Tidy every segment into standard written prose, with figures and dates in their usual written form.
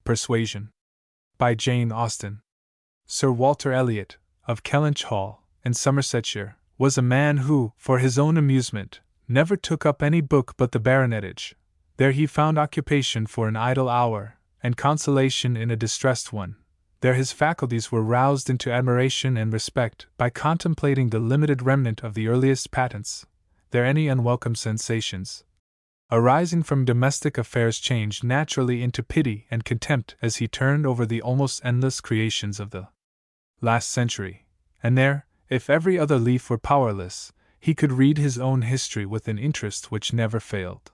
Persuasion. By Jane Austen. Sir Walter Elliot, of Kellynch Hall, in Somersetshire, was a man who, for his own amusement, never took up any book but the baronetage. There he found occupation for an idle hour, and consolation in a distressed one. There his faculties were roused into admiration and respect by contemplating the limited remnant of the earliest patents. There any unwelcome sensations arising from domestic affairs changed naturally into pity and contempt as he turned over the almost endless creations of the last century, and there, if every other leaf were powerless, he could read his own history with an interest which never failed.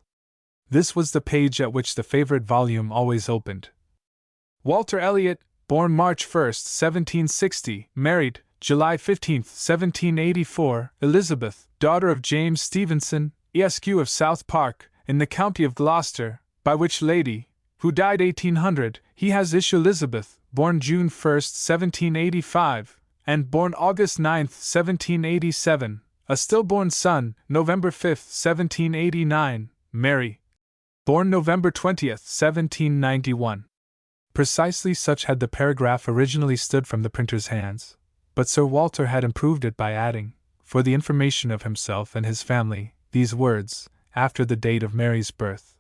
This was the page at which the favorite volume always opened. Walter Elliot, born March 1, 1760, married, July 15, 1784, Elizabeth, daughter of James Stevenson, Esq. of South Park, in the county of Gloucester, by which lady, who died 1800, he has issue Elizabeth, born June 1, 1785, and born August 9, 1787, a stillborn son, November 5, 1789, Mary, born November 20, 1791. Precisely such had the paragraph originally stood from the printer's hands, but Sir Walter had improved it by adding, for the information of himself and his family, these words, after the date of Mary's birth.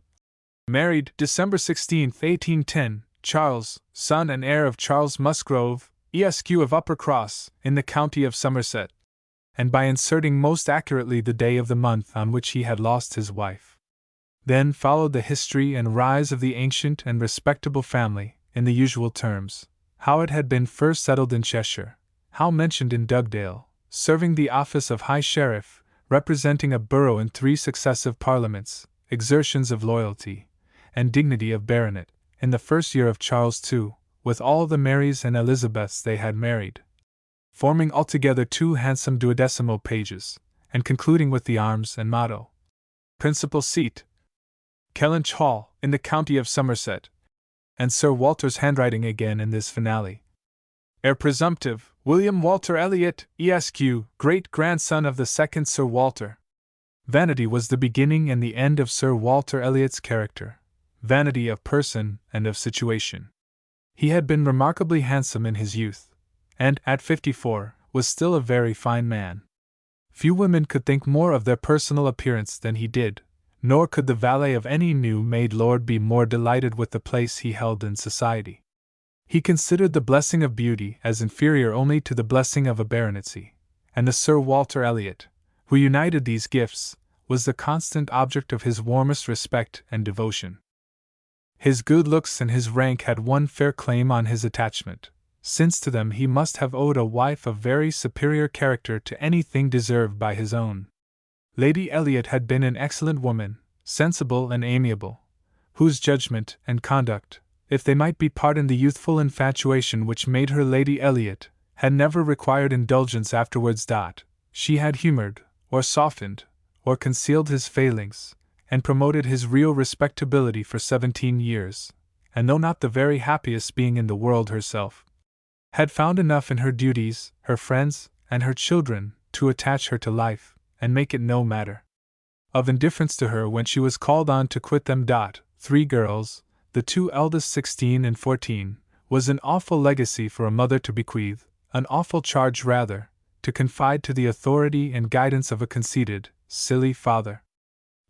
Married, December 16, 1810, Charles, son and heir of Charles Musgrove, Esq. of Uppercross, in the county of Somerset, and by inserting most accurately the day of the month on which he had lost his wife. Then followed the history and rise of the ancient and respectable family, in the usual terms, how it had been first settled in Cheshire, how mentioned in Dugdale, serving the office of High Sheriff, representing a borough in 3 successive parliaments, exertions of loyalty and dignity of baronet, in the first year of Charles II, with all the Marys and Elizabeths they had married, forming altogether 2 handsome 12mo pages, and concluding with the arms and motto. Principal seat, Kellynch Hall, in the county of Somerset, and Sir Walter's handwriting again in this finale. Heir presumptive, William Walter Elliot, Esq., great-grandson of the second Sir Walter. Vanity was the beginning and the end of Sir Walter Elliot's character, vanity of person and of situation. He had been remarkably handsome in his youth, and, at 54, was still a very fine man. Few women could think more of their personal appearance than he did, nor could the valet of any new-made lord be more delighted with the place he held in society. He considered the blessing of beauty as inferior only to the blessing of a baronetcy, and the Sir Walter Elliot, who united these gifts, was the constant object of his warmest respect and devotion. His good looks and his rank had one fair claim on his attachment, since to them he must have owed a wife of very superior character to anything deserved by his own. Lady Elliot had been an excellent woman, sensible and amiable, whose judgment and conduct, if they might be pardoned the youthful infatuation which made her Lady Elliot, had never required indulgence afterwards. She had humored, or softened, or concealed his failings, and promoted his real respectability for 17 years, and though not the very happiest being in the world herself, had found enough in her duties, her friends, and her children, to attach her to life, and make it no matter of indifference to her when she was called on to quit them. 3 girls, the 2 eldest 16 and 14, was an awful legacy for a mother to bequeath, an awful charge rather, to confide to the authority and guidance of a conceited, silly father.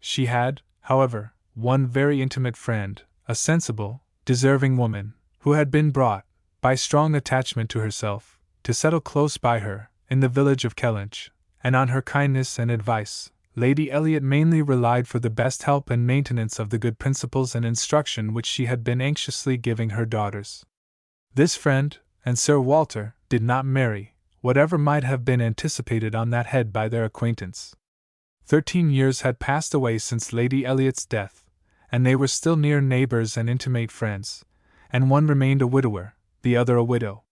She had, however, one very intimate friend, a sensible, deserving woman, who had been brought, by strong attachment to herself, to settle close by her, in the village of Kellynch, and on her kindness and advice, Lady Elliot mainly relied for the best help and maintenance of the good principles and instruction which she had been anxiously giving her daughters. This friend, and Sir Walter, did not marry, whatever might have been anticipated on that head by their acquaintance. 13 years had passed away since Lady Elliot's death, and they were still near neighbors and intimate friends, and one remained a widower, the other a widow.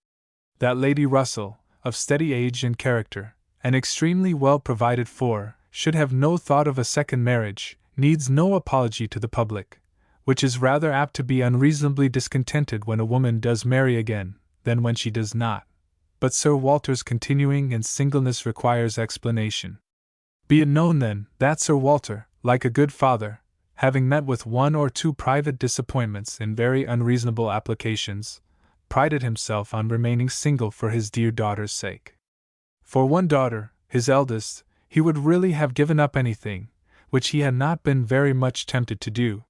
That Lady Russell, of steady age and character, and extremely well provided for, should have no thought of a second marriage, needs no apology to the public, which is rather apt to be unreasonably discontented when a woman does marry again, than when she does not. But Sir Walter's continuing in singleness requires explanation. Be it known then, that Sir Walter, like a good father, having met with 1 or 2 private disappointments in very unreasonable applications, prided himself on remaining single for his dear daughter's sake. For one daughter, his eldest, he would really have given up anything, which he had not been very much tempted to do.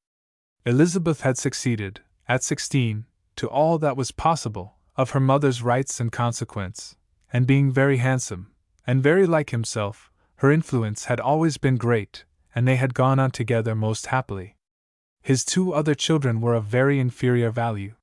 Elizabeth had succeeded, at 16, to all that was possible of her mother's rights and consequence, and being very handsome, and very like himself, her influence had always been great, and they had gone on together most happily. His 2 other children were of very inferior value.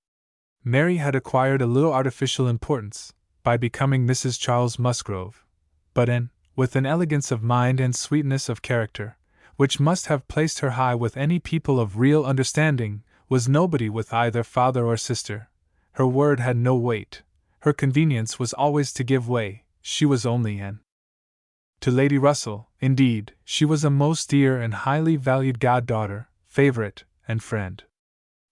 Mary had acquired a little artificial importance, by becoming Mrs. Charles Musgrove, but with an elegance of mind and sweetness of character, which must have placed her high with any people of real understanding, was nobody with either father or sister. Her word had no weight, her convenience was always to give way, she was only an. To Lady Russell, indeed, she was a most dear and highly valued goddaughter, favourite, and friend.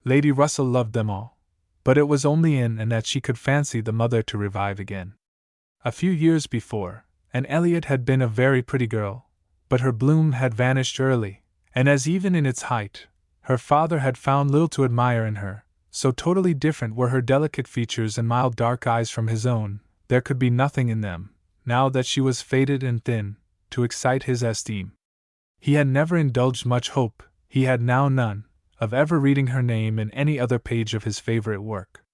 Lady Russell loved them all, but it was only in and that she could fancy the mother to revive again. A few years before, Anne Elliot had been a very pretty girl, but her bloom had vanished early, and as even in its height, her father had found little to admire in her, so totally different were her delicate features and mild dark eyes from his own, there could be nothing in them, now that she was faded and thin, to excite his esteem. He had never indulged much hope, he had now none, of ever reading her name in any other page of his favorite work.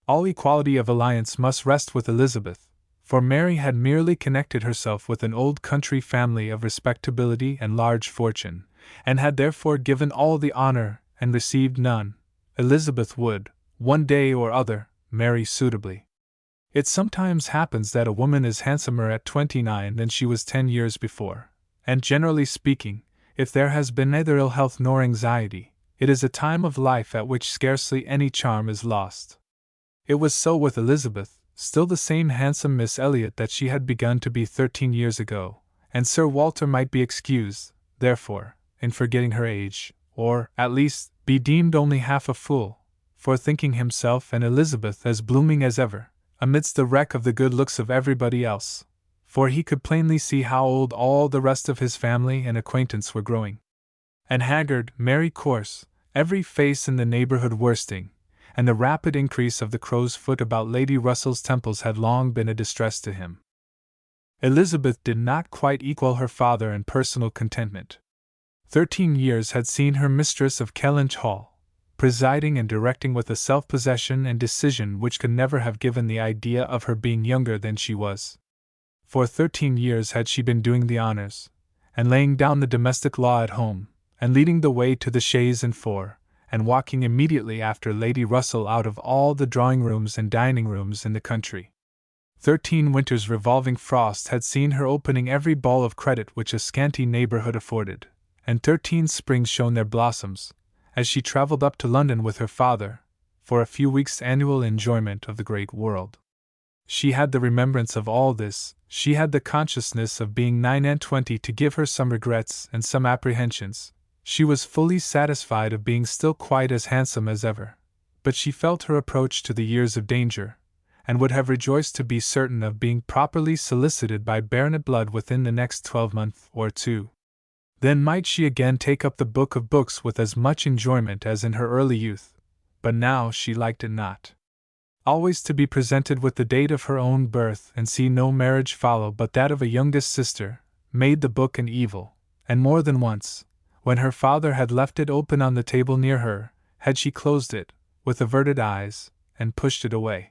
All equality of alliance must rest with Elizabeth, for Mary had merely connected herself with an old country family of respectability and large fortune, and had therefore given all the honor and received none. Elizabeth would, one day or other, marry suitably. It sometimes happens that a woman is handsomer at 29 than she was 10 years before, and generally speaking, if there has been neither ill health nor anxiety, it is a time of life at which scarcely any charm is lost. It was so with Elizabeth, still the same handsome Miss Elliot that she had begun to be 13 years ago, and Sir Walter might be excused, therefore, in forgetting her age, or, at least, be deemed only half a fool, for thinking himself and Elizabeth as blooming as ever, amidst the wreck of the good looks of everybody else, for he could plainly see how old all the rest of his family and acquaintance were growing. And haggard, merry coarse, every face in the neighborhood worsting, and the rapid increase of the crow's foot about Lady Russell's temples had long been a distress to him. Elizabeth did not quite equal her father in personal contentment. 13 years had seen her mistress of Kellynch Hall, presiding and directing with a self-possession and decision which could never have given the idea of her being younger than she was. For 13 years had she been doing the honors, and laying down the domestic law at home, and leading the way to the chaise and four, and walking immediately after Lady Russell out of all the drawing-rooms and dining-rooms in the country. 13 winters revolving frost had seen her opening every ball of credit which a scanty neighborhood afforded, and 13 springs shone their blossoms, as she travelled up to London with her father, for a few weeks' annual enjoyment of the great world. She had the remembrance of all this, she had the consciousness of being 29 to give her some regrets and some apprehensions. She was fully satisfied of being still quite as handsome as ever, but she felt her approach to the years of danger, and would have rejoiced to be certain of being properly solicited by baronet blood within the next 12 months or 2. Then might she again take up the book of books with as much enjoyment as in her early youth, but now she liked it not. Always to be presented with the date of her own birth and see no marriage follow but that of a youngest sister, made the book an evil, and more than once, when her father had left it open on the table near her, had she closed it, with averted eyes, and pushed it away.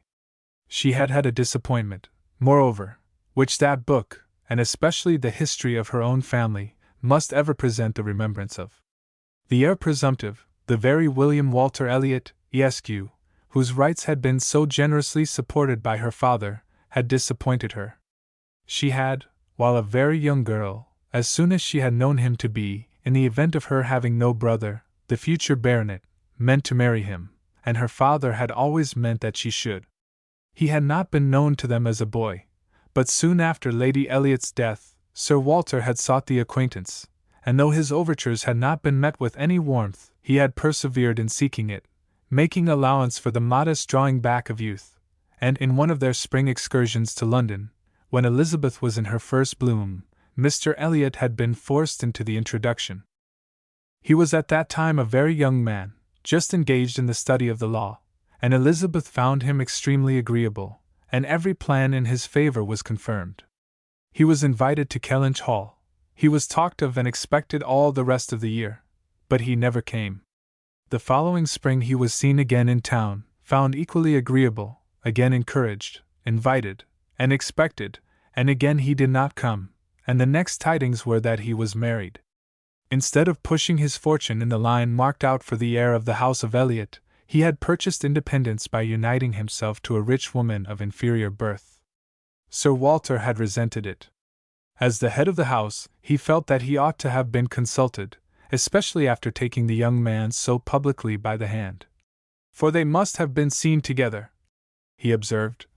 She had had a disappointment, moreover, which that book, and especially the history of her own family, must ever present the remembrance of. The heir presumptive, the very William Walter Elliot, Esq., whose rights had been so generously supported by her father, had disappointed her. She had, while a very young girl, as soon as she had known him to be, in the event of her having no brother, the future baronet, meant to marry him, and her father had always meant that she should. He had not been known to them as a boy, but soon after Lady Elliot's death, Sir Walter had sought the acquaintance, and though his overtures had not been met with any warmth, he had persevered in seeking it, making allowance for the modest drawing back of youth, and in one of their spring excursions to London, when Elizabeth was in her first bloom, Mr. Elliot had been forced into the introduction. He was at that time a very young man, just engaged in the study of the law, and Elizabeth found him extremely agreeable, and every plan in his favor was confirmed. He was invited to Kellynch Hall. He was talked of and expected all the rest of the year, but he never came. The following spring he was seen again in town, found equally agreeable, again encouraged, invited, and expected, and again he did not come, and the next tidings were that he was married. Instead of pushing his fortune in the line marked out for the heir of the house of Elliot, he had purchased independence by uniting himself to a rich woman of inferior birth. Sir Walter had resented it. As the head of the house, he felt that he ought to have been consulted, especially after taking the young man so publicly by the hand. For they must have been seen together, he observed,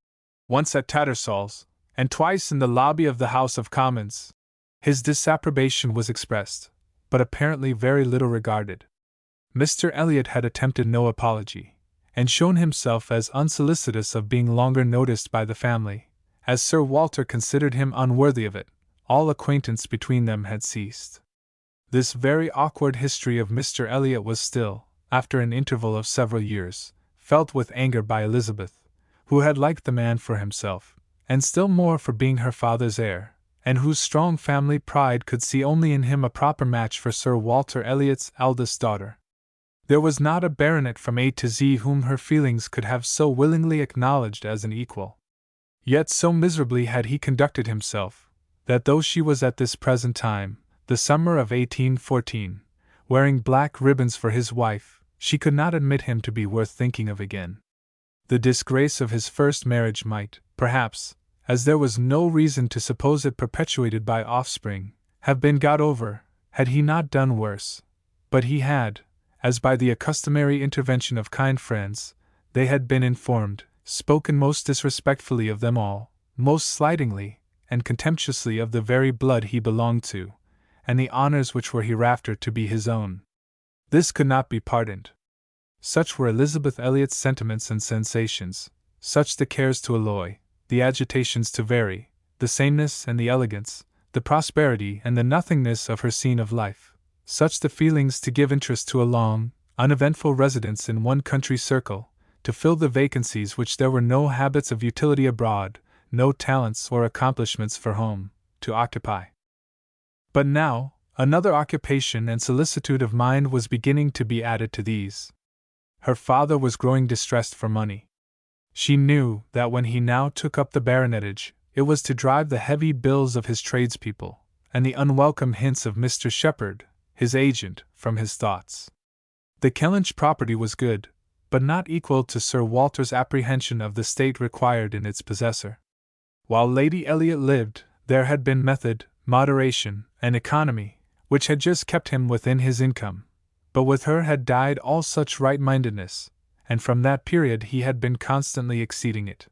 once at Tattersall's, and twice in the lobby of the House of Commons. His disapprobation was expressed, but apparently very little regarded. Mr. Elliot had attempted no apology, and shown himself as unsolicitous of being longer noticed by the family, as Sir Walter considered him unworthy of it. All acquaintance between them had ceased. This very awkward history of Mr. Elliot was still, after an interval of several years, felt with anger by Elizabeth, who had liked the man for himself, and still more for being her father's heir, and whose strong family pride could see only in him a proper match for Sir Walter Elliot's eldest daughter. There was not a baronet from A to Z whom her feelings could have so willingly acknowledged as an equal. Yet so miserably had he conducted himself, that though she was at this present time, the summer of 1814, wearing black ribbons for his wife, she could not admit him to be worth thinking of again. The disgrace of his first marriage might, perhaps, as there was no reason to suppose it perpetuated by offspring, have been got over, had he not done worse. But he had, as by the customary intervention of kind friends, they had been informed, spoken most disrespectfully of them all, most slightingly and contemptuously of the very blood he belonged to, and the honors which were hereafter to be his own. This could not be pardoned. Such were Elizabeth Elliot's sentiments and sensations, such the cares to alloy, the agitations to vary, the sameness and the elegance, the prosperity and the nothingness of her scene of life, such the feelings to give interest to a long, uneventful residence in one country circle, to fill the vacancies which there were no habits of utility abroad, no talents or accomplishments for home, to occupy. But now, another occupation and solicitude of mind was beginning to be added to these. Her father was growing distressed for money. She knew that when he now took up the baronetage, it was to drive the heavy bills of his tradespeople, and the unwelcome hints of Mr. Shepherd, his agent, from his thoughts. The Kellynch property was good, but not equal to Sir Walter's apprehension of the state required in its possessor. While Lady Elliot lived, there had been method, moderation, and economy, which had just kept him within his income, but with her had died all such right-mindedness, and from that period he had been constantly exceeding it.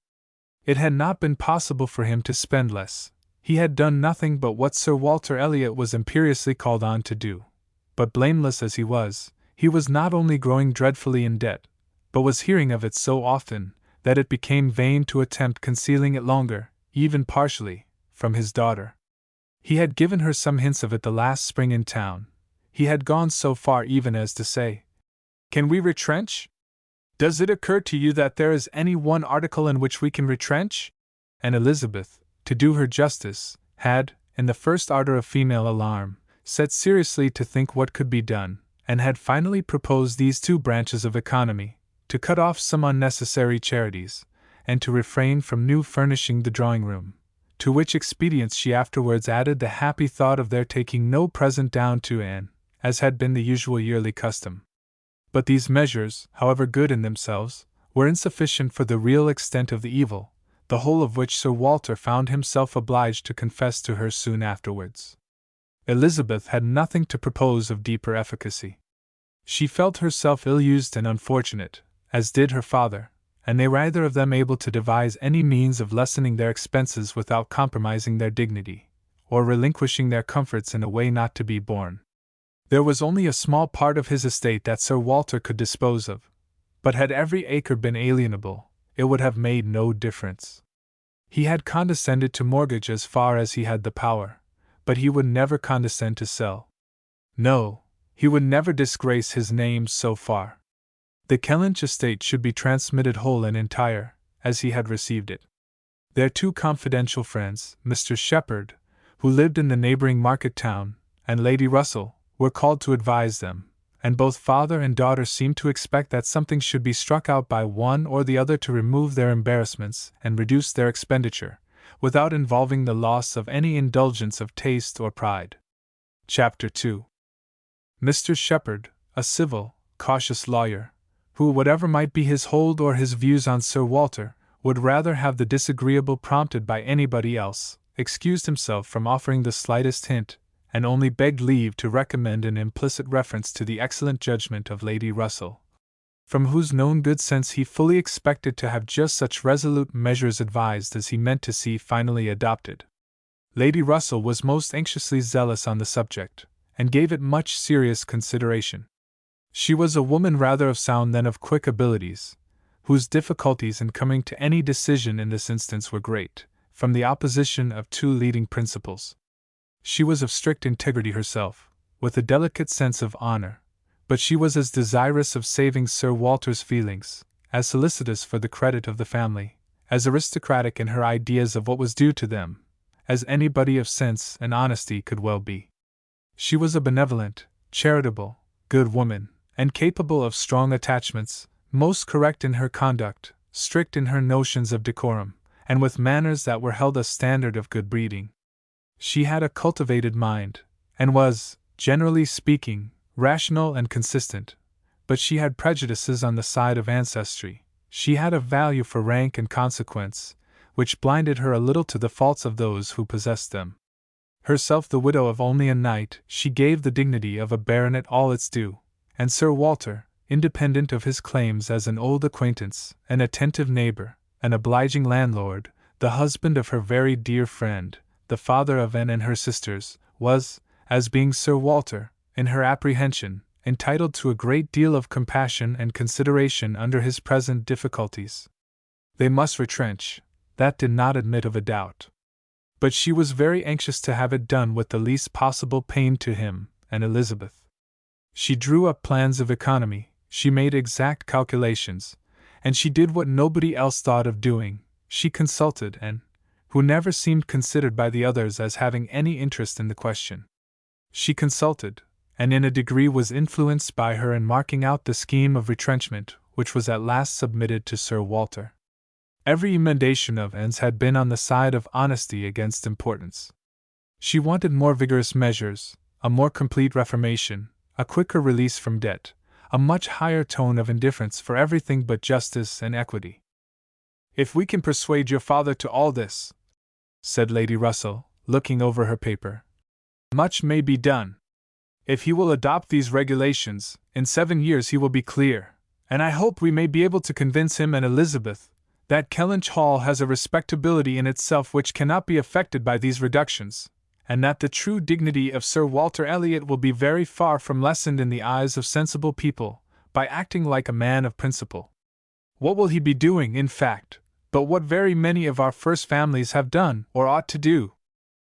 It had not been possible for him to spend less. He had done nothing but what Sir Walter Elliot was imperiously called on to do. But blameless as he was not only growing dreadfully in debt, but was hearing of it so often that it became vain to attempt concealing it longer, even partially, from his daughter. He had given her some hints of it the last spring in town. He had gone so far even as to say, "Can we retrench? Does it occur to you that there is any one article in which we can retrench?" And Elizabeth, to do her justice, had, in the first ardor of female alarm, set seriously to think what could be done, and had finally proposed these two branches of economy: to cut off some unnecessary charities, and to refrain from new furnishing the drawing-room, to which expedients she afterwards added the happy thought of their taking no present down to Anne, as had been the usual yearly custom. But these measures, however good in themselves, were insufficient for the real extent of the evil, the whole of which Sir Walter found himself obliged to confess to her soon afterwards. Elizabeth had nothing to propose of deeper efficacy. She felt herself ill-used and unfortunate, as did her father, and they were either of them able to devise any means of lessening their expenses without compromising their dignity, or relinquishing their comforts in a way not to be borne. There was only a small part of his estate that Sir Walter could dispose of, but had every acre been alienable, it would have made no difference. He had condescended to mortgage as far as he had the power, but he would never condescend to sell. No, He would never disgrace his name so far. The Kellynch estate should be transmitted whole and entire, as he had received it. Their two confidential friends, Mr. Shepherd, who lived in the neighboring market town, and Lady Russell, were called to advise them, and both father and daughter seemed to expect that something should be struck out by one or the other to remove their embarrassments and reduce their expenditure, without involving the loss of any indulgence of taste or pride. Chapter 2. Mr. Shepherd, a civil, cautious lawyer, who, whatever might be his hold or his views on Sir Walter, would rather have the disagreeable prompted by anybody else, excused himself from offering the slightest hint, and only begged leave to recommend an implicit reference to the excellent judgment of Lady Russell, from whose known good sense he fully expected to have just such resolute measures advised as he meant to see finally adopted. Lady Russell was most anxiously zealous on the subject, and gave it much serious consideration. She was a woman rather of sound than of quick abilities, whose difficulties in coming to any decision in this instance were great, from the opposition of two leading principles. She was of strict integrity herself, with a delicate sense of honor, but she was as desirous of saving Sir Walter's feelings, as solicitous for the credit of the family, as aristocratic in her ideas of what was due to them, as anybody of sense and honesty could well be. She was a benevolent, charitable, good woman, and capable of strong attachments, most correct in her conduct, strict in her notions of decorum, and with manners that were held a standard of good breeding. She had a cultivated mind, and was, generally speaking, rational and consistent, but she had prejudices on the side of ancestry. She had a value for rank and consequence, which blinded her a little to the faults of those who possessed them. Herself the widow of only a knight, she gave the dignity of a baronet all its due, and Sir Walter, independent of his claims as an old acquaintance, an attentive neighbor, an obliging landlord, the husband of her very dear friend, the father of Anne and her sisters, was, as being Sir Walter, in her apprehension, entitled to a great deal of compassion and consideration under his present difficulties. They must retrench, that did not admit of a doubt. But she was very anxious to have it done with the least possible pain to him and Elizabeth. She drew up plans of economy, she made exact calculations, and she did what nobody else thought of doing. She consulted Anne, who never seemed considered by the others as having any interest in the question. She consulted, and in a degree was influenced by her in marking out the scheme of retrenchment which was at last submitted to Sir Walter. Every emendation of Anne's had been on the side of honesty against importance. She wanted more vigorous measures, a more complete reformation, a quicker release from debt, a much higher tone of indifference for everything but justice and equity. "If we can persuade your father to all this," said Lady Russell, looking over her paper, "much may be done. If he will adopt these regulations, in 7 years he will be clear, and I hope we may be able to convince him and Elizabeth that Kellynch Hall has a respectability in itself which cannot be affected by these reductions, and that the true dignity of Sir Walter Elliot will be very far from lessened in the eyes of sensible people, by acting like a man of principle. What will he be doing, in fact, but what very many of our first families have done or ought to do?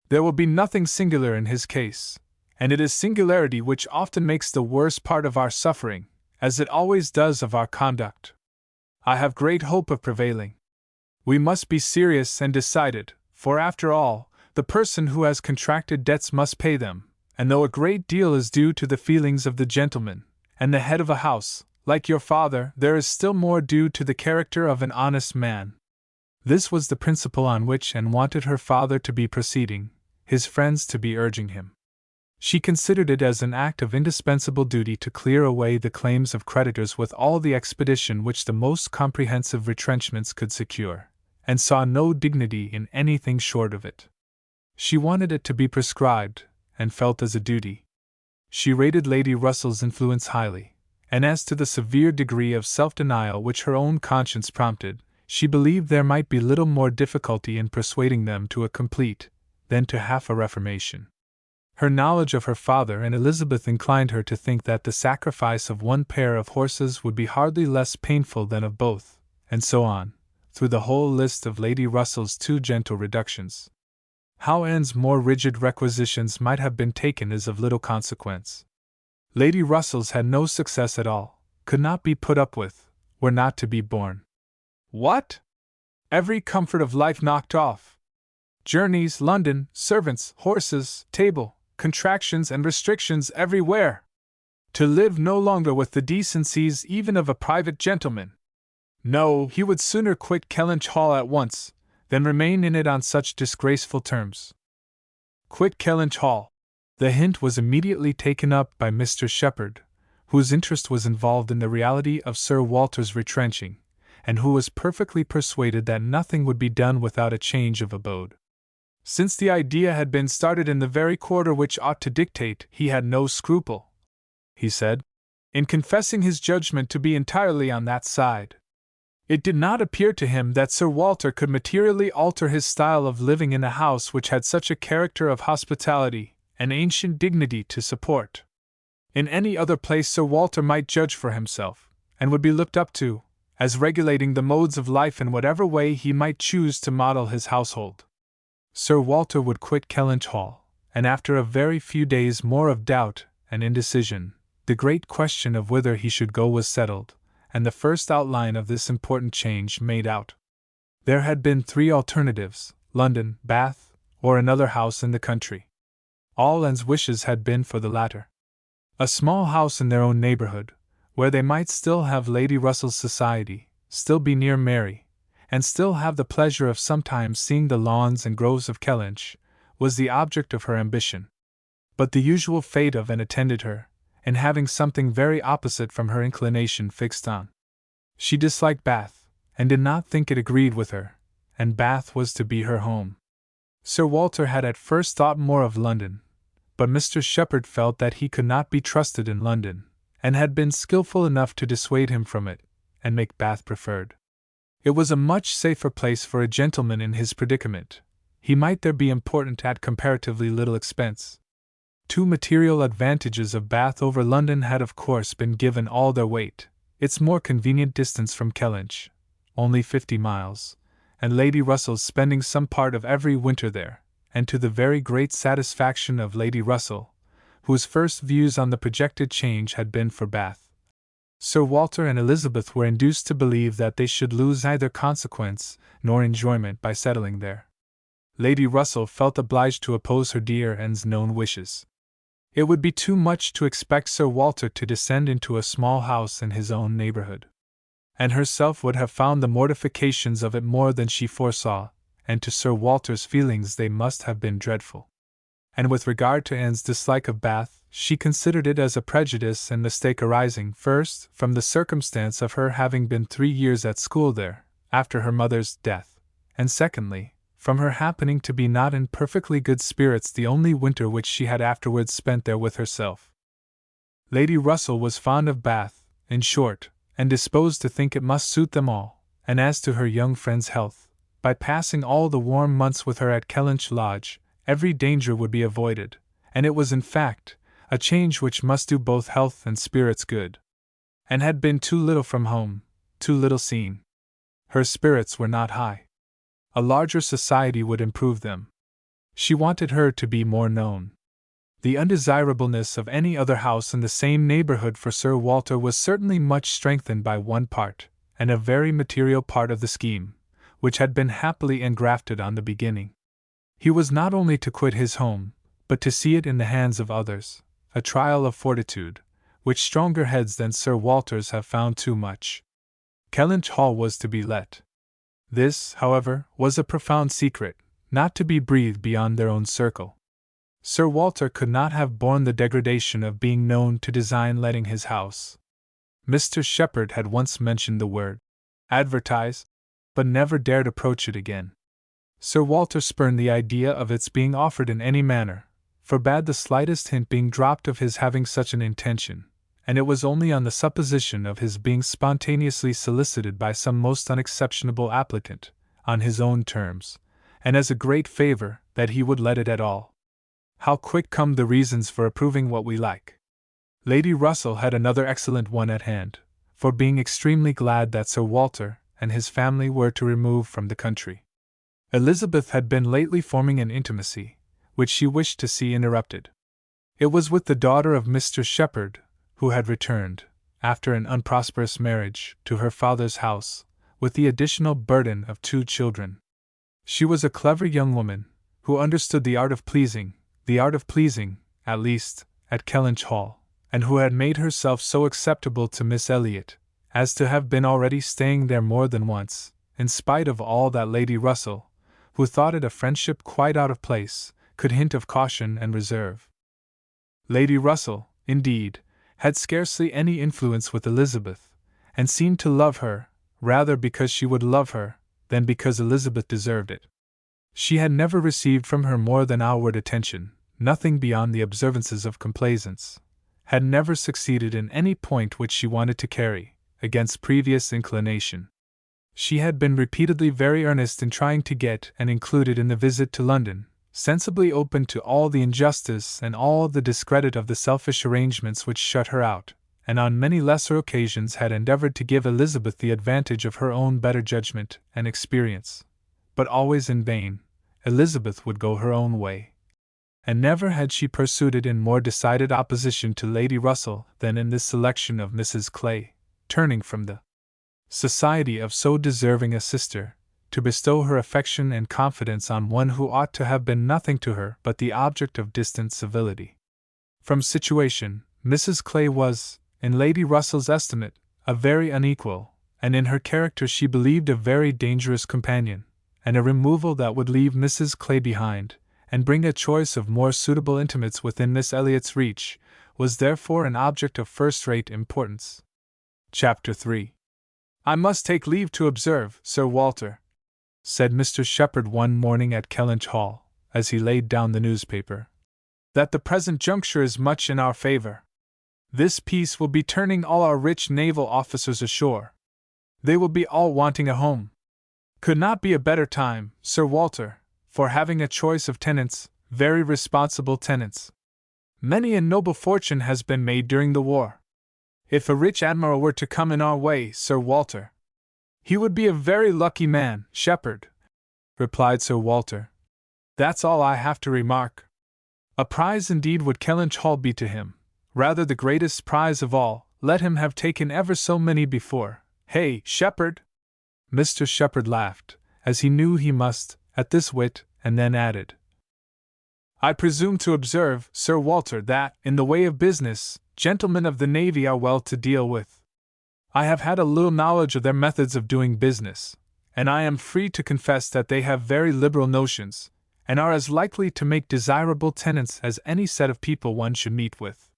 There will be nothing singular in his case, and it is singularity which often makes the worst part of our suffering, as it always does of our conduct. I have great hope of prevailing. We must be serious and decided, for after all, the person who has contracted debts must pay them, and though a great deal is due to the feelings of the gentleman, and the head of a house, like your father, there is still more due to the character of an honest man." This was the principle on which Anne wanted her father to be proceeding, his friends to be urging him. She considered it as an act of indispensable duty to clear away the claims of creditors with all the expedition which the most comprehensive retrenchments could secure, and saw no dignity in anything short of it. She wanted it to be prescribed, and felt as a duty. She rated Lady Russell's influence highly, and as to the severe degree of self-denial which her own conscience prompted, she believed there might be little more difficulty in persuading them to a complete, than to half a reformation. Her knowledge of her father and Elizabeth inclined her to think that the sacrifice of one pair of horses would be hardly less painful than of both, and so on, through the whole list of Lady Russell's too gentle reductions. How Anne's more rigid requisitions might have been taken is of little consequence. Lady Russell's had no success at all, could not be put up with, were not to be borne. What? Every comfort of life knocked off. Journeys, London, servants, horses, table, contractions and restrictions everywhere. To live no longer with the decencies even of a private gentleman. No, he would sooner quit Kellynch Hall at once, than remain in it on such disgraceful terms. Quit Kellynch Hall. The hint was immediately taken up by Mr. Shepherd, whose interest was involved in the reality of Sir Walter's retrenching, and who was perfectly persuaded that nothing would be done without a change of abode. Since the idea had been started in the very quarter which ought to dictate, he had no scruple, he said, in confessing his judgment to be entirely on that side. It did not appear to him that Sir Walter could materially alter his style of living in a house which had such a character of hospitality and ancient dignity to support. In any other place Sir Walter might judge for himself, and would be looked up to, as regulating the modes of life in whatever way he might choose to model his household. Sir Walter would quit Kellynch Hall, and after a very few days more of doubt and indecision, the great question of whither he should go was settled, and the first outline of this important change made out. There had been 3 alternatives: London, Bath, or another house in the country. All Anne's wishes had been for the latter. A small house in their own neighborhood, where they might still have Lady Russell's society, still be near Mary, and still have the pleasure of sometimes seeing the lawns and groves of Kellynch, was the object of her ambition. But the usual fate of Anne attended her, in having something very opposite from her inclination fixed on. She disliked Bath, and did not think it agreed with her, and Bath was to be her home. Sir Walter had at first thought more of London, but Mr. Shepherd felt that he could not be trusted in London, and had been skilful enough to dissuade him from it, and make Bath preferred. It was a much safer place for a gentleman in his predicament. He might there be important at comparatively little expense. 2 material advantages of Bath over London had of course been given all their weight: its more convenient distance from Kellynch, only 50 miles, and Lady Russell's spending some part of every winter there, and to the very great satisfaction of Lady Russell, whose first views on the projected change had been for Bath. Sir Walter and Elizabeth were induced to believe that they should lose neither consequence nor enjoyment by settling there. Lady Russell felt obliged to oppose her dear Anne's known wishes. It would be too much to expect Sir Walter to descend into a small house in his own neighborhood. Anne herself would have found the mortifications of it more than she foresaw, and to Sir Walter's feelings they must have been dreadful. And with regard to Anne's dislike of Bath, she considered it as a prejudice and mistake arising, first, from the circumstance of her having been 3 years at school there, after her mother's death, and secondly, from her happening to be not in perfectly good spirits the only winter which she had afterwards spent there with herself. Lady Russell was fond of Bath, in short, and disposed to think it must suit them all, and as to her young friend's health, by passing all the warm months with her at Kellynch Lodge, every danger would be avoided, and it was in fact a change which must do both health and spirits good. Anne had been too little from home, too little seen. Her spirits were not high. A larger society would improve them. She wanted her to be more known. The undesirableness of any other house in the same neighborhood for Sir Walter was certainly much strengthened by one part, and a very material part of the scheme, which had been happily engrafted on the beginning. He was not only to quit his home, but to see it in the hands of others, a trial of fortitude, which stronger heads than Sir Walter's have found too much. Kellynch Hall was to be let. This, however, was a profound secret, not to be breathed beyond their own circle. Sir Walter could not have borne the degradation of being known to design letting his house. Mr. Shepherd had once mentioned the word advertise, but never dared approach it again. Sir Walter spurned the idea of its being offered in any manner, forbade the slightest hint being dropped of his having such an intention, and it was only on the supposition of his being spontaneously solicited by some most unexceptionable applicant, on his own terms, and as a great favor, that he would let it at all. How quick come the reasons for approving what we like! Lady Russell had another excellent one at hand, for being extremely glad that Sir Walter and his family were to remove from the country. Elizabeth had been lately forming an intimacy, which she wished to see interrupted. It was with the daughter of Mr. Shepherd, who had returned, after an unprosperous marriage, to her father's house, with the additional burden of 2 children. She was a clever young woman, who understood the art of pleasing, at least, at Kellynch Hall, and who had made herself so acceptable to Miss Elliot, as to have been already staying there more than once, in spite of all that Lady Russell, who thought it a friendship quite out of place, could hint of caution and reserve. Lady Russell, indeed, had scarcely any influence with Elizabeth, and seemed to love her, rather because she would love her, than because Elizabeth deserved it. She had never received from her more than outward attention, nothing beyond the observances of complaisance, had never succeeded in any point which she wanted to carry, against previous inclination. She had been repeatedly very earnest in trying to get and included in the visit to London, sensibly open to all the injustice and all the discredit of the selfish arrangements which shut her out, and on many lesser occasions had endeavored to give Elizabeth the advantage of her own better judgment and experience. But always in vain. Elizabeth would go her own way. And never had she pursued it in more decided opposition to Lady Russell than in this selection of Mrs. Clay, turning from the society of so deserving a sister, to bestow her affection and confidence on one who ought to have been nothing to her but the object of distant civility. From situation, Mrs. Clay was, in Lady Russell's estimate, a very unequal, and in her character she believed a very dangerous companion, and a removal that would leave Mrs. Clay behind, and bring a choice of more suitable intimates within Miss Elliot's reach, was therefore an object of first-rate importance. Chapter 3. I must take leave to observe, Sir Walter, said Mr. Shepherd one morning at Kellynch Hall, as he laid down the newspaper, that the present juncture is much in our favor. This peace will be turning all our rich naval officers ashore. They will be all wanting a home. Could not be a better time, Sir Walter, for having a choice of tenants, very responsible tenants. Many a noble fortune has been made during the war. If a rich admiral were to come in our way, Sir Walter, he would be a very lucky man, Shepherd, replied Sir Walter. That's all I have to remark. A prize indeed would Kellynch Hall be to him, rather the greatest prize of all, let him have taken ever so many before. Hey, Shepherd? Mr. Shepherd laughed, as he knew he must, at this wit, and then added, I presume to observe, Sir Walter, that, in the way of business, gentlemen of the Navy are well to deal with. I have had a little knowledge of their methods of doing business, and I am free to confess that they have very liberal notions, and are as likely to make desirable tenants as any set of people one should meet with.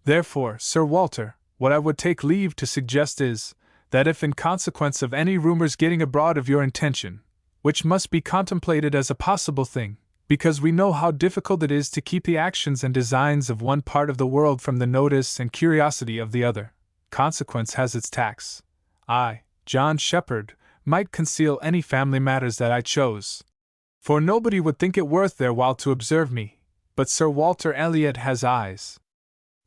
Therefore, Sir Walter, what I would take leave to suggest is, that if in consequence of any rumors getting abroad of your intention, which must be contemplated as a possible thing, because we know how difficult it is to keep the actions and designs of one part of the world from the notice and curiosity of the other, consequence has its tax. I, John Shepherd, might conceal any family matters that I chose, for nobody would think it worth their while to observe me, but Sir Walter Elliot has eyes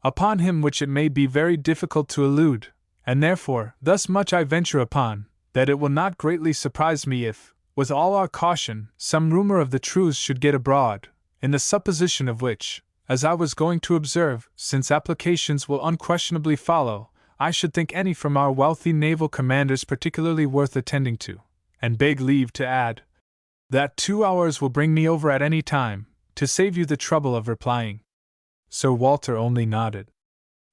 upon him which it may be very difficult to elude, and therefore, thus much I venture upon, that it will not greatly surprise me if, with all our caution, some rumor of the truth should get abroad, in the supposition of which, as I was going to observe, since applications will unquestionably follow, I should think any from our wealthy naval commanders particularly worth attending to, and beg leave to add, that 2 hours will bring me over at any time, to save you the trouble of replying. Sir Walter only nodded.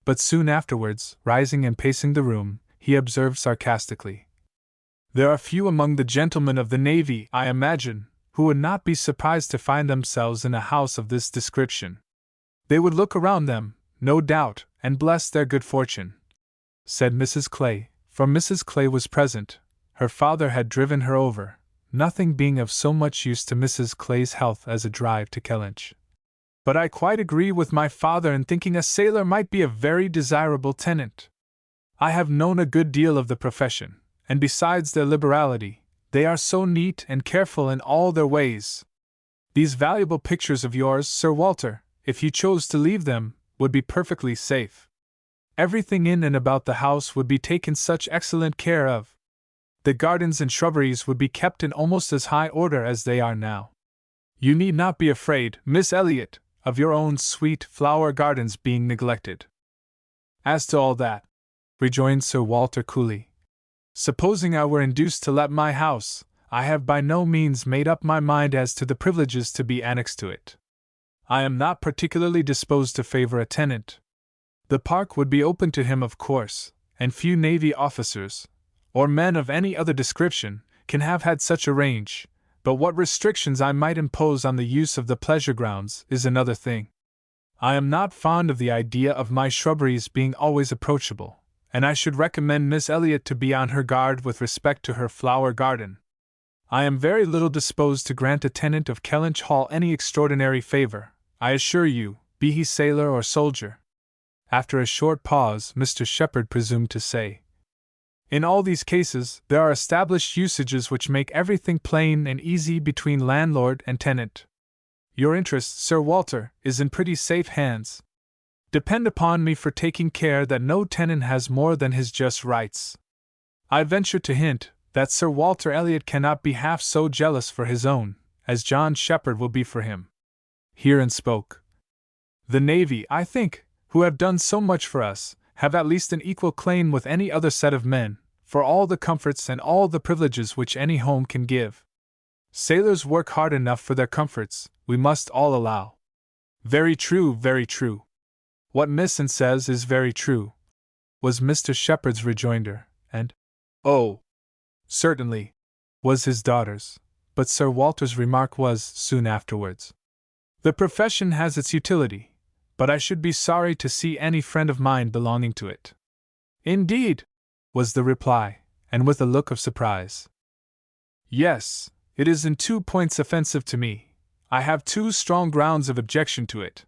But soon afterwards, rising and pacing the room, he observed sarcastically, There are few among the gentlemen of the Navy, I imagine, who would not be surprised to find themselves in a house of this description. They would look around them, no doubt, and bless their good fortune, said Mrs. Clay, for Mrs. Clay was present. Her father had driven her over, nothing being of so much use to Mrs. Clay's health as a drive to Kellynch. But I quite agree with my father in thinking a sailor might be a very desirable tenant. I have known a good deal of the profession, and besides their liberality, they are so neat and careful in all their ways. These valuable pictures of yours, Sir Walter, if you chose to leave them, would be perfectly safe. Everything in and about the house would be taken such excellent care of. The gardens and shrubberies would be kept in almost as high order as they are now. You need not be afraid, Miss Elliot, of your own sweet flower gardens being neglected. As to all that, rejoined Sir Walter coolly, supposing I were induced to let my house, I have by no means made up my mind as to the privileges to be annexed to it. I am not particularly disposed to favor a tenant. The park would be open to him, of course, and few navy officers, or men of any other description, can have had such a range, but what restrictions I might impose on the use of the pleasure grounds is another thing. I am not fond of the idea of my shrubberies being always approachable, and I should recommend Miss Elliot to be on her guard with respect to her flower garden. I am very little disposed to grant a tenant of Kellynch Hall any extraordinary favor, I assure you, be he sailor or soldier. After a short pause, Mr. Shepherd presumed to say, in all these cases, there are established usages which make everything plain and easy between landlord and tenant. Your interest, Sir Walter, is in pretty safe hands. Depend upon me for taking care that no tenant has more than his just rights. I venture to hint that Sir Walter Elliot cannot be half so jealous for his own as John Shepherd will be for him. Herein spoke the Navy, I think, who have done so much for us, have at least an equal claim with any other set of men, for all the comforts and all the privileges which any home can give. Sailors work hard enough for their comforts, we must all allow. Very true, very true. What Misson says is very true, was Mr. Shepherd's rejoinder, and, oh, certainly, was his daughter's, but Sir Walter's remark was, soon afterwards, the profession has its utility, but I should be sorry to see any friend of mine belonging to it. Indeed, was the reply, and with a look of surprise. Yes, it is in 2 points offensive to me. I have 2 strong grounds of objection to it.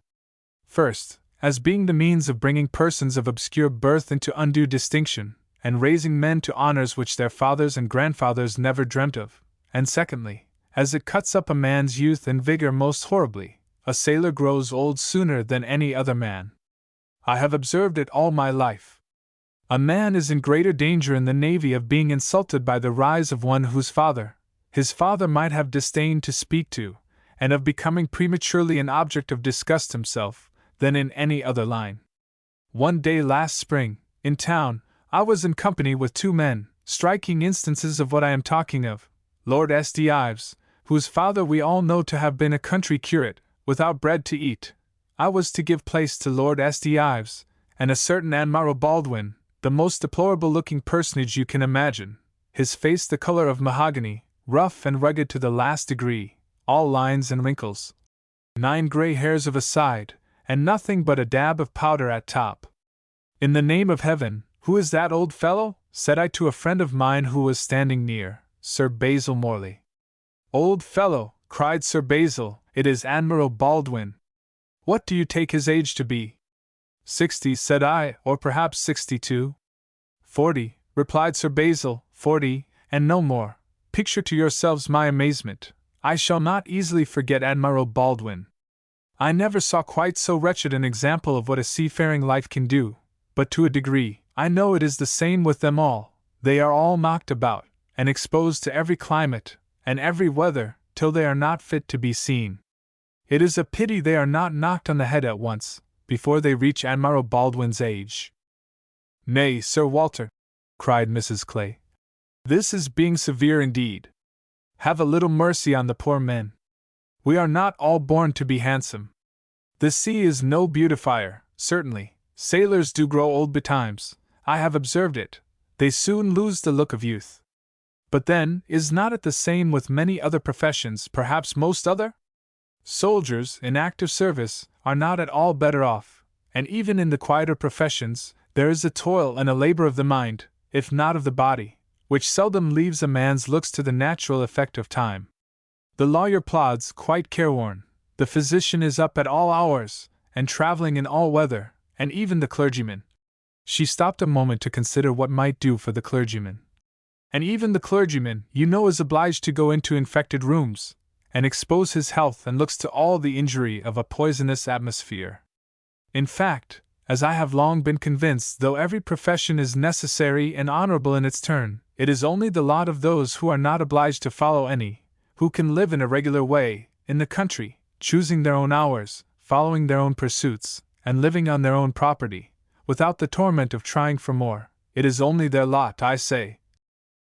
First, as being the means of bringing persons of obscure birth into undue distinction, and raising men to honors which their fathers and grandfathers never dreamt of, and secondly, as it cuts up a man's youth and vigor most horribly. A sailor grows old sooner than any other man. I have observed it all my life. A man is in greater danger in the Navy of being insulted by the rise of one whose father, his father might have disdained to speak to, and of becoming prematurely an object of disgust himself, than in any other line. One day last spring, in town, I was in company with 2 men, striking instances of what I am talking of, Lord S.D. Ives, whose father we all know to have been a country curate, without bread to eat. I was to give place to Lord S.D. Ives, and a certain Admiral Baldwin, the most deplorable-looking personage you can imagine, his face the color of mahogany, rough and rugged to the last degree, all lines and wrinkles, 9 gray hairs of a side, and nothing but a dab of powder at top. In the name of heaven, who is that old fellow? Said I to a friend of mine who was standing near, Sir Basil Morley. Old fellow, cried Sir Basil, it is Admiral Baldwin. What do you take his age to be? 60, said I, or perhaps 62. 40, replied Sir Basil, 40, and no more. Picture to yourselves my amazement. I shall not easily forget Admiral Baldwin. I never saw quite so wretched an example of what a seafaring life can do, but to a degree, I know it is the same with them all. They are all knocked about, and exposed to every climate, and every weather, till they are not fit to be seen. It is a pity they are not knocked on the head at once, before they reach Admiral Baldwin's age. Nay, Sir Walter, cried Mrs. Clay, this is being severe indeed. Have a little mercy on the poor men. We are not all born to be handsome. The sea is no beautifier, certainly. Sailors do grow old betimes, I have observed it. They soon lose the look of youth. But then, is not it the same with many other professions, perhaps most other? Soldiers, in active service, are not at all better off, and even in the quieter professions, there is a toil and a labor of the mind, if not of the body, which seldom leaves a man's looks to the natural effect of time. The lawyer plods, quite careworn, the physician is up at all hours, and traveling in all weather, and even the clergyman. She stopped a moment to consider what might do for the clergyman. And even the clergyman, you know, is obliged to go into infected rooms, and expose his health and looks to all the injury of a poisonous atmosphere. In fact, as I have long been convinced, though every profession is necessary and honorable in its turn, it is only the lot of those who are not obliged to follow any, who can live in a regular way, in the country, choosing their own hours, following their own pursuits, and living on their own property, without the torment of trying for more. It is only their lot, I say,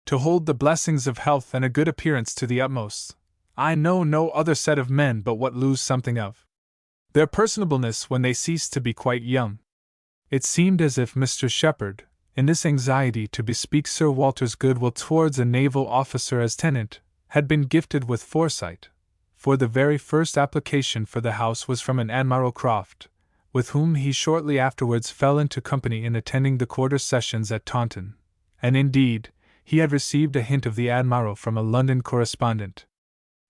to hold the blessings of health and a good appearance to the utmost. I know no other set of men but what lose something of their personableness when they cease to be quite young. It seemed as if Mr. Shepherd, in this anxiety to bespeak Sir Walter's goodwill towards a naval officer as tenant, had been gifted with foresight, for the very first application for the house was from an Admiral Croft, with whom he shortly afterwards fell into company in attending the quarter sessions at Taunton, and indeed, he had received a hint of the Admiral from a London correspondent.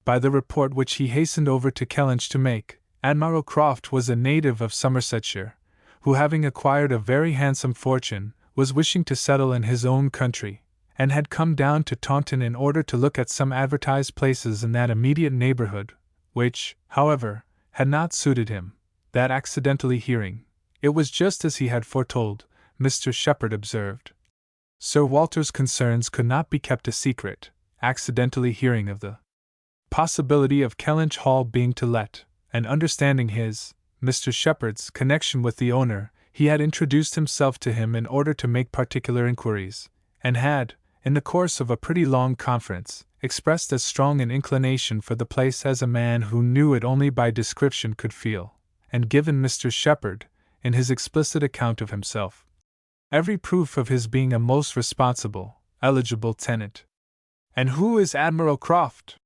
By the report which he hastened over to Kellynch to make, Admiral Croft was a native of Somersetshire, who, having acquired a very handsome fortune, was wishing to settle in his own country, and had come down to Taunton in order to look at some advertised places in that immediate neighbourhood, which, however, had not suited him. That accidentally hearing, it was just as he had foretold, Mr. Shepherd observed. Sir Walter's concerns could not be kept a secret. Accidentally hearing of the possibility of Kellynch Hall being to let, and understanding his, Mr. Shepherd's, connection with the owner, he had introduced himself to him in order to make particular inquiries, and had, in the course of a pretty long conference, expressed as strong an inclination for the place as a man who knew it only by description could feel, and given Mr. Shepherd, in his explicit account of himself, every proof of his being a most responsible, eligible tenant. "And who is Admiral Croft?"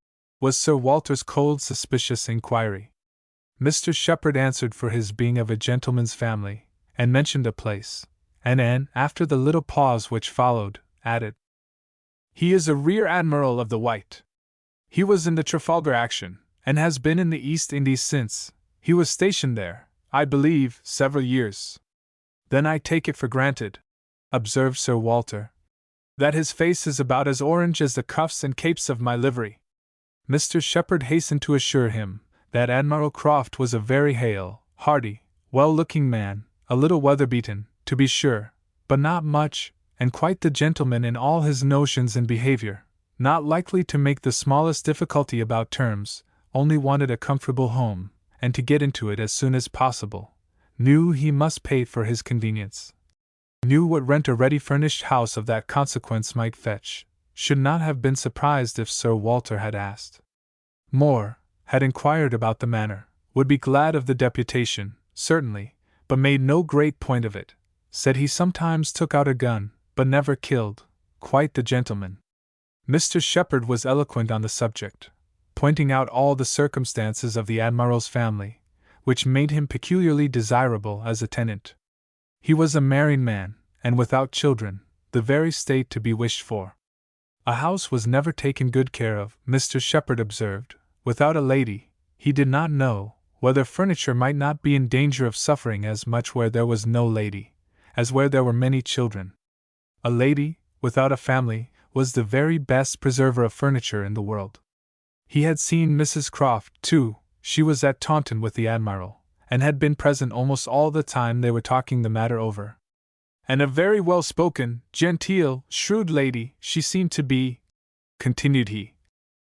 was Sir Walter's cold, suspicious inquiry. Mr. Shepherd answered for his being of a gentleman's family, and mentioned a place, and then, after the little pause which followed, added, "He is a rear admiral of the White. He was in the Trafalgar action, and has been in the East Indies since. He was stationed there, I believe, several years." "Then I take it for granted," observed Sir Walter, "that his face is about as orange as the cuffs and capes of my livery." Mr. Shepherd hastened to assure him that Admiral Croft was a very hale, hearty, well-looking man, a little weather-beaten, to be sure, but not much, and quite the gentleman in all his notions and behavior, not likely to make the smallest difficulty about terms, only wanted a comfortable home, and to get into it as soon as possible, knew he must pay for his convenience, knew what rent a ready-furnished house of that consequence might fetch, should not have been surprised if Sir Walter had asked more, had inquired about the manor, would be glad of the deputation, certainly, but made no great point of it, said he sometimes took out a gun, but never killed, quite the gentleman. Mr. Shepherd was eloquent on the subject, pointing out all the circumstances of the Admiral's family, which made him peculiarly desirable as a tenant. He was a married man, and without children, the very state to be wished for. A house was never taken good care of, Mr. Shepherd observed. Without a lady, he did not know whether furniture might not be in danger of suffering as much where there was no lady, as where there were many children. A lady, without a family, was the very best preserver of furniture in the world. He had seen Mrs. Croft, too. She was at Taunton with the Admiral, and had been present almost all the time they were talking the matter over. And a very well-spoken, genteel, shrewd lady she seemed to be, continued he.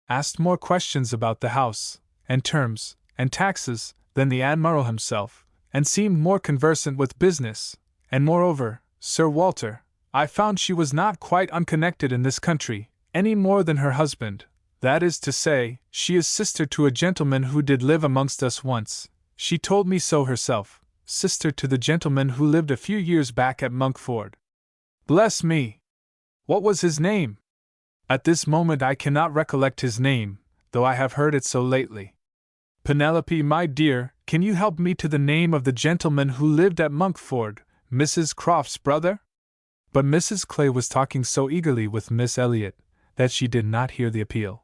Asked more questions about the house, and terms, and taxes, than the Admiral himself, and seemed more conversant with business, and moreover, Sir Walter, I found she was not quite unconnected in this country, any more than her husband, that is to say, she is sister to a gentleman who did live amongst us once, she told me so herself, sister to the gentleman who lived a few years back at Monkford. Bless me! What was his name? At this moment I cannot recollect his name, though I have heard it so lately. Penelope, my dear, can you help me to the name of the gentleman who lived at Monkford, Mrs. Croft's brother? But Mrs. Clay was talking so eagerly with Miss Elliot that she did not hear the appeal.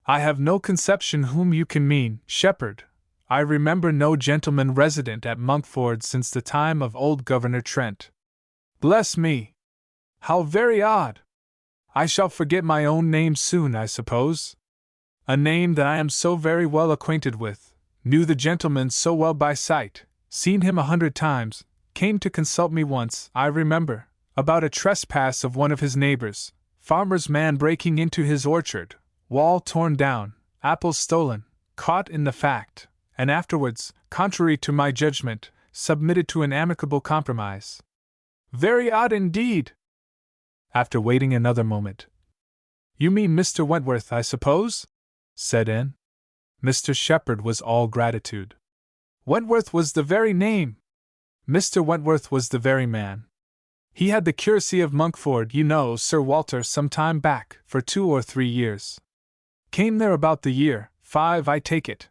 I have no conception whom you can mean, Shepherd. I remember no gentleman resident at Monkford since the time of old Governor Trent. Bless me! How very odd! I shall forget my own name soon, I suppose. A name that I am so very well acquainted with, knew the gentleman so well by sight, seen him 100 times, came to consult me once, I remember, about a trespass of one of his neighbors, farmer's man breaking into his orchard, wall torn down, apples stolen, caught in the fact, and afterwards, contrary to my judgment, submitted to an amicable compromise. Very odd indeed! After waiting another moment. You mean Mr. Wentworth, I suppose? Said Anne. Mr. Shepherd was all gratitude. Wentworth was the very name! Mr. Wentworth was the very man. He had the curacy of Monkford, you know, Sir Walter, some time back, for 2 or 3 years. Came there about the year 5, I take it.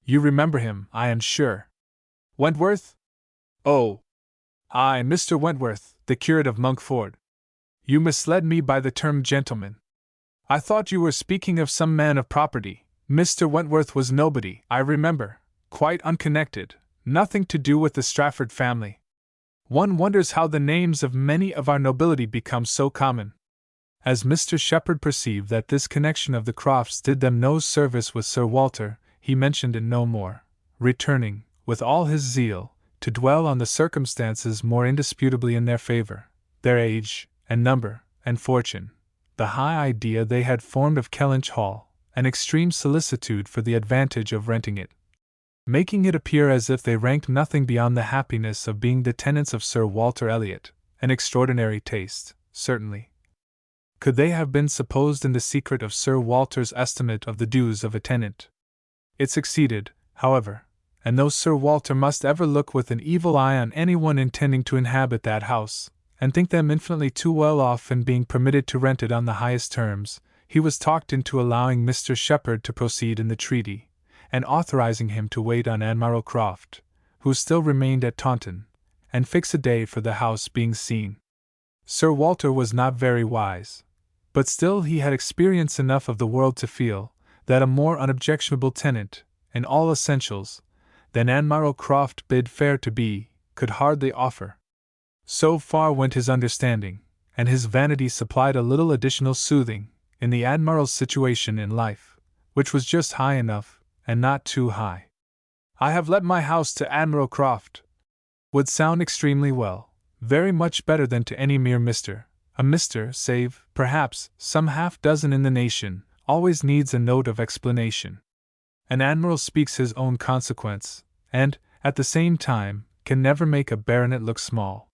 You remember him, I am sure. Wentworth? Oh! Aye, Mr. Wentworth, the curate of Monkford. You misled me by the term gentleman. I thought you were speaking of some man of property. Mr. Wentworth was nobody, I remember, quite unconnected, nothing to do with the Strafford family. One wonders how the names of many of our nobility become so common. As Mr. Shepherd perceived that this connection of the Crofts did them no service with Sir Walter, he mentioned it no more, returning, with all his zeal, to dwell on the circumstances more indisputably in their favor, their age, and number, and fortune, the high idea they had formed of Kellynch Hall, and extreme solicitude for the advantage of renting it, making it appear as if they ranked nothing beyond the happiness of being the tenants of Sir Walter Elliot, an extraordinary taste, certainly. Could they have been supposed in the secret of Sir Walter's estimate of the dues of a tenant? It succeeded, however, and though Sir Walter must ever look with an evil eye on anyone intending to inhabit that house, and think them infinitely too well off in being permitted to rent it on the highest terms, he was talked into allowing Mr. Shepherd to proceed in the treaty, and authorizing him to wait on Admiral Croft, who still remained at Taunton, and fix a day for the house being seen. Sir Walter was not very wise, but still he had experience enough of the world to feel that a more unobjectionable tenant, in all essentials, than Admiral Croft bid fair to be, could hardly offer. So far went his understanding, and his vanity supplied a little additional soothing in the Admiral's situation in life, which was just high enough, and not too high. I have let my house to Admiral Croft, would sound extremely well, very much better than to any mere Mr. A Mr., save, perhaps, some half-dozen in the nation, always needs a note of explanation. An admiral speaks his own consequence, and, at the same time, can never make a baronet look small.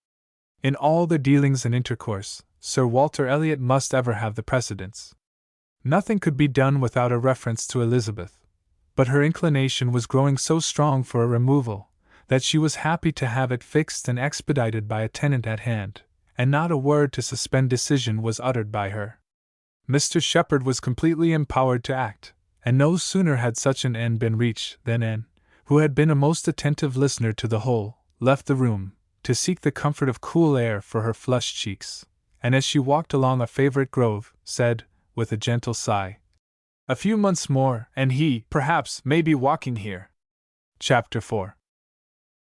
In all their dealings and intercourse, Sir Walter Elliot must ever have the precedence. Nothing could be done without a reference to Elizabeth, but her inclination was growing so strong for a removal, that she was happy to have it fixed and expedited by a tenant at hand, and not a word to suspend decision was uttered by her. Mr. Shepherd was completely empowered to act, and no sooner had such an end been reached than Anne, who had been a most attentive listener to the whole, left the room, to seek the comfort of cool air for her flushed cheeks, and as she walked along a favorite grove, said, with a gentle sigh, "A few months more, and he, perhaps, may be walking here." Chapter 4.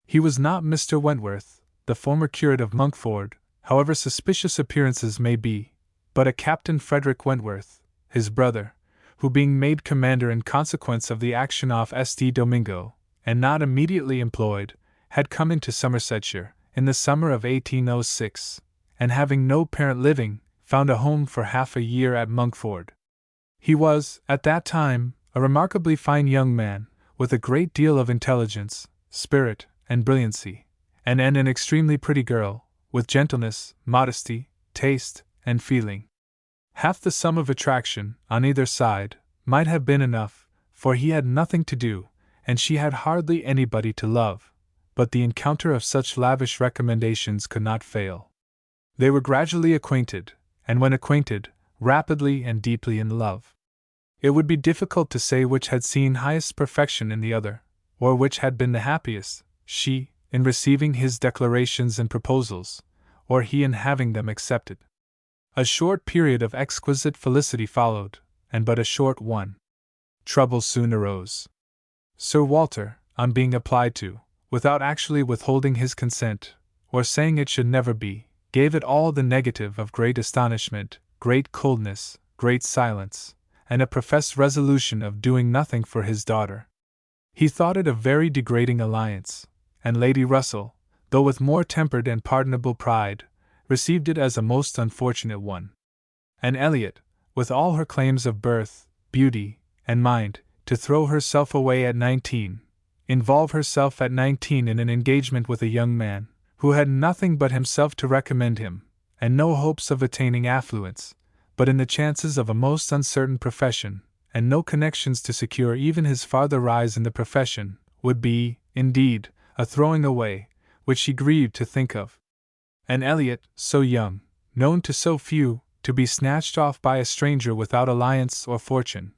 He was not Mr. Wentworth, the former curate of Monkford, however suspicious appearances may be, but a Captain Frederick Wentworth, his brother, who being made commander in consequence of the action off St. Domingo, and not immediately employed, had come into Somersetshire, in the summer of 1806, and having no parent living, found a home for half a year at Monkford. He was, at that time, a remarkably fine young man, with a great deal of intelligence, spirit, and brilliancy, and an extremely pretty girl, with gentleness, modesty, taste, and feeling. Half the sum of attraction, on either side, might have been enough, for he had nothing to do, and she had hardly anybody to love, but the encounter of such lavish recommendations could not fail. They were gradually acquainted, and when acquainted, rapidly and deeply in love. It would be difficult to say which had seen highest perfection in the other, or which had been the happiest, she, in receiving his declarations and proposals, or he in having them accepted. A short period of exquisite felicity followed, and but a short one. Trouble soon arose. Sir Walter, on being applied to, without actually withholding his consent, or saying it should never be, gave it all the negative of great astonishment, great coldness, great silence, and a professed resolution of doing nothing for his daughter. He thought it a very degrading alliance, and Lady Russell, though with more tempered and pardonable pride, received it as a most unfortunate one. And Elliot, with all her claims of birth, beauty, and mind, to throw herself away at 19, involve herself at 19 in an engagement with a young man who had nothing but himself to recommend him, and no hopes of attaining affluence, but in the chances of a most uncertain profession, and no connections to secure even his farther rise in the profession, would be, indeed, a throwing away, which she grieved to think of. And Eliot, so young, known to so few, to be snatched off by a stranger without alliance or fortune,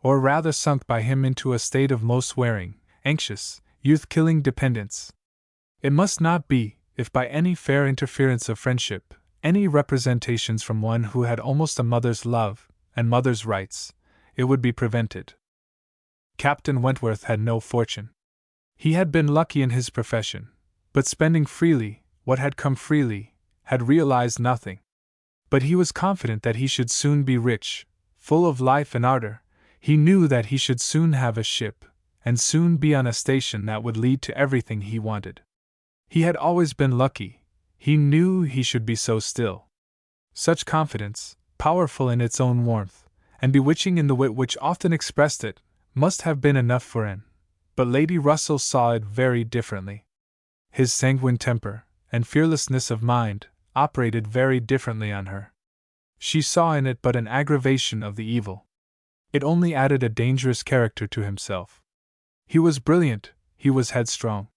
or rather sunk by him into a state of most wearing, anxious, youth-killing dependence. It must not be, if by any fair interference of friendship, any representations from one who had almost a mother's love and mother's rights, it would be prevented. Captain Wentworth had no fortune. He had been lucky in his profession, but spending freely what had come freely, had realized nothing. But he was confident that he should soon be rich, full of life and ardor. He knew that he should soon have a ship, and soon be on a station that would lead to everything he wanted. He had always been lucky, he knew he should be so still. Such confidence, powerful in its own warmth, and bewitching in the wit which often expressed it, must have been enough for Anne. But Lady Russell saw it very differently. His sanguine temper and fearlessness of mind operated very differently on her. She saw in it but an aggravation of the evil. It only added a dangerous character to himself. He was brilliant, he was headstrong.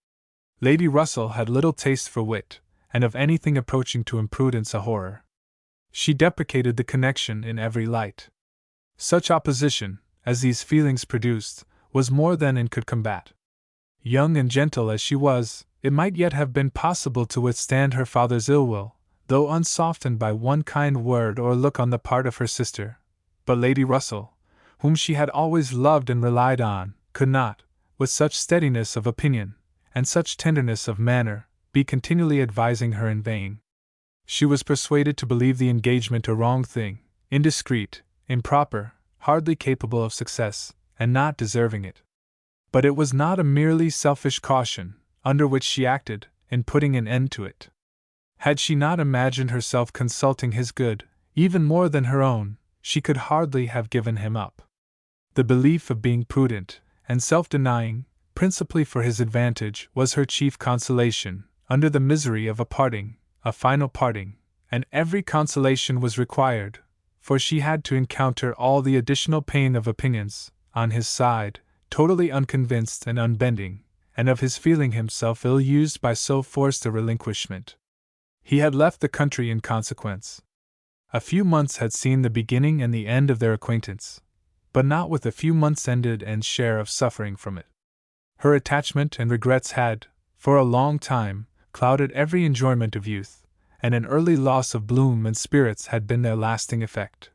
Lady Russell had little taste for wit, and of anything approaching to imprudence a horror. She deprecated the connection in every light. Such opposition, as these feelings produced, was more than Anne could combat. Young and gentle as she was, it might yet have been possible to withstand her father's ill will, though unsoftened by one kind word or look on the part of her sister. But Lady Russell, whom she had always loved and relied on, could not, with such steadiness of opinion, and such tenderness of manner, be continually advising her in vain. She was persuaded to believe the engagement a wrong thing, indiscreet, improper, hardly capable of success, and not deserving it. But it was not a merely selfish caution, under which she acted, in putting an end to it. Had she not imagined herself consulting his good, even more than her own, she could hardly have given him up. The belief of being prudent, and self-denying, principally for his advantage, was her chief consolation, under the misery of a parting, a final parting, and every consolation was required, for she had to encounter all the additional pain of opinions, on his side, totally unconvinced and unbending, and of his feeling himself ill-used by so forced a relinquishment. He had left the country in consequence. A few months had seen the beginning and the end of their acquaintance, but not with a few months ended Anne's share of suffering from it. Her attachment and regrets had, for a long time, clouded every enjoyment of youth, and an early loss of bloom and spirits had been their lasting effect.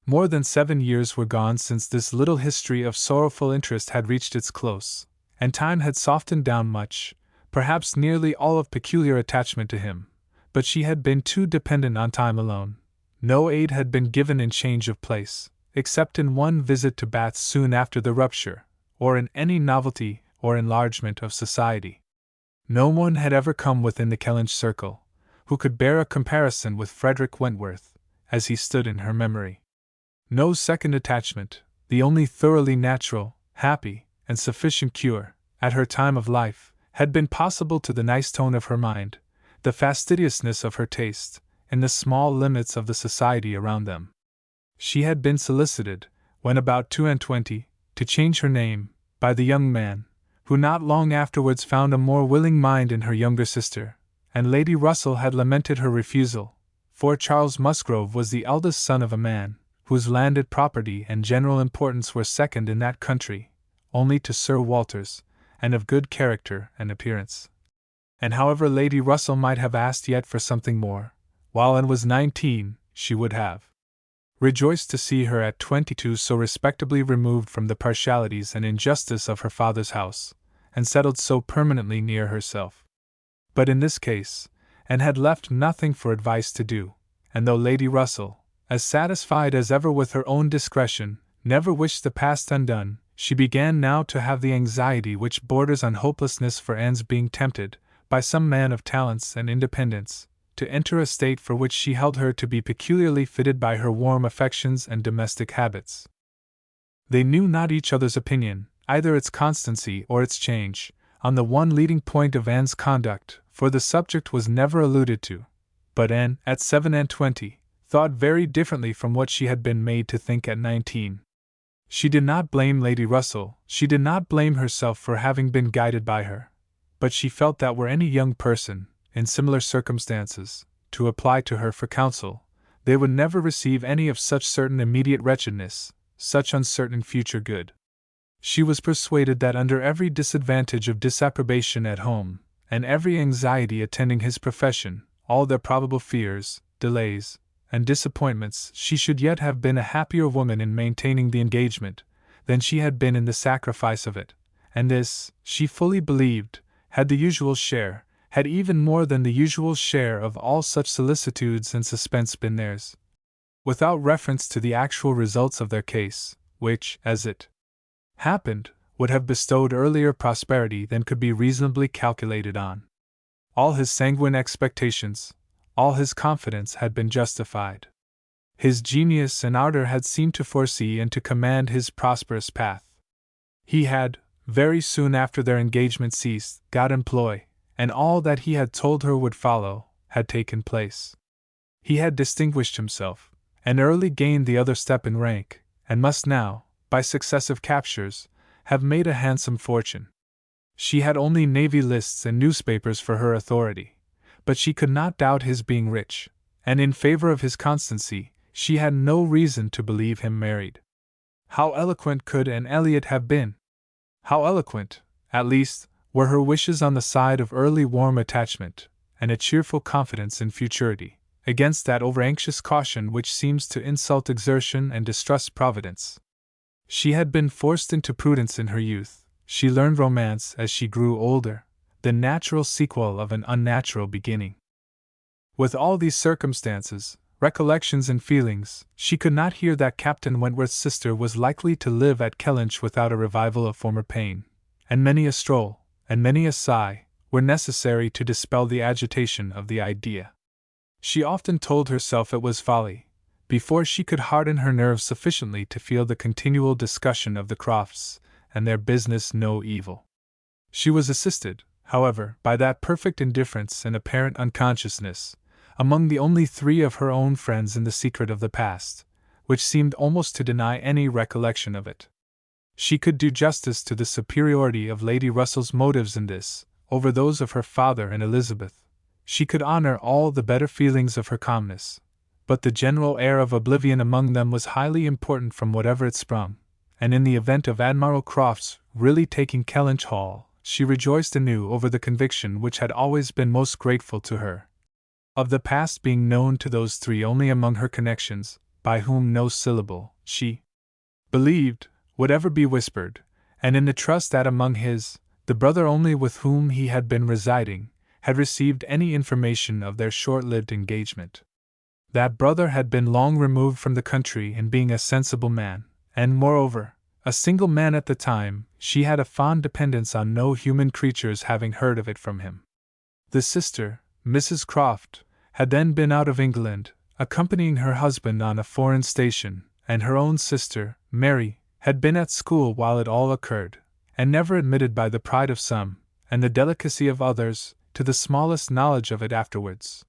More than 7 years were gone since this little history of sorrowful interest had reached its close, and time had softened down much, perhaps nearly all of peculiar attachment to him, but she had been too dependent on time alone. No aid had been given in change of place, except in one visit to Bath soon after the rupture, or in any novelty or enlargement of society. No one had ever come within the Kellynch circle, who could bear a comparison with Frederick Wentworth, as he stood in her memory. No second attachment, the only thoroughly natural, happy, and sufficient cure, at her time of life, had been possible to the nice tone of her mind, the fastidiousness of her taste, in the small limits of the society around them. She had been solicited, when about 22, to change her name, by the young man, who not long afterwards found a more willing mind in her younger sister, and Lady Russell had lamented her refusal, for Charles Musgrove was the eldest son of a man, whose landed property and general importance were second in that country, only to Sir Walter's, and of good character and appearance. And however Lady Russell might have asked yet for something more, while Anne was 19, she would have rejoiced to see her at 22 so respectably removed from the partialities and injustice of her father's house, and settled so permanently near herself. But in this case, Anne had left nothing for advice to do, and though Lady Russell, as satisfied as ever with her own discretion, never wished the past undone, she began now to have the anxiety which borders on hopelessness for Anne's being tempted, by some man of talents and independence, to enter a state for which she held her to be peculiarly fitted by her warm affections and domestic habits. They knew not each other's opinion, either its constancy or its change, on the one leading point of Anne's conduct, for the subject was never alluded to. But Anne, at 27, thought very differently from what she had been made to think at 19. She did not blame Lady Russell, she did not blame herself for having been guided by her, but she felt that were any young person, in similar circumstances, to apply to her for counsel, they would never receive any of such certain immediate wretchedness, such uncertain future good. She was persuaded that under every disadvantage of disapprobation at home, and every anxiety attending his profession, all their probable fears, delays, and disappointments, she should yet have been a happier woman in maintaining the engagement than she had been in the sacrifice of it, and this, she fully believed, had the usual share, had even more than the usual share of all such solicitudes and suspense been theirs. Without reference to the actual results of their case, which, as it happened, would have bestowed earlier prosperity than could be reasonably calculated on. All his sanguine expectations, all his confidence had been justified. His genius and ardor had seemed to foresee and to command his prosperous path. He had, very soon after their engagement ceased, got employ, and all that he had told her would follow had taken place. He had distinguished himself, and early gained the other step in rank, and must now, by successive captures, have made a handsome fortune. She had only navy lists and newspapers for her authority, but she could not doubt his being rich, and in favor of his constancy, she had no reason to believe him married. How eloquent could Anne Elliot have been? How eloquent, at least, were her wishes on the side of early warm attachment, and a cheerful confidence in futurity, against that over-anxious caution which seems to insult exertion and distrust providence. She had been forced into prudence in her youth, she learned romance as she grew older, the natural sequel of an unnatural beginning. With all these circumstances, recollections and feelings, she could not hear that Captain Wentworth's sister was likely to live at Kellynch without a revival of former pain, and many a stroll, and many a sigh, were necessary to dispel the agitation of the idea. She often told herself it was folly, before she could harden her nerves sufficiently to feel the continual discussion of the Crofts, and their business no evil. She was assisted, however, by that perfect indifference and apparent unconsciousness, among the only three of her own friends in the secret of the past, which seemed almost to deny any recollection of it. She could do justice to the superiority of Lady Russell's motives in this, over those of her father and Elizabeth. She could honor all the better feelings of her calmness, but the general air of oblivion among them was highly important from whatever it sprung, and in the event of Admiral Crofts really taking Kellynch Hall, she rejoiced anew over the conviction which had always been most grateful to her, of the past being known to those three only among her connections, by whom no syllable, she believed, would ever be whispered, and in the trust that among his, the brother only with whom he had been residing, had received any information of their short-lived engagement. That brother had been long removed from the country, and being a sensible man, and, moreover, a single man at the time, she had a fond dependence on no human creature's having heard of it from him. The sister, Mrs. Croft, had then been out of England, accompanying her husband on a foreign station, and her own sister, Mary, had been at school while it all occurred, and never admitted by the pride of some, and the delicacy of others, to the smallest knowledge of it afterwards.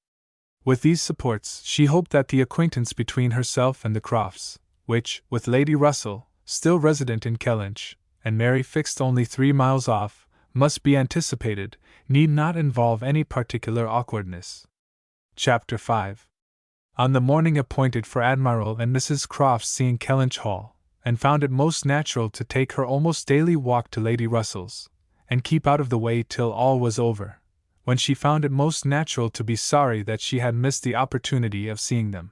With these supports, she hoped that the acquaintance between herself and the Crofts, which, with Lady Russell, still resident in Kellynch, and Mary fixed only 3 miles off, must be anticipated, need not involve any particular awkwardness. Chapter 5. On the morning appointed for Admiral and Mrs. Croft's seeing Kellynch Hall, and found it most natural to take her almost daily walk to Lady Russell's, and keep out of the way till all was over, when she found it most natural to be sorry that she had missed the opportunity of seeing them.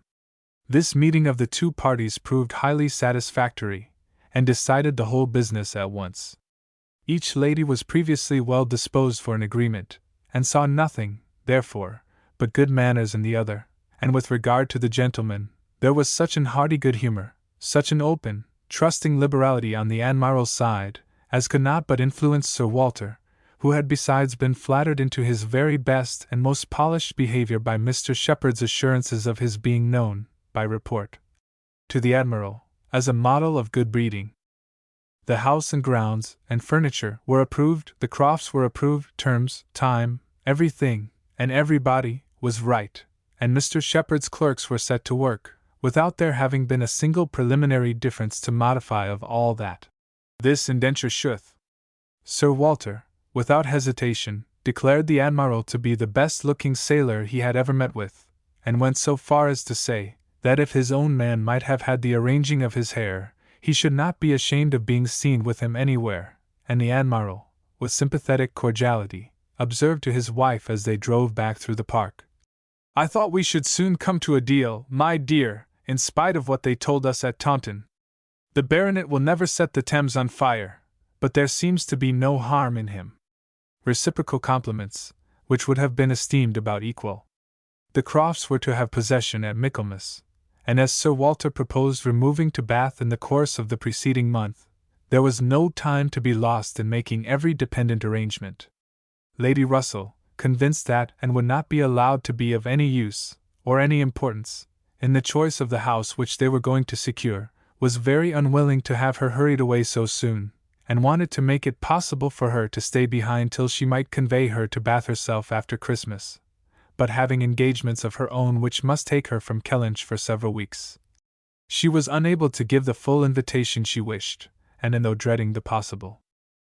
This meeting of the two parties proved highly satisfactory, and decided the whole business at once. Each lady was previously well disposed for an agreement, and saw nothing, therefore, but good manners in the other, and with regard to the gentleman, there was such an hearty good humor, such an open, trusting liberality on the Admiral's side, as could not but influence Sir Walter, who had besides been flattered into his very best and most polished behavior by Mr. Shepherd's assurances of his being known, by report, to the Admiral, as a model of good breeding. The house and grounds and furniture were approved, the Crofts were approved, terms, time, everything, and everybody, was right, and Mr. Shepherd's clerks were set to work, without there having been a single preliminary difference to modify of all that. This indenture shouth. Sir Walter, without hesitation, declared the Admiral to be the best-looking sailor he had ever met with, and went so far as to say that if his own man might have had the arranging of his hair, he should not be ashamed of being seen with him anywhere, and the Admiral, with sympathetic cordiality, observed to his wife as they drove back through the park, "I thought we should soon come to a deal, my dear, in spite of what they told us at Taunton. The Baronet will never set the Thames on fire, but there seems to be no harm in him." Reciprocal compliments, which would have been esteemed about equal. The Crofts were to have possession at Michaelmas, and as Sir Walter proposed removing to Bath in the course of the preceding month, there was no time to be lost in making every dependent arrangement. Lady Russell, convinced that and would not be allowed to be of any use, or any importance, in the choice of the house which they were going to secure, was very unwilling to have her hurried away so soon, and wanted to make it possible for her to stay behind till she might convey her to Bath herself after Christmas, but having engagements of her own which must take her from Kellynch for several weeks, she was unable to give the full invitation she wished, and though dreading the possible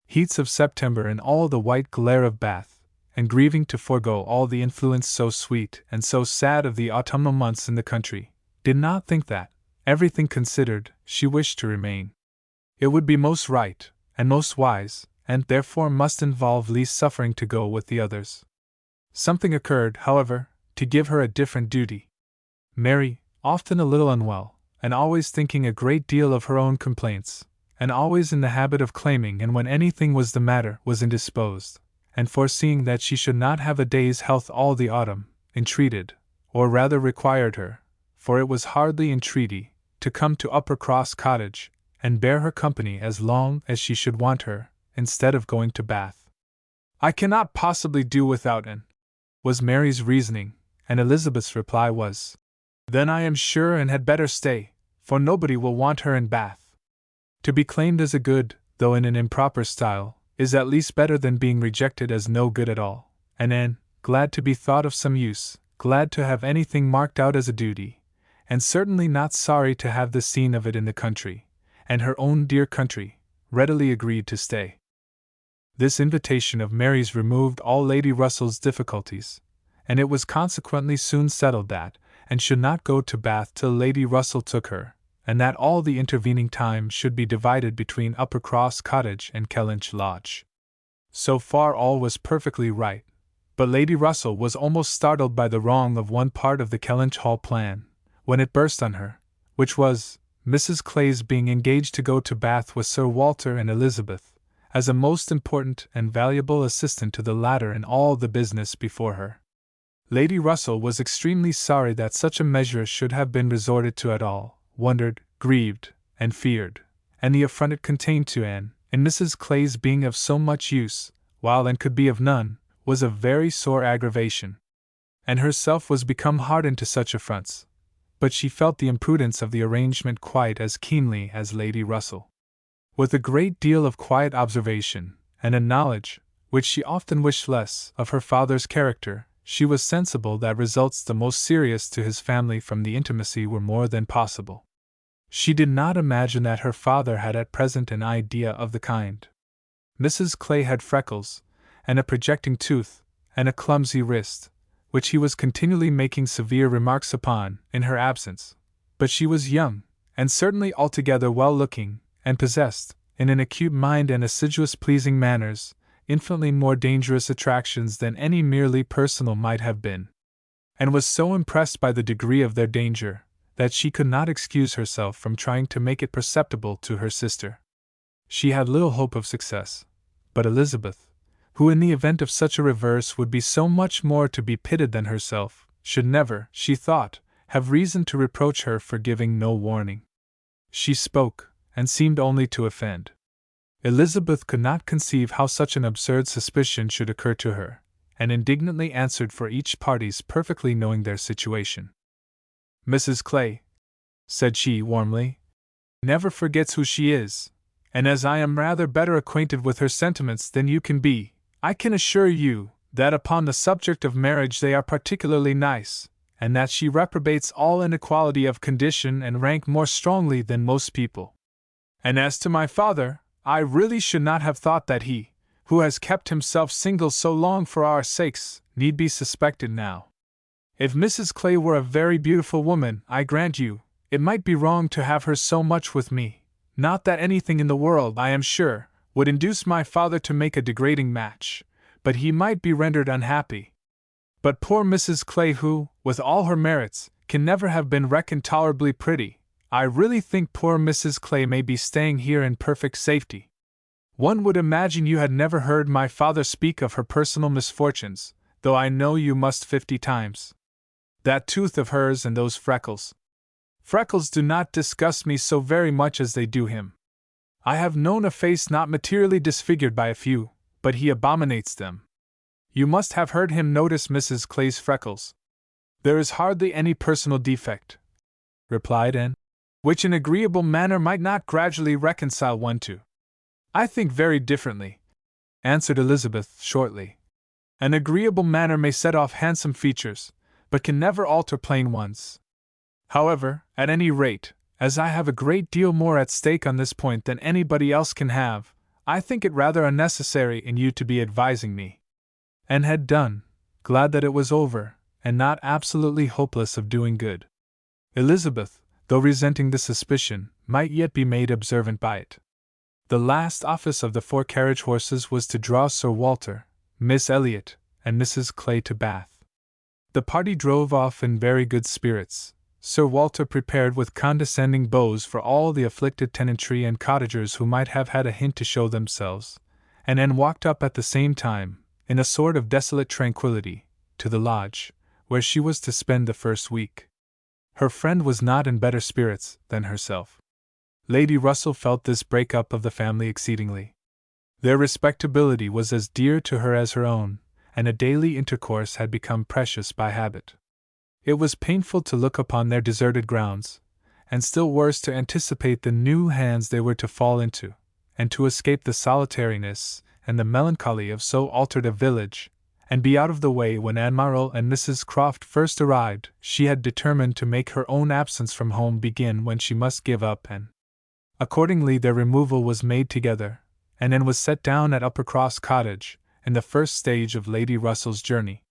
heats of September in all the white glare of Bath, and grieving to forego all the influence so sweet and so sad of the autumnal months in the country, did not think that, everything considered, she wished to remain. It would be most right, and most wise, and therefore must involve least suffering to go with the others. Something occurred, however, to give her a different duty. Mary, often a little unwell, and always thinking a great deal of her own complaints, and always in the habit of claiming, and when anything was the matter, was indisposed, and foreseeing that she should not have a day's health all the autumn, entreated, or rather required her, for it was hardly entreaty, to come to Uppercross Cottage, and bear her company as long as she should want her, instead of going to Bath. "I cannot possibly do without an," was Mary's reasoning, and Elizabeth's reply was, "Then I am sure and had better stay, for nobody will want her in Bath." To be claimed as a good, though in an improper style, is at least better than being rejected as no good at all, and Anne, glad to be thought of some use, glad to have anything marked out as a duty, and certainly not sorry to have the scene of it in the country, and her own dear country, readily agreed to stay. This invitation of Mary's removed all Lady Russell's difficulties, and it was consequently soon settled that Anne should not go to Bath till Lady Russell took her, and that all the intervening time should be divided between Uppercross Cottage and Kellynch Lodge. So far all was perfectly right, but Lady Russell was almost startled by the wrong of one part of the Kellynch Hall plan, when it burst on her, which was Mrs. Clay's being engaged to go to Bath with Sir Walter and Elizabeth, as a most important and valuable assistant to the latter in all the business before her. Lady Russell was extremely sorry that such a measure should have been resorted to at all, wondered, grieved, and feared, and the affront it contained to Anne, in Mrs. Clay's being of so much use, while Anne could be of none, was a very sore aggravation. And herself was become hardened to such affronts, but she felt the imprudence of the arrangement quite as keenly as Lady Russell. With a great deal of quiet observation, and a knowledge, which she often wished less, of her father's character, she was sensible that results the most serious to his family from the intimacy were more than possible. She did not imagine that her father had at present an idea of the kind. Mrs. Clay had freckles, and a projecting tooth, and a clumsy wrist, which he was continually making severe remarks upon, in her absence, but she was young, and certainly altogether well-looking, and possessed, in an acute mind and assiduous pleasing manners, infinitely more dangerous attractions than any merely personal might have been, and was so impressed by the degree of their danger, that she could not excuse herself from trying to make it perceptible to her sister. She had little hope of success, but Elizabeth, who in the event of such a reverse would be so much more to be pitied than herself, should never, she thought, have reason to reproach her for giving no warning. She spoke, and seemed only to offend. Elizabeth could not conceive how such an absurd suspicion should occur to her, and indignantly answered for each party's perfectly knowing their situation. "Mrs. Clay," said she warmly, "never forgets who she is, and as I am rather better acquainted with her sentiments than you can be, I can assure you that upon the subject of marriage they are particularly nice, and that she reprobates all inequality of condition and rank more strongly than most people. And as to my father, I really should not have thought that he, who has kept himself single so long for our sakes, need be suspected now. If Mrs. Clay were a very beautiful woman, I grant you, it might be wrong to have her so much with me. Not that anything in the world, I am sure, would induce my father to make a degrading match, but he might be rendered unhappy. But poor Mrs. Clay, who, with all her merits, can never have been reckoned tolerably pretty, I really think poor Mrs. Clay may be staying here in perfect safety. One would imagine you had never heard my father speak of her personal misfortunes, though I know you must 50 times. That tooth of hers and those freckles. Freckles do not disgust me so very much as they do him. I have known a face not materially disfigured by a few, but he abominates them. You must have heard him notice Mrs. Clay's freckles. There is hardly any personal defect, replied Anne, which an agreeable manner might not gradually reconcile one to. I think very differently, answered Elizabeth shortly. An agreeable manner may set off handsome features, but can never alter plain ones. However, at any rate, as I have a great deal more at stake on this point than anybody else can have, I think it rather unnecessary in you to be advising me. And had done, glad that it was over, and not absolutely hopeless of doing good. Elizabeth, though resenting the suspicion, might yet be made observant by it. The last office of the 4 carriage horses was to draw Sir Walter, Miss Elliot, and Mrs. Clay to Bath. The party drove off in very good spirits, Sir Walter prepared with condescending bows for all the afflicted tenantry and cottagers who might have had a hint to show themselves, and Anne walked up at the same time, in a sort of desolate tranquillity, to the lodge, where she was to spend the first week. Her friend was not in better spirits than herself. Lady Russell felt this break-up of the family exceedingly. Their respectability was as dear to her as her own, and a daily intercourse had become precious by habit. It was painful to look upon their deserted grounds, and still worse to anticipate the new hands they were to fall into, and to escape the solitariness and the melancholy of so altered a village, and be out of the way when Anne Morrow and Mrs. Croft first arrived. She had determined to make her own absence from home begin when she must give up, and accordingly their removal was made together, and Anne was set down at Uppercross Cottage, in the first stage of Lady Russell's journey.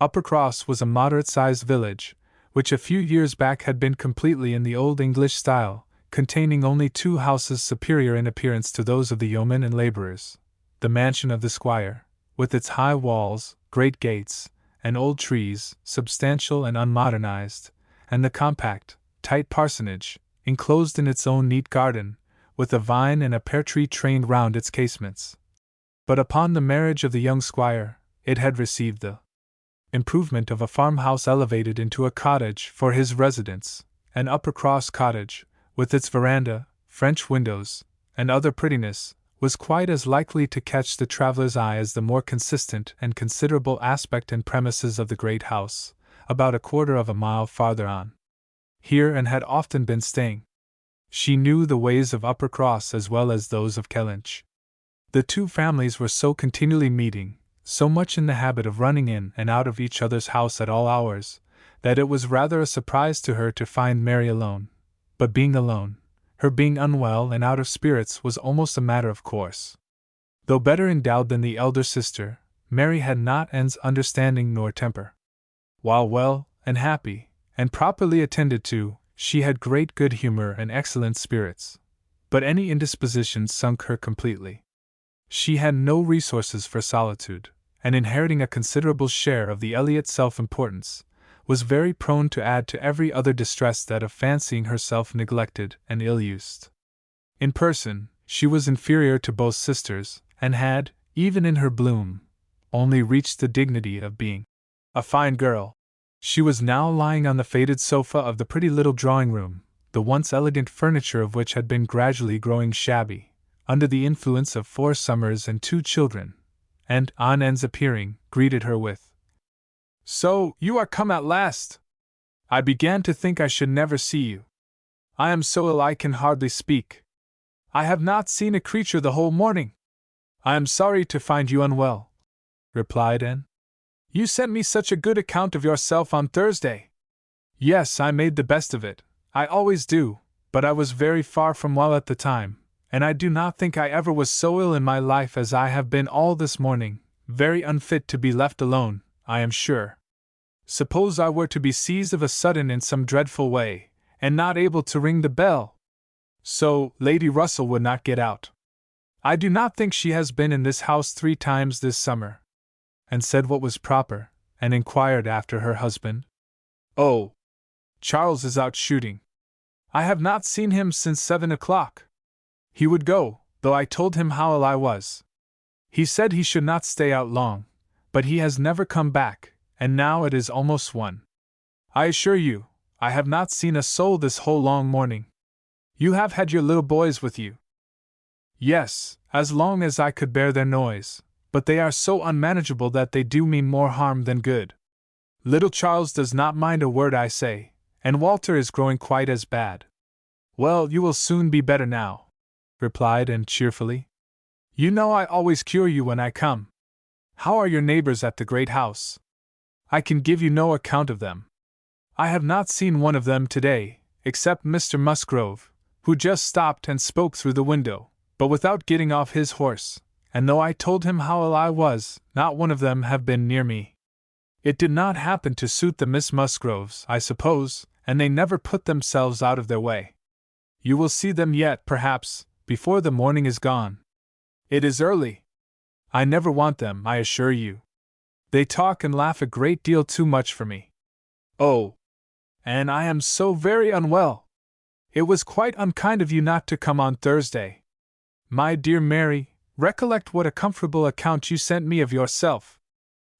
Uppercross was a moderate-sized village, which a few years back had been completely in the old English style, containing only 2 houses superior in appearance to those of the yeomen and labourers: the mansion of the squire, with its high walls, great gates, and old trees, substantial and unmodernized, and the compact, tight parsonage, enclosed in its own neat garden, with a vine and a pear tree trained round its casements. But upon the marriage of the young squire, it had received the improvement of a farmhouse elevated into a cottage for his residence, and Uppercross Cottage, with its veranda, French windows, and other prettiness, was quite as likely to catch the traveller's eye as the more consistent and considerable aspect and premises of the great house, about a quarter of a mile farther on. Here Anne had often been staying. She knew the ways of Uppercross as well as those of Kellynch. The 2 families were so continually meeting, so much in the habit of running in and out of each other's house at all hours, that it was rather a surprise to her to find Mary alone. But being alone, her being unwell and out of spirits was almost a matter of course. Though better endowed than the elder sister, Mary had not Anne's understanding nor temper. While well, and happy, and properly attended to, she had great good humor and excellent spirits, but any indisposition sunk her completely. She had no resources for solitude, and inheriting a considerable share of the Elliot self-importance, was very prone to add to every other distress that of fancying herself neglected and ill-used. In person, she was inferior to both sisters, and had, even in her bloom, only reached the dignity of being a fine girl. She was now lying on the faded sofa of the pretty little drawing-room, the once elegant furniture of which had been gradually growing shabby, under the influence of 4 summers and 2 children, and, on Anne's appearing, greeted her with, "So, you are come at last! I began to think I should never see you. I am so ill I can hardly speak. I have not seen a creature the whole morning. I am sorry to find you unwell, replied Anne. You sent me such a good account of yourself on Thursday. Yes, I made the best of it. I always do, but I was very far from well at the time, and I do not think I ever was so ill in my life as I have been all this morning, very unfit to be left alone, I am sure. Suppose I were to be seized of a sudden in some dreadful way, and not able to ring the bell. So, Lady Russell would not get out. I do not think she has been in this house 3 times this summer. And said what was proper, and inquired after her husband. Oh, Charles is out shooting. I have not seen him since 7 o'clock. He would go, though I told him how ill I was. He said he should not stay out long, but he has never come back, and now it is almost 1. I assure you, I have not seen a soul this whole long morning. You have had your little boys with you? Yes, as long as I could bear their noise, but they are so unmanageable that they do me more harm than good. Little Charles does not mind a word I say, and Walter is growing quite as bad. Well, you will soon be better now, replied Anne cheerfully. You know I always cure you when I come. How are your neighbors at the great house? I can give you no account of them. I have not seen one of them today, except Mr. Musgrove, who just stopped and spoke through the window, but without getting off his horse, and though I told him how ill I was, not one of them have been near me. It did not happen to suit the Miss Musgroves, I suppose, and they never put themselves out of their way. You will see them yet, perhaps, before the morning is gone. It is early. I never want them, I assure you. They talk and laugh a great deal too much for me. Oh, and I am so very unwell. It was quite unkind of you not to come on Thursday. My dear Mary, recollect what a comfortable account you sent me of yourself.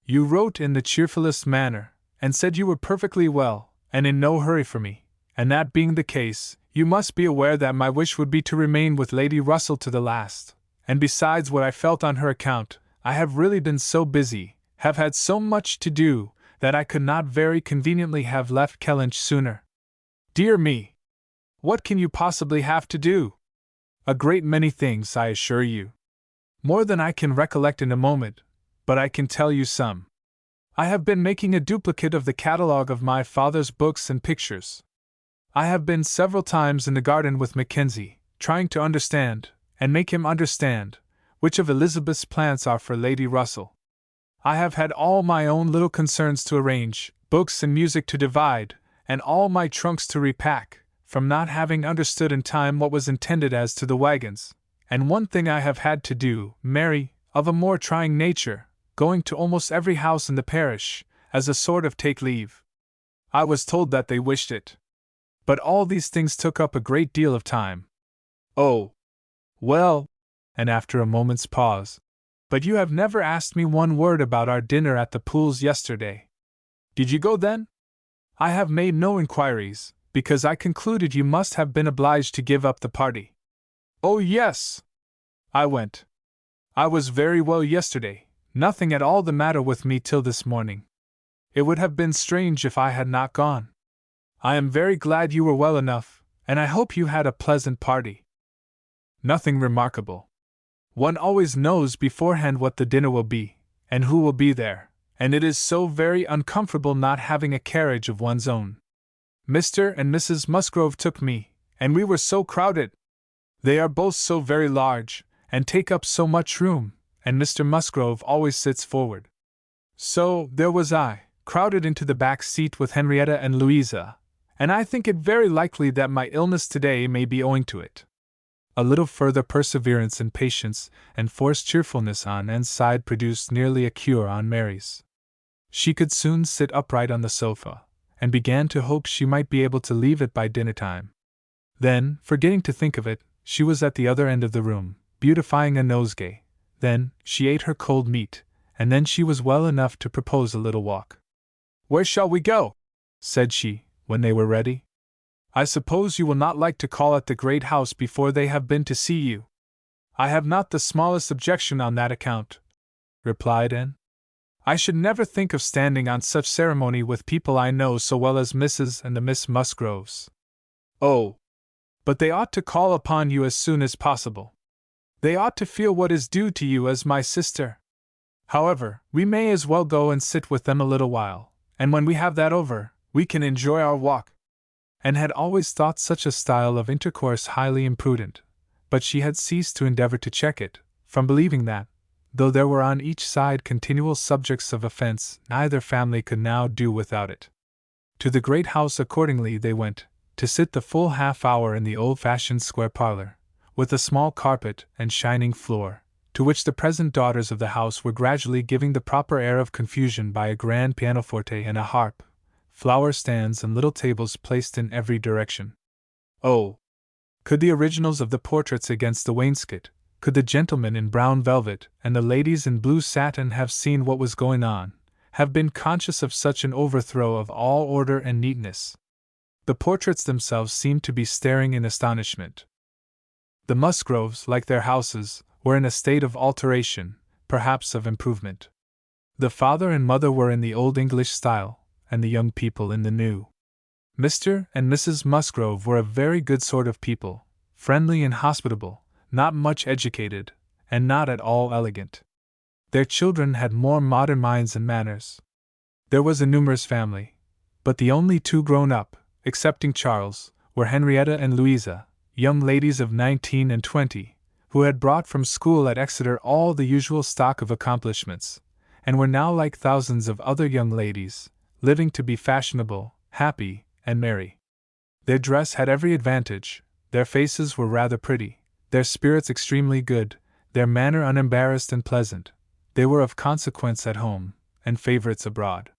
You wrote in the cheerfulest manner, and said you were perfectly well, and in no hurry for me, and that being the case, you must be aware that my wish would be to remain with Lady Russell to the last, and besides what I felt on her account, I have really been so busy, have had so much to do, that I could not very conveniently have left Kellynch sooner. Dear me! What can you possibly have to do? A great many things, I assure you. More than I can recollect in a moment, but I can tell you some. I have been making a duplicate of the catalogue of my father's books and pictures. I have been several times in the garden with Mackenzie, trying to understand, and make him understand, which of Elizabeth's plants are for Lady Russell. I have had all my own little concerns to arrange, books and music to divide, and all my trunks to repack, from not having understood in time what was intended as to the wagons, and one thing I have had to do, Mary, of a more trying nature, going to almost every house in the parish, as a sort of take leave. I was told that they wished it. But all these things took up a great deal of time. Oh! Well, and after a moment's pause, but you have never asked me one word about our dinner at the Pools yesterday. Did you go then? I have made no inquiries, because I concluded you must have been obliged to give up the party. Oh yes! I went. I was very well yesterday, nothing at all the matter with me till this morning. It would have been strange if I had not gone. I am very glad you were well enough, and I hope you had a pleasant party. Nothing remarkable. One always knows beforehand what the dinner will be, and who will be there, and it is so very uncomfortable not having a carriage of one's own. Mr. and Mrs. Musgrove took me, and we were so crowded. They are both so very large, and take up so much room, and Mr. Musgrove always sits forward. So, there was I, crowded into the back seat with Henrietta and Louisa, and I think it very likely that my illness today may be owing to it. A little further perseverance and patience and forced cheerfulness on Anne's side produced nearly a cure on Mary's. She could soon sit upright on the sofa, and began to hope she might be able to leave it by dinner time. Then, forgetting to think of it, she was at the other end of the room, beautifying a nosegay. Then, she ate her cold meat, and then she was well enough to propose a little walk. "Where shall we go?" said she, when they were ready. "I suppose you will not like to call at the great house before they have been to see you." "I have not the smallest objection on that account," replied Anne. "I should never think of standing on such ceremony with people I know so well as Mrs. and the Miss Musgroves." "Oh! But they ought to call upon you as soon as possible. They ought to feel what is due to you as my sister. However, we may as well go and sit with them a little while, and when we have that over, we can enjoy our walk. Anne had always thought such a style of intercourse highly imprudent, but she had ceased to endeavor to check it, from believing that, though there were on each side continual subjects of offense, neither family could now do without it. To the great house accordingly they went, to sit the full half-hour in the old-fashioned square parlor, with a small carpet and shining floor, to which the present daughters of the house were gradually giving the proper air of confusion by a grand pianoforte and a harp, flower stands and little tables placed in every direction. Oh! Could the originals of the portraits against the wainscot, could the gentlemen in brown velvet and the ladies in blue satin have seen what was going on, have been conscious of such an overthrow of all order and neatness? The portraits themselves seemed to be staring in astonishment. The Musgroves, like their houses, were in a state of alteration, perhaps of improvement. The father and mother were in the old English style, and the young people in the new. Mr. and Mrs. Musgrove were a very good sort of people, friendly and hospitable, not much educated, and not at all elegant. Their children had more modern minds and manners. There was a numerous family, but the only two grown up, excepting Charles, were Henrietta and Louisa, young ladies of 19 and 20, who had brought from school at Exeter all the usual stock of accomplishments, and were now like thousands of other young ladies, living to be fashionable, happy, and merry. Their dress had every advantage, their faces were rather pretty, their spirits extremely good, their manner unembarrassed and pleasant. They were of consequence at home, and favorites abroad.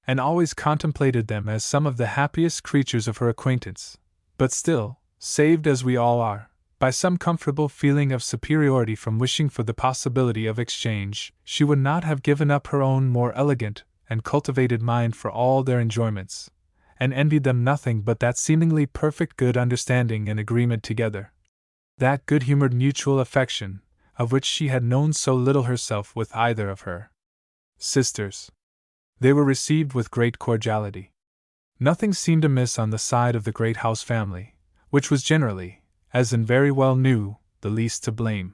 And always contemplated them as some of the happiest creatures of her acquaintance, but still, saved as we all are, by some comfortable feeling of superiority from wishing for the possibility of exchange, she would not have given up her own more elegant and cultivated mind for all their enjoyments, and envied them nothing but that seemingly perfect good understanding and agreement together, that good-humored mutual affection, of which she had known so little herself with either of her sisters. They were received with great cordiality. Nothing seemed amiss on the side of the great house family, which was generally, as Anne very well knew, the least to blame.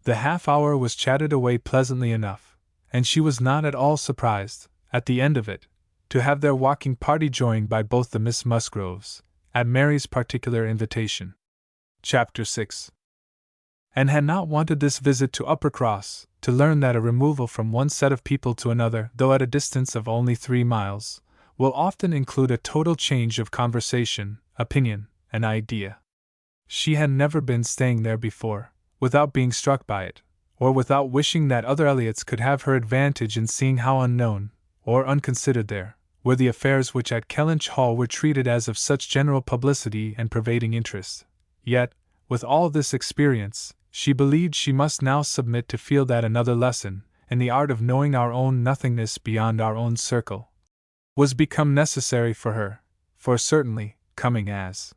The half-hour was chatted away pleasantly enough, and she was not at all surprised, at the end of it, to have their walking party joined by both the Miss Musgroves, at Mary's particular invitation. Chapter 6. Anne had not wanted this visit to Uppercross, to learn that a removal from one set of people to another, though at a distance of only 3 miles, will often include a total change of conversation, opinion, and idea. She had never been staying there before, without being struck by it, or without wishing that other Elliots could have her advantage in seeing how unknown, or unconsidered there, were the affairs which at Kellynch Hall were treated as of such general publicity and pervading interest. Yet, with all this experience, she believed she must now submit to feel that another lesson, in the art of knowing our own nothingness beyond our own circle, was become necessary for her, for certainly, coming as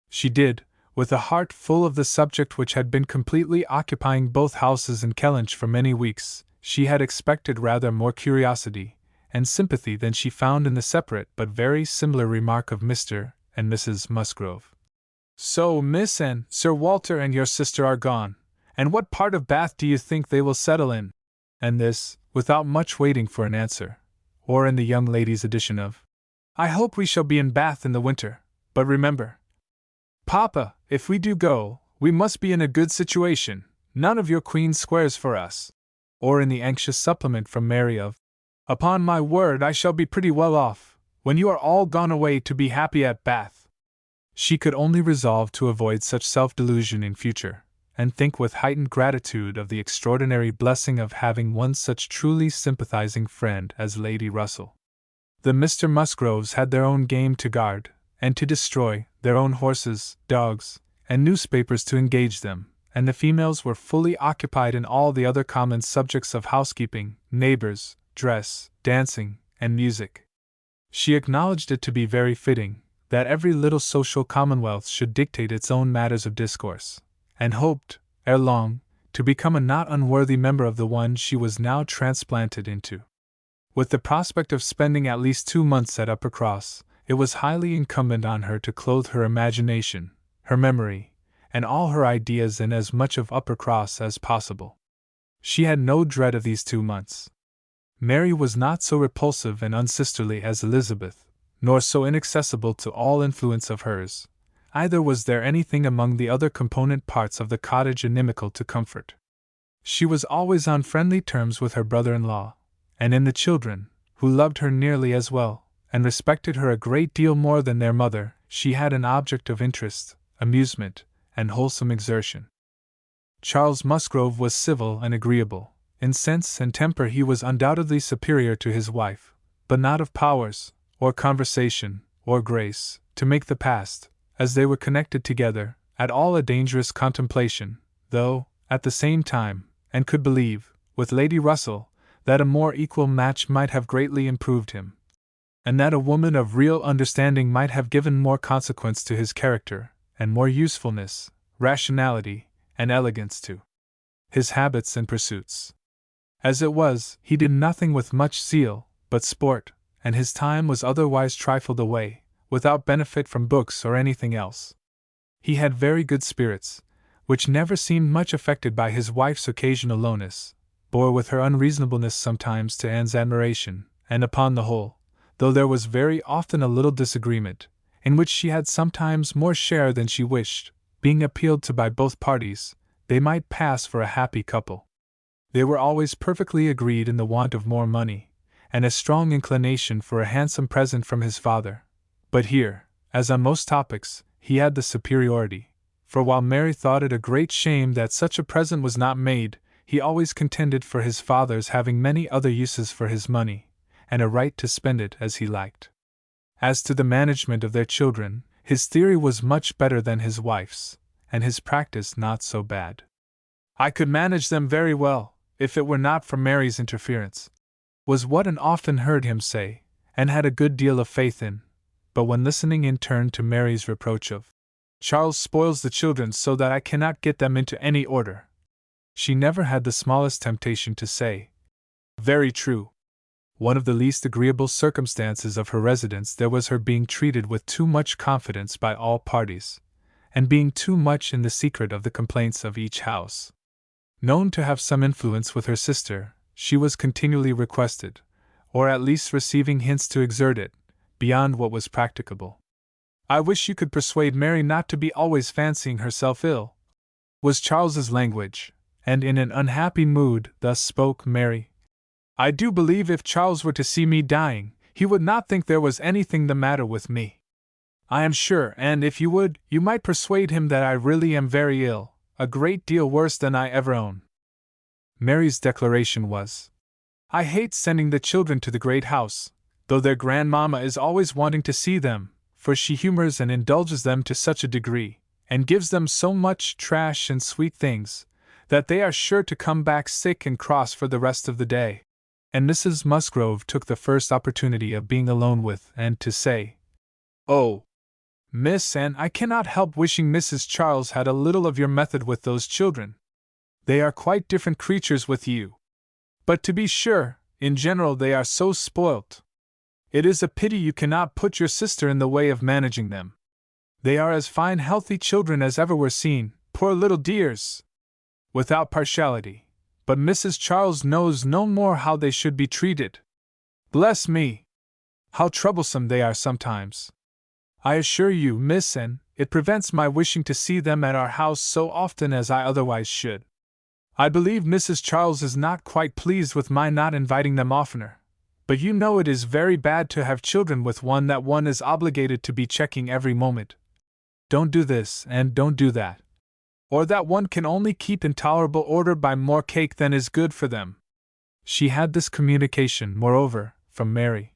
she did, with a heart full of the subject which had been completely occupying both houses in Kellynch for many weeks, she had expected rather more curiosity and sympathy than she found in the separate but very similar remark of Mr. and Mrs. Musgrove. "So Miss and Sir Walter and your sister are gone, and what part of Bath do you think they will settle in?" And this, without much waiting for an answer, or in the young lady's addition of, "I hope we shall be in Bath in the winter, but remember, Papa, if we do go, we must be in a good situation, none of your Queen squares for us," or in the anxious supplement from Mary of, "Upon my word I shall be pretty well off, when you are all gone away to be happy at Bath." She could only resolve to avoid such self-delusion in future, and think with heightened gratitude of the extraordinary blessing of having one such truly sympathizing friend as Lady Russell. The Mr. Musgroves had their own game to guard, and to destroy, their own horses, dogs, and newspapers to engage them, and the females were fully occupied in all the other common subjects of housekeeping, neighbors, dress, dancing, and music. She acknowledged it to be very fitting that every little social commonwealth should dictate its own matters of discourse, and hoped, ere long, to become a not unworthy member of the one she was now transplanted into. With the prospect of spending at least 2 months at Uppercross, it was highly incumbent on her to clothe her imagination, her memory, and all her ideas in as much of upper cross as possible. She had no dread of these 2 months. Mary was not so repulsive and unsisterly as Elizabeth, nor so inaccessible to all influence of hers, either was there anything among the other component parts of the cottage inimical to comfort. She was always on friendly terms with her brother-in-law, and in the children, who loved her nearly as well, and respected her a great deal more than their mother, she had an object of interest, amusement, and wholesome exertion. Charles Musgrove was civil and agreeable. In sense and temper he was undoubtedly superior to his wife, but not of powers, or conversation, or grace, to make the past, as they were connected together, at all a dangerous contemplation, though, at the same time, and could believe, with Lady Russell, that a more equal match might have greatly improved him, and that a woman of real understanding might have given more consequence to his character, and more usefulness, rationality, and elegance to his habits and pursuits. As it was, he did nothing with much zeal but sport, and his time was otherwise trifled away, without benefit from books or anything else. He had very good spirits, which never seemed much affected by his wife's occasional lowness, bore with her unreasonableness sometimes to Anne's admiration, and upon the whole, though there was very often a little disagreement, in which she had sometimes more share than she wished, being appealed to by both parties, they might pass for a happy couple. They were always perfectly agreed in the want of more money, and a strong inclination for a handsome present from his father. But here, as on most topics, he had the superiority, for while Mary thought it a great shame that such a present was not made, he always contended for his father's having many other uses for his money, and a right to spend it as he liked. As to the management of their children, his theory was much better than his wife's, and his practice not so bad. "I could manage them very well, if it were not for Mary's interference," was what Anne often heard him say, and had a good deal of faith in, but when listening in turn to Mary's reproach of, "Charles spoils the children so that I cannot get them into any order," she never had the smallest temptation to say, "Very true." One of the least agreeable circumstances of her residence there was her being treated with too much confidence by all parties, and being too much in the secret of the complaints of each house. Known to have some influence with her sister, she was continually requested, or at least receiving hints to exert it, beyond what was practicable. "I wish you could persuade Mary not to be always fancying herself ill," was Charles's language, and in an unhappy mood thus spoke Mary. "I do believe if Charles were to see me dying, he would not think there was anything the matter with me. I am sure, and if you would, you might persuade him that I really am very ill, a great deal worse than I ever own." Mary's declaration was, "I hate sending the children to the great house, though their grandmamma is always wanting to see them, for she humors and indulges them to such a degree, and gives them so much trash and sweet things, that they are sure to come back sick and cross for the rest of the day." And Mrs. Musgrove took the first opportunity of being alone with Anne to say, "Oh, Miss Anne, I cannot help wishing Mrs. Charles had a little of your method with those children. They are quite different creatures with you. But to be sure, in general they are so spoilt. It is a pity you cannot put your sister in the way of managing them. They are as fine healthy children as ever were seen, poor little dears. Without partiality, but Mrs. Charles knows no more how they should be treated. Bless me! How troublesome they are sometimes. I assure you, Miss Anne, it prevents my wishing to see them at our house so often as I otherwise should. I believe Mrs. Charles is not quite pleased with my not inviting them oftener, but you know it is very bad to have children with one that one is obligated to be checking every moment. Don't do this, and don't do that. Or that one can only keep in tolerable order by more cake than is good for them." She had this communication, moreover, from Mary.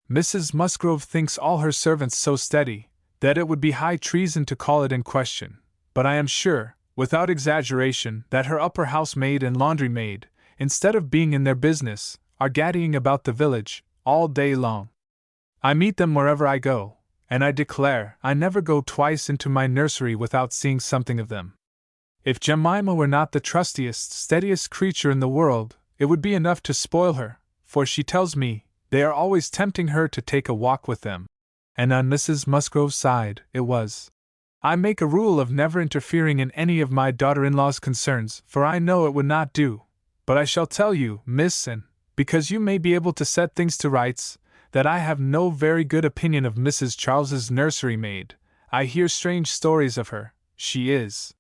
"Mrs. Musgrove thinks all her servants so steady, that it would be high treason to call it in question, but I am sure, without exaggeration, that her upper housemaid and laundry maid, instead of being in their business, are gaddying about the village, all day long. I meet them wherever I go, and I declare I never go twice into my nursery without seeing something of them. If Jemima were not the trustiest, steadiest creature in the world, it would be enough to spoil her, for she tells me they are always tempting her to take a walk with them." And on Mrs. Musgrove's side, it was, I make a rule of never interfering in any of my daughter-in-law's concerns, for I know it would not do. But I shall tell you, miss, and because you may be able to set things to rights, that I have no very good opinion of Mrs. Charles's nursery maid. I hear strange stories of her. She is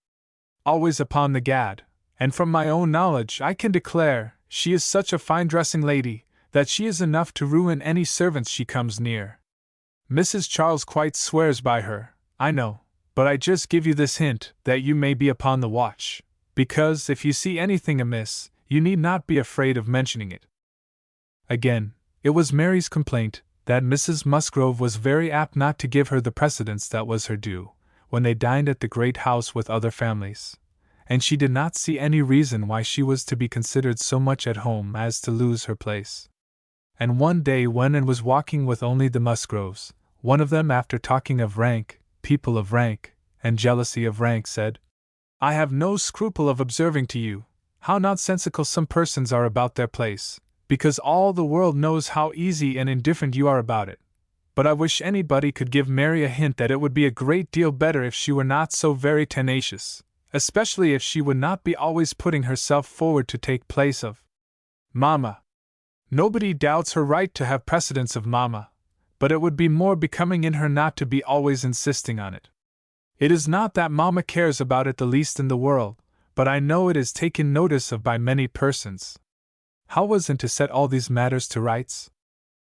always upon the gad, and from my own knowledge I can declare she is such a fine dressing lady that she is enough to ruin any servants she comes near. Mrs. Charles quite swears by her, I know, but I just give you this hint that you may be upon the watch, because if you see anything amiss, you need not be afraid of mentioning it. Again, it was Mary's complaint that Mrs. Musgrove was very apt not to give her the precedence that was her due, when they dined at the great house with other families, and she did not see any reason why she was to be considered so much at home as to lose her place. And one day when Anne was walking with only the Musgroves, one of them, after talking of rank, people of rank, and jealousy of rank, said, I have no scruple of observing to you how nonsensical some persons are about their place, because all the world knows how easy and indifferent you are about it. But I wish anybody could give Mary a hint that it would be a great deal better if she were not so very tenacious, especially if she would not be always putting herself forward to take place of Mamma. Nobody doubts her right to have precedence of Mamma, but it would be more becoming in her not to be always insisting on it. It is not that Mamma cares about it the least in the world, but I know it is taken notice of by many persons. How was Anne to set all these matters to rights?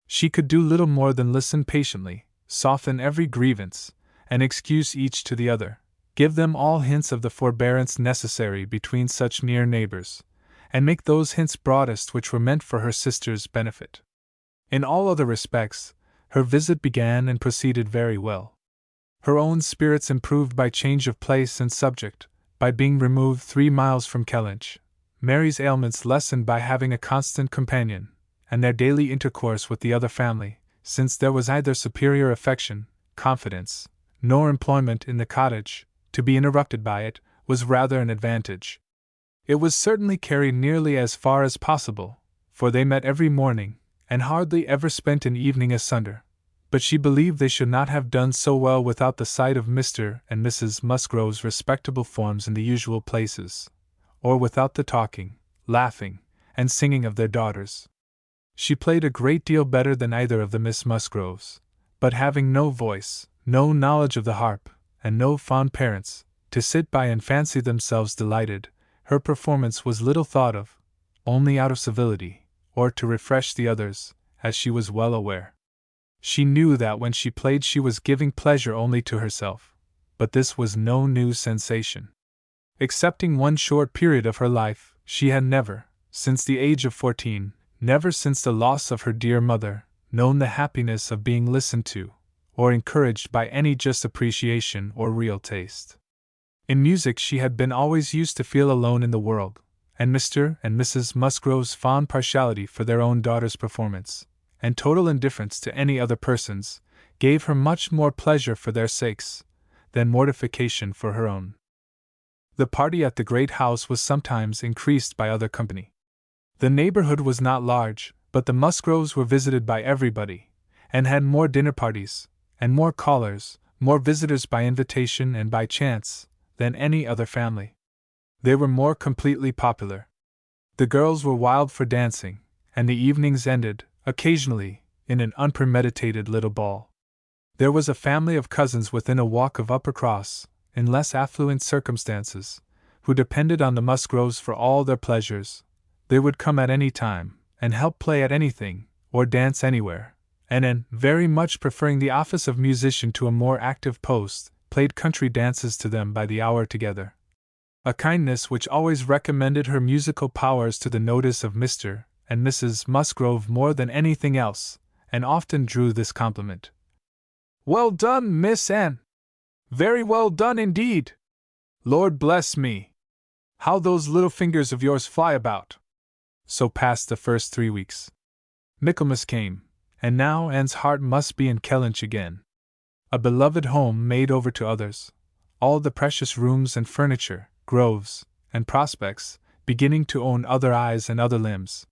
She could do little more than listen patiently, soften every grievance, and excuse each to the other, give them all hints of the forbearance necessary between such near neighbors, and make those hints broadest which were meant for her sister's benefit. In all other respects, her visit began and proceeded very well. Her own spirits improved by change of place and subject, by being removed 3 miles from Kellynch, Mary's ailments lessened by having a constant companion, and their daily intercourse with the other family, since there was either superior affection, confidence, nor employment in the cottage, to be interrupted by it, was rather an advantage. It was certainly carried nearly as far as possible, for they met every morning, and hardly ever spent an evening asunder, but she believed they should not have done so well without the sight of Mr. and Mrs. Musgrove's respectable forms in the usual places, or without the talking, laughing, and singing of their daughters. She played a great deal better than either of the Miss Musgroves, but having no voice, no knowledge of the harp, and no fond parents to sit by and fancy themselves delighted, her performance was little thought of, only out of civility, or to refresh the others, as she was well aware. She knew that when she played she was giving pleasure only to herself, but this was no new sensation. Excepting one short period of her life, she had never, since the age of 14, never since the loss of her dear mother, known the happiness of being listened to, or encouraged by any just appreciation or real taste. In music she had been always used to feel alone in the world, and Mr. and Mrs. Musgrove's fond partiality for their own daughter's performance, and total indifference to any other person's, gave her much more pleasure for their sakes, than mortification for her own. The party at the great house was sometimes increased by other company. The neighborhood was not large, but the Musgroves were visited by everybody, and had more dinner parties, and more callers, more visitors by invitation and by chance, than any other family. They were more completely popular. The girls were wild for dancing, and the evenings ended, occasionally, in an unpremeditated little ball. There was a family of cousins within a walk of Uppercross, in less affluent circumstances, who depended on the Musgroves for all their pleasures. They would come at any time, and help play at anything, or dance anywhere, and Anne, very much preferring the office of musician to a more active post, played country dances to them by the hour together. A kindness which always recommended her musical powers to the notice of Mr. and Mrs. Musgrove more than anything else, and often drew this compliment. "Well done, Miss Anne! Very well done indeed! Lord bless me! How those little fingers of yours fly about!" So passed the first 3 weeks. Michaelmas came, and now Anne's heart must be in Kellynch again. A beloved home made over to others, all the precious rooms and furniture, groves, and prospects, beginning to own other eyes and other limbs.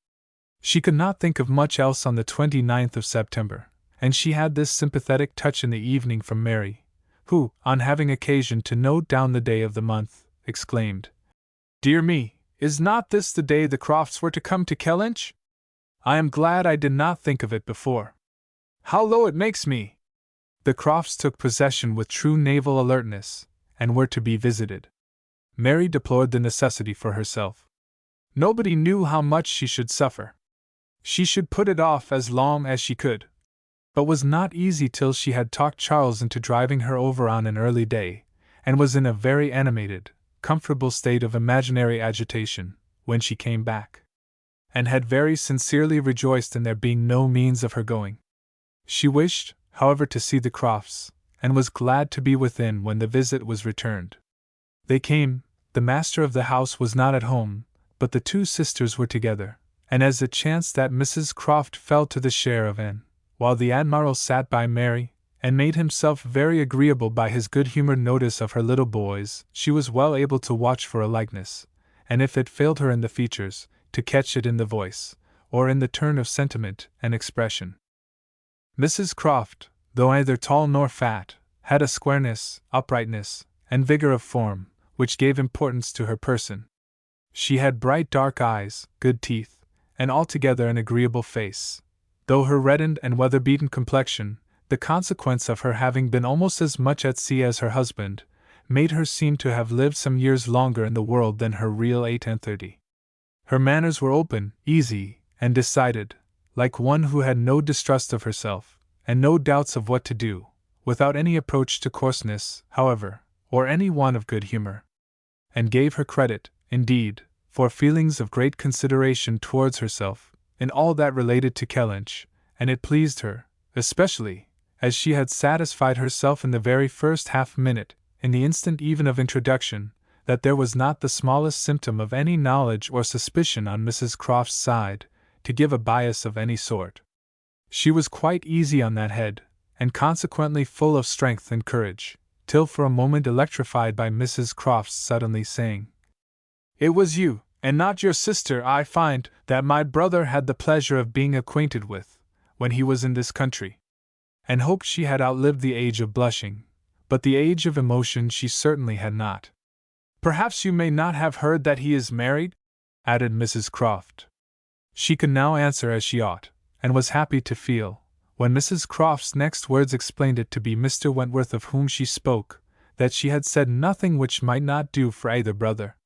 She could not think of much else on the 29th of September, and she had this sympathetic touch in the evening from Mary, who, on having occasion to note down the day of the month, exclaimed, "Dear me, is not this the day the Crofts were to come to Kellynch? I am glad I did not think of it before. How low it makes me!" The Crofts took possession with true naval alertness, and were to be visited. Mary deplored the necessity for herself. Nobody knew how much she should suffer. She should put it off as long as she could, but was not easy till she had talked Charles into driving her over on an early day, and was in a very animated, comfortable state of imaginary agitation when she came back, and had very sincerely rejoiced in there being no means of her going. She wished, however, to see the Crofts, and was glad to be within when the visit was returned. They came. The master of the house was not at home, but the two sisters were together, and as it chanced that Mrs. Croft fell to the share of Anne, while the Admiral sat by Mary, and made himself very agreeable by his good-humored notice of her little boys, she was well able to watch for a likeness, and if it failed her in the features, to catch it in the voice, or in the turn of sentiment and expression. Mrs. Croft, though neither tall nor fat, had a squareness, uprightness, and vigor of form, which gave importance to her person. She had bright dark eyes, good teeth, and altogether an agreeable face, though her reddened and weather-beaten complexion, the consequence of her having been almost as much at sea as her husband, made her seem to have lived some years longer in the world than her real 38. Her manners were open, easy, and decided, like one who had no distrust of herself, and no doubts of what to do, without any approach to coarseness, however, or any want of good humor, and gave her credit, indeed, for feelings of great consideration towards herself, in all that related to Kellynch, and it pleased her, especially, as she had satisfied herself in the very first half-minute, in the instant even of introduction, that there was not the smallest symptom of any knowledge or suspicion on Mrs. Croft's side, to give a bias of any sort. She was quite easy on that head, and consequently full of strength and courage, till for a moment electrified by Mrs. Croft's suddenly saying, "It was you, and not your sister, I find, that my brother had the pleasure of being acquainted with, when he was in this country," and hoped she had outlived the age of blushing, but the age of emotion she certainly had not. "Perhaps you may not have heard that he is married?" added Mrs. Croft. She could now answer as she ought, and was happy to feel, when Mrs. Croft's next words explained it to be Mr. Wentworth of whom she spoke, that she had said nothing which might not do for either brother.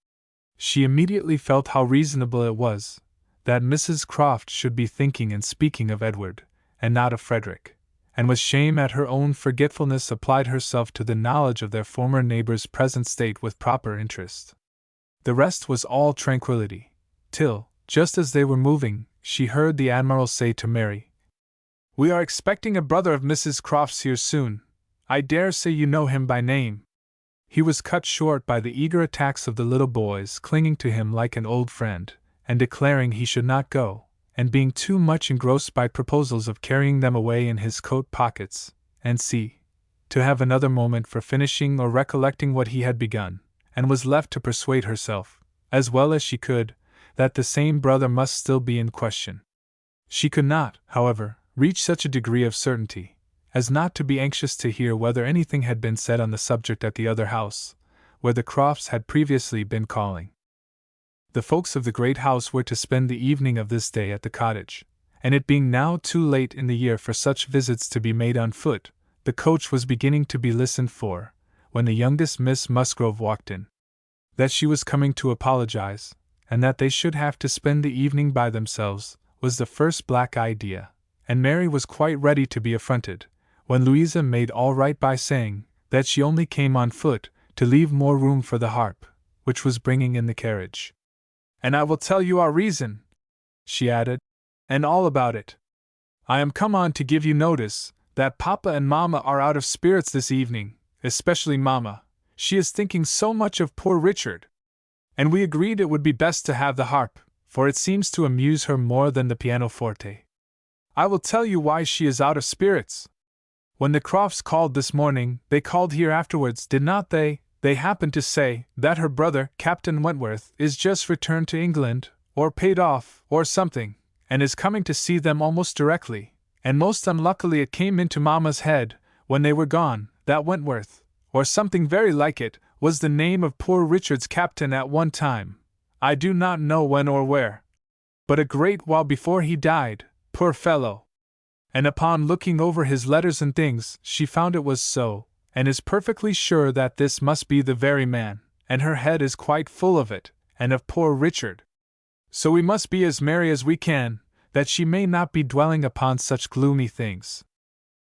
She immediately felt how reasonable it was, that Mrs. Croft should be thinking and speaking of Edward, and not of Frederick, and with shame at her own forgetfulness applied herself to the knowledge of their former neighbor's present state with proper interest. The rest was all tranquillity, till, just as they were moving, she heard the Admiral say to Mary, "We are expecting a brother of Mrs. Croft's here soon. I dare say you know him by name." He was cut short by the eager attacks of the little boys clinging to him like an old friend, and declaring he should not go, and being too much engrossed by proposals of carrying them away in his coat pockets, and to have another moment for finishing or recollecting what he had begun, and was left to persuade herself, as well as she could, that the same brother must still be in question. She could not, however, reach such a degree of certainty, as not to be anxious to hear whether anything had been said on the subject at the other house, where the Crofts had previously been calling. The folks of the great house were to spend the evening of this day at the cottage, and it being now too late in the year for such visits to be made on foot, the coach was beginning to be listened for, when the youngest Miss Musgrove walked in. That she was coming to apologize, and that they should have to spend the evening by themselves, was the first black idea, and Mary was quite ready to be affronted, when Louisa made all right by saying that she only came on foot to leave more room for the harp, which was bringing in the carriage. "And I will tell you our reason," she added, "and all about it. I am come on to give you notice that Papa and Mamma are out of spirits this evening, especially Mamma. She is thinking so much of poor Richard. And we agreed it would be best to have the harp, for it seems to amuse her more than the pianoforte. I will tell you why she is out of spirits. When the Crofts called this morning, they called here afterwards, did not they? They happened to say that her brother, Captain Wentworth, is just returned to England, or paid off, or something, and is coming to see them almost directly, and most unluckily it came into Mamma's head, when they were gone, that Wentworth, or something very like it, was the name of poor Richard's captain at one time, I do not know when or where. But a great while before he died, poor fellow. And upon looking over his letters and things, she found it was so, and is perfectly sure that this must be the very man, and her head is quite full of it, and of poor Richard. So we must be as merry as we can, that she may not be dwelling upon such gloomy things.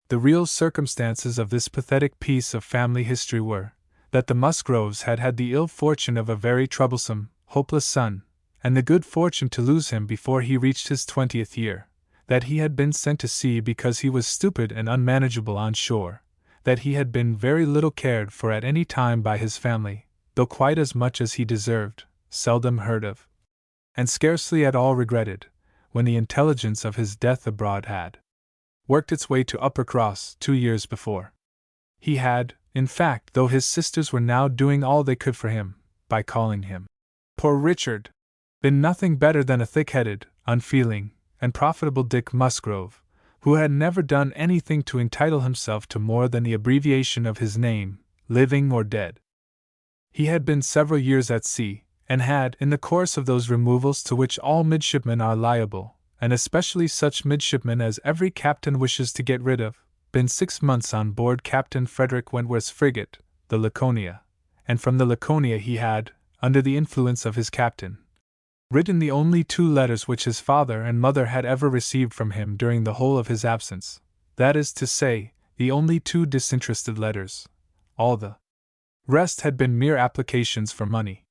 The real circumstances of this pathetic piece of family history were, that the Musgroves had had the ill fortune of a very troublesome, hopeless son, and the good fortune to lose him before he reached his 20th year, that he had been sent to sea because he was stupid and unmanageable on shore, that he had been very little cared for at any time by his family, though quite as much as he deserved, seldom heard of, and scarcely at all regretted, when the intelligence of his death abroad had worked its way to Uppercross 2 years before. He had, in fact, though his sisters were now doing all they could for him, by calling him poor Richard, been nothing better than a thick-headed, unfeeling, and profitable Dick Musgrove, who had never done anything to entitle himself to more than the abbreviation of his name, living or dead. He had been several years at sea, and had, in the course of those removals to which all midshipmen are liable, and especially such midshipmen as every captain wishes to get rid of, been 6 months on board Captain Frederick Wentworth's frigate, the Laconia, and from the Laconia he had, under the influence of his captain, written the only 2 letters which his father and mother had ever received from him during the whole of his absence, that is to say, the only 2 disinterested letters. All the rest had been mere applications for money.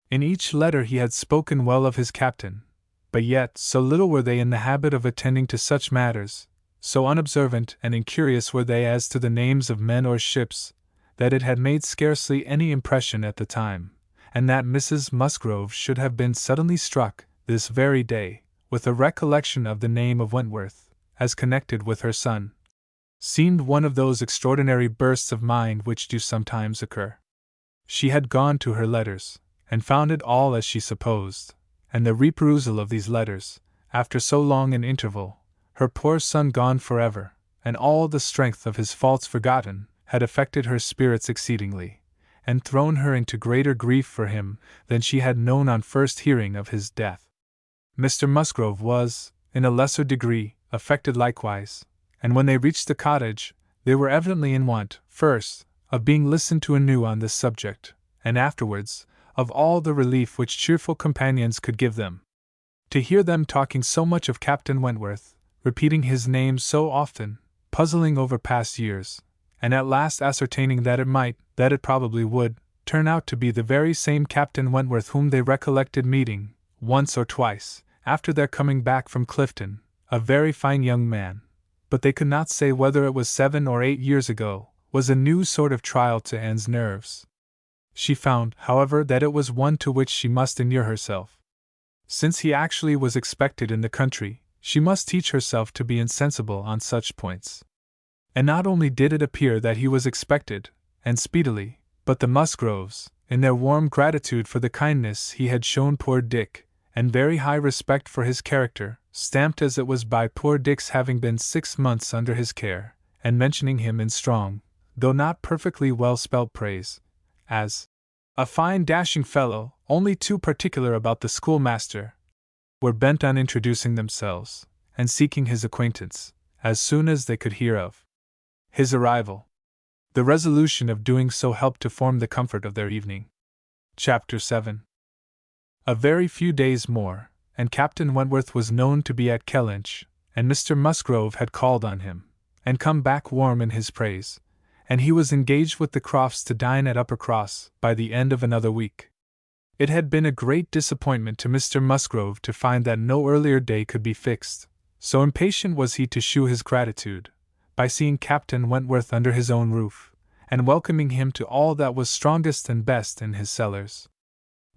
In each letter he had spoken well of his captain, but yet so little were they in the habit of attending to such matters, so unobservant and incurious were they as to the names of men or ships, that it had made scarcely any impression at the time, and that Mrs. Musgrove should have been suddenly struck, this very day, with a recollection of the name of Wentworth, as connected with her son, seemed one of those extraordinary bursts of mind which do sometimes occur. She had gone to her letters, and found it all as she supposed, and the reperusal of these letters, after so long an interval, her poor son gone forever, and all the strength of his faults forgotten, had affected her spirits exceedingly, and thrown her into greater grief for him than she had known on first hearing of his death. Mr. Musgrove was, in a lesser degree, affected likewise, and when they reached the cottage, they were evidently in want, first, of being listened to anew on this subject, and afterwards, of all the relief which cheerful companions could give them. To hear them talking so much of Captain Wentworth, repeating his name so often, puzzling over past years, and at last ascertaining that it probably would, turn out to be the very same Captain Wentworth whom they recollected meeting, once or twice, after their coming back from Clifton, a very fine young man, but they could not say whether it was 7 or 8 years ago, was a new sort of trial to Anne's nerves. She found, however, that it was one to which she must inure herself. Since he actually was expected in the country, she must teach herself to be insensible on such points. And not only did it appear that he was expected, and speedily, but the Musgroves, in their warm gratitude for the kindness he had shown poor Dick, and very high respect for his character, stamped as it was by poor Dick's having been 6 months under his care, and mentioning him in strong, though not perfectly well-spelt praise, as a fine dashing fellow, only too particular about the schoolmaster, were bent on introducing themselves, and seeking his acquaintance, as soon as they could hear of his arrival. The resolution of doing so helped to form the comfort of their evening. Chapter 7. A very few days more, and Captain Wentworth was known to be at Kellynch, and Mr. Musgrove had called on him, and come back warm in his praise, and he was engaged with the Crofts to dine at Uppercross by the end of another week. It had been a great disappointment to Mr. Musgrove to find that no earlier day could be fixed, so impatient was he to shew his gratitude, by seeing Captain Wentworth under his own roof, and welcoming him to all that was strongest and best in his cellars.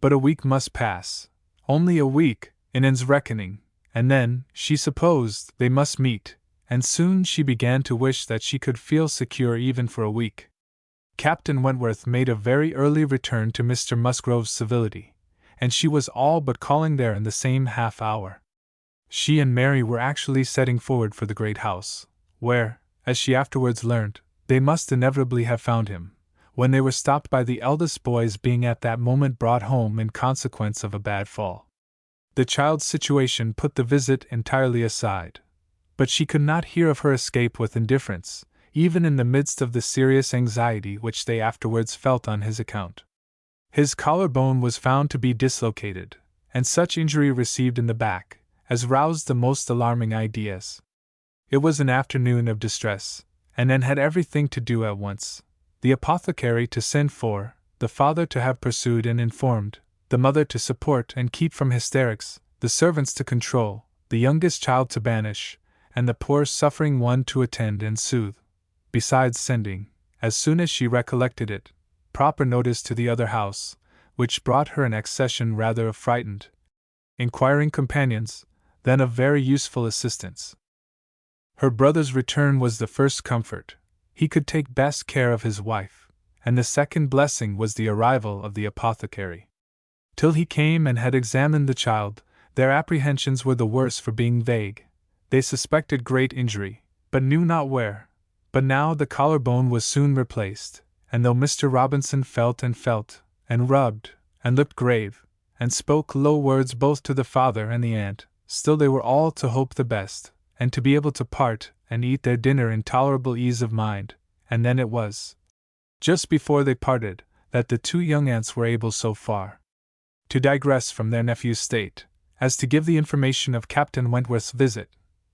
But a week must pass, only a week, in Anne's reckoning, and then, she supposed, they must meet, and soon she began to wish that she could feel secure even for a week. Captain Wentworth made a very early return to Mr. Musgrove's civility, and she was all but calling there in the same half-hour. She and Mary were actually setting forward for the great house, where, as she afterwards learnt, they must inevitably have found him, when they were stopped by the eldest boy's being at that moment brought home in consequence of a bad fall. The child's situation put the visit entirely aside, but she could not hear of her escape with indifference, even in the midst of the serious anxiety which they afterwards felt on his account. His collarbone was found to be dislocated, and such injury received in the back as roused the most alarming ideas. It was an afternoon of distress, and Anne had everything to do at once: the apothecary to send for, the father to have pursued and informed, the mother to support and keep from hysterics, the servants to control, the youngest child to banish, and the poor suffering one to attend and soothe, besides sending, as soon as she recollected it, proper notice to the other house, which brought her an accession rather of frightened, inquiring companions than of very useful assistance. Her brother's return was the first comfort. He could take best care of his wife, and the second blessing was the arrival of the apothecary. Till he came and had examined the child, their apprehensions were the worse for being vague. They suspected great injury, but knew not where. But now the collarbone was soon replaced, and though Mr. Robinson felt, and rubbed, and looked grave, and spoke low words both to the father and the aunt, still they were all to hope the best, and to be able to part and eat their dinner in tolerable ease of mind. And then it was, just before they parted, that the two young aunts were able so far to digress from their nephew's state as to give the information of Captain Wentworth's visit,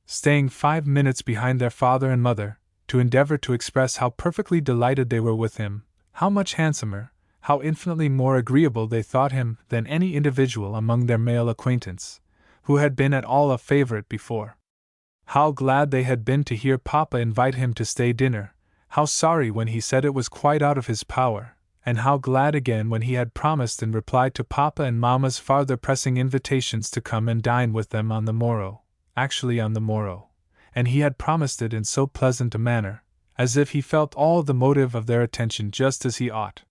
staying 5 minutes behind their father and mother, to endeavor to express how perfectly delighted they were with him, how much handsomer, how infinitely more agreeable they thought him than any individual among their male acquaintance, who had been at all a favorite before. How glad they had been to hear Papa invite him to stay dinner, how sorry when he said it was quite out of his power, and how glad again when he had promised in reply to Papa and Mamma's farther pressing invitations to come and dine with them on the morrow, actually on the morrow, and he had promised it in so pleasant a manner, as if he felt all the motive of their attention just as he ought.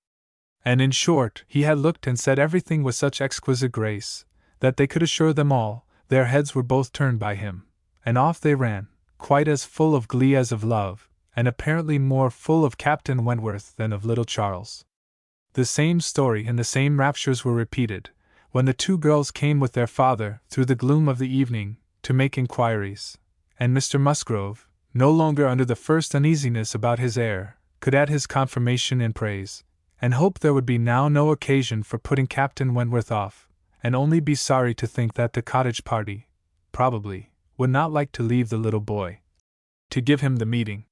And in short, he had looked and said everything with such exquisite grace, that they could assure them all, their heads were both turned by him, and off they ran, quite as full of glee as of love, and apparently more full of Captain Wentworth than of little Charles. The same story and the same raptures were repeated, when the two girls came with their father, through the gloom of the evening, to make inquiries, and Mr. Musgrove, no longer under the first uneasiness about his heir, could add his confirmation in praise, and hope there would be now no occasion for putting Captain Wentworth off, and only be sorry to think that the cottage party, probably, would not like to leave the little boy, to give him the meeting.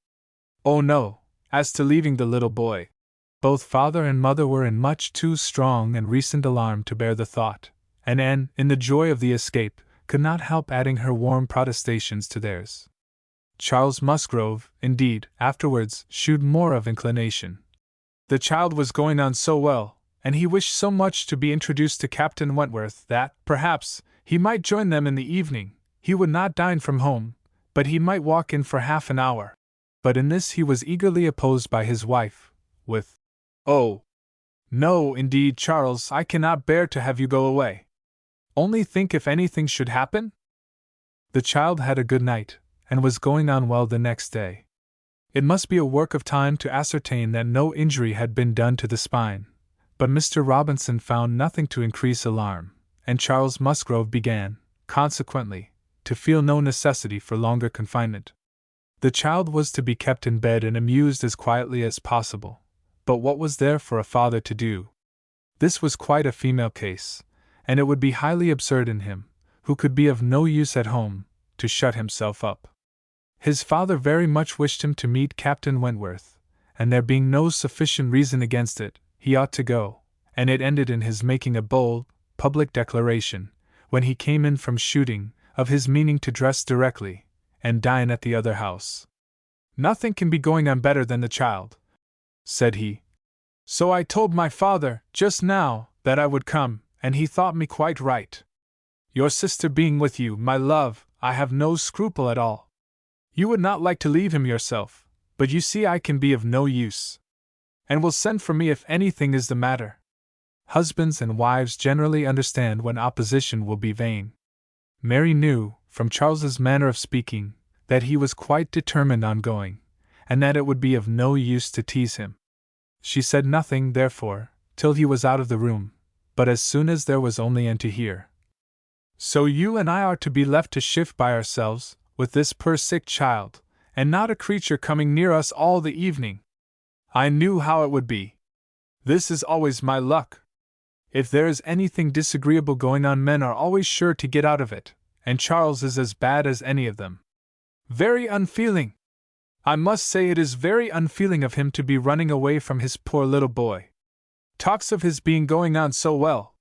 Oh no, as to leaving the little boy, both father and mother were in much too strong and recent alarm to bear the thought, and Anne, in the joy of the escape, could not help adding her warm protestations to theirs. Charles Musgrove, indeed, afterwards shewed more of inclination. The child was going on so well, and he wished so much to be introduced to Captain Wentworth, that, perhaps, he might join them in the evening. He would not dine from home, but he might walk in for half an hour. But in this he was eagerly opposed by his wife, with, "Oh, no, indeed, Charles, I cannot bear to have you go away. Only think if anything should happen?" The child had a good night, and was going on well the next day. It must be a work of time to ascertain that no injury had been done to the spine, but Mr. Robinson found nothing to increase alarm, and Charles Musgrove began, consequently, to feel no necessity for longer confinement. The child was to be kept in bed and amused as quietly as possible, but what was there for a father to do? This was quite a female case, and it would be highly absurd in him, who could be of no use at home, to shut himself up. His father very much wished him to meet Captain Wentworth, and there being no sufficient reason against it, he ought to go, and it ended in his making a bold, public declaration, when he came in from shooting, of his meaning to dress directly, and dine at the other house. "Nothing can be going on better than the child," said he. "So I told my father, just now, that I would come, and he thought me quite right. Your sister being with you, my love, I have no scruple at all. You would not like to leave him yourself, but you see I can be of no use, and will send for me if anything is the matter." Husbands and wives generally understand when opposition will be vain. Mary knew, from Charles's manner of speaking, that he was quite determined on going, and that it would be of no use to tease him. She said nothing, therefore, till he was out of the room, but as soon as there was only Anne to hear. So you and I are to be left to shift by ourselves, with this poor sick child, and not a creature coming near us all the evening. I knew how it would be. This is always my luck. If there is anything disagreeable going on, men are always sure to get out of it, and Charles is as bad as any of them. Very unfeeling. I must say it is very unfeeling of him to be running away from his poor little boy. Talks of his being going on so well.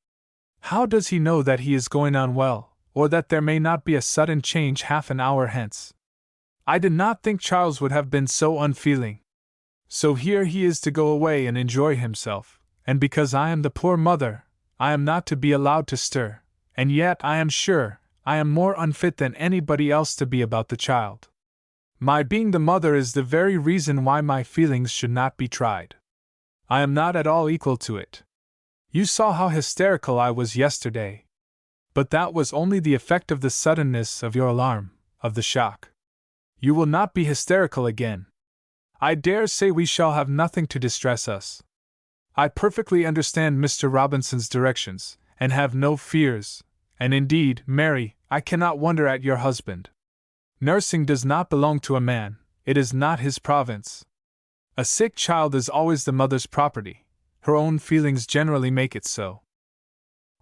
How does he know that he is going on well, or that there may not be a sudden change half an hour hence? I did not think Charles would have been so unfeeling. So here he is to go away and enjoy himself, and because I am the poor mother, I am not to be allowed to stir, and yet I am sure I am more unfit than anybody else to be about the child. My being the mother is the very reason why my feelings should not be tried. I am not at all equal to it. You saw how hysterical I was yesterday. But that was only the effect of the suddenness of your alarm, of the shock. You will not be hysterical again. I dare say we shall have nothing to distress us. I perfectly understand Mr. Robinson's directions, and have no fears, and indeed, Mary, I cannot wonder at your husband. Nursing does not belong to a man, it is not his province. A sick child is always the mother's property, her own feelings generally make it so.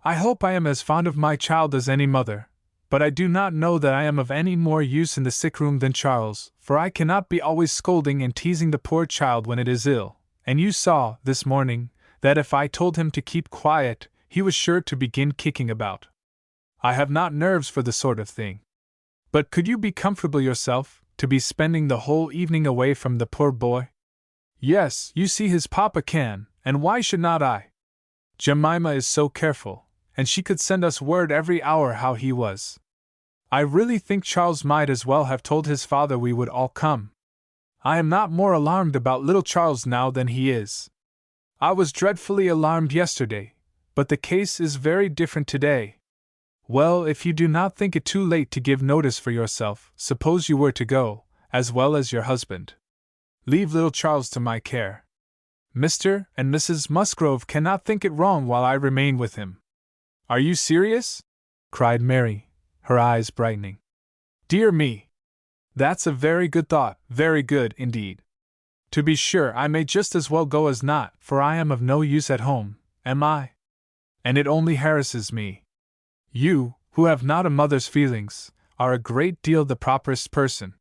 I hope I am as fond of my child as any mother, but I do not know that I am of any more use in the sick room than Charles, for I cannot be always scolding and teasing the poor child when it is ill, and you saw, this morning, that if I told him to keep quiet, he was sure to begin kicking about. I have not nerves for the sort of thing. But could you be comfortable yourself, to be spending the whole evening away from the poor boy? Yes, you see his papa can, and why should not I? Jemima is so careful, and she could send us word every hour how he was. I really think Charles might as well have told his father we would all come. I am not more alarmed about little Charles now than he is. I was dreadfully alarmed yesterday, but the case is very different today. Well, if you do not think it too late to give notice for yourself, suppose you were to go, as well as your husband. Leave little Charles to my care. Mr. and Mrs. Musgrove cannot think it wrong while I remain with him. Are you serious? Cried Mary, her eyes brightening. Dear me! That's a very good thought, very good indeed. To be sure, I may just as well go as not, for I am of no use at home, am I? And it only harasses me. You, who have not a mother's feelings, are a great deal the properest person.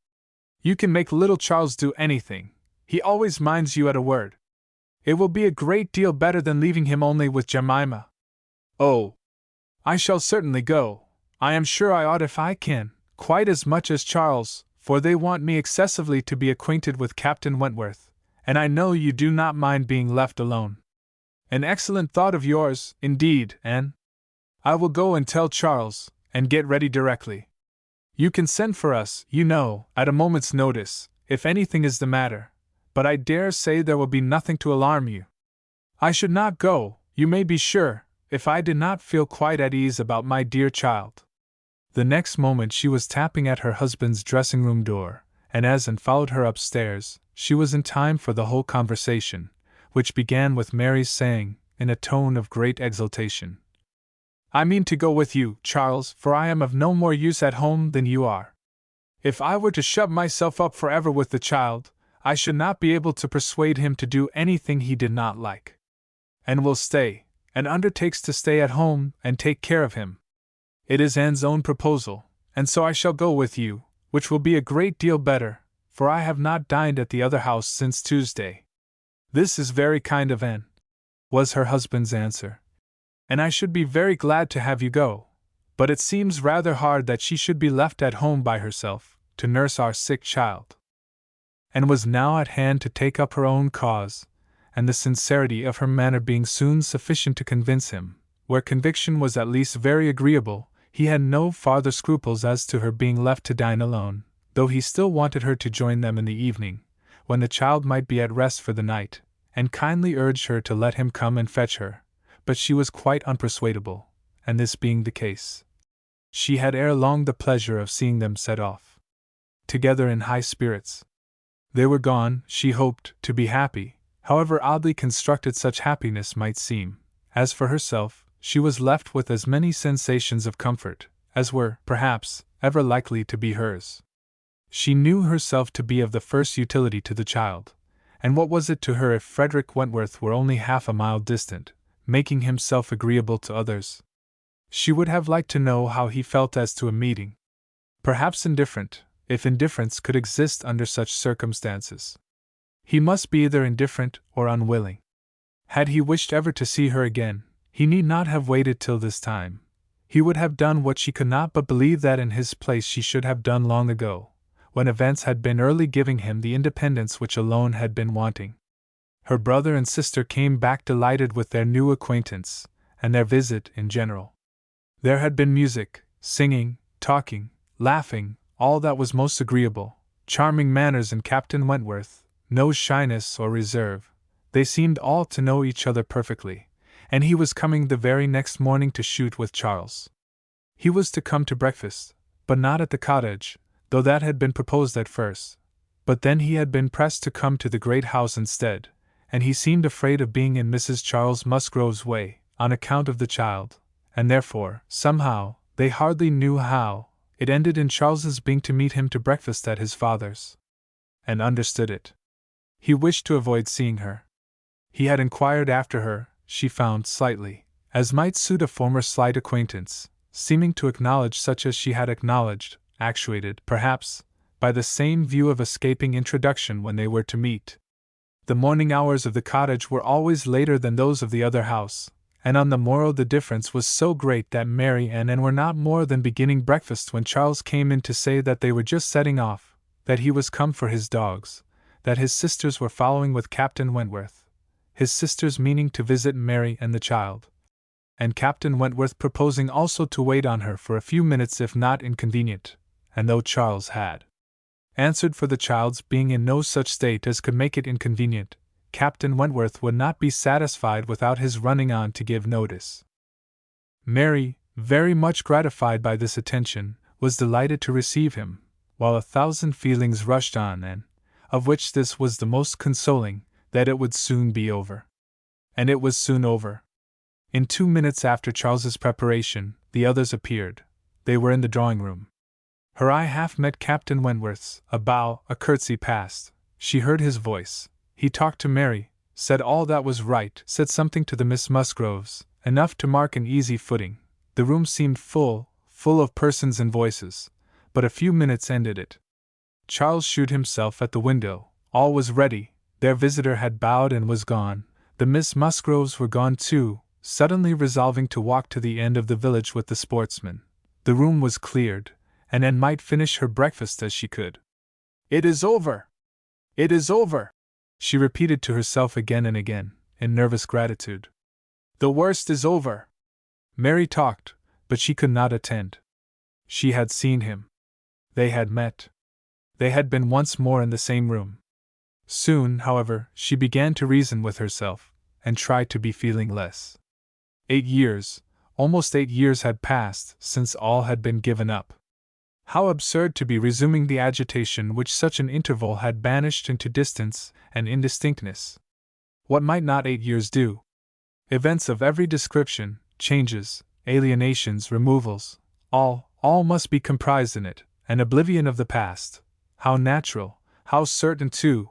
You can make little Charles do anything, he always minds you at a word. It will be a great deal better than leaving him only with Jemima. Oh! I shall certainly go. I am sure I ought if I can, quite as much as Charles, for they want me excessively to be acquainted with Captain Wentworth, and I know you do not mind being left alone. An excellent thought of yours, indeed, Anne. I will go and tell Charles, and get ready directly. You can send for us, you know, at a moment's notice, if anything is the matter, but I dare say there will be nothing to alarm you. I should not go, you may be sure, if I did not feel quite at ease about my dear child. The next moment she was tapping at her husband's dressing-room door, and as Anne followed her upstairs, she was in time for the whole conversation, which began with Mary's saying, in a tone of great exultation, I mean to go with you, Charles, for I am of no more use at home than you are. If I were to shut myself up forever with the child, I should not be able to persuade him to do anything he did not like. And will stay, and undertakes to stay at home and take care of him. It is Anne's own proposal, and so I shall go with you, which will be a great deal better, for I have not dined at the other house since Tuesday. This is very kind of Anne, was her husband's answer. And I should be very glad to have you go, but it seems rather hard that she should be left at home by herself, to nurse our sick child. And was now at hand to take up her own cause, and the sincerity of her manner being soon sufficient to convince him, where conviction was at least very agreeable, he had no farther scruples as to her being left to dine alone, though he still wanted her to join them in the evening, when the child might be at rest for the night, and kindly urged her to let him come and fetch her. But she was quite unpersuadable, and this being the case, she had ere long the pleasure of seeing them set off together in high spirits. They were gone, she hoped, to be happy, However oddly constructed such happiness might seem, as for herself, she was left with as many sensations of comfort as were, perhaps, ever likely to be hers. She knew herself to be of the first utility to the child, and what was it to her if Frederick Wentworth were only half a mile distant, making himself agreeable to others? She would have liked to know how he felt as to a meeting. Perhaps indifferent, if indifference could exist under such circumstances. He must be either indifferent or unwilling. Had he wished ever to see her again, he need not have waited till this time. He would have done what she could not but believe that in his place she should have done long ago, when events had been early giving him the independence which alone had been wanting. Her brother and sister came back delighted with their new acquaintance, and their visit in general. There had been music, singing, talking, laughing, all that was most agreeable, charming manners in Captain Wentworth, no shyness or reserve. They seemed all to know each other perfectly, and he was coming the very next morning to shoot with Charles. He was to come to breakfast, but not at the cottage, though that had been proposed at first. But then he had been pressed to come to the great house instead, and he seemed afraid of being in Mrs. Charles Musgrove's way, on account of the child, and therefore, somehow, they hardly knew how, it ended in Charles's being to meet him to breakfast at his father's. And understood it. He wished to avoid seeing her. He had inquired after her, she found slightly, as might suit a former slight acquaintance, seeming to acknowledge such as she had acknowledged, actuated, perhaps, by the same view of escaping introduction when they were to meet. The morning hours of the cottage were always later than those of the other house, and on the morrow the difference was so great that Mary and Anne were not more than beginning breakfast when Charles came in to say that they were just setting off, that he was come for his dogs, that his sisters were following with Captain Wentworth, his sisters meaning to visit Mary and the child, and Captain Wentworth proposing also to wait on her for a few minutes if not inconvenient, and though Charles had answered for the child's being in no such state as could make it inconvenient, Captain Wentworth would not be satisfied without his running on to give notice. Mary, very much gratified by this attention, was delighted to receive him, while 1,000 feelings rushed on, and, of which this was the most consoling, that it would soon be over. And it was soon over. In 2 minutes after Charles's preparation, the others appeared. They were in the drawing-room. Her eye half met Captain Wentworth's, a bow, a curtsy passed. She heard his voice. He talked to Mary, said all that was right, said something to the Miss Musgroves, enough to mark an easy footing. The room seemed full of persons and voices, but a few minutes ended it. Charles shewed himself at the window. All was ready. Their visitor had bowed and was gone. The Miss Musgroves were gone too, suddenly resolving to walk to the end of the village with the sportsmen. The room was cleared, and Anne might finish her breakfast as she could. "It is over! It is over!" she repeated to herself again and again, in nervous gratitude. "The worst is over!" Mary talked, but she could not attend. She had seen him. They had met. They had been once more in the same room. Soon, however, she began to reason with herself, and try to be feeling less. 8 years, almost 8 years had passed since all had been given up. How absurd to be resuming the agitation which such an interval had banished into distance and indistinctness. What might not 8 years do? Events of every description, changes, alienations, removals, all must be comprised in it, an oblivion of the past. How natural, how certain too!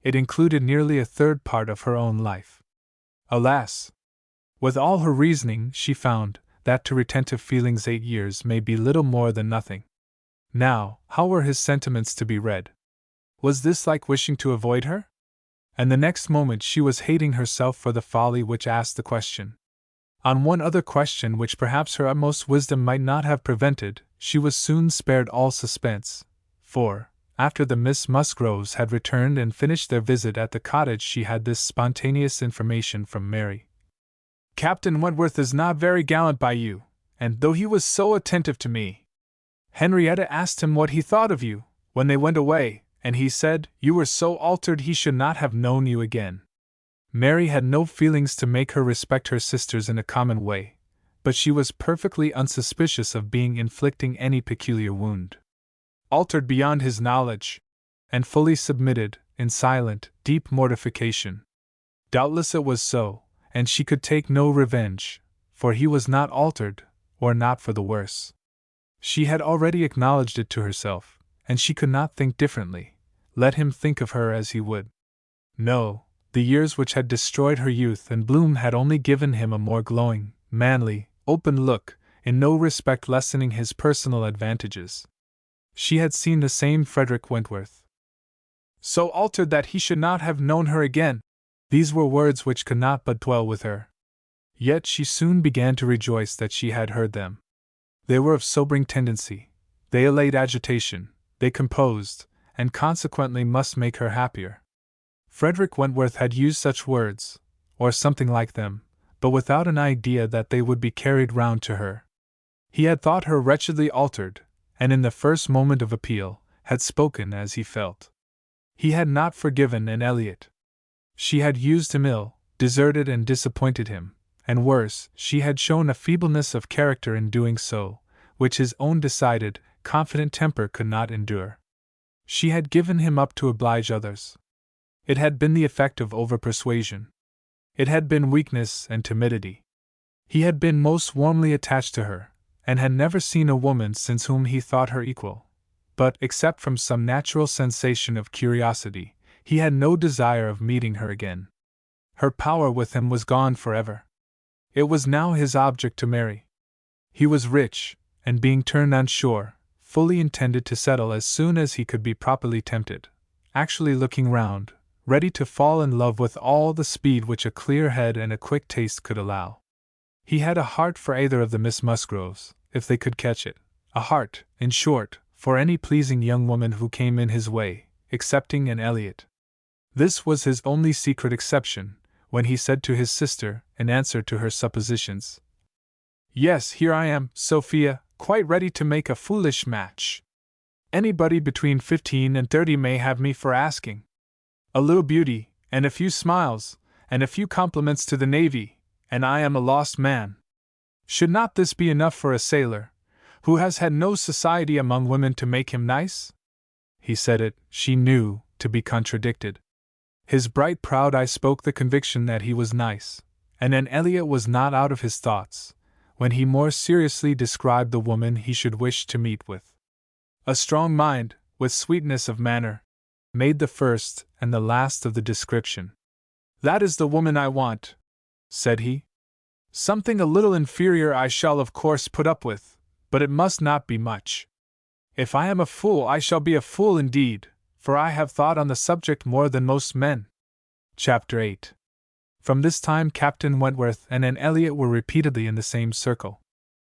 It included nearly a third part of her own life. Alas! With all her reasoning, she found that to retentive feelings 8 years may be little more than nothing. Now, how were his sentiments to be read? Was this like wishing to avoid her? And the next moment she was hating herself for the folly which asked the question. On one other question which perhaps her utmost wisdom might not have prevented, she was soon spared all suspense, for, after the Miss Musgroves had returned and finished their visit at the cottage, she had this spontaneous information from Mary. "Captain Wentworth is not very gallant by you, and though he was so attentive to me, Henrietta asked him what he thought of you, when they went away, and he said you were so altered he should not have known you again." Mary had no feelings to make her respect her sisters in a common way, but she was perfectly unsuspicious of being inflicting any peculiar wound. Altered beyond his knowledge, and fully submitted, in silent, deep mortification, Doubtless it was so, and she could take no revenge, for he was not altered, or not for the worse. She had already acknowledged it to herself, and she could not think differently, let him think of her as he would. No, the years which had destroyed her youth and bloom had only given him a more glowing, manly, open look, in no respect lessening his personal advantages. She had seen the same Frederick Wentworth. So altered that he should not have known her again. These were words which could not but dwell with her. Yet she soon began to rejoice that she had heard them. They were of sobering tendency, they allayed agitation, they composed, and consequently must make her happier. Frederick Wentworth had used such words, or something like them, but without an idea that they would be carried round to her. He had thought her wretchedly altered, and in the first moment of appeal, had spoken as he felt. He had not forgiven Anne Elliot. She had used him ill, deserted and disappointed him, and worse, she had shown a feebleness of character in doing so, which his own decided, confident temper could not endure. She had given him up to oblige others. It had been the effect of over-persuasion. It had been weakness and timidity. He had been most warmly attached to her, and had never seen a woman since whom he thought her equal. But, except from some natural sensation of curiosity, he had no desire of meeting her again. Her power with him was gone forever. It was now his object to marry. He was rich, and being turned on shore, fully intended to settle as soon as he could be properly tempted, actually looking round, ready to fall in love with all the speed which a clear head and a quick taste could allow. He had a heart for either of the Miss Musgroves, if they could catch it, a heart, in short, for any pleasing young woman who came in his way, excepting Anne Elliot. This was his only secret exception, when he said to his sister, in answer to her suppositions, "Yes, here I am, Sophia, quite ready to make a foolish match. Anybody between 15 and 30 may have me for asking. A little beauty, and a few smiles, and a few compliments to the navy, and I am a lost man. Should not this be enough for a sailor, who has had no society among women to make him nice?" He said it, she knew, to be contradicted. His bright proud eye spoke the conviction that he was nice, and Anne Elliot was not out of his thoughts, when he more seriously described the woman he should wish to meet with. A strong mind, with sweetness of manner, made the first and the last of the description. "That is the woman I want," said he. "Something a little inferior I shall of course put up with, but it must not be much. If I am a fool, I shall be a fool indeed, for I have thought on the subject more than most men." Chapter 8. From this time Captain Wentworth and Anne Elliot were repeatedly in the same circle.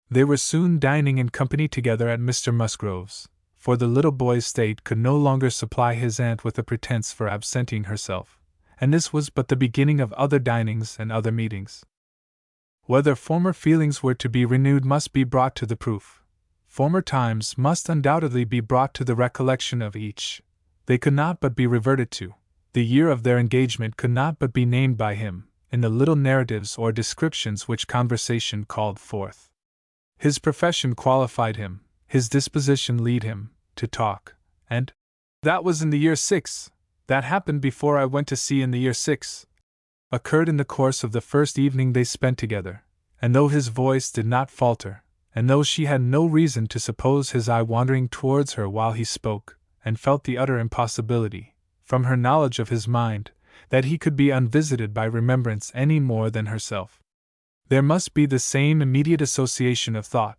They were soon dining in company together at Mr. Musgrove's, for the little boy's state could no longer supply his aunt with a pretence for absenting herself, and this was but the beginning of other dinings and other meetings. Whether former feelings were to be renewed must be brought to the proof. Former times must undoubtedly be brought to the recollection of each. They could not but be reverted to. The year of their engagement could not but be named by him, in the little narratives or descriptions which conversation called forth. His profession qualified him, his disposition lead him, to talk, and "That was in the year 6, that happened before I went to sea in the year 6, occurred in the course of the first evening they spent together, and though his voice did not falter, and though she had no reason to suppose his eye wandering towards her while he spoke, and felt the utter impossibility, from her knowledge of his mind, that he could be unvisited by remembrance any more than herself. There must be the same immediate association of thought,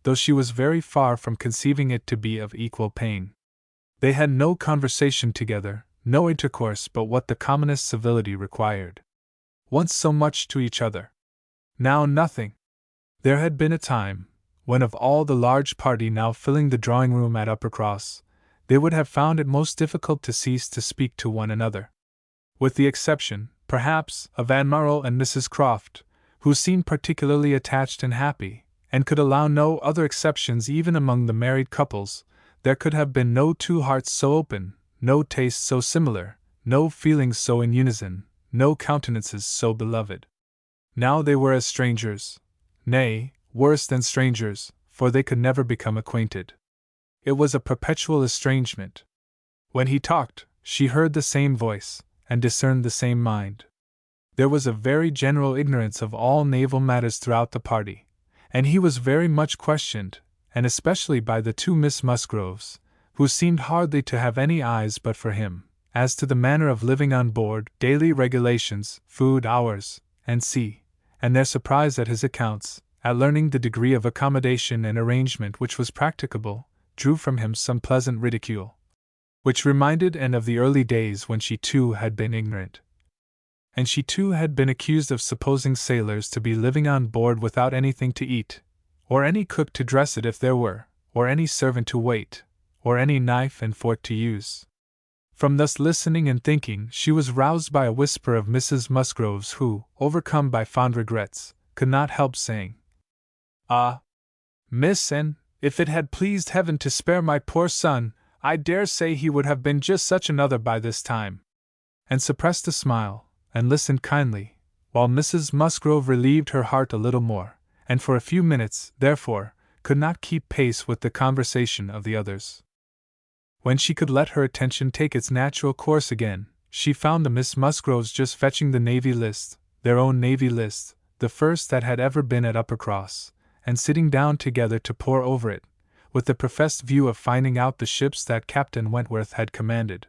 though she was very far from conceiving it to be of equal pain. They had no conversation together, no intercourse but what the commonest civility required. Once so much to each other. Now nothing. There had been a time, when of all the large party now filling the drawing-room at Uppercross, they would have found it most difficult to cease to speak to one another. With the exception, perhaps, of Anne Morrow and Mrs. Croft, who seemed particularly attached and happy, and could allow no other exceptions even among the married couples, there could have been no two hearts so open, no tastes so similar, no feelings so in unison, no countenances so beloved. Now they were as strangers, nay, worse than strangers, for they could never become acquainted. It was a perpetual estrangement. When he talked, she heard the same voice, and discerned the same mind. There was a very general ignorance of all naval matters throughout the party, and he was very much questioned, and especially by the two Miss Musgroves, who seemed hardly to have any eyes but for him, as to the manner of living on board, daily regulations, food hours, and sea, and their surprise at his accounts, at learning the degree of accommodation and arrangement which was practicable, drew from him some pleasant ridicule, which reminded Anne of the early days when she too had been ignorant. And she too had been accused of supposing sailors to be living on board without anything to eat, or any cook to dress it if there were, or any servant to wait, or any knife and fork to use. From thus listening and thinking, she was roused by a whisper of Mrs. Musgrove's, who, overcome by fond regrets, could not help saying, "Ah, Miss Anne, if it had pleased heaven to spare my poor son, I dare say he would have been just such another by this time," and suppressed a smile, and listened kindly, while Mrs. Musgrove relieved her heart a little more, and for a few minutes, therefore, could not keep pace with the conversation of the others. When she could let her attention take its natural course again, she found the Miss Musgroves just fetching the Navy List, their own Navy List, the first that had ever been at Uppercross, and sitting down together to pore over it, with the professed view of finding out the ships that Captain Wentworth had commanded.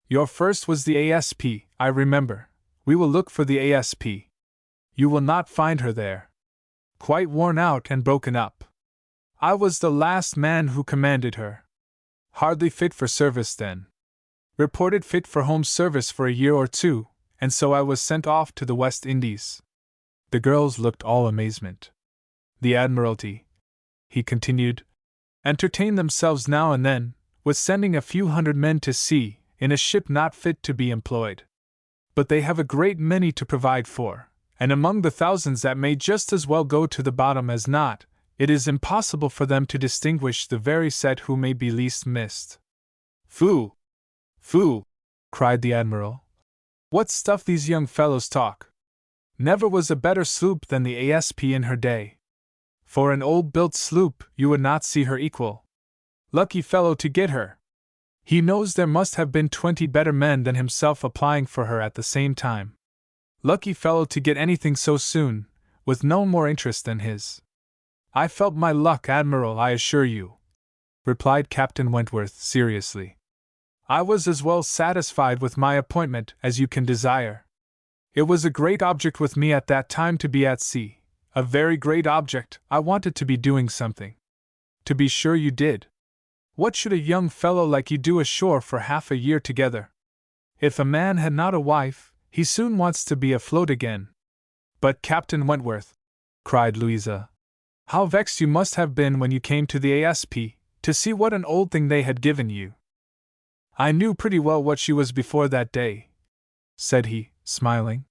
"Your first was the ASP, I remember. We will look for the ASP. You will not find her there. Quite worn out and broken up. I was the last man who commanded her. Hardly fit for service then. Reported fit for home service for a year or two, and so I was sent off to the West Indies." The girls looked all amazement. "The Admiralty," he continued, "entertain themselves now and then, with sending a few hundred men to sea, in a ship not fit to be employed. But they have a great many to provide for, and among the thousands that may just as well go to the bottom as not, it is impossible for them to distinguish the very set who may be least missed." "Phoo! Phoo!" cried the Admiral. "What stuff these young fellows talk! Never was a better sloop than the ASP in her day. For an old-built sloop, you would not see her equal. Lucky fellow to get her! He knows there must have been 20 better men than himself applying for her at the same time. Lucky fellow to get anything so soon, with no more interest than his." "I felt my luck, Admiral, I assure you," replied Captain Wentworth seriously. "I was as well satisfied with my appointment as you can desire. It was a great object with me at that time to be at sea, a very great object. I wanted to be doing something." "To be sure you did. What should a young fellow like you do ashore for half a year together? If a man had not a wife, he soon wants to be afloat again." "But Captain Wentworth," cried Louisa, "how vexed you must have been when you came to the ASP, to see what an old thing they had given you." "I knew pretty well what she was before that day," said he, smiling.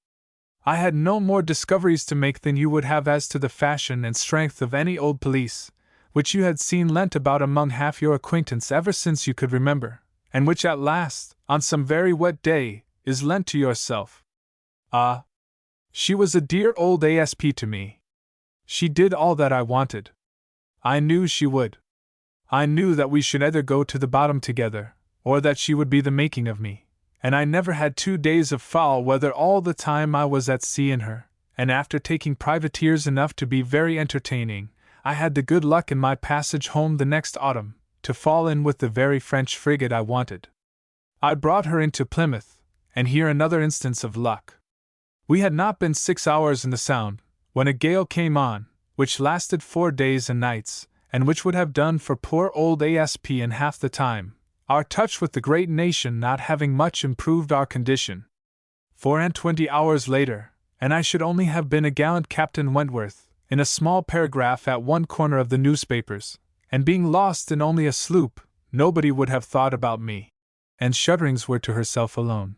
"I had no more discoveries to make than you would have as to the fashion and strength of any old police, which you had seen lent about among half your acquaintance ever since you could remember, and which at last, on some very wet day, is lent to yourself. Ah! She was a dear old ASP to me. She did all that I wanted. I knew she would. I knew that we should either go to the bottom together, or that she would be the making of me, and I never had 2 days of foul weather all the time I was at sea in her, and after taking privateers enough to be very entertaining, I had the good luck in my passage home the next autumn, to fall in with the very French frigate I wanted. I brought her into Plymouth, and here another instance of luck. We had not been 6 hours in the Sound, when a gale came on, which lasted 4 days and nights, and which would have done for poor old ASP in half the time, our touch with the great nation not having much improved our condition. 24 hours later, and I should only have been a gallant Captain Wentworth, in a small paragraph at one corner of the newspapers, and being lost in only a sloop, nobody would have thought about me." And shudderings were to herself alone.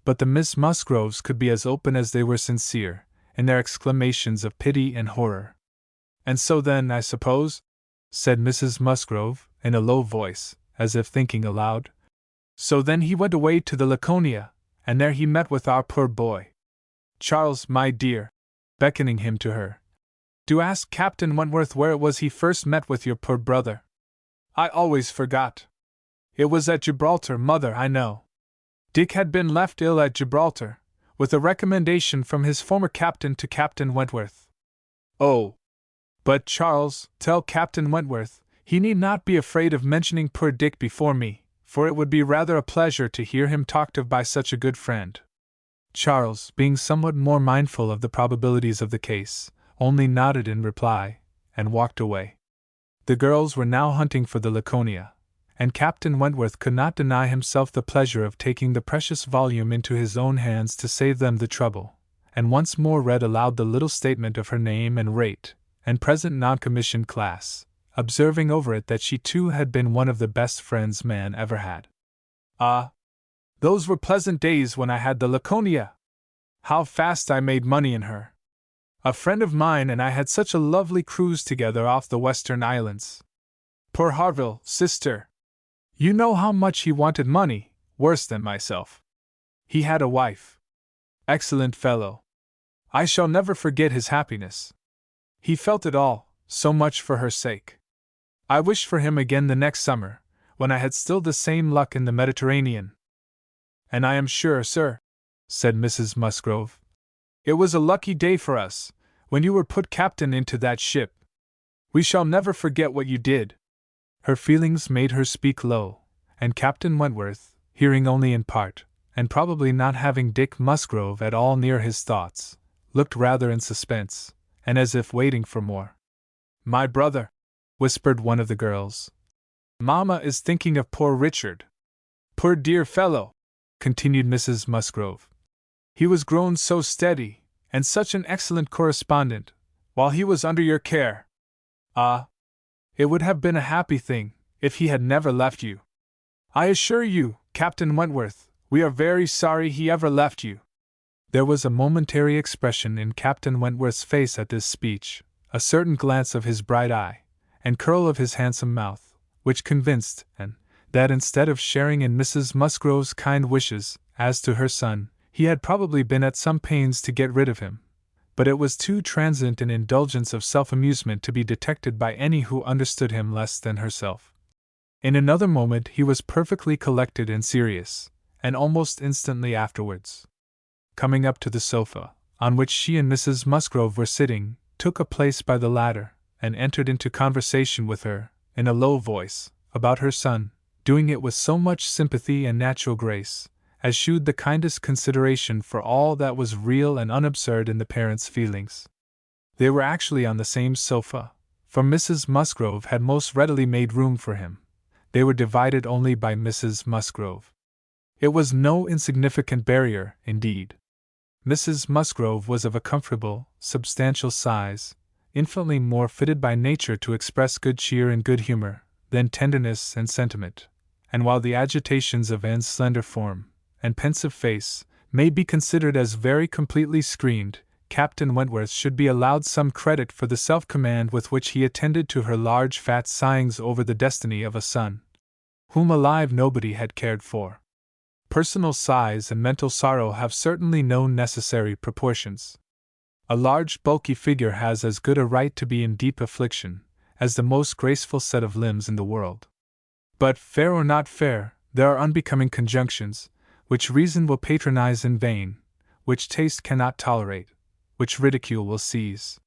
But the Miss Musgroves could be as open as they were sincere, in their exclamations of pity and horror. "And so then, I suppose," said Mrs. Musgrove, in a low voice, as if thinking aloud, "so then he went away to the Laconia, and there he met with our poor boy. Charles, my dear," beckoning him to her, "do ask Captain Wentworth where it was he first met with your poor brother. I always forgot. It was at Gibraltar, mother, I know. Dick had been left ill at Gibraltar, with a recommendation from his former captain to Captain Wentworth. Oh! But Charles, tell Captain Wentworth, he need not be afraid of mentioning poor Dick before me, for it would be rather a pleasure to hear him talked of by such a good friend. Charles, being somewhat more mindful of the probabilities of the case, only nodded in reply, and walked away. The girls were now hunting for the Laconia, and Captain Wentworth could not deny himself the pleasure of taking the precious volume into his own hands to save them the trouble, and once more read aloud the little statement of her name and rate, and present non-commissioned class, observing over it that she too had been one of the best friends man ever had. Ah! Those were pleasant days when I had the Laconia! How fast I made money in her! A friend of mine and I had such a lovely cruise together off the Western Islands. Poor Harville, sister! You know how much he wanted money, worse than myself. He had a wife. Excellent fellow! I shall never forget his happiness. He felt it all, so much for her sake. I wished for him again the next summer, when I had still the same luck in the Mediterranean. And I am sure, sir, said Mrs. Musgrove, it was a lucky day for us, when you were put captain into that ship. We shall never forget what you did. Her feelings made her speak low, and Captain Wentworth, hearing only in part, and probably not having Dick Musgrove at all near his thoughts, looked rather in suspense, and as if waiting for more. My brother, whispered one of the girls. Mamma is thinking of poor Richard. Poor dear fellow, continued Mrs. Musgrove. He was grown so steady, and such an excellent correspondent, while he was under your care. Ah! It would have been a happy thing, if he had never left you. I assure you, Captain Wentworth, we are very sorry he ever left you. There was a momentary expression in Captain Wentworth's face at this speech, a certain glance of his bright eye, and curl of his handsome mouth, which convinced Anne that instead of sharing in Mrs. Musgrove's kind wishes, as to her son, he had probably been at some pains to get rid of him. But it was too transient an indulgence of self-amusement to be detected by any who understood him less than herself. In another moment he was perfectly collected and serious, and almost instantly afterwards, coming up to the sofa, on which she and Mrs. Musgrove were sitting, took a place by the latter, and entered into conversation with her, in a low voice, about her son, doing it with so much sympathy and natural grace, as shewed the kindest consideration for all that was real and unabsurd in the parents' feelings. They were actually on the same sofa, for Mrs. Musgrove had most readily made room for him. They were divided only by Mrs. Musgrove. It was no insignificant barrier, indeed. Mrs. Musgrove was of a comfortable, substantial size, infinitely more fitted by nature to express good cheer and good humor than tenderness and sentiment, and while the agitations of Anne's slender form and pensive face may be considered as very completely screened, Captain Wentworth should be allowed some credit for the self-command with which he attended to her large fat sighings over the destiny of a son, whom alive nobody had cared for. Personal sighs and mental sorrow have certainly no necessary proportions. A large bulky figure has as good a right to be in deep affliction as the most graceful set of limbs in the world. But, fair or not fair, there are unbecoming conjunctions, which reason will patronize in vain, which taste cannot tolerate, which ridicule will seize.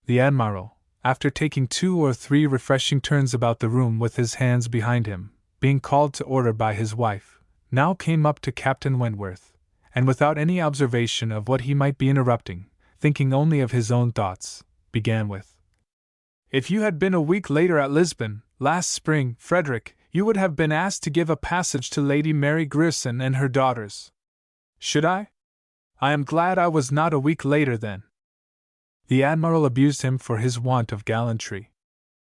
The Admiral, after taking 2 or 3 refreshing turns about the room with his hands behind him, being called to order by his wife, now came up to Captain Wentworth, and without any observation of what he might be interrupting, thinking only of his own thoughts, began with, If you had been a week later at Lisbon, last spring, Frederick, you would have been asked to give a passage to Lady Mary Grierson and her daughters. Should I? I am glad I was not a week later then. The Admiral abused him for his want of gallantry.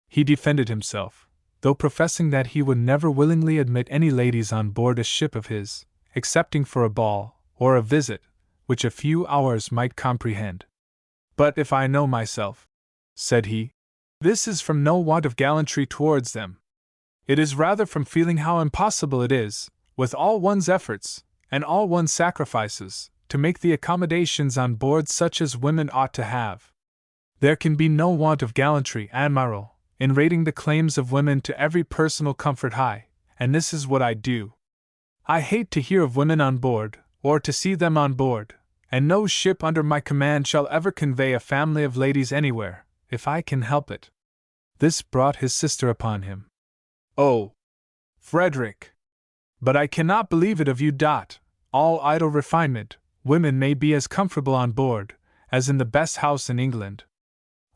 He defended himself, though professing that he would never willingly admit any ladies on board a ship of his, excepting for a ball, or a visit, which a few hours might comprehend. But if I know myself, said he, this is from no want of gallantry towards them. It is rather from feeling how impossible it is, with all one's efforts, and all one's sacrifices, to make the accommodations on board such as women ought to have. There can be no want of gallantry, Admiral, in rating the claims of women to every personal comfort high, and this is what I do. I hate to hear of women on board, or to see them on board, and no ship under my command shall ever convey a family of ladies anywhere, if I can help it." This brought his sister upon him. "Oh, Frederick! But I cannot believe it of you. All idle refinement, women may be as comfortable on board as in the best house in England.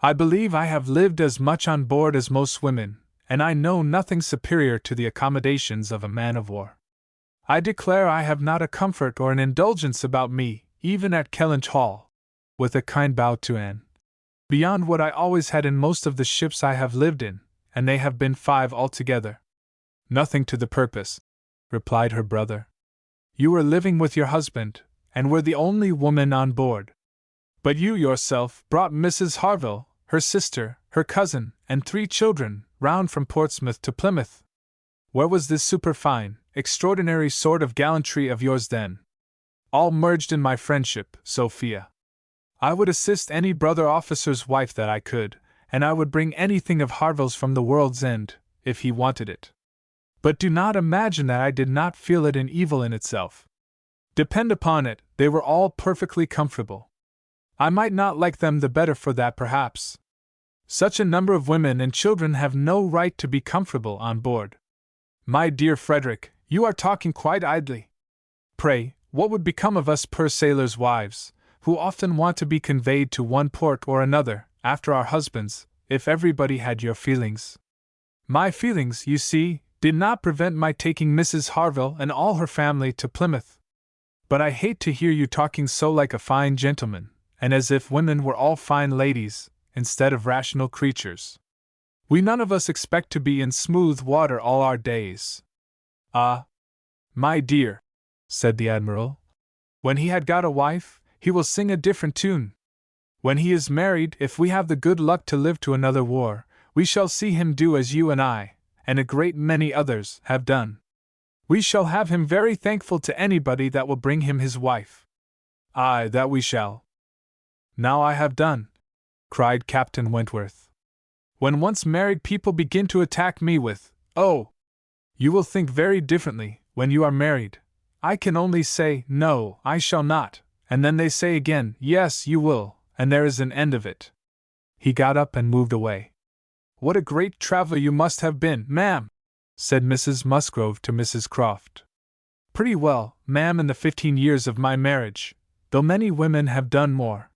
I believe I have lived as much on board as most women, and I know nothing superior to the accommodations of a man of war. I declare I have not a comfort or an indulgence about me, even at Kellynch Hall," with a kind bow to Anne, "beyond what I always had in most of the ships I have lived in, and they have been 5 altogether." "Nothing to the purpose," replied her brother. "You were living with your husband, and were the only woman on board. But you yourself brought Mrs. Harville, her sister, her cousin, and 3 children, round from Portsmouth to Plymouth. Where was this superfine, extraordinary sort of gallantry of yours then? All merged in my friendship, Sophia. I would assist any brother officer's wife that I could, and I would bring anything of Harville's from the world's end, if he wanted it. But do not imagine that I did not feel it an evil in itself. Depend upon it, they were all perfectly comfortable. I might not like them the better for that, perhaps. Such a number of women and children have no right to be comfortable on board." "My dear Frederick, you are talking quite idly. Pray, what would become of us poor sailors' wives, who often want to be conveyed to one port or another, after our husbands, if everybody had your feelings? My feelings, you see, did not prevent my taking Mrs. Harville and all her family to Plymouth. But I hate to hear you talking so like a fine gentleman, and as if women were all fine ladies, instead of rational creatures. We none of us expect to be in smooth water all our days." "Ah, my dear," said the Admiral, "when he had got a wife, he will sing a different tune. When he is married, if we have the good luck to live to another war, we shall see him do as you and I, and a great many others, have done. We shall have him very thankful to anybody that will bring him his wife." "Aye, that we shall." "Now I have done," cried Captain Wentworth. "When once married people begin to attack me with, 'Oh, you will think very differently when you are married,' I can only say, 'No, I shall not,' and then they say again, 'Yes, you will,' and there is an end of it." He got up and moved away. "What a great traveler you must have been, ma'am," said Mrs. Musgrove to Mrs. Croft. "Pretty well, ma'am, in the 15 years of my marriage, though many women have done more.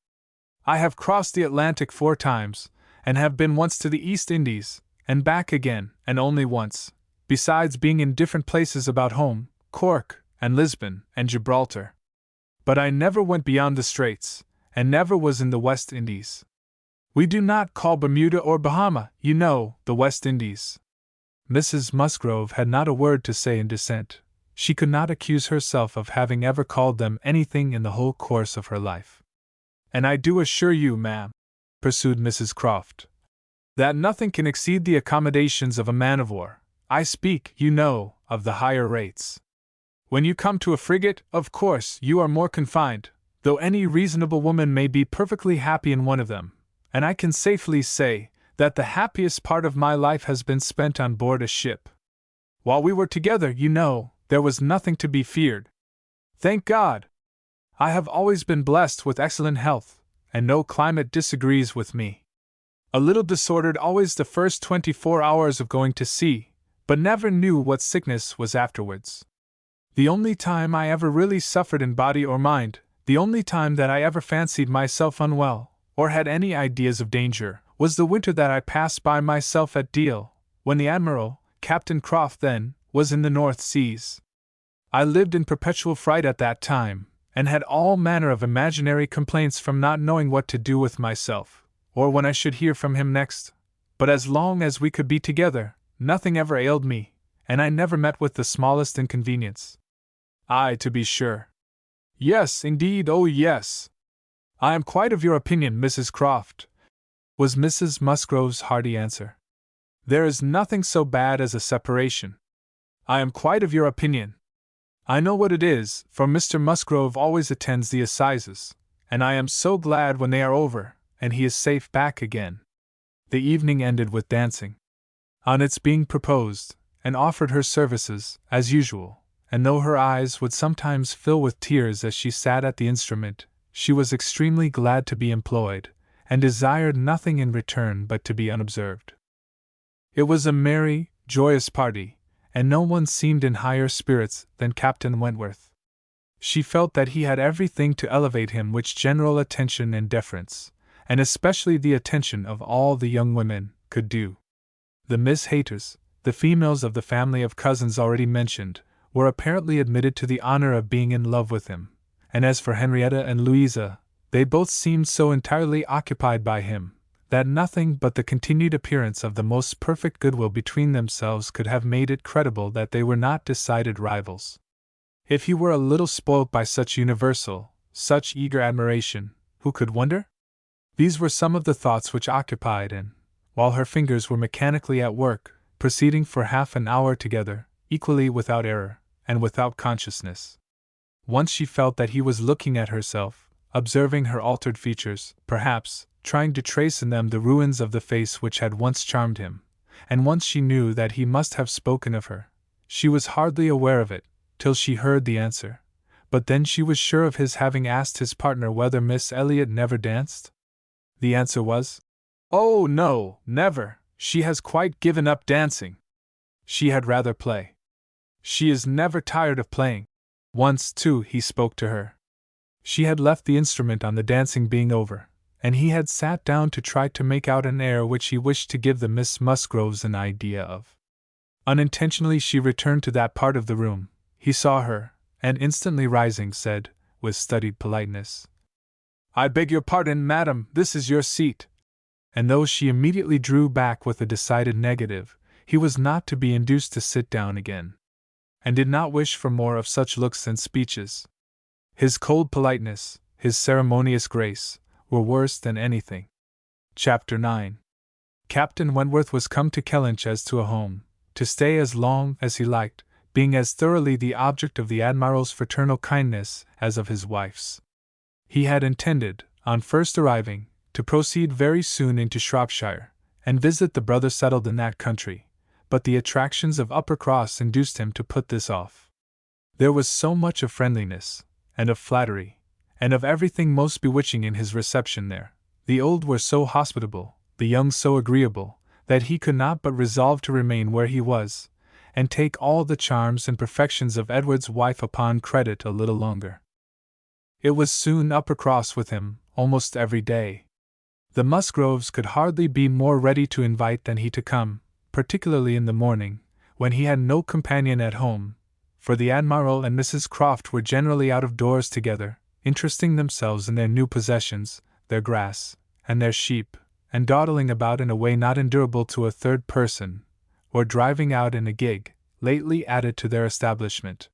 I have crossed the Atlantic 4 times, and have been once to the East Indies, and back again, and only once, besides being in different places about home, Cork, and Lisbon, and Gibraltar. But I never went beyond the Straits, and never was in the West Indies. We do not call Bermuda or Bahama, you know, the West Indies." Mrs. Musgrove had not a word to say in dissent. She could not accuse herself of having ever called them anything in the whole course of her life. "And I do assure you, ma'am," pursued Mrs. Croft, "that nothing can exceed the accommodations of a man of war. I speak, you know, of the higher rates. When you come to a frigate, of course, you are more confined, though any reasonable woman may be perfectly happy in one of them, and I can safely say that the happiest part of my life has been spent on board a ship. While we were together, you know, there was nothing to be feared. Thank God! I have always been blessed with excellent health, and no climate disagrees with me. A little disordered always the first 24 hours of going to sea, but never knew what sickness was afterwards. The only time I ever really suffered in body or mind, the only time that I ever fancied myself unwell, or had any ideas of danger, was the winter that I passed by myself at Deal, when the Admiral, Captain Croft then, was in the North Seas. I lived in perpetual fright at that time, and had all manner of imaginary complaints from not knowing what to do with myself, or when I should hear from him next. But as long as we could be together, nothing ever ailed me, and I never met with the smallest inconvenience." "Aye, to be sure." "Yes, indeed, oh yes." "I am quite of your opinion, Mrs. Croft," was Mrs. Musgrove's hearty answer. "There is nothing so bad as a separation. I am quite of your opinion. I know what it is, for Mr. Musgrove always attends the assizes, and I am so glad when they are over, and he is safe back again." The evening ended with dancing. On its being proposed, and offered her services, as usual, and though her eyes would sometimes fill with tears as she sat at the instrument, she was extremely glad to be employed, and desired nothing in return but to be unobserved. It was a merry, joyous party, and no one seemed in higher spirits than Captain Wentworth. She felt that he had everything to elevate him which general attention and deference, and especially the attention of all the young women, could do. The Miss Hayters, the females of the family of cousins already mentioned, were apparently admitted to the honor of being in love with him, and as for Henrietta and Louisa, they both seemed so entirely occupied by him, that nothing but the continued appearance of the most perfect goodwill between themselves could have made it credible that they were not decided rivals. If he were a little spoilt by such universal, such eager admiration, who could wonder? These were some of the thoughts which occupied Anne, while her fingers were mechanically at work, proceeding for half an hour together, equally without error, and without consciousness. Once she felt that he was looking at herself, observing her altered features, perhaps, trying to trace in them the ruins of the face which had once charmed him, and once she knew that he must have spoken of her. She was hardly aware of it, till she heard the answer, but then she was sure of his having asked his partner whether Miss Elliot never danced? The answer was, "Oh, no, never, she has quite given up dancing. She had rather play. She is never tired of playing." Once, too, he spoke to her. She had left the instrument on the dancing being over, and he had sat down to try to make out an air which he wished to give the Miss Musgroves an idea of. Unintentionally she returned to that part of the room. He saw her, and instantly rising said, with studied politeness, "I beg your pardon, madam, this is your seat." And though she immediately drew back with a decided negative, he was not to be induced to sit down again, and did not wish for more of such looks and speeches. His cold politeness, his ceremonious grace, were worse than anything. Chapter 9. Captain Wentworth was come to Kellynch as to a home, to stay as long as he liked, being as thoroughly the object of the Admiral's fraternal kindness as of his wife's. He had intended, on first arriving, to proceed very soon into Shropshire, and visit the brother settled in that country, but the attractions of Uppercross induced him to put this off. There was so much of friendliness, and of flattery, and of everything most bewitching in his reception there, the old were so hospitable, the young so agreeable, that he could not but resolve to remain where he was, and take all the charms and perfections of Edward's wife upon credit a little longer. It was soon Uppercross with him, almost every day. The Musgroves could hardly be more ready to invite than he to come, particularly in the morning, when he had no companion at home, for the Admiral and Mrs. Croft were generally out of doors together, interesting themselves in their new possessions, their grass, and their sheep, and dawdling about in a way not endurable to a third person, or driving out in a gig, lately added to their establishment.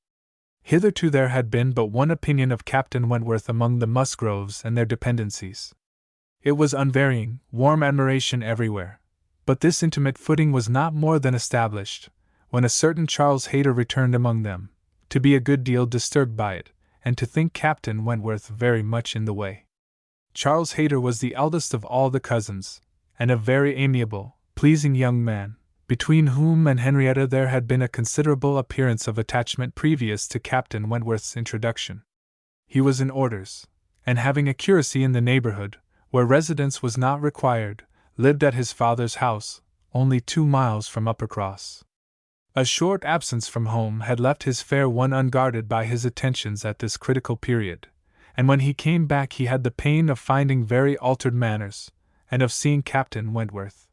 Hitherto there had been but one opinion of Captain Wentworth among the Musgroves and their dependencies. It was unvarying, warm admiration everywhere, but this intimate footing was not more than established, when a certain Charles Hayter returned among them, to be a good deal disturbed by it, and to think Captain Wentworth very much in the way. Charles Hayter was the eldest of all the cousins, and a very amiable, pleasing young man, between whom and Henrietta there had been a considerable appearance of attachment previous to Captain Wentworth's introduction. He was in orders, and having a curacy in the neighborhood, where residence was not required, lived at his father's house, only 2 miles from Uppercross. A short absence from home had left his fair one unguarded by his attentions at this critical period, and when he came back he had the pain of finding very altered manners, and of seeing Captain Wentworth.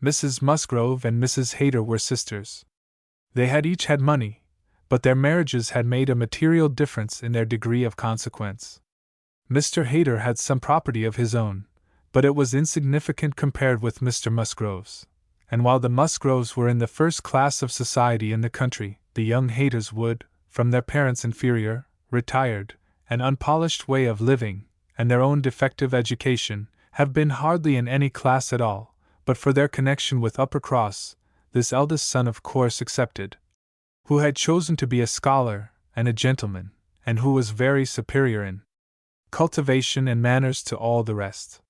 Mrs. Musgrove and Mrs. Hayter were sisters. They had each had money, but their marriages had made a material difference in their degree of consequence. Mr. Hayter had some property of his own, but it was insignificant compared with Mr. Musgrove's, and while the Musgroves were in the first class of society in the country, the young Hayters would, from their parents' inferior, retired, and unpolished way of living, and their own defective education, have been hardly in any class at all, but for their connection with Uppercross, this eldest son of course excepted, who had chosen to be a scholar and a gentleman, and who was very superior in cultivation and manners to all the rest.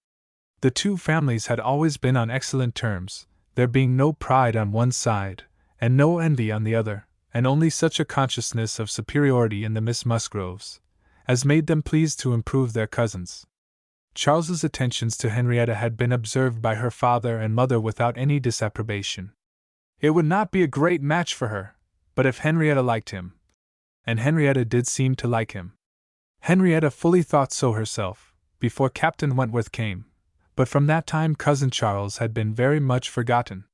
The two families had always been on excellent terms, there being no pride on one side, and no envy on the other, and only such a consciousness of superiority in the Miss Musgroves, as made them pleased to improve their cousins. Charles's attentions to Henrietta had been observed by her father and mother without any disapprobation. It would not be a great match for her, but if Henrietta liked him, and Henrietta did seem to like him. Henrietta fully thought so herself, before Captain Wentworth came, but from that time cousin Charles had been very much forgotten.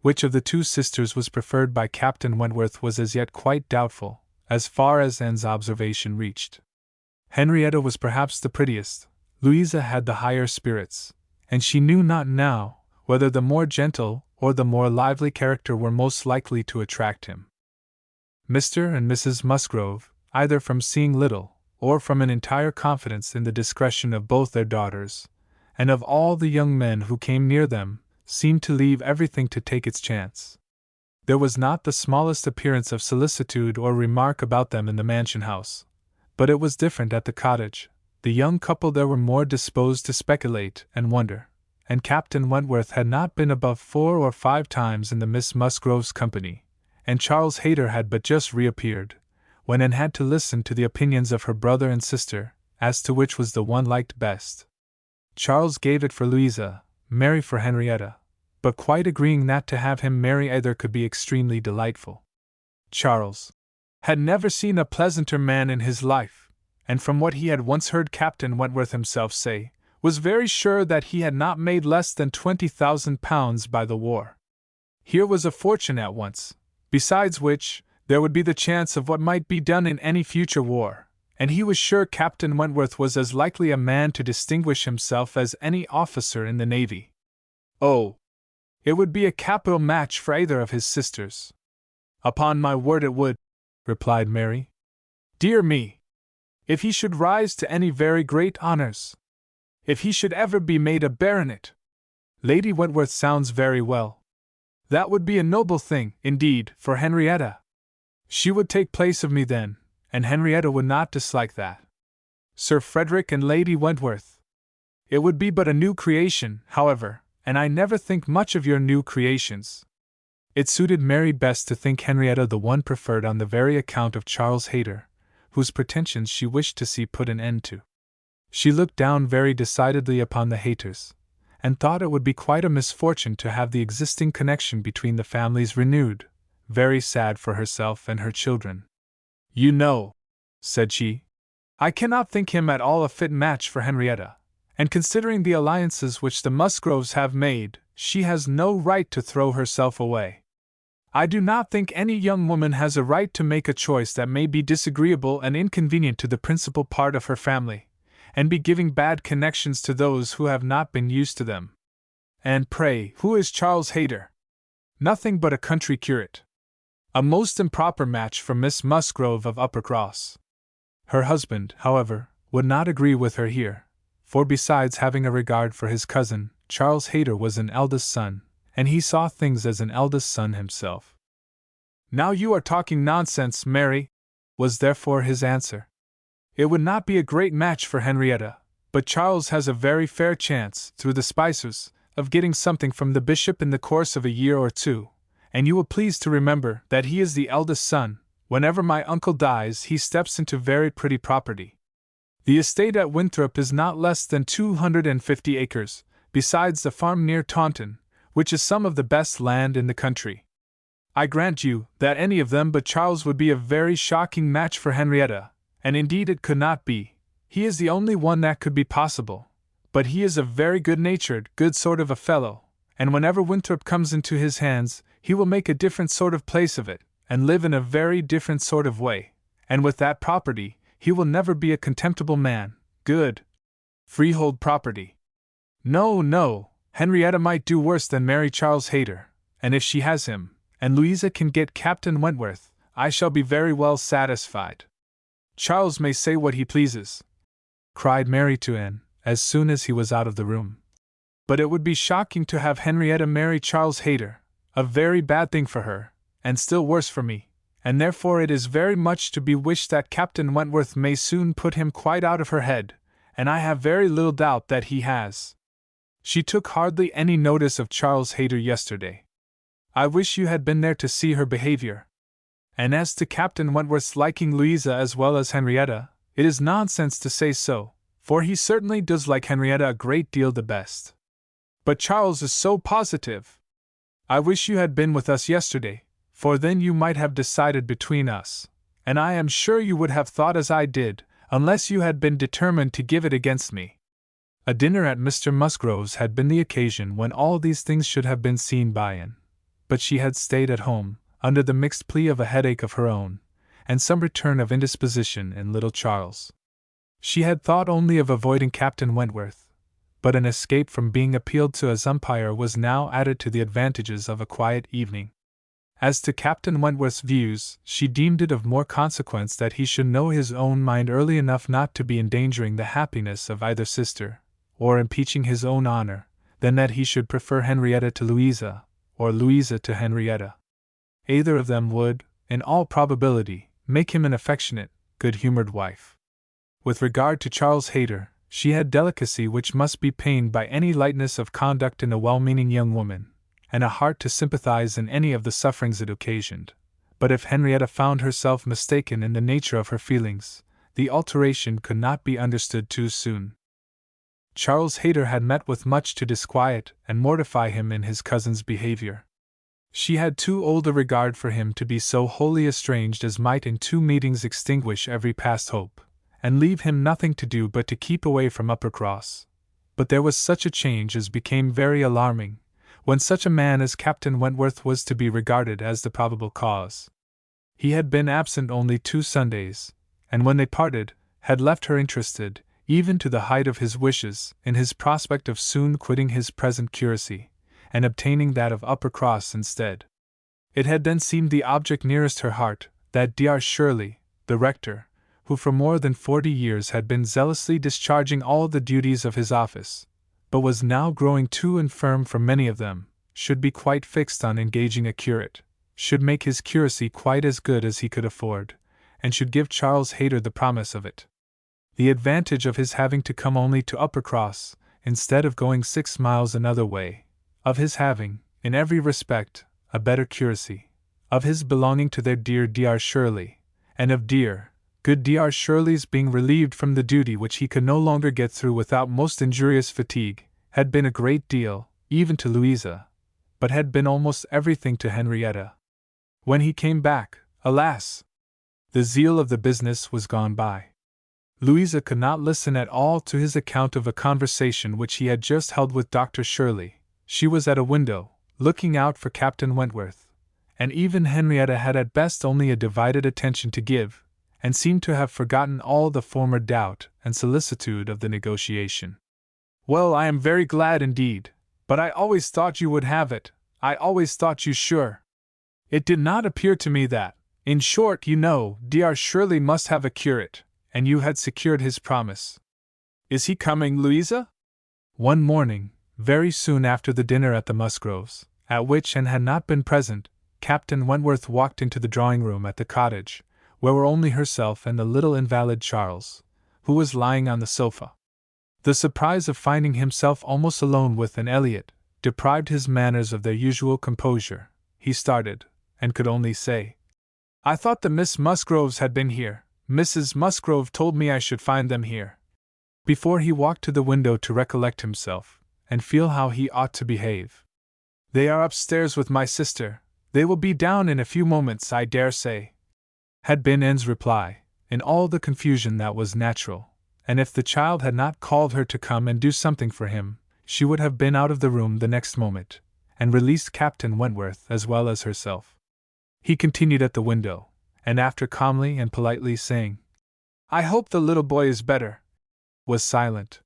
Which of the two sisters was preferred by Captain Wentworth was as yet quite doubtful, as far as Anne's observation reached. Henrietta was perhaps the prettiest, Louisa had the higher spirits, and she knew not now whether the more gentle or the more lively character were most likely to attract him. Mr. and Mrs. Musgrove, either from seeing little, or from an entire confidence in the discretion of both their daughters, and of all the young men who came near them, seemed to leave everything to take its chance. There was not the smallest appearance of solicitude or remark about them in the mansion house, but it was different at the cottage. The young couple there were more disposed to speculate and wonder, and Captain Wentworth had not been above 4 or 5 times in the Miss Musgroves' company, and Charles Hayter had but just reappeared, when Anne had to listen to the opinions of her brother and sister, as to which was the one liked best. Charles gave it for Louisa, Mary for Henrietta, but quite agreeing that to have him marry either could be extremely delightful. Charles had never seen a pleasanter man in his life, and from what he had once heard Captain Wentworth himself say, was very sure that he had not made less than £20,000 by the war. Here was a fortune at once, besides which, there would be the chance of what might be done in any future war, and he was sure Captain Wentworth was as likely a man to distinguish himself as any officer in the navy. Oh! It would be a capital match for either of his sisters. Upon my word it would, replied Mary. Dear me! If he should rise to any very great honors! If he should ever be made a baronet! Lady Wentworth sounds very well. That would be a noble thing, indeed, for Henrietta. She would take place of me then, and Henrietta would not dislike that. Sir Frederick and Lady Wentworth. It would be but a new creation, however, and I never think much of your new creations. It suited Mary best to think Henrietta the one preferred on the very account of Charles Hayter, whose pretensions she wished to see put an end to. She looked down very decidedly upon the Hayters, and thought it would be quite a misfortune to have the existing connection between the families renewed, very sad for herself and her children. You know, said she, I cannot think him at all a fit match for Henrietta, and considering the alliances which the Musgroves have made, she has no right to throw herself away. I do not think any young woman has a right to make a choice that may be disagreeable and inconvenient to the principal part of her family, and be giving bad connections to those who have not been used to them. And pray, who is Charles Hayter? Nothing but a country curate. A most improper match for Miss Musgrove of Uppercross. Her husband, however, would not agree with her here, for besides having a regard for his cousin, Charles Hayter was an eldest son, and he saw things as an eldest son himself. Now you are talking nonsense, Mary, was therefore his answer. It would not be a great match for Henrietta, but Charles has a very fair chance, through the Spicers, of getting something from the bishop in the course of a year or two, and you will please to remember that he is the eldest son. Whenever my uncle dies he steps into very pretty property. The estate at Winthrop is not less than 250 acres, besides the farm near Taunton, which is some of the best land in the country. I grant you that any of them but Charles would be a very shocking match for Henrietta, and indeed it could not be. He is the only one that could be possible, but he is a very good-natured, good sort of a fellow, and whenever Winthrop comes into his hands, he will make a different sort of place of it, and live in a very different sort of way, and with that property, he will never be a contemptible man. Good freehold property. No, no, Henrietta might do worse than marry Charles Hayter, and if she has him, and Louisa can get Captain Wentworth, I shall be very well satisfied. Charles may say what he pleases, cried Mary to Anne, as soon as he was out of the room. But it would be shocking to have Henrietta marry Charles Hayter, a very bad thing for her, and still worse for me, and therefore it is very much to be wished that Captain Wentworth may soon put him quite out of her head, and I have very little doubt that he has. She took hardly any notice of Charles Hayter yesterday. I wish you had been there to see her behavior. And as to Captain Wentworth's liking Louisa as well as Henrietta, It is nonsense to say so, for he certainly does like Henrietta a great deal the best. But Charles is so positive. I wish you had been with us yesterday, for then you might have decided between us, and I am sure you would have thought as I did, unless you had been determined to give it against me. A dinner at Mr. Musgrove's had been the occasion when all these things should have been seen by Anne, but she had stayed at home, under the mixed plea of a headache of her own, and some return of indisposition in little Charles. She had thought only of avoiding Captain Wentworth, but an escape from being appealed to as umpire was now added to the advantages of a quiet evening. As to Captain Wentworth's views, she deemed it of more consequence that he should know his own mind early enough not to be endangering the happiness of either sister, or impeaching his own honor, than that he should prefer Henrietta to Louisa, or Louisa to Henrietta. Either of them would, in all probability, make him an affectionate, good-humored wife. With regard to Charles Hayter, she had delicacy which must be pained by any lightness of conduct in a well-meaning young woman, and a heart to sympathize in any of the sufferings it occasioned. But if Henrietta found herself mistaken in the nature of her feelings, the alteration could not be understood too soon. Charles Hayter had met with much to disquiet and mortify him in his cousin's behavior. She had too old a regard for him to be so wholly estranged as might in 2 meetings extinguish every past hope, and leave him nothing to do but to keep away from Uppercross. But there was such a change as became very alarming, when such a man as Captain Wentworth was to be regarded as the probable cause. He had been absent only 2 Sundays, and when they parted, had left her interested, even to the height of his wishes, in his prospect of soon quitting his present curacy, and obtaining that of Uppercross instead. It had then seemed the object nearest her heart, that Dr. Shirley, the rector, who for more than 40 years had been zealously discharging all the duties of his office, but was now growing too infirm for many of them, should be quite fixed on engaging a curate, should make his curacy quite as good as he could afford, and should give Charles Hayter the promise of it. The advantage of his having to come only to Uppercross, instead of going 6 miles another way, of his having, in every respect, a better curacy, of his belonging to their dear Dr. Shirley, and of good Dr. Shirley's being relieved from the duty which he could no longer get through without most injurious fatigue, had been a great deal, even to Louisa, but had been almost everything to Henrietta. When he came back, alas! The zeal of the business was gone by. Louisa could not listen at all to his account of a conversation which he had just held with Dr. Shirley. She was at a window, looking out for Captain Wentworth, and even Henrietta had at best only a divided attention to give, and seemed to have forgotten all the former doubt and solicitude of the negotiation. "Well, I am very glad indeed, but I always thought you would have it, I always thought you sure. It did not appear to me that, in short, you know, Dr. Shirley must have a curate, and you had secured his promise. Is he coming, Louisa?" One morning, very soon after the dinner at the Musgroves, at which Anne had not been present, Captain Wentworth walked into the drawing-room at the cottage, where were only herself and the little invalid Charles, who was lying on the sofa. The surprise of finding himself almost alone with Anne Elliot deprived his manners of their usual composure. He started, and could only say, "I thought the Miss Musgroves had been here. Mrs. Musgrove told me I should find them here," before he walked to the window to recollect himself, and feel how he ought to behave. "They are upstairs with my sister. They will be down in a few moments, I dare say," had been Anne's reply, in all the confusion that was natural, and if the child had not called her to come and do something for him, she would have been out of the room the next moment, and released Captain Wentworth as well as herself. He continued at the window, and after calmly and politely saying, "I hope the little boy is better," was silent.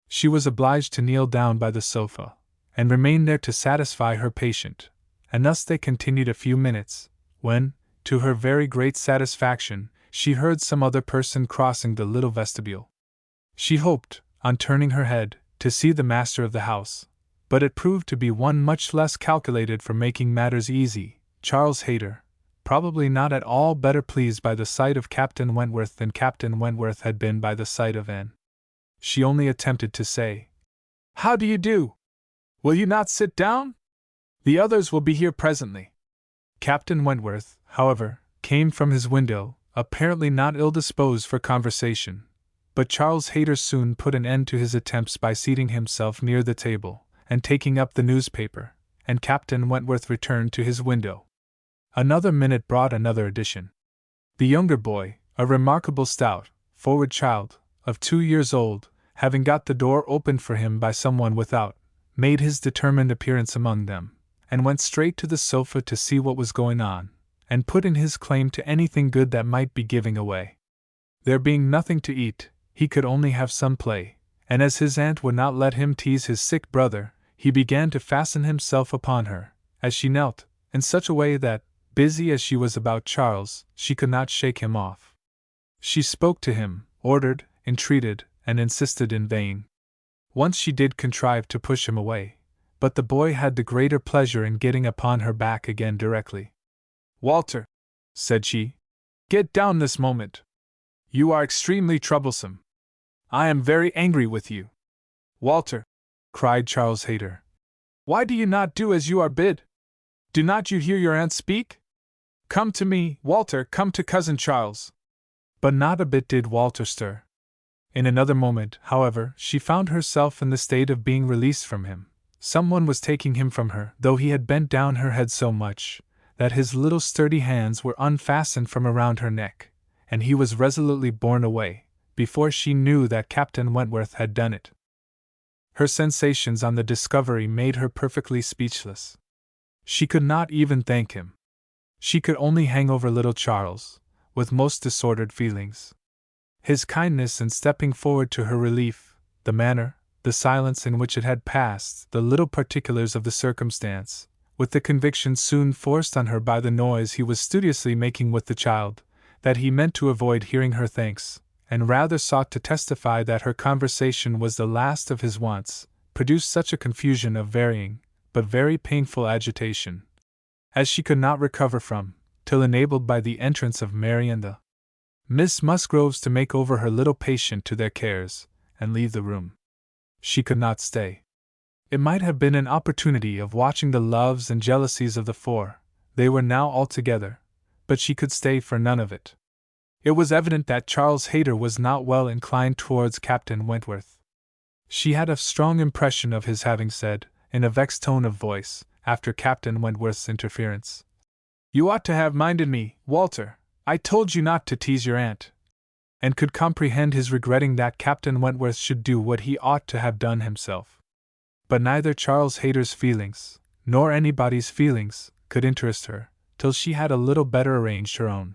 She was obliged to kneel down by the sofa, and remain there to satisfy her patient, and thus they continued a few minutes, when, to her very great satisfaction, she heard some other person crossing the little vestibule. She hoped, on turning her head, to see the master of the house, but it proved to be one much less calculated for making matters easy, Charles Hayter, probably not at all better pleased by the sight of Captain Wentworth than Captain Wentworth had been by the sight of Anne. She only attempted to say, "How do you do? Will you not sit down? The others will be here presently." Captain Wentworth, however, came from his window, apparently not ill-disposed for conversation, but Charles Hayter soon put an end to his attempts by seating himself near the table, and taking up the newspaper, and Captain Wentworth returned to his window. Another minute brought another addition. The younger boy, a remarkable stout, forward child, of 2 years old, having got the door opened for him by someone without, made his determined appearance among them, and went straight to the sofa to see what was going on, and put in his claim to anything good that might be giving away. There being nothing to eat, he could only have some play, and as his aunt would not let him tease his sick brother, he began to fasten himself upon her, as she knelt, in such a way that, busy as she was about Charles, she could not shake him off. She spoke to him, ordered, entreated, and insisted in vain. Once she did contrive to push him away, but the boy had the greater pleasure in getting upon her back again directly. "Walter," said she, "get down this moment. You are extremely troublesome. I am very angry with you." "Walter," cried Charles Hayter, "why do you not do as you are bid? Do not you hear your aunt speak? Come to me, Walter, come to Cousin Charles." But not a bit did Walter stir. In another moment, however, she found herself in the state of being released from him. Someone was taking him from her, though he had bent down her head so much that his little sturdy hands were unfastened from around her neck, and he was resolutely borne away, before she knew that Captain Wentworth had done it. Her sensations on the discovery made her perfectly speechless. She could not even thank him. She could only hang over little Charles, with most disordered feelings. His kindness in stepping forward to her relief, the manner, the silence in which it had passed, the little particulars of the circumstance, with the conviction soon forced on her by the noise he was studiously making with the child, that he meant to avoid hearing her thanks, and rather sought to testify that her conversation was the last of his wants, produced such a confusion of varying, but very painful agitation, as she could not recover from, till enabled by the entrance of Mary and the Miss Musgroves to make over her little patient to their cares, and leave the room. She could not stay. It might have been an opportunity of watching the loves and jealousies of the four, they were now all together, but she could stay for none of it. It was evident that Charles Hayter was not well inclined towards Captain Wentworth. She had a strong impression of his having said, in a vexed tone of voice, after Captain Wentworth's interference, "You ought to have minded me, Walter. I told you not to tease your aunt," and could comprehend his regretting that Captain Wentworth should do what he ought to have done himself. But neither Charles Hayter's feelings, nor anybody's feelings, could interest her, till she had a little better arranged her own.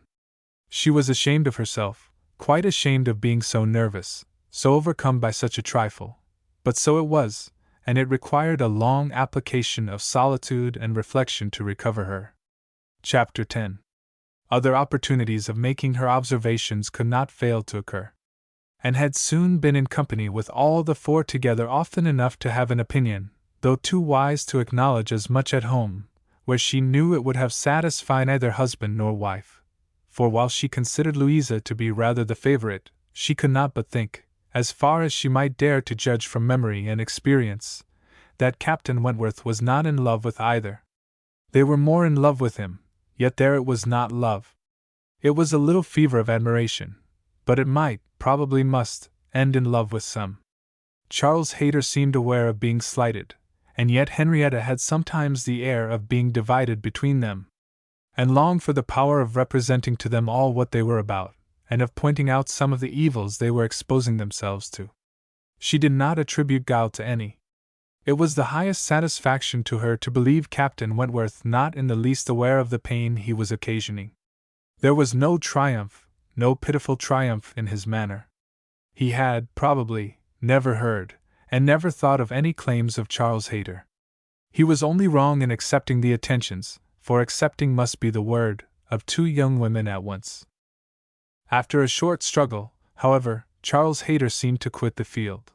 She was ashamed of herself, quite ashamed of being so nervous, so overcome by such a trifle, but so it was, and it required a long application of solitude and reflection to recover her. Chapter 10. Other opportunities of making her observations could not fail to occur, and had soon been in company with all the four together often enough to have an opinion, though too wise to acknowledge as much at home, where she knew it would have satisfied neither husband nor wife. For while she considered Louisa to be rather the favorite, she could not but think, as far as she might dare to judge from memory and experience, that Captain Wentworth was not in love with either. They were more in love with him, yet there it was not love. It was a little fever of admiration, but it might, probably must, end in love with some. Charles Hayter seemed aware of being slighted, and yet Henrietta had sometimes the air of being divided between them, and longed for the power of representing to them all what they were about, and of pointing out some of the evils they were exposing themselves to. She did not attribute guile to any. It was the highest satisfaction to her to believe Captain Wentworth not in the least aware of the pain he was occasioning. There was no triumph, no pitiful triumph in his manner. He had, probably, never heard, and never thought of any claims of Charles Hayter. He was only wrong in accepting the attentions, for accepting must be the word, of two young women at once. After a short struggle, however, Charles Hayter seemed to quit the field.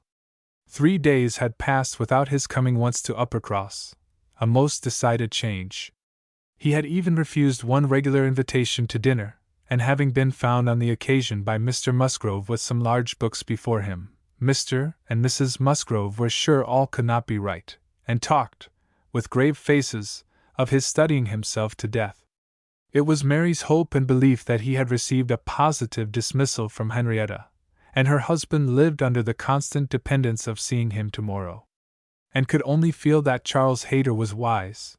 3 days had passed without his coming once to Uppercross, a most decided change. He had even refused one regular invitation to dinner, and having been found on the occasion by Mr. Musgrove with some large books before him, Mr. and Mrs. Musgrove were sure all could not be right, and talked, with grave faces, of his studying himself to death. It was Mary's hope and belief that he had received a positive dismissal from Henrietta, and her husband lived under the constant dependence of seeing him tomorrow, and could only feel that Charles Hayter was wise.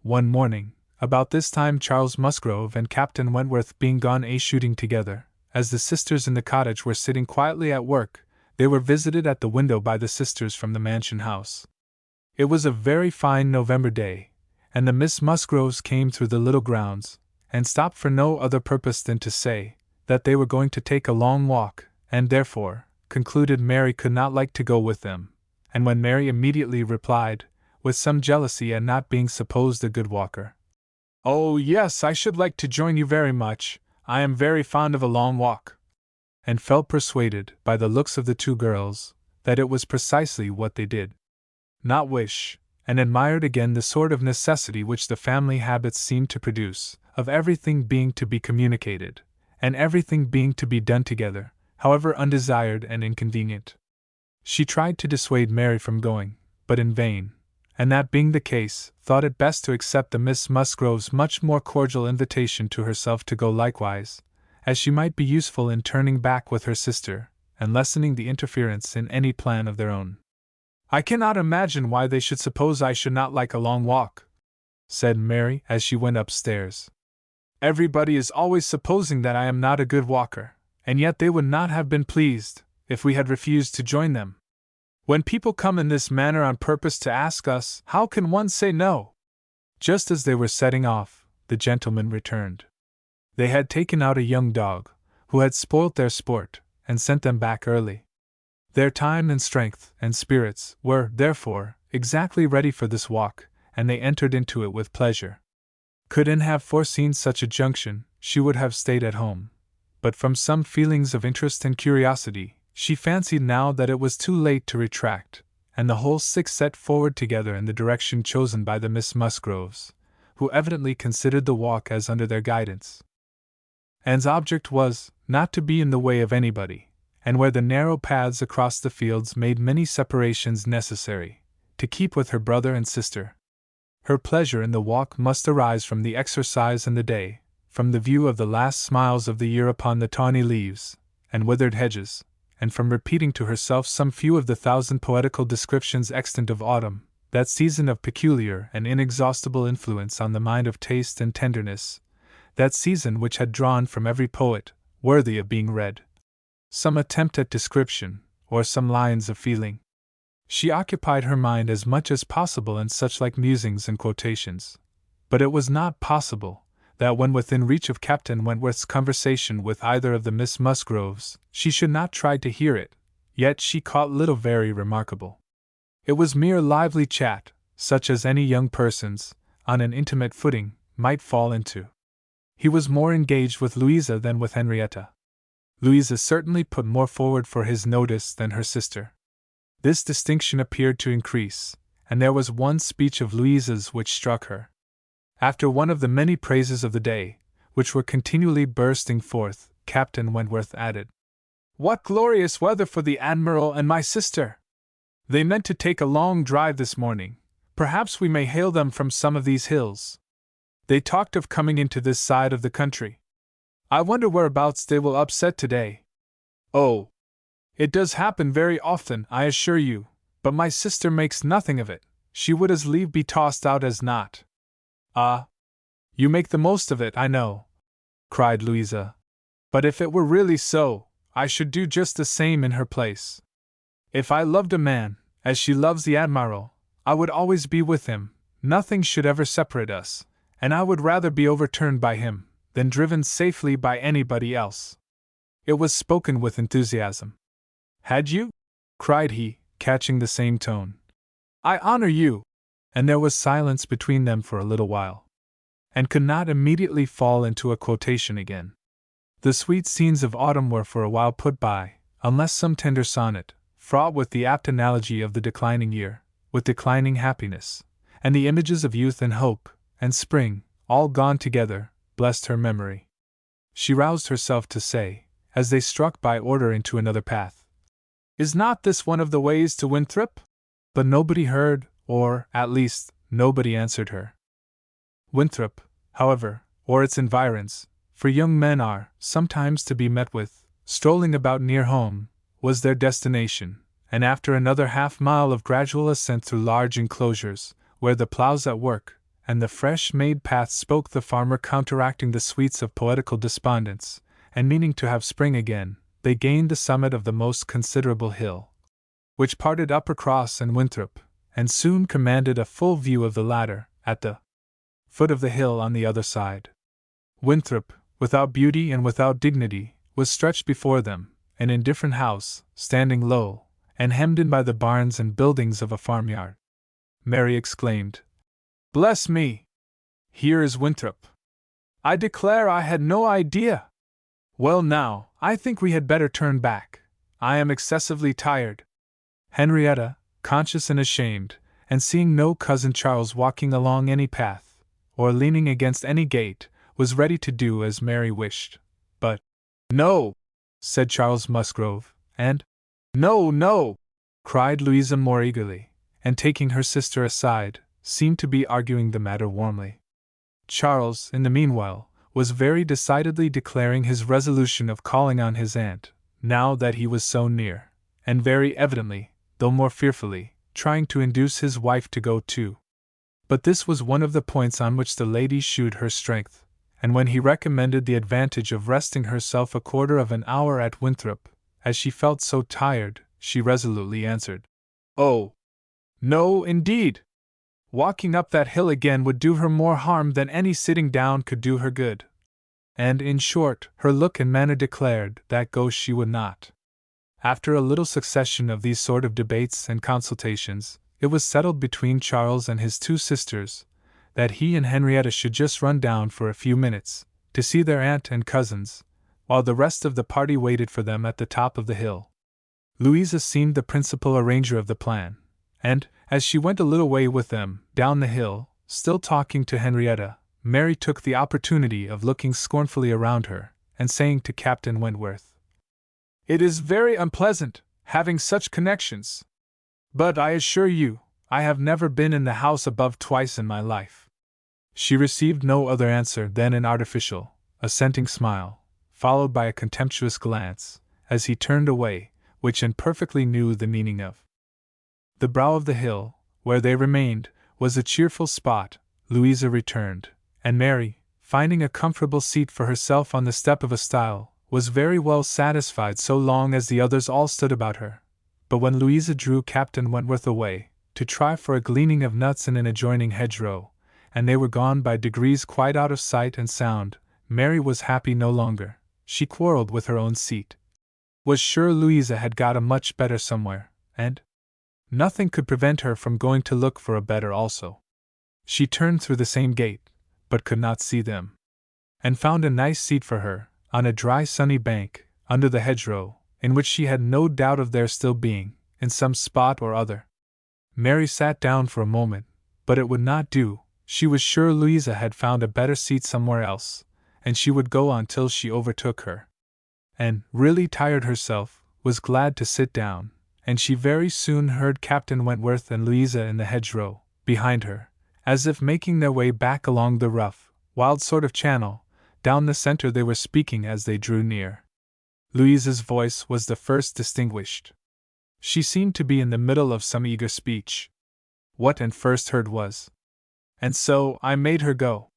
One morning, about this time, Charles Musgrove and Captain Wentworth being gone shooting together, as the sisters in the cottage were sitting quietly at work, they were visited at the window by the sisters from the mansion house. It was a very fine November day, and the Miss Musgroves came through the little grounds, and stopped for no other purpose than to say that they were going to take a long walk, and therefore concluded Mary could not like to go with them, and when Mary immediately replied, with some jealousy at not being supposed a good walker, "Oh, yes, I should like to join you very much, I am very fond of a long walk," and felt persuaded, by the looks of the two girls, that it was precisely what they did not wish, and admired again the sort of necessity which the family habits seemed to produce, of everything being to be communicated, and everything being to be done together, however undesired and inconvenient. She tried to dissuade Mary from going, but in vain, and that being the case, thought it best to accept the Miss Musgrove's much more cordial invitation to herself to go likewise, as she might be useful in turning back with her sister, and lessening the interference in any plan of their own. "I cannot imagine why they should suppose I should not like a long walk," said Mary as she went upstairs. "Everybody is always supposing that I am not a good walker, and yet they would not have been pleased if we had refused to join them. When people come in this manner on purpose to ask us, how can one say no?" Just as they were setting off, the gentlemen returned. They had taken out a young dog, who had spoilt their sport, and sent them back early. Their time and strength and spirits were, therefore, exactly ready for this walk, and they entered into it with pleasure. Could Anne have foreseen such a junction, she would have stayed at home, but from some feelings of interest and curiosity, she fancied now that it was too late to retract, and the whole six set forward together in the direction chosen by the Miss Musgroves, who evidently considered the walk as under their guidance. Anne's object was, not to be in the way of anybody, and where the narrow paths across the fields made many separations necessary, to keep with her brother and sister. Her pleasure in the walk must arise from the exercise and the day, from the view of the last smiles of the year upon the tawny leaves and withered hedges, and from repeating to herself some few of the thousand poetical descriptions extant of autumn, that season of peculiar and inexhaustible influence on the mind of taste and tenderness, that season which had drawn from every poet, worthy of being read, some attempt at description, or some lines of feeling. She occupied her mind as much as possible in such like musings and quotations, but it was not possible that when within reach of Captain Wentworth's conversation with either of the Miss Musgroves, she should not try to hear it, yet she caught little very remarkable. It was mere lively chat, such as any young persons, on an intimate footing, might fall into. He was more engaged with Louisa than with Henrietta. Louisa certainly put more forward for his notice than her sister. This distinction appeared to increase, and there was one speech of Louisa's which struck her. After one of the many praises of the day, which were continually bursting forth, Captain Wentworth added, "What glorious weather for the Admiral and my sister! They meant to take a long drive this morning. Perhaps we may hail them from some of these hills. They talked of coming into this side of the country. I wonder whereabouts they will upset today. Oh, it does happen very often, I assure you, but my sister makes nothing of it. She would as lieve be tossed out as not." "Ah, you make the most of it, I know," cried Louisa. "But if it were really so, I should do just the same in her place. If I loved a man, as she loves the Admiral, I would always be with him, nothing should ever separate us, and I would rather be overturned by him than driven safely by anybody else." It was spoken with enthusiasm. "Had you?" cried he, catching the same tone. "I honor you!" And there was silence between them for a little while, and could not immediately fall into a quotation again. The sweet scenes of autumn were for a while put by, unless some tender sonnet, fraught with the apt analogy of the declining year, with declining happiness, and the images of youth and hope, and spring, all gone together, blessed her memory. She roused herself to say, as they struck by order into another path, "Is not this one of the ways to Winthrop?" But nobody heard, or, at least, nobody answered her. Winthrop, however, or its environs, for young men are sometimes to be met with, strolling about near home, was their destination, and after another half-mile of gradual ascent through large enclosures, where the ploughs at work, and the fresh-made paths spoke the farmer counteracting the sweets of poetical despondence, and meaning to have spring again, they gained the summit of the most considerable hill, which parted Uppercross and Winthrop, and soon commanded a full view of the latter, at the foot of the hill on the other side. Winthrop, without beauty and without dignity, was stretched before them, an indifferent house, standing low, and hemmed in by the barns and buildings of a farmyard. Mary exclaimed, "Bless me! Here is Winthrop! I declare I had no idea! Well now, I think we had better turn back. I am excessively tired." Henrietta, conscious and ashamed, and seeing no cousin Charles walking along any path, or leaning against any gate, was ready to do as Mary wished. But, "No!" said Charles Musgrove, and, "No, no!" cried Louisa more eagerly, and taking her sister aside, seemed to be arguing the matter warmly. Charles, in the meanwhile, was very decidedly declaring his resolution of calling on his aunt, now that he was so near, and very evidently, though more fearfully, trying to induce his wife to go too. But this was one of the points on which the lady shewed her strength, and when he recommended the advantage of resting herself a quarter of an hour at Winthrop, as she felt so tired, she resolutely answered, "Oh, no, indeed! Walking up that hill again would do her more harm than any sitting down could do her good." And, in short, her look and manner declared that go she would not. After a little succession of these sort of debates and consultations, it was settled between Charles and his two sisters that he and Henrietta should just run down for a few minutes, to see their aunt and cousins, while the rest of the party waited for them at the top of the hill. Louisa seemed the principal arranger of the plan, and, as she went a little way with them, down the hill, still talking to Henrietta, Mary took the opportunity of looking scornfully around her, and saying to Captain Wentworth, "It is very unpleasant, having such connections. But I assure you, I have never been in the house above twice in my life." She received no other answer than an artificial, assenting smile, followed by a contemptuous glance, as he turned away, which Anne perfectly knew the meaning of. The brow of the hill, where they remained, was a cheerful spot. Louisa returned, and Mary, finding a comfortable seat for herself on the step of a stile, was very well satisfied so long as the others all stood about her. But when Louisa drew Captain Wentworth away, to try for a gleaning of nuts in an adjoining hedgerow, and they were gone by degrees quite out of sight and sound, Mary was happy no longer. She quarrelled with her own seat. Was sure Louisa had got a much better somewhere, and nothing could prevent her from going to look for a better also. She turned through the same gate, but could not see them, and found a nice seat for her, on a dry sunny bank, under the hedgerow, in which she had no doubt of their still being, in some spot or other. Mary sat down for a moment, but it would not do. She was sure Louisa had found a better seat somewhere else, and she would go on till she overtook her. And, really tired herself, was glad to sit down, and she very soon heard Captain Wentworth and Louisa in the hedgerow, behind her, as if making their way back along the rough, wild sort of channel. Down the center they were speaking as they drew near. Louisa's voice was the first distinguished. She seemed to be in the middle of some eager speech. What Anne first heard was, "And so I made her go.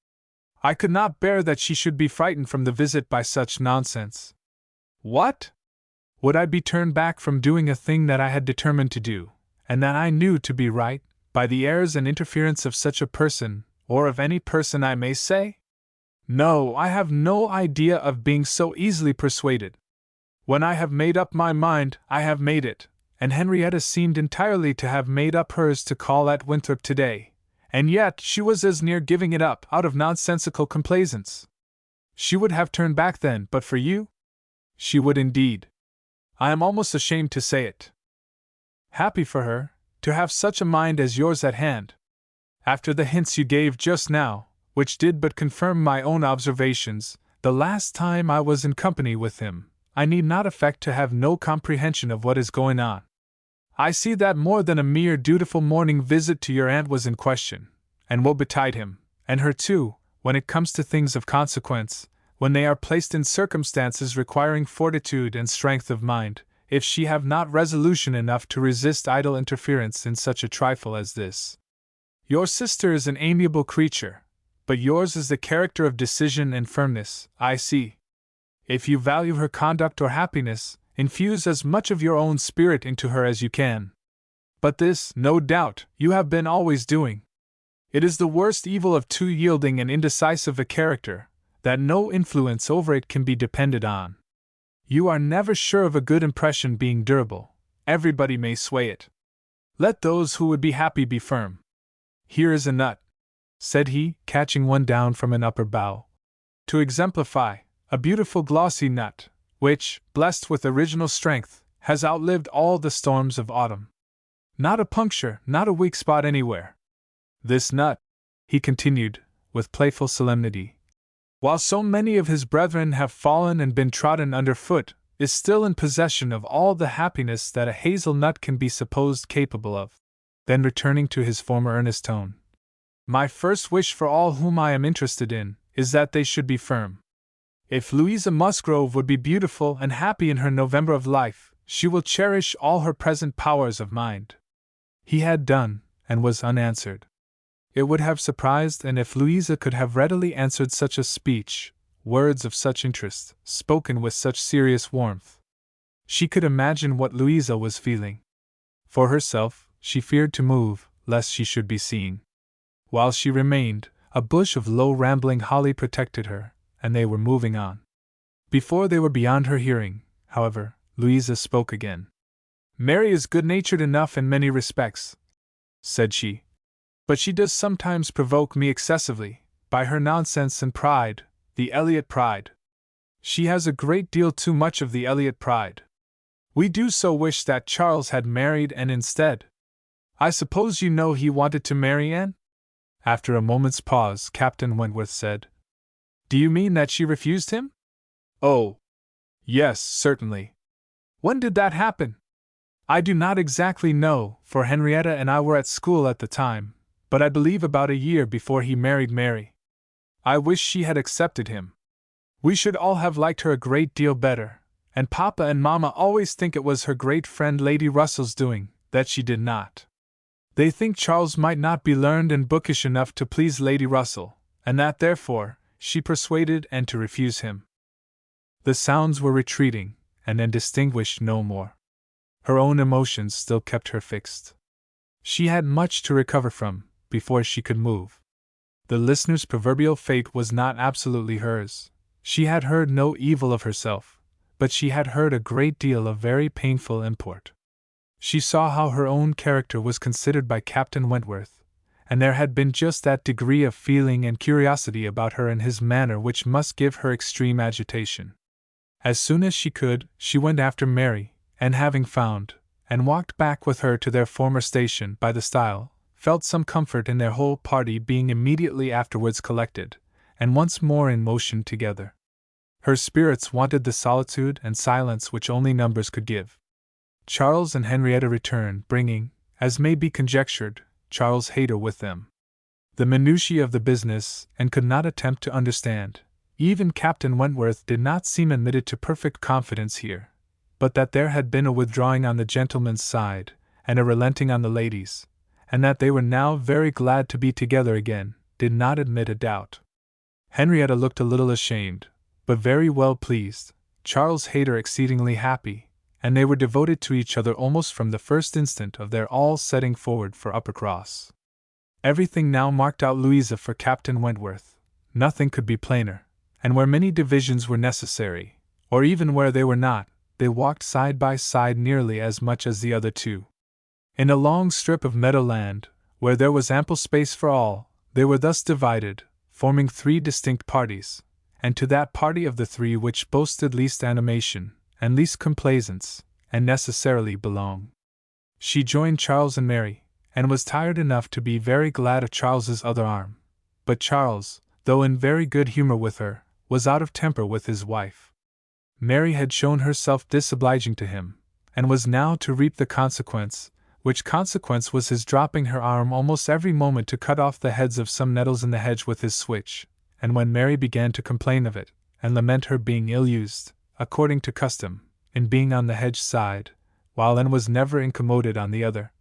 I could not bear that she should be frightened from the visit by such nonsense." What? Would I be turned back from doing a thing that I had determined to do, and that I knew to be right, by the airs and interference of such a person, or of any person I may say? No, I have no idea of being so easily persuaded. When I have made up my mind, I have made it, and Henrietta seemed entirely to have made up hers to call at Winthrop today, and yet she was as near giving it up out of nonsensical complaisance. She would have turned back then, but for you? She would indeed. I am almost ashamed to say it. Happy for her, to have such a mind as yours at hand. After the hints you gave just now, which did but confirm my own observations, the last time I was in company with him, I need not affect to have no comprehension of what is going on. I see that more than a mere dutiful morning visit to your aunt was in question, and what betide him, and her too, when it comes to things of consequence, when they are placed in circumstances requiring fortitude and strength of mind, if she have not resolution enough to resist idle interference in such a trifle as this. Your sister is an amiable creature, but yours is the character of decision and firmness, I see. If you value her conduct or happiness, infuse as much of your own spirit into her as you can. But this, no doubt, you have been always doing. It is the worst evil of too yielding and indecisive a character, that no influence over it can be depended on. You are never sure of a good impression being durable. Everybody may sway it. Let those who would be happy be firm. Here is a nut, said he, catching one down from an upper bough. To exemplify, a beautiful glossy nut, which, blessed with original strength, has outlived all the storms of autumn. Not a puncture, not a weak spot anywhere. This nut, he continued, with playful solemnity, while so many of his brethren have fallen and been trodden under foot, is still in possession of all the happiness that a hazel nut can be supposed capable of. Then returning to his former earnest tone, my first wish for all whom I am interested in, is that they should be firm. If Louisa Musgrove would be beautiful and happy in her November of life, she will cherish all her present powers of mind. He had done, and was unanswered. It would have surprised, and if Louisa could have readily answered such a speech, words of such interest, spoken with such serious warmth. She could imagine what Louisa was feeling. For herself, she feared to move, lest she should be seen. While she remained, a bush of low rambling holly protected her, and they were moving on. Before they were beyond her hearing, however, Louisa spoke again. Mary is good-natured enough in many respects, said she. But she does sometimes provoke me excessively, by her nonsense and pride, the Elliot pride. She has a great deal too much of the Elliot pride. We do so wish that Charles had married Anne instead. I suppose you know he wanted to marry Anne? After a moment's pause, Captain Wentworth said, Do you mean that she refused him? Oh, yes, certainly. When did that happen? I do not exactly know, for Henrietta and I were at school at the time, but I believe about a year before he married Mary. I wish she had accepted him. We should all have liked her a great deal better, and Papa and Mamma always think it was her great friend Lady Russell's doing, that she did not. They think Charles might not be learned and bookish enough to please Lady Russell, and that therefore, she persuaded Anne to refuse him. The sounds were retreating, and Anne distinguished no more. Her own emotions still kept her fixed. She had much to recover from, before she could move. The listener's proverbial fate was not absolutely hers. She had heard no evil of herself, but she had heard a great deal of very painful import. She saw how her own character was considered by Captain Wentworth, and there had been just that degree of feeling and curiosity about her and his manner which must give her extreme agitation. As soon as she could, she went after Mary, and having found, and walked back with her to their former station by the stile, felt some comfort in their whole party being immediately afterwards collected, and once more in motion together. Her spirits wanted the solitude and silence which only numbers could give. Charles and Henrietta returned, bringing, as may be conjectured, Charles Hayter with them. The minutiae of the business, and could not attempt to understand. Even Captain Wentworth did not seem admitted to perfect confidence here, but that there had been a withdrawing on the gentleman's side, and a relenting on the lady's, and that they were now very glad to be together again, did not admit a doubt. Henrietta looked a little ashamed, but very well pleased, Charles Hayter exceedingly happy, and they were devoted to each other almost from the first instant of their all setting forward for Uppercross. Everything now marked out Louisa for Captain Wentworth. Nothing could be plainer, and where many divisions were necessary, or even where they were not, they walked side by side nearly as much as the other two. In a long strip of meadowland, where there was ample space for all, they were thus divided, forming three distinct parties, and to that party of the three which boasted least animation, and least complaisance, and necessarily belonged. She joined Charles and Mary, and was tired enough to be very glad of Charles's other arm. But Charles, though in very good humor with her, was out of temper with his wife. Mary had shown herself disobliging to him, and was now to reap the consequence, which consequence was his dropping her arm almost every moment to cut off the heads of some nettles in the hedge with his switch, and when Mary began to complain of it, and lament her being ill-used, according to custom, in being on the hedge side, while Anne was never incommoded on the other,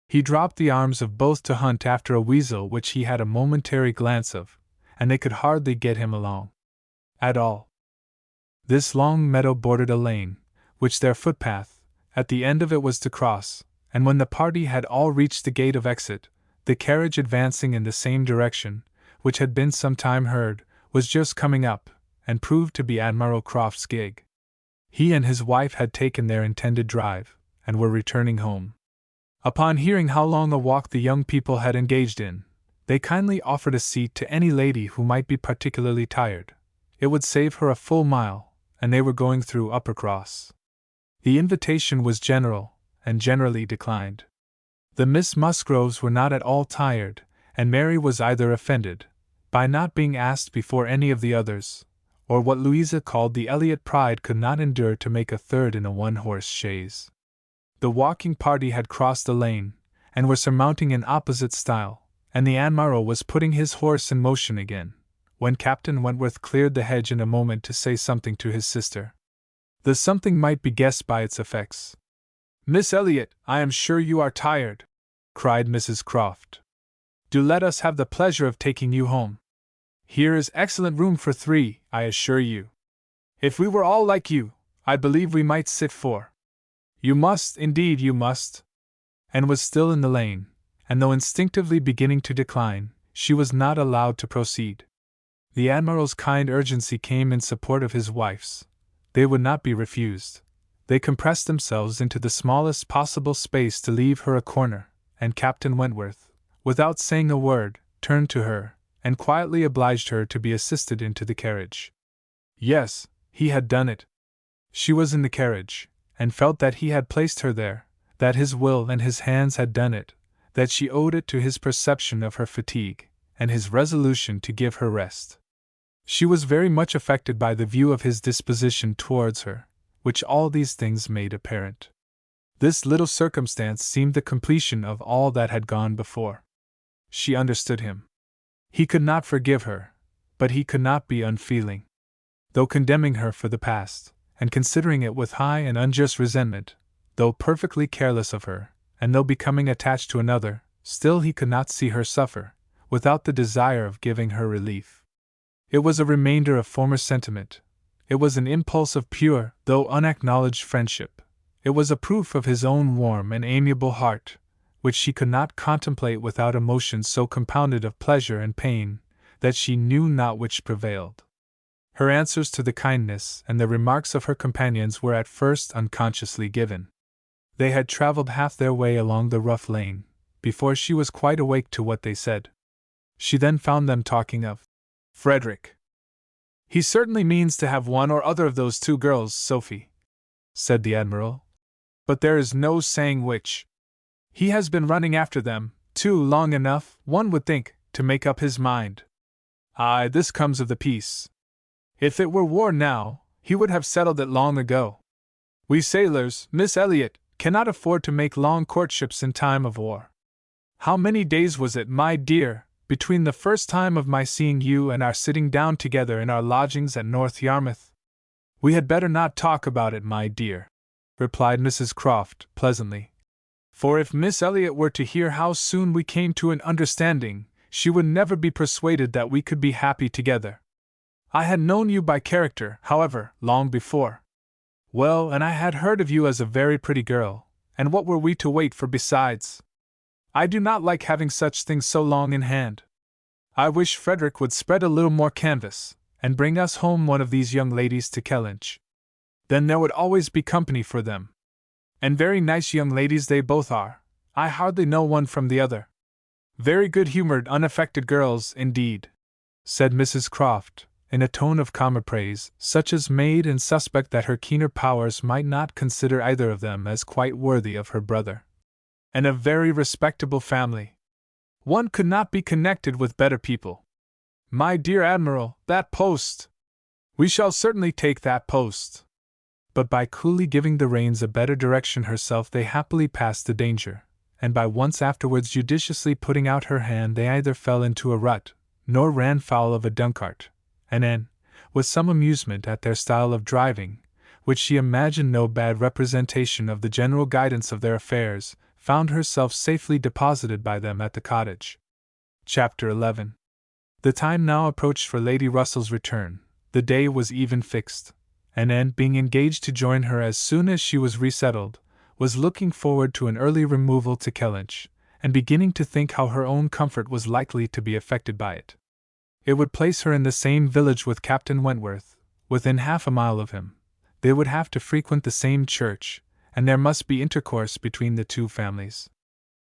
he dropped the arms of both to hunt after a weasel which he had a momentary glance of, and they could hardly get him along at all. This long meadow bordered a lane, which their footpath, at the end of it, was to cross, and when the party had all reached the gate of exit, the carriage advancing in the same direction, which had been some time heard, was just coming up, and proved to be Admiral Croft's gig. He and his wife had taken their intended drive, and were returning home. Upon hearing how long a walk the young people had engaged in, they kindly offered a seat to any lady who might be particularly tired. It would save her a full mile, and they were going through Uppercross. The invitation was general, and generally declined. The Miss Musgroves were not at all tired, and Mary was either offended by not being asked before any of the others, or what Louisa called the Elliot pride could not endure to make a third in a one-horse chaise. The walking party had crossed the lane, and were surmounting an opposite stile, and the Admiral was putting his horse in motion again, when Captain Wentworth cleared the hedge in a moment to say something to his sister. The something might be guessed by its effects. "Miss Elliot, I am sure you are tired," cried Mrs. Croft. "Do let us have the pleasure of taking you home. Here is excellent room for 3, I assure you. If we were all like you, I believe we might sit 4. You must, indeed you must." And was still in the lane, and though instinctively beginning to decline, she was not allowed to proceed. The Admiral's kind urgency came in support of his wife's. They would not be refused. They compressed themselves into the smallest possible space to leave her a corner, and Captain Wentworth, without saying a word, turned to her, and quietly obliged her to be assisted into the carriage. Yes, he had done it. She was in the carriage, and felt that he had placed her there, that his will and his hands had done it, that she owed it to his perception of her fatigue, and his resolution to give her rest. She was very much affected by the view of his disposition towards her, which all these things made apparent. This little circumstance seemed the completion of all that had gone before. She understood him. He could not forgive her, but he could not be unfeeling. Though condemning her for the past, and considering it with high and unjust resentment, though perfectly careless of her, and though becoming attached to another, still he could not see her suffer, without the desire of giving her relief. It was a remainder of former sentiment. It was an impulse of pure, though unacknowledged friendship. It was a proof of his own warm and amiable heart, which she could not contemplate without emotions so compounded of pleasure and pain, that she knew not which prevailed. Her answers to the kindness and the remarks of her companions were at first unconsciously given. They had traveled half their way along the rough lane, before she was quite awake to what they said. She then found them talking of Frederick. "He certainly means to have one or other of those 2 girls, Sophie," said the Admiral. "But there is no saying which. He has been running after them, too, long enough, one would think, to make up his mind. Aye, this comes of the peace. If it were war now, he would have settled it long ago. We sailors, Miss Elliot, cannot afford to make long courtships in time of war. How many days was it, my dear, between the first time of my seeing you and our sitting down together in our lodgings at North Yarmouth?" "We had better not talk about it, my dear," replied Mrs. Croft, pleasantly. "For if Miss Elliot were to hear how soon we came to an understanding, she would never be persuaded that we could be happy together. I had known you by character, however, long before. Well, and I had heard of you as a very pretty girl, and what were we to wait for besides? I do not like having such things so long in hand. I wish Frederick would spread a little more canvas, and bring us home one of these young ladies to Kellynch. Then there would always be company for them. And very nice young ladies they both are. I hardly know one from the other. Very good-humored, unaffected girls, indeed," said Mrs. Croft, in a tone of calmer praise, such as made and suspect that her keener powers might not consider either of them as quite worthy of her brother. "And a very respectable family. One could not be connected with better people. My dear Admiral, that post! We shall certainly take that post." But by coolly giving the reins a better direction herself they happily passed the danger, and by once afterwards judiciously putting out her hand they either fell into a rut, nor ran foul of a Duncart, and Anne, with some amusement at their style of driving, which she imagined no bad representation of the general guidance of their affairs, found herself safely deposited by them at the cottage. Chapter 11. The time now approached for Lady Russell's return. The day was even fixed, and Anne, being engaged to join her as soon as she was resettled, was looking forward to an early removal to Kellynch, and beginning to think how her own comfort was likely to be affected by it. It would place her in the same village with Captain Wentworth, within half a mile of him. They would have to frequent the same church, and there must be intercourse between the two families.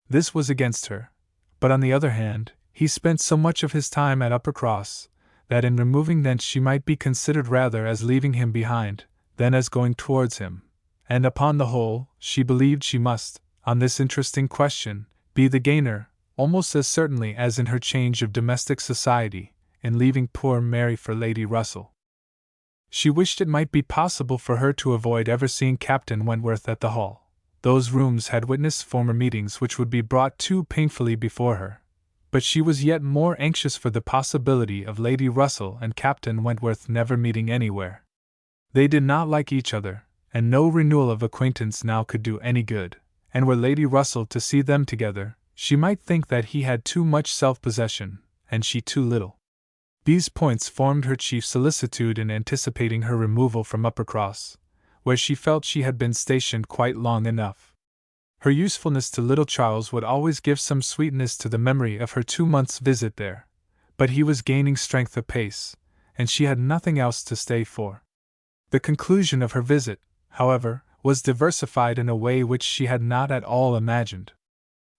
This was against her, but on the other hand, he spent so much of his time at Uppercross, that in removing thence she might be considered rather as leaving him behind, than as going towards him, and upon the whole, she believed she must, on this interesting question, be the gainer, almost as certainly as in her change of domestic society, in leaving poor Mary for Lady Russell. She wished it might be possible for her to avoid ever seeing Captain Wentworth at the Hall. Those rooms had witnessed former meetings which would be brought too painfully before her, but she was yet more anxious for the possibility of Lady Russell and Captain Wentworth never meeting anywhere. They did not like each other, and no renewal of acquaintance now could do any good, and were Lady Russell to see them together, she might think that he had too much self-possession, and she too little. These points formed her chief solicitude in anticipating her removal from Uppercross, where she felt she had been stationed quite long enough. Her usefulness to little Charles would always give some sweetness to the memory of her 2 months' visit there, but he was gaining strength apace, and she had nothing else to stay for. The conclusion of her visit, however, was diversified in a way which she had not at all imagined.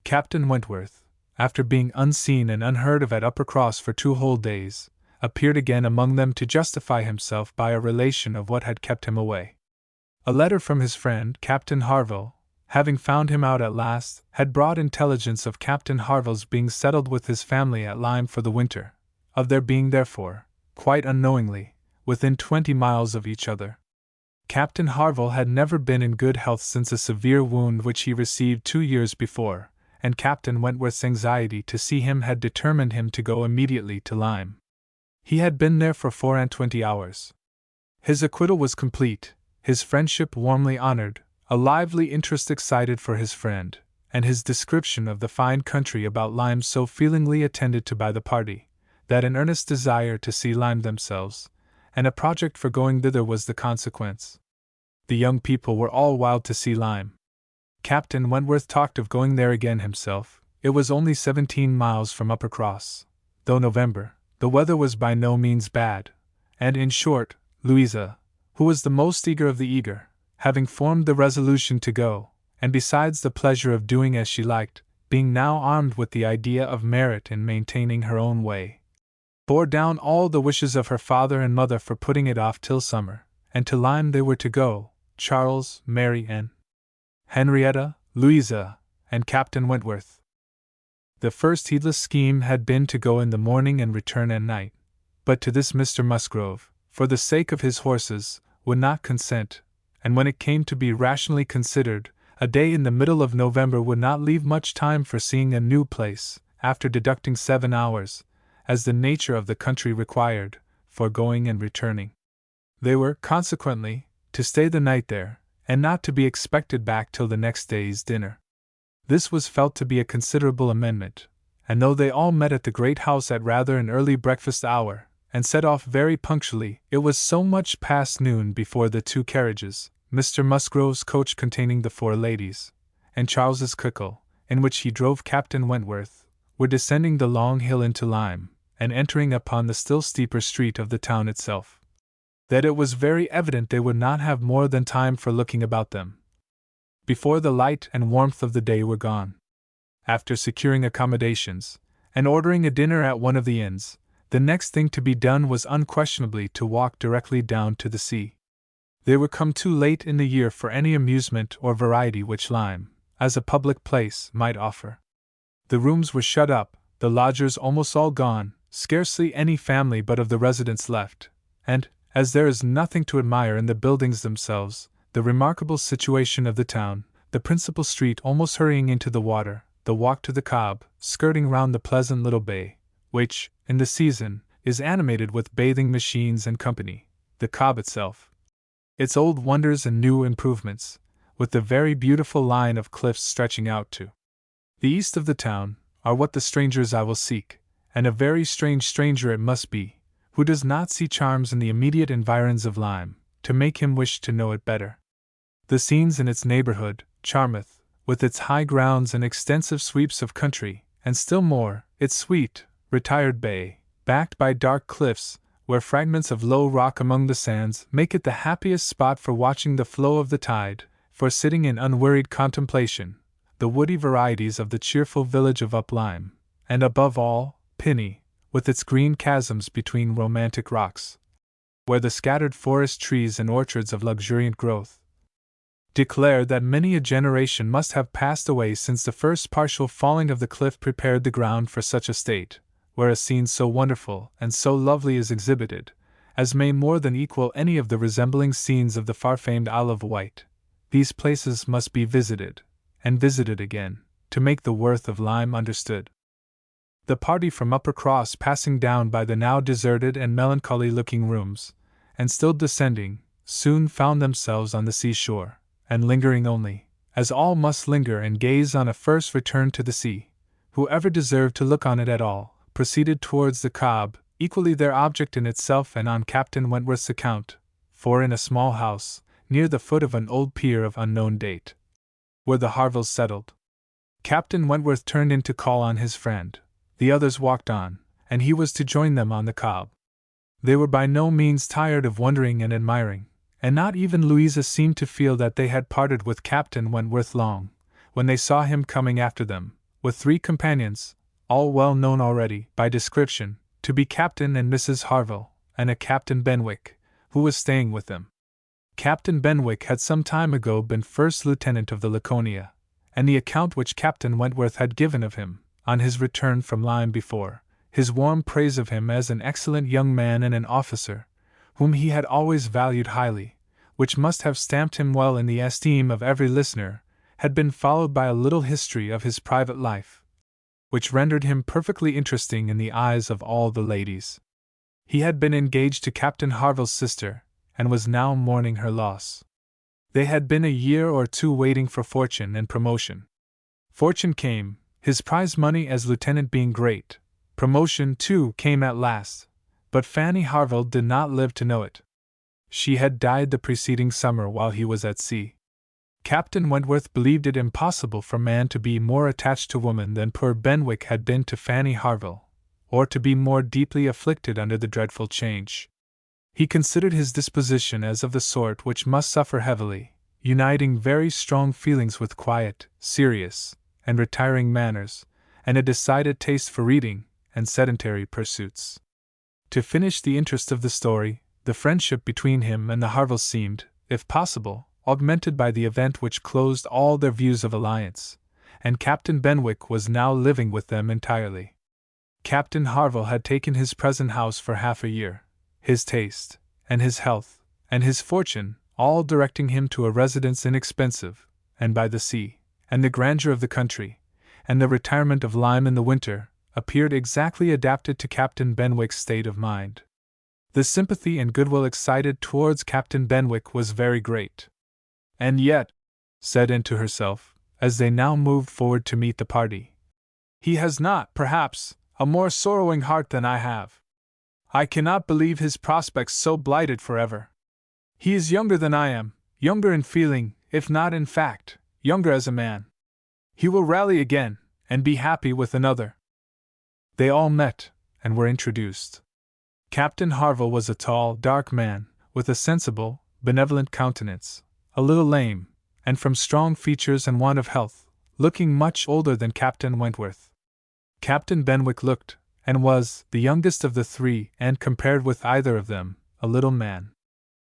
Captain Wentworth, after being unseen and unheard of at Uppercross for 2 whole days, appeared again among them to justify himself by a relation of what had kept him away. A letter from his friend Captain Harville, having found him out at last, had brought intelligence of Captain Harville's being settled with his family at Lyme for the winter, of their being therefore, quite unknowingly, within 20 miles of each other. Captain Harville had never been in good health since a severe wound which he received 2 years before, and Captain Wentworth's anxiety to see him had determined him to go immediately to Lyme. He had been there for 24 hours. His acquittal was complete, his friendship warmly honored, a lively interest excited for his friend, and his description of the fine country about Lyme so feelingly attended to by the party, that an earnest desire to see Lyme themselves, and a project for going thither was the consequence. The young people were all wild to see Lyme. Captain Wentworth talked of going there again himself. It was only 17 miles from Uppercross, though November, the weather was by no means bad, and in short, Louisa, who was the most eager of the eager, having formed the resolution to go, and besides the pleasure of doing as she liked, being now armed with the idea of merit in maintaining her own way, bore down all the wishes of her father and mother for putting it off till summer, and to Lyme they were to go, Charles, Mary, Anne, Henrietta, Louisa, and Captain Wentworth. The first heedless scheme had been to go in the morning and return at night, but to this Mr. Musgrove, for the sake of his horses, would not consent, and when it came to be rationally considered, a day in the middle of November would not leave much time for seeing a new place, after deducting 7 hours, as the nature of the country required, for going and returning. They were, consequently, to stay the night there, and not to be expected back till the next day's dinner. This was felt to be a considerable amendment, and though they all met at the great house at rather an early breakfast hour, and set off very punctually, it was so much past noon before the 2 carriages, Mr. Musgrove's coach containing the 4 ladies, and Charles's cuckle, in which he drove Captain Wentworth, were descending the long hill into Lyme, and entering upon the still steeper street of the town itself, that it was very evident they would not have more than time for looking about them before the light and warmth of the day were gone. After securing accommodations, and ordering a dinner at one of the inns, the next thing to be done was unquestionably to walk directly down to the sea. They were come too late in the year for any amusement or variety which Lyme, as a public place, might offer. The rooms were shut up, the lodgers almost all gone, scarcely any family but of the residents left, and, as there is nothing to admire in the buildings themselves, the remarkable situation of the town, the principal street almost hurrying into the water, the walk to the Cobb, skirting round the pleasant little bay, which, in the season, is animated with bathing machines and company, the Cobb itself, its old wonders and new improvements, with the very beautiful line of cliffs stretching out to the east of the town, are what the strangers I will seek, and a very strange stranger it must be, who does not see charms in the immediate environs of Lyme, to make him wish to know it better. The scenes in its neighborhood, Charmouth, with its high grounds and extensive sweeps of country, and still more, its sweet, retired bay, backed by dark cliffs, where fragments of low rock among the sands make it the happiest spot for watching the flow of the tide, for sitting in unwearied contemplation, the woody varieties of the cheerful village of Up Lyme, and above all, Piney, with its green chasms between romantic rocks, where the scattered forest trees and orchards of luxuriant growth declared that many a generation must have passed away since the first partial falling of the cliff prepared the ground for such a state, where a scene so wonderful and so lovely is exhibited, as may more than equal any of the resembling scenes of the far-famed Isle of Wight. These places must be visited, and visited again, to make the worth of Lyme understood. The party from Uppercross, passing down by the now deserted and melancholy-looking rooms, and still descending, soon found themselves on the sea-shore, and lingering only, as all must linger and gaze on a first return to the sea, whoever deserved to look on it at all, proceeded towards the Cobb, equally their object in itself and on Captain Wentworth's account, for in a small house, near the foot of an old pier of unknown date, were the Harvilles settled. Captain Wentworth turned in to call on his friend, the others walked on, and he was to join them on the Cobb. They were by no means tired of wondering and admiring, and not even Louisa seemed to feel that they had parted with Captain Wentworth long, when they saw him coming after them, with 3 companions, all well known already, by description, to be Captain and Mrs. Harville, and a Captain Benwick, who was staying with them. Captain Benwick had some time ago been first lieutenant of the Laconia, and the account which Captain Wentworth had given of him, on his return from Lyme before, his warm praise of him as an excellent young man and an officer, whom he had always valued highly, which must have stamped him well in the esteem of every listener, had been followed by a little history of his private life, which rendered him perfectly interesting in the eyes of all the ladies. He had been engaged to Captain Harville's sister, and was now mourning her loss. They had been a year or 2 waiting for fortune and promotion. Fortune came, his prize money as lieutenant being great. Promotion, too, came at last, but Fanny Harville did not live to know it. She had died the preceding summer while he was at sea. Captain Wentworth believed it impossible for man to be more attached to woman than poor Benwick had been to Fanny Harville, or to be more deeply afflicted under the dreadful change. He considered his disposition as of the sort which must suffer heavily, uniting very strong feelings with quiet, serious, and retiring manners, and a decided taste for reading and sedentary pursuits. To finish the interest of the story, the friendship between him and the Harvilles seemed, if possible, augmented by the event which closed all their views of alliance, and Captain Benwick was now living with them entirely. Captain Harville had taken his present house for half a year, his taste, and his health, and his fortune, all directing him to a residence inexpensive, and by the sea, and the grandeur of the country, and the retirement of Lyme in the winter, appeared exactly adapted to Captain Benwick's state of mind. The sympathy and goodwill excited towards Captain Benwick was very great. And yet, said Anne to herself, as they now moved forward to meet the party, he has not, perhaps, a more sorrowing heart than I have. I cannot believe his prospects so blighted forever. He is younger than I am, younger in feeling, if not in fact, younger as a man. He will rally again, and be happy with another. They all met, and were introduced. Captain Harville was a tall, dark man, with a sensible, benevolent countenance, a little lame, and from strong features and want of health, looking much older than Captain Wentworth. Captain Benwick looked, and was, the youngest of the 3, and compared with either of them, a little man.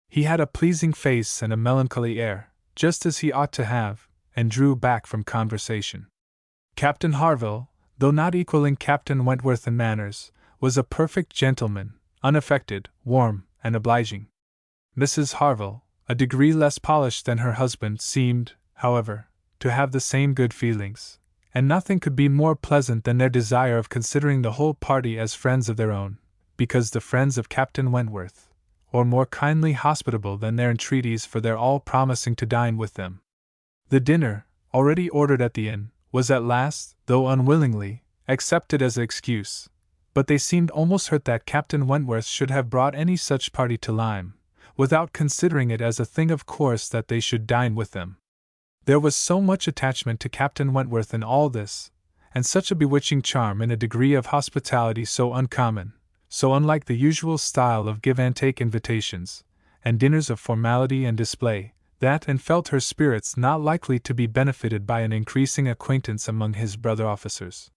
He had a pleasing face and a melancholy air, just as he ought to have, and drew back from conversation. Captain Harville, though not equaling Captain Wentworth in manners, was a perfect gentleman, unaffected, warm, and obliging. Mrs. Harville, a degree less polished than her husband, seemed, however, to have the same good feelings, and nothing could be more pleasant than their desire of considering the whole party as friends of their own, because the friends of Captain Wentworth, or more kindly hospitable than their entreaties for their all promising to dine with them. The dinner, already ordered at the inn, was at last, though unwillingly, accepted as an excuse, but they seemed almost hurt that Captain Wentworth should have brought any such party to Lyme, without considering it as a thing of course that they should dine with them. There was so much attachment to Captain Wentworth in all this, and such a bewitching charm in a degree of hospitality so uncommon, so unlike the usual style of give-and-take invitations, and dinners of formality and display, that Anne felt her spirits not likely to be benefited by an increasing acquaintance among his brother officers.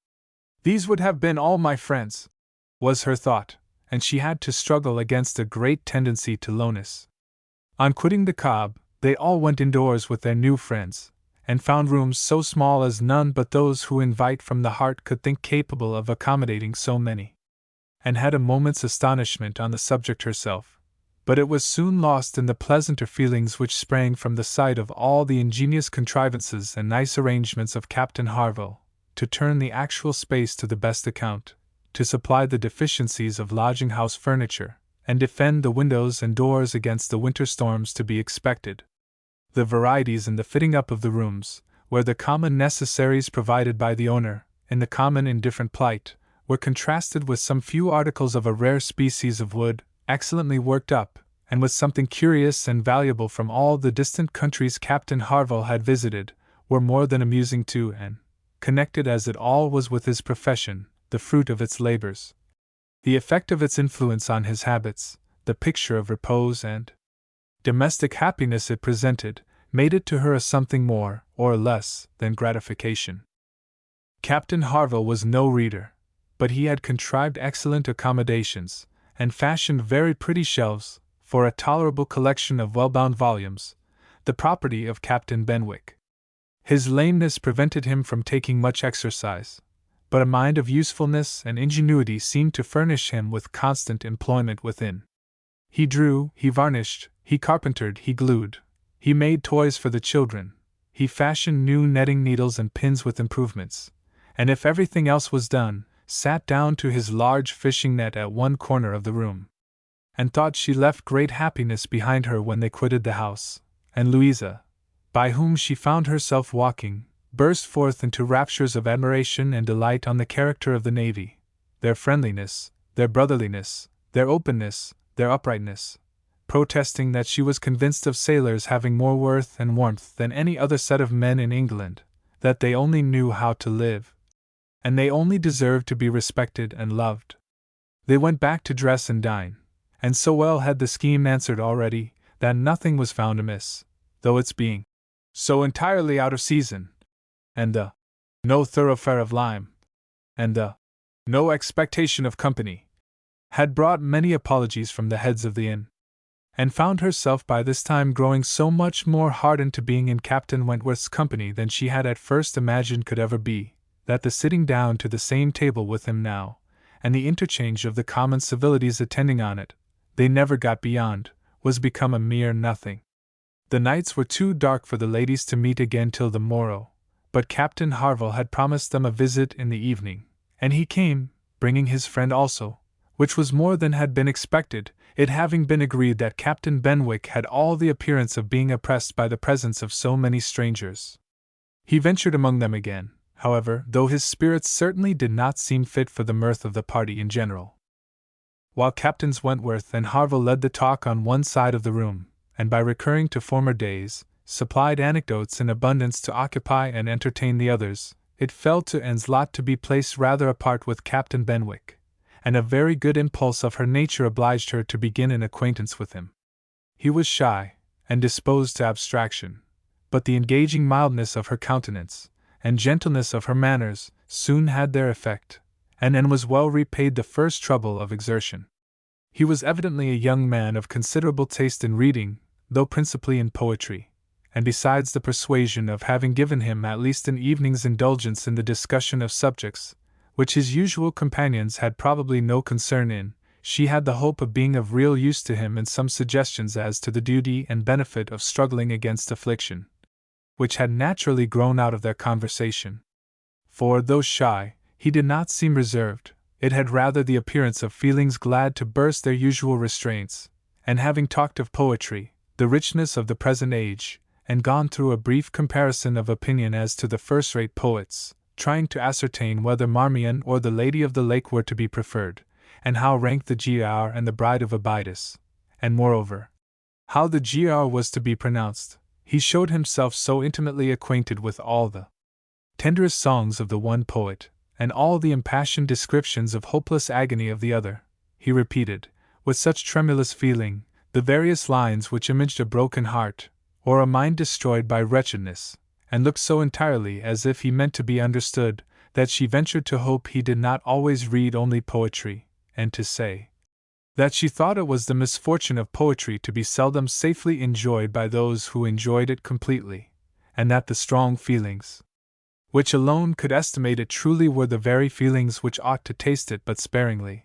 These would have been all my friends, was her thought, and she had to struggle against a great tendency to lowness. On quitting the Cobb, they all went indoors with their new friends, and found rooms so small as none but those who invite from the heart could think capable of accommodating so many. And had a moment's astonishment on the subject herself, but it was soon lost in the pleasanter feelings which sprang from the sight of all the ingenious contrivances and nice arrangements of Captain Harville, to turn the actual space to the best account, to supply the deficiencies of lodging-house furniture, and defend the windows and doors against the winter storms to be expected. The varieties in the fitting up of the rooms, where the common necessaries provided by the owner, in the common indifferent plight, were contrasted with some few articles of a rare species of wood, excellently worked up, and with something curious and valuable from all the distant countries Captain Harville had visited, were more than amusing to Anne, connected as it all was with his profession, the fruit of its labors, the effect of its influence on his habits, the picture of repose and domestic happiness it presented, made it to her a something more, or less, than gratification. Captain Harville was no reader, but he had contrived excellent accommodations, and fashioned very pretty shelves, for a tolerable collection of well-bound volumes, the property of Captain Benwick. His lameness prevented him from taking much exercise, but a mind of usefulness and ingenuity seemed to furnish him with constant employment within. He drew, he varnished, he carpentered, he glued, he made toys for the children, he fashioned new netting needles and pins with improvements, and if everything else was done, sat down to his large fishing net at one corner of the room, and thought she left great happiness behind her when they quitted the house, and Louisa, by whom she found herself walking, burst forth into raptures of admiration and delight on the character of the navy, their friendliness, their brotherliness, their openness, their uprightness, protesting that she was convinced of sailors having more worth and warmth than any other set of men in England, that they only knew how to live, and they only deserved to be respected and loved. They went back to dress and dine, and so well had the scheme answered already, that nothing was found amiss, though its being so entirely out of season, and the no thoroughfare of Lyme, and the no expectation of company, had brought many apologies from the heads of the inn, and found herself by this time growing so much more hardened to being in Captain Wentworth's company than she had at first imagined could ever be, that the sitting down to the same table with him now, and the interchange of the common civilities attending on it, they never got beyond, was become a mere nothing. The nights were too dark for the ladies to meet again till the morrow, but Captain Harville had promised them a visit in the evening, and he came, bringing his friend also, which was more than had been expected, it having been agreed that Captain Benwick had all the appearance of being oppressed by the presence of so many strangers. He ventured among them again, however, though his spirits certainly did not seem fit for the mirth of the party in general. While Captains Wentworth and Harville led the talk on one side of the room, and by recurring to former days, supplied anecdotes in abundance to occupy and entertain the others, it fell to Anne's lot to be placed rather apart with Captain Benwick, and a very good impulse of her nature obliged her to begin an acquaintance with him. He was shy, and disposed to abstraction, but the engaging mildness of her countenance, and gentleness of her manners, soon had their effect, and Anne was well repaid the first trouble of exertion. He was evidently a young man of considerable taste in reading, though principally in poetry, and besides the persuasion of having given him at least an evening's indulgence in the discussion of subjects, which his usual companions had probably no concern in, she had the hope of being of real use to him in some suggestions as to the duty and benefit of struggling against affliction, which had naturally grown out of their conversation. for, though shy, he did not seem reserved. It had rather the appearance of feelings glad to burst their usual restraints, and having talked of poetry, the richness of the present age, and gone through a brief comparison of opinion as to the first-rate poets, trying to ascertain whether Marmion or the Lady of the Lake were to be preferred, and how ranked the Giaour and the Bride of Abydos, and moreover, how the Giaour was to be pronounced, he showed himself so intimately acquainted with all the tenderest songs of the one poet, and all the impassioned descriptions of hopeless agony of the other. He repeated, with such tremulous feeling, the various lines which imaged a broken heart, or a mind destroyed by wretchedness, and looked so entirely as if he meant to be understood, that she ventured to hope he did not always read only poetry, and to say that she thought it was the misfortune of poetry to be seldom safely enjoyed by those who enjoyed it completely, and that the strong feelings which alone could estimate it truly were the very feelings which ought to taste it but sparingly.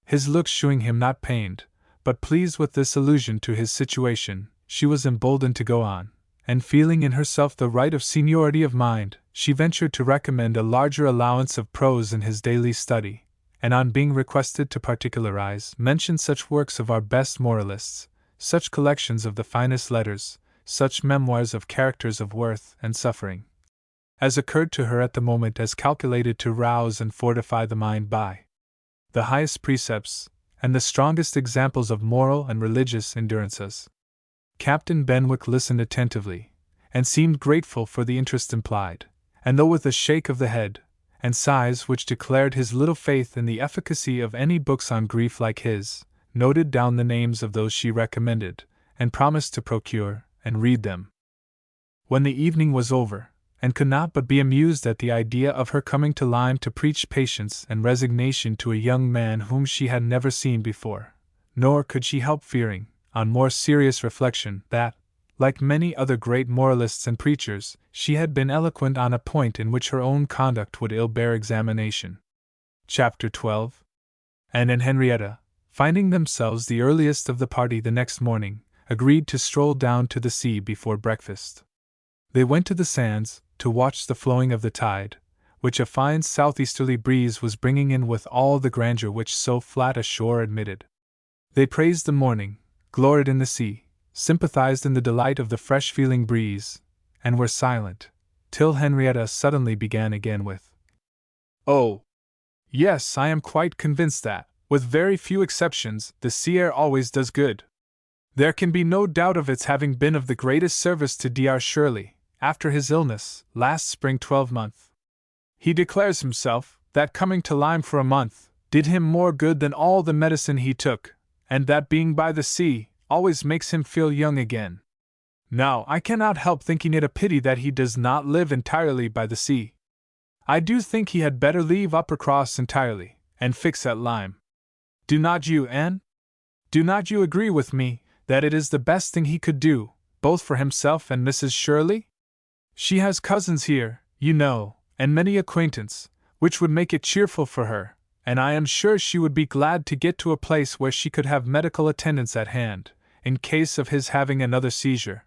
His looks shewing him not pained, but pleased with this allusion to his situation, she was emboldened to go on, and feeling in herself the right of seniority of mind, she ventured to recommend a larger allowance of prose in his daily study, and on being requested to particularize, mentioned such works of our best moralists, such collections of the finest letters, such memoirs of characters of worth and suffering, as occurred to her at the moment as calculated to rouse and fortify the mind by the highest precepts, and the strongest examples of moral and religious endurances. Captain Benwick listened attentively, and seemed grateful for the interest implied, and though with a shake of the head, and sighs which declared his little faith in the efficacy of any books on grief like his, noted down the names of those she recommended, and promised to procure and read them. When the evening was over, and could not but be amused at the idea of her coming to Lyme to preach patience and resignation to a young man whom she had never seen before, nor could she help fearing, on more serious reflection, that, like many other great moralists and preachers, she had been eloquent on a point in which her own conduct would ill bear examination. Chapter 12. Anne and Henrietta, finding themselves the earliest of the party the next morning, agreed to stroll down to the sea before breakfast. They went to the sands, to watch the flowing of the tide, which a fine southeasterly breeze was bringing in with all the grandeur which so flat a shore admitted. They praised the morning, gloried in the sea, sympathized in the delight of the fresh-feeling breeze, and were silent, till Henrietta suddenly began again with, "Oh, yes, I am quite convinced that, with very few exceptions, the sea air always does good. There can be no doubt of its having been of the greatest service to Dr. Shirley, after his illness, last spring 12-month. He declares himself, that coming to Lyme for a month, did him more good than all the medicine he took, and that being by the sea, always makes him feel young again. Now, I cannot help thinking it a pity that he does not live entirely by the sea. I do think he had better leave Uppercross entirely, and fix at Lyme. Do not you, Anne? Do not you agree with me, that it is the best thing he could do, both for himself and Mrs. Shirley? She has cousins here, you know, and many acquaintance, which would make it cheerful for her, and I am sure she would be glad to get to a place where she could have medical attendance at hand, in case of his having another seizure.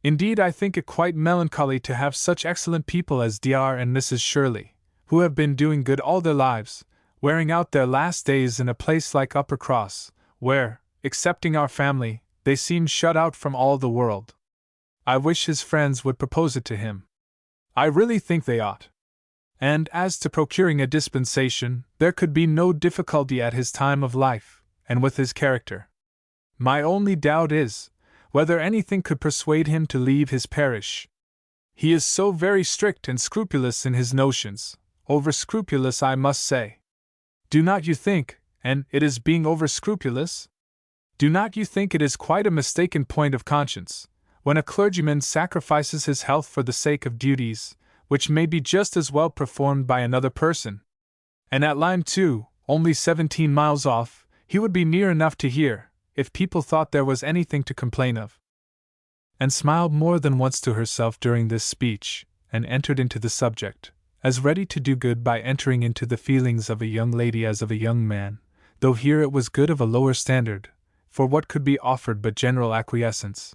Indeed, I think it quite melancholy to have such excellent people as Dr. and Mrs. Shirley, who have been doing good all their lives, wearing out their last days in a place like Uppercross, where, excepting our family, they seem shut out from all the world. I wish his friends would propose it to him. I really think they ought. And as to procuring a dispensation, there could be no difficulty at his time of life, and with his character. My only doubt is, whether anything could persuade him to leave his parish. He is so very strict and scrupulous in his notions, over-scrupulous I must say. Do not you think, and it is being over-scrupulous? Do not you think it is quite a mistaken point of conscience, when a clergyman sacrifices his health for the sake of duties, which may be just as well performed by another person? And at Lyme too, only 17 miles off, he would be near enough to hear, if people thought there was anything to complain of. And smiled more than once to herself during this speech, and entered into the subject, as ready to do good by entering into the feelings of a young lady as of a young man, though here it was good of a lower standard, for what could be offered but general acquiescence?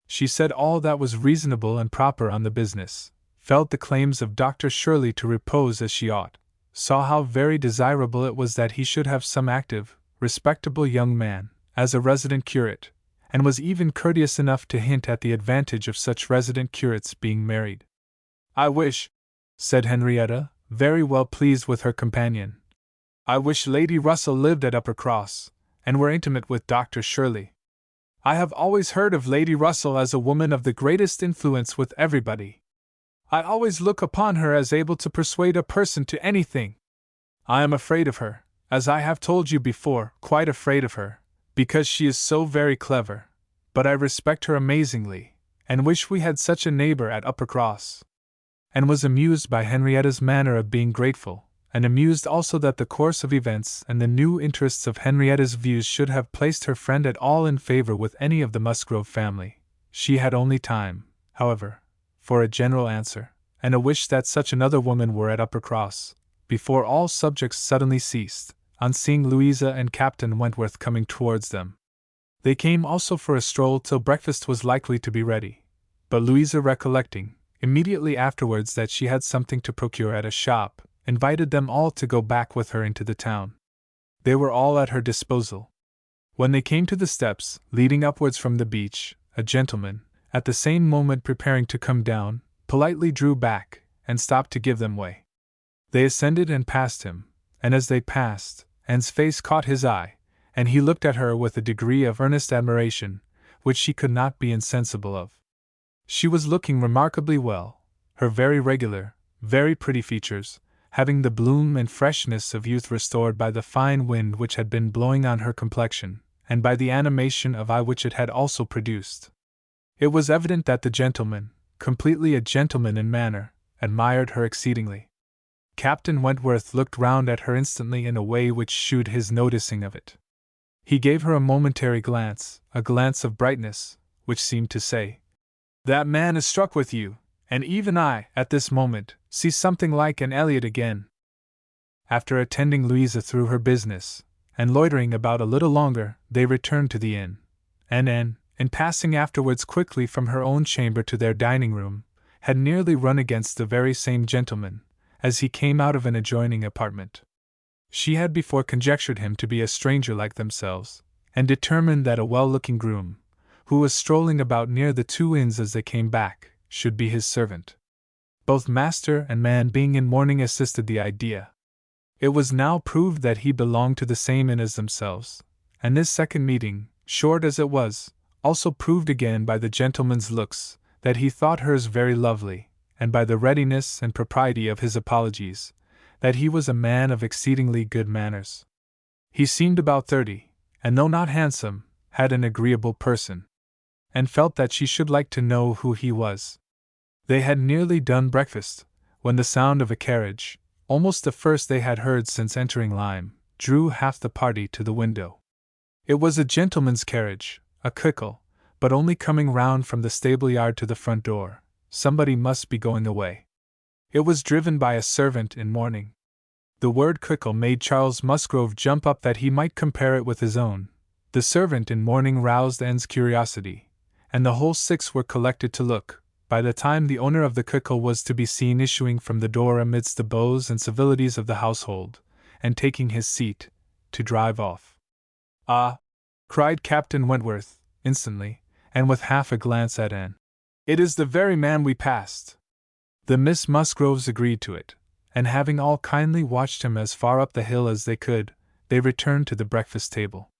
She said all that was reasonable and proper on the business, felt the claims of Dr. Shirley to repose as she ought, saw how very desirable it was that he should have some active, respectable young man, as a resident curate, and was even courteous enough to hint at the advantage of such resident curates being married. "I wish," said Henrietta, very well pleased with her companion, "I wish Lady Russell lived at Uppercross, and were intimate with Dr. Shirley. I have always heard of Lady Russell as a woman of the greatest influence with everybody. I always look upon her as able to persuade a person to anything. I am afraid of her, as I have told you before, quite afraid of her, because she is so very clever, but I respect her amazingly, and wish we had such a neighbor at Uppercross," and was amused by Henrietta's manner of being grateful, and amused also that the course of events and the new interests of Henrietta's views should have placed her friend at all in favor with any of the Musgrove family. She had only time, however, for a general answer, and a wish that such another woman were at Uppercross, before all subjects suddenly ceased, on seeing Louisa and Captain Wentworth coming towards them. They came also for a stroll till breakfast was likely to be ready, but Louisa, recollecting, immediately afterwards, that she had something to procure at a shop, invited them all to go back with her into the town. They were all at her disposal. When they came to the steps, leading upwards from the beach, a gentleman, at the same moment preparing to come down, politely drew back, and stopped to give them way. They ascended and passed him, and as they passed, Anne's face caught his eye, and he looked at her with a degree of earnest admiration, which she could not be insensible of. She was looking remarkably well, her very regular, very pretty features, having the bloom and freshness of youth restored by the fine wind which had been blowing on her complexion, and by the animation of eye which it had also produced. It was evident that the gentleman, completely a gentleman in manner, admired her exceedingly. Captain Wentworth looked round at her instantly in a way which shewed his noticing of it. He gave her a momentary glance, a glance of brightness, which seemed to say, "That man is struck with you, and even I, at this moment, see something like an Elliot again." After attending Louisa through her business, and loitering about a little longer, they returned to the inn, and Anne, in passing afterwards quickly from her own chamber to their dining room, had nearly run against the very same gentleman, as he came out of an adjoining apartment. She had before conjectured him to be a stranger like themselves, and determined that a well-looking groom, who was strolling about near the two inns as they came back, should be his servant. Both master and man being in mourning assisted the idea. It was now proved that he belonged to the same inn as themselves, and this second meeting, short as it was, also proved again by the gentleman's looks, that he thought hers very lovely, and by the readiness and propriety of his apologies, that he was a man of exceedingly good manners. He seemed about 30, and though not handsome, had an agreeable person, and felt that she should like to know who he was. They had nearly done breakfast, when the sound of a carriage, almost the first they had heard since entering Lyme, drew half the party to the window. It was a gentleman's carriage, a Quickle, but only coming round from the stable-yard to the front door. Somebody must be going away. It was driven by a servant in mourning. The word Quickle made Charles Musgrove jump up that he might compare it with his own. The servant in mourning roused Anne's curiosity, and the whole six were collected to look, by the time the owner of the Quickle was to be seen issuing from the door amidst the bows and civilities of the household, and taking his seat, to drive off. "Ah!" cried Captain Wentworth, instantly, and with half a glance at Anne. "It is the very man we passed." The Miss Musgroves agreed to it, and having all kindly watched him as far up the hill as they could, they returned to the breakfast table.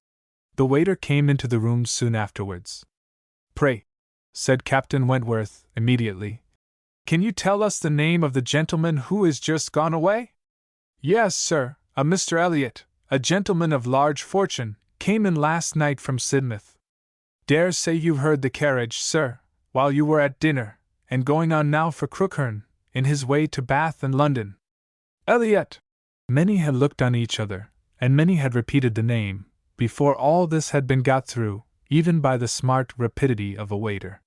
The waiter came into the room soon afterwards. "Pray," said Captain Wentworth, immediately, "can you tell us the name of the gentleman who is just gone away?" "Yes, sir, a Mr. Elliot, a gentleman of large fortune, came in last night from Sidmouth. Dare say you've heard the carriage, sir, while you were at dinner, and going on now for Crookherne, in his way to Bath and London. Elliot!" Many had looked on each other, and many had repeated the name, before all this had been got through, even by the smart rapidity of a waiter.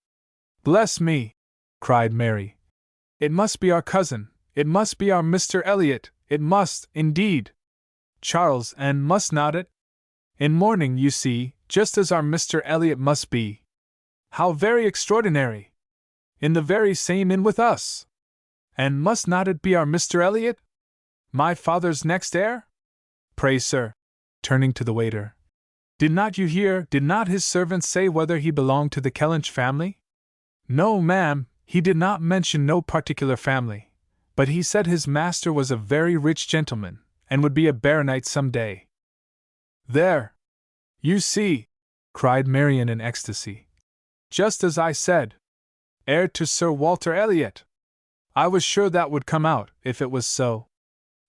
"Bless me!" cried Mary. "It must be our cousin, it must be our Mr. Elliot, it must, indeed. Charles, and must not it? In mourning, you see, just as our Mr. Elliot must be. How very extraordinary! In the very same inn with us! And must not it be our Mr. Elliot? My father's next heir? Pray, sir, turning to the waiter, did not you hear, did not his servants say whether he belonged to the Kellynch family? No, ma'am, he did not mention no particular family, but he said his master was a very rich gentleman, and would be a baronet some day. There! You see, cried Marian in ecstasy. Just as I said. Heir to Sir Walter Elliot! I was sure that would come out, if it was so.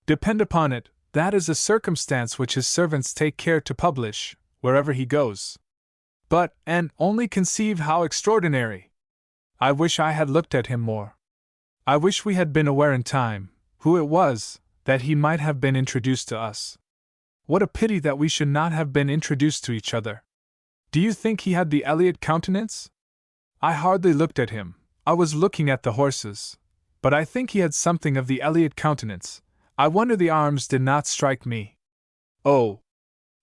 Depend upon it, that is a circumstance which his servants take care to publish, wherever he goes. But, and only conceive how extraordinary! I wish I had looked at him more. I wish we had been aware in time, who it was, that he might have been introduced to us. What a pity that we should not have been introduced to each other. Do you think he had the Elliot countenance? I hardly looked at him, I was looking at the horses. But I think he had something of the Elliot countenance. I wonder the arms did not strike me. Oh!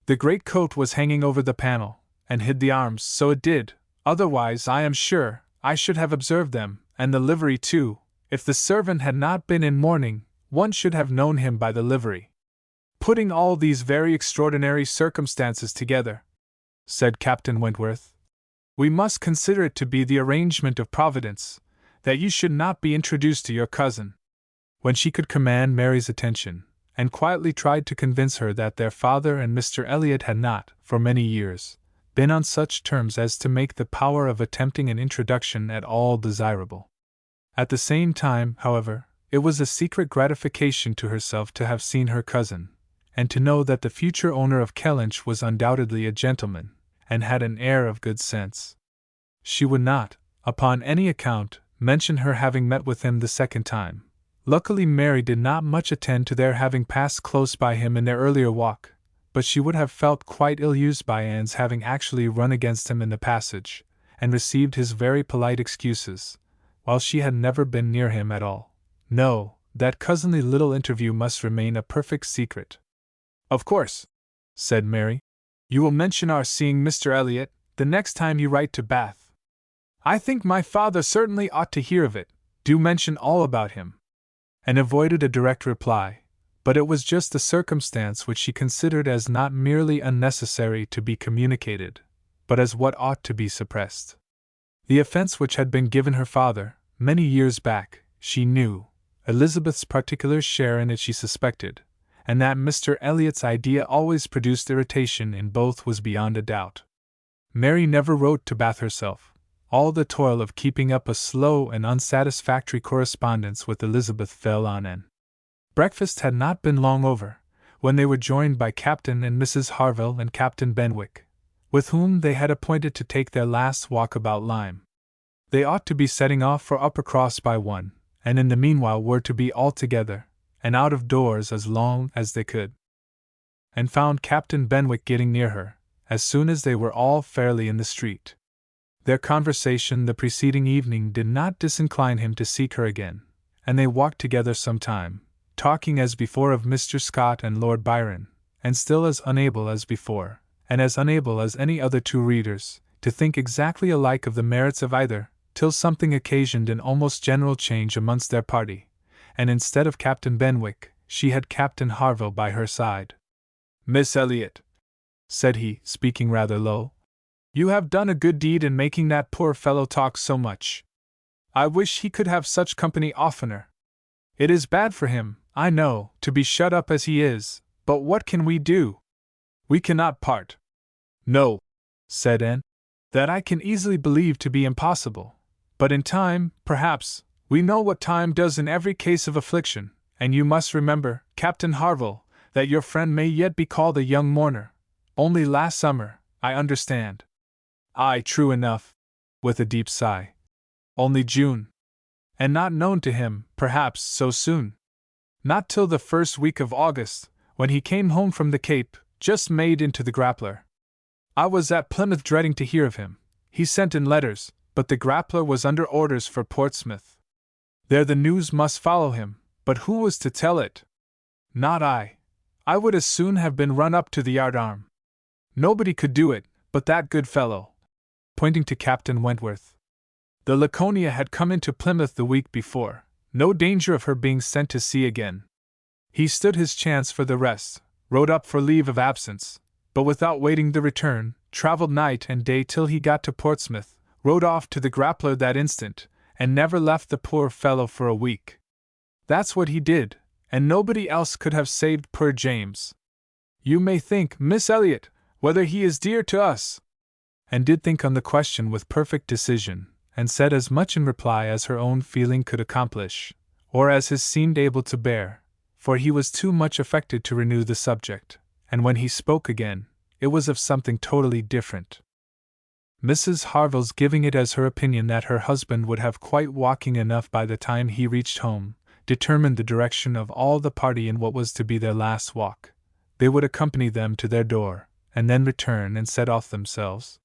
The great coat was hanging over the panel, and hid the arms, so it did, otherwise I am sure I should have observed them, and the livery too. If the servant had not been in mourning, one should have known him by the livery. Putting all these very extraordinary circumstances together, said Captain Wentworth, we must consider it to be the arrangement of Providence that you should not be introduced to your cousin. When she could command Mary's attention, and quietly tried to convince her that their father and Mr. Elliot had not, for many years, been on such terms as to make the power of attempting an introduction at all desirable. At the same time, however, it was a secret gratification to herself to have seen her cousin, and to know that the future owner of Kellynch was undoubtedly a gentleman, and had an air of good sense. She would not, upon any account, mention her having met with him the second time. Luckily Mary did not much attend to their having passed close by him in their earlier walk, but she would have felt quite ill-used by Anne's having actually run against him in the passage, and received his very polite excuses, while she had never been near him at all. No, that cousinly little interview must remain a perfect secret. Of course, said Mary, you will mention our seeing Mr. Elliot the next time you write to Bath. I think my father certainly ought to hear of it. Do mention all about him. And avoided a direct reply, but it was just a circumstance which she considered as not merely unnecessary to be communicated, but as what ought to be suppressed. The offense which had been given her father, many years back, she knew, Elizabeth's particular share in it she suspected, and that Mr. Elliot's idea always produced irritation in both was beyond a doubt. Mary never wrote to Bath herself. All the toil of keeping up a slow and unsatisfactory correspondence with Elizabeth fell on Anne. Breakfast had not been long over, when they were joined by Captain and Mrs. Harville and Captain Benwick, with whom they had appointed to take their last walk about Lyme. They ought to be setting off for Uppercross by 1, and in the meanwhile were to be all together, and out of doors as long as they could. And found Captain Benwick getting near her, as soon as they were all fairly in the street. Their conversation the preceding evening did not disincline him to seek her again, and they walked together some time, talking as before of Mr. Scott and Lord Byron, and still as unable as before, and as unable as any other two readers, to think exactly alike of the merits of either, till something occasioned an almost general change amongst their party, and instead of Captain Benwick, she had Captain Harville by her side. Miss Elliot, said he, speaking rather low, you have done a good deed in making that poor fellow talk so much. I wish he could have such company oftener. It is bad for him, I know, to be shut up as he is, but what can we do? We cannot part. No, said Anne, that I can easily believe to be impossible, but in time, perhaps, we know what time does in every case of affliction, and you must remember, Captain Harville, that your friend may yet be called a young mourner. Only last summer, I understand. Aye, true enough, with a deep sigh. Only June. And not known to him, perhaps, so soon. Not till the first week of August, when he came home from the Cape, just made into the Grappler. I was at Plymouth dreading to hear of him. He sent in letters, but the Grappler was under orders for Portsmouth. There the news must follow him, but who was to tell it? Not I. I would as soon have been run up to the yardarm. Nobody could do it, but that good fellow. Pointing to Captain Wentworth. The Laconia had come into Plymouth the week before, No danger of her being sent to sea again. He stood his chance for the rest, wrote up for leave of absence, but without waiting the return, travelled night and day till he got to Portsmouth, rode off to the Grappler that instant, and never left the poor fellow for a week. That's what he did, and nobody else could have saved poor James. You may think, Miss Elliot, whether he is dear to us. And did think on the question with perfect decision, and said as much in reply as her own feeling could accomplish, or as his seemed able to bear, for he was too much affected to renew the subject, and when he spoke again, it was of something totally different. Mrs. Harville's giving it as her opinion that her husband would have quite walking enough by the time he reached home, determined the direction of all the party in what was to be their last walk. They would accompany them to their door, and then return and set off themselves.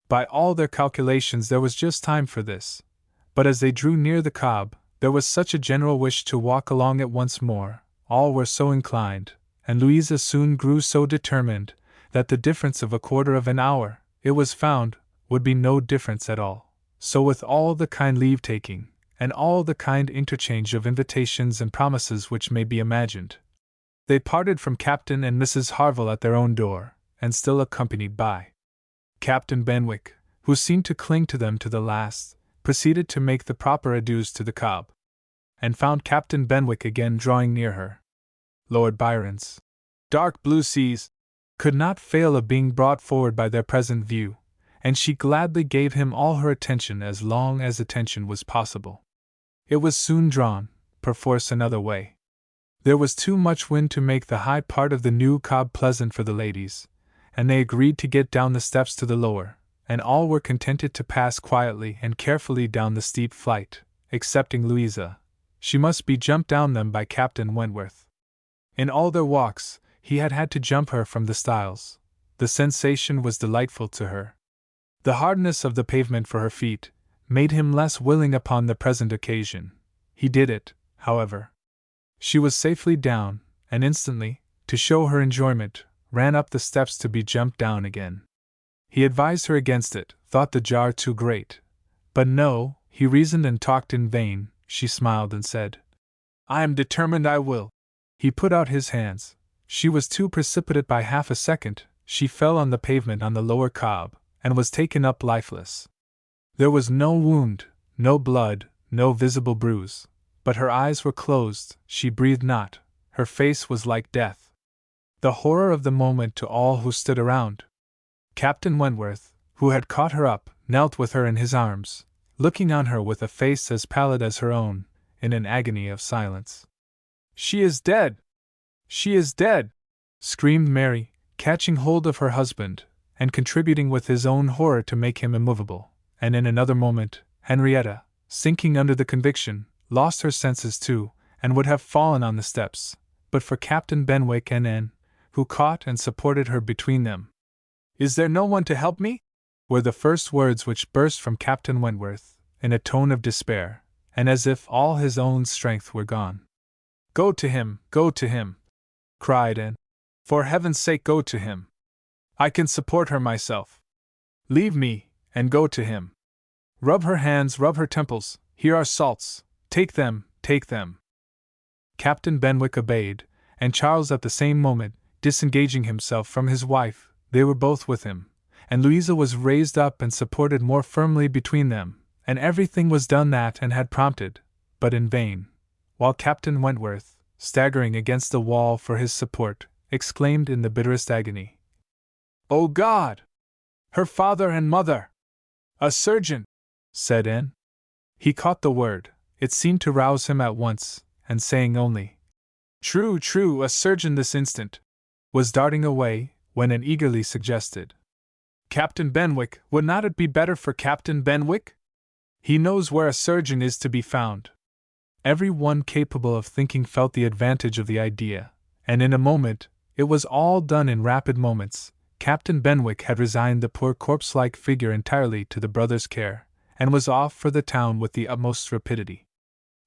By all their calculations there was just time for this, but as they drew near the Cobb, there was such a general wish to walk along it once more, all were so inclined, and Louisa soon grew so determined, that the difference of a quarter of an hour, it was found, would be no difference at all. So with all the kind leave-taking, and all the kind interchange of invitations and promises which may be imagined, they parted from Captain and Mrs. Harville at their own door, and still accompanied by Captain Benwick, who seemed to cling to them to the last, proceeded to make the proper adieus to the Cobb, and found Captain Benwick again drawing near her. Lord Byron's dark blue seas could not fail of being brought forward by their present view, and she gladly gave him all her attention as long as attention was possible. It was soon drawn, perforce another way. There was too much wind to make the high part of the new Cobb pleasant for the ladies, and they agreed to get down the steps to the lower, and all were contented to pass quietly and carefully down the steep flight, excepting Louisa. She must be jumped down them by Captain Wentworth. In all their walks, he had had to jump her from the stiles. The sensation was delightful to her. The hardness of the pavement for her feet made him less willing upon the present occasion. He did it, however. She was safely down, and instantly, to show her enjoyment, ran up the steps to be jumped down again. He advised her against it, thought the jar too great. But no, he reasoned and talked in vain. She smiled and said, "I am determined I will." He put out his hands. She was too precipitate by half a second. She fell on the pavement on the lower Cobb, and was taken up lifeless. There was no wound, no blood, no visible bruise, but her eyes were closed, she breathed not, her face was like death. The horror of the moment to all who stood around. Captain Wentworth, who had caught her up, knelt with her in his arms, looking on her with a face as pallid as her own, in an agony of silence. "She is dead! She is dead!" screamed Mary, catching hold of her husband, and contributing with his own horror to make him immovable, and in another moment, Henrietta, sinking under the conviction, lost her senses too, and would have fallen on the steps, but for Captain Benwick and Anne, who caught and supported her between them. "Is there no one to help me?" were the first words which burst from Captain Wentworth, in a tone of despair, and as if all his own strength were gone. Go to him," cried Anne. "For heaven's sake, go to him. I can support her myself. Leave me, and go to him. Rub her hands, rub her temples, here are salts, take them, take them." Captain Benwick obeyed, and Charles at the same moment, disengaging himself from his wife, they were both with him, and Louisa was raised up and supported more firmly between them, and everything was done that Anne had prompted, but in vain, while Captain Wentworth, staggering against the wall for his support, exclaimed in the bitterest agony, "O God! Her father and mother!" "A surgeon!" said Anne. He caught the word, it seemed to rouse him at once, and saying only, "True, true, a surgeon this instant," was darting away, when Anne eagerly suggested, "Captain Benwick, would not it be better for Captain Benwick? He knows where a surgeon is to be found." Every one capable of thinking felt the advantage of the idea, and in a moment, it was all done in rapid moments. Captain Benwick had resigned the poor corpse-like figure entirely to the brother's care, and was off for the town with the utmost rapidity.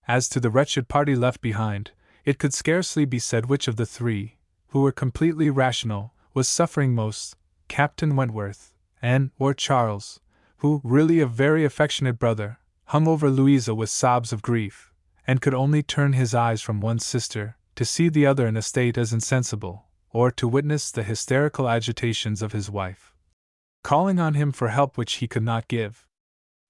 As to the wretched party left behind, it could scarcely be said which of the three, who were completely rational, was suffering most, Captain Wentworth, Anne, or Charles, who, really a very affectionate brother, hung over Louisa with sobs of grief, and could only turn his eyes from one sister, to see the other in a state as insensible, or to witness the hysterical agitations of his wife, calling on him for help which he could not give,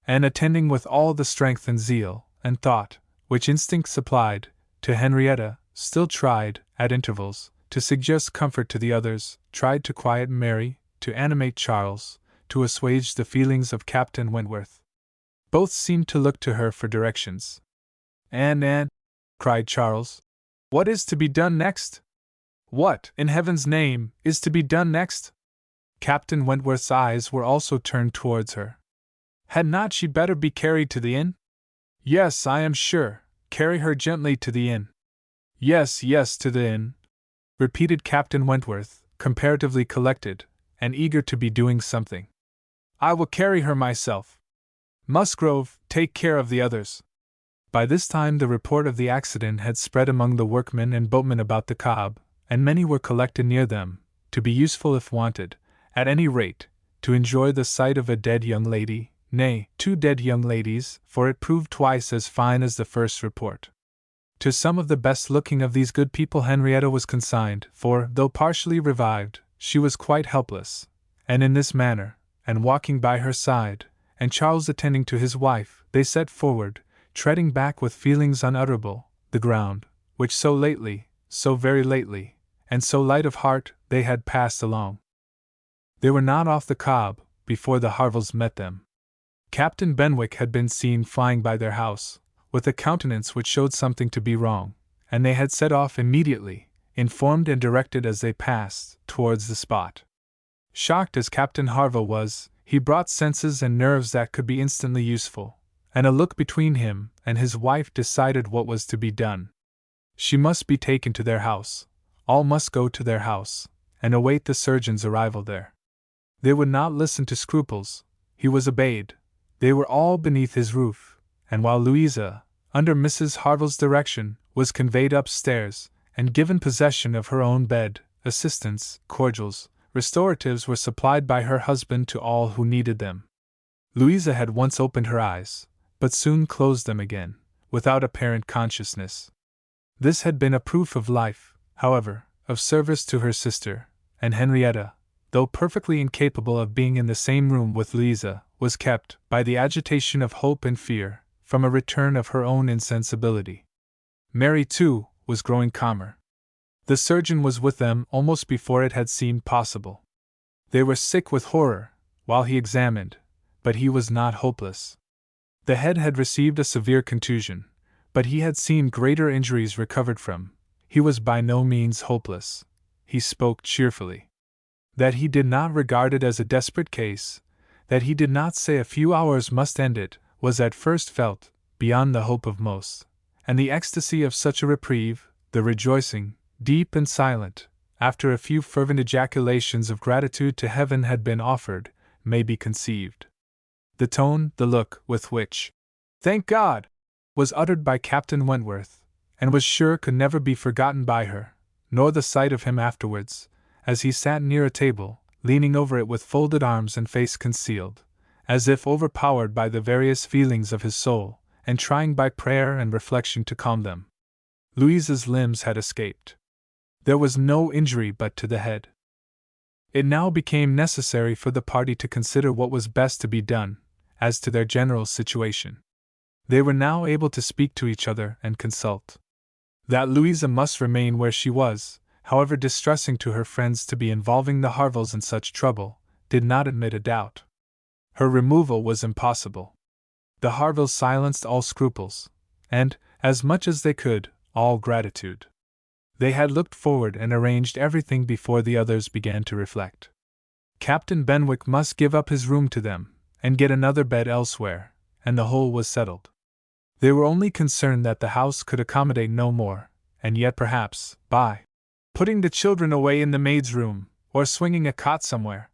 and attending with all the strength and zeal and thought which instinct supplied to Henrietta, still tried, at intervals, to suggest comfort to the others, tried to quiet Mary, to animate Charles, to assuage the feelings of Captain Wentworth. Both seemed to look to her for directions. "Anne," cried Charles, "what is to be done next? What, in heaven's name, is to be done next?" Captain Wentworth's eyes were also turned towards her. "Had not she better be carried to the inn?" "Yes, I am sure, carry her gently to the inn." "Yes, yes, to the inn," repeated Captain Wentworth, comparatively collected, and eager to be doing something. "I will carry her myself. Musgrove, take care of the others." By this time the report of the accident had spread among the workmen and boatmen about the Cobb, and many were collected near them, to be useful if wanted, at any rate, to enjoy the sight of a dead young lady, nay, 2 dead young ladies, for it proved twice as fine as the first report. To some of the best-looking of these good people Henrietta was consigned, for, though partially revived, she was quite helpless, and in this manner, and walking by her side, and Charles attending to his wife, they set forward, treading back with feelings unutterable, the ground, which so lately, so very lately, and so light of heart, they had passed along. They were not off the Cobb, before the Harvilles met them. Captain Benwick had been seen flying by their house, with a countenance which showed something to be wrong, and they had set off immediately, informed and directed as they passed, towards the spot. Shocked as Captain Harville was, he brought senses and nerves that could be instantly useful, and a look between him and his wife decided what was to be done. She must be taken to their house, all must go to their house, and await the surgeon's arrival there. They would not listen to scruples, he was obeyed, they were all beneath his roof, and while Louisa, under Mrs. Harville's direction, was conveyed upstairs, and given possession of her own bed, assistance, cordials, restoratives were supplied by her husband to all who needed them. Louisa had once opened her eyes, but soon closed them again, without apparent consciousness. This had been a proof of life, however, of service to her sister, and Henrietta, though perfectly incapable of being in the same room with Louisa, was kept, by the agitation of hope and fear, from a return of her own insensibility. Mary, too, was growing calmer. The surgeon was with them almost before it had seemed possible. They were sick with horror, while he examined, but he was not hopeless. The head had received a severe contusion, but he had seen greater injuries recovered from. He was by no means hopeless. He spoke cheerfully. That he did not regard it as a desperate case, that he did not say a few hours must end it, was at first felt, beyond the hope of most, and the ecstasy of such a reprieve, the rejoicing, deep and silent, after a few fervent ejaculations of gratitude to heaven had been offered, may be conceived. The tone, the look, with which, "Thank God!" was uttered by Captain Wentworth, and was sure could never be forgotten by her, nor the sight of him afterwards, as he sat near a table, leaning over it with folded arms and face concealed, as if overpowered by the various feelings of his soul, and trying by prayer and reflection to calm them. Louisa's limbs had escaped. There was no injury but to the head. It now became necessary for the party to consider what was best to be done, as to their general situation. They were now able to speak to each other and consult. That Louisa must remain where she was, however distressing to her friends to be involving the Harvilles in such trouble, did not admit a doubt. Her removal was impossible. The Harvilles silenced all scruples, and, as much as they could, all gratitude. They had looked forward and arranged everything before the others began to reflect. Captain Benwick must give up his room to them, and get another bed elsewhere, and the whole was settled. They were only concerned that the house could accommodate no more, and yet perhaps, by putting the children away in the maid's room, or swinging a cot somewhere,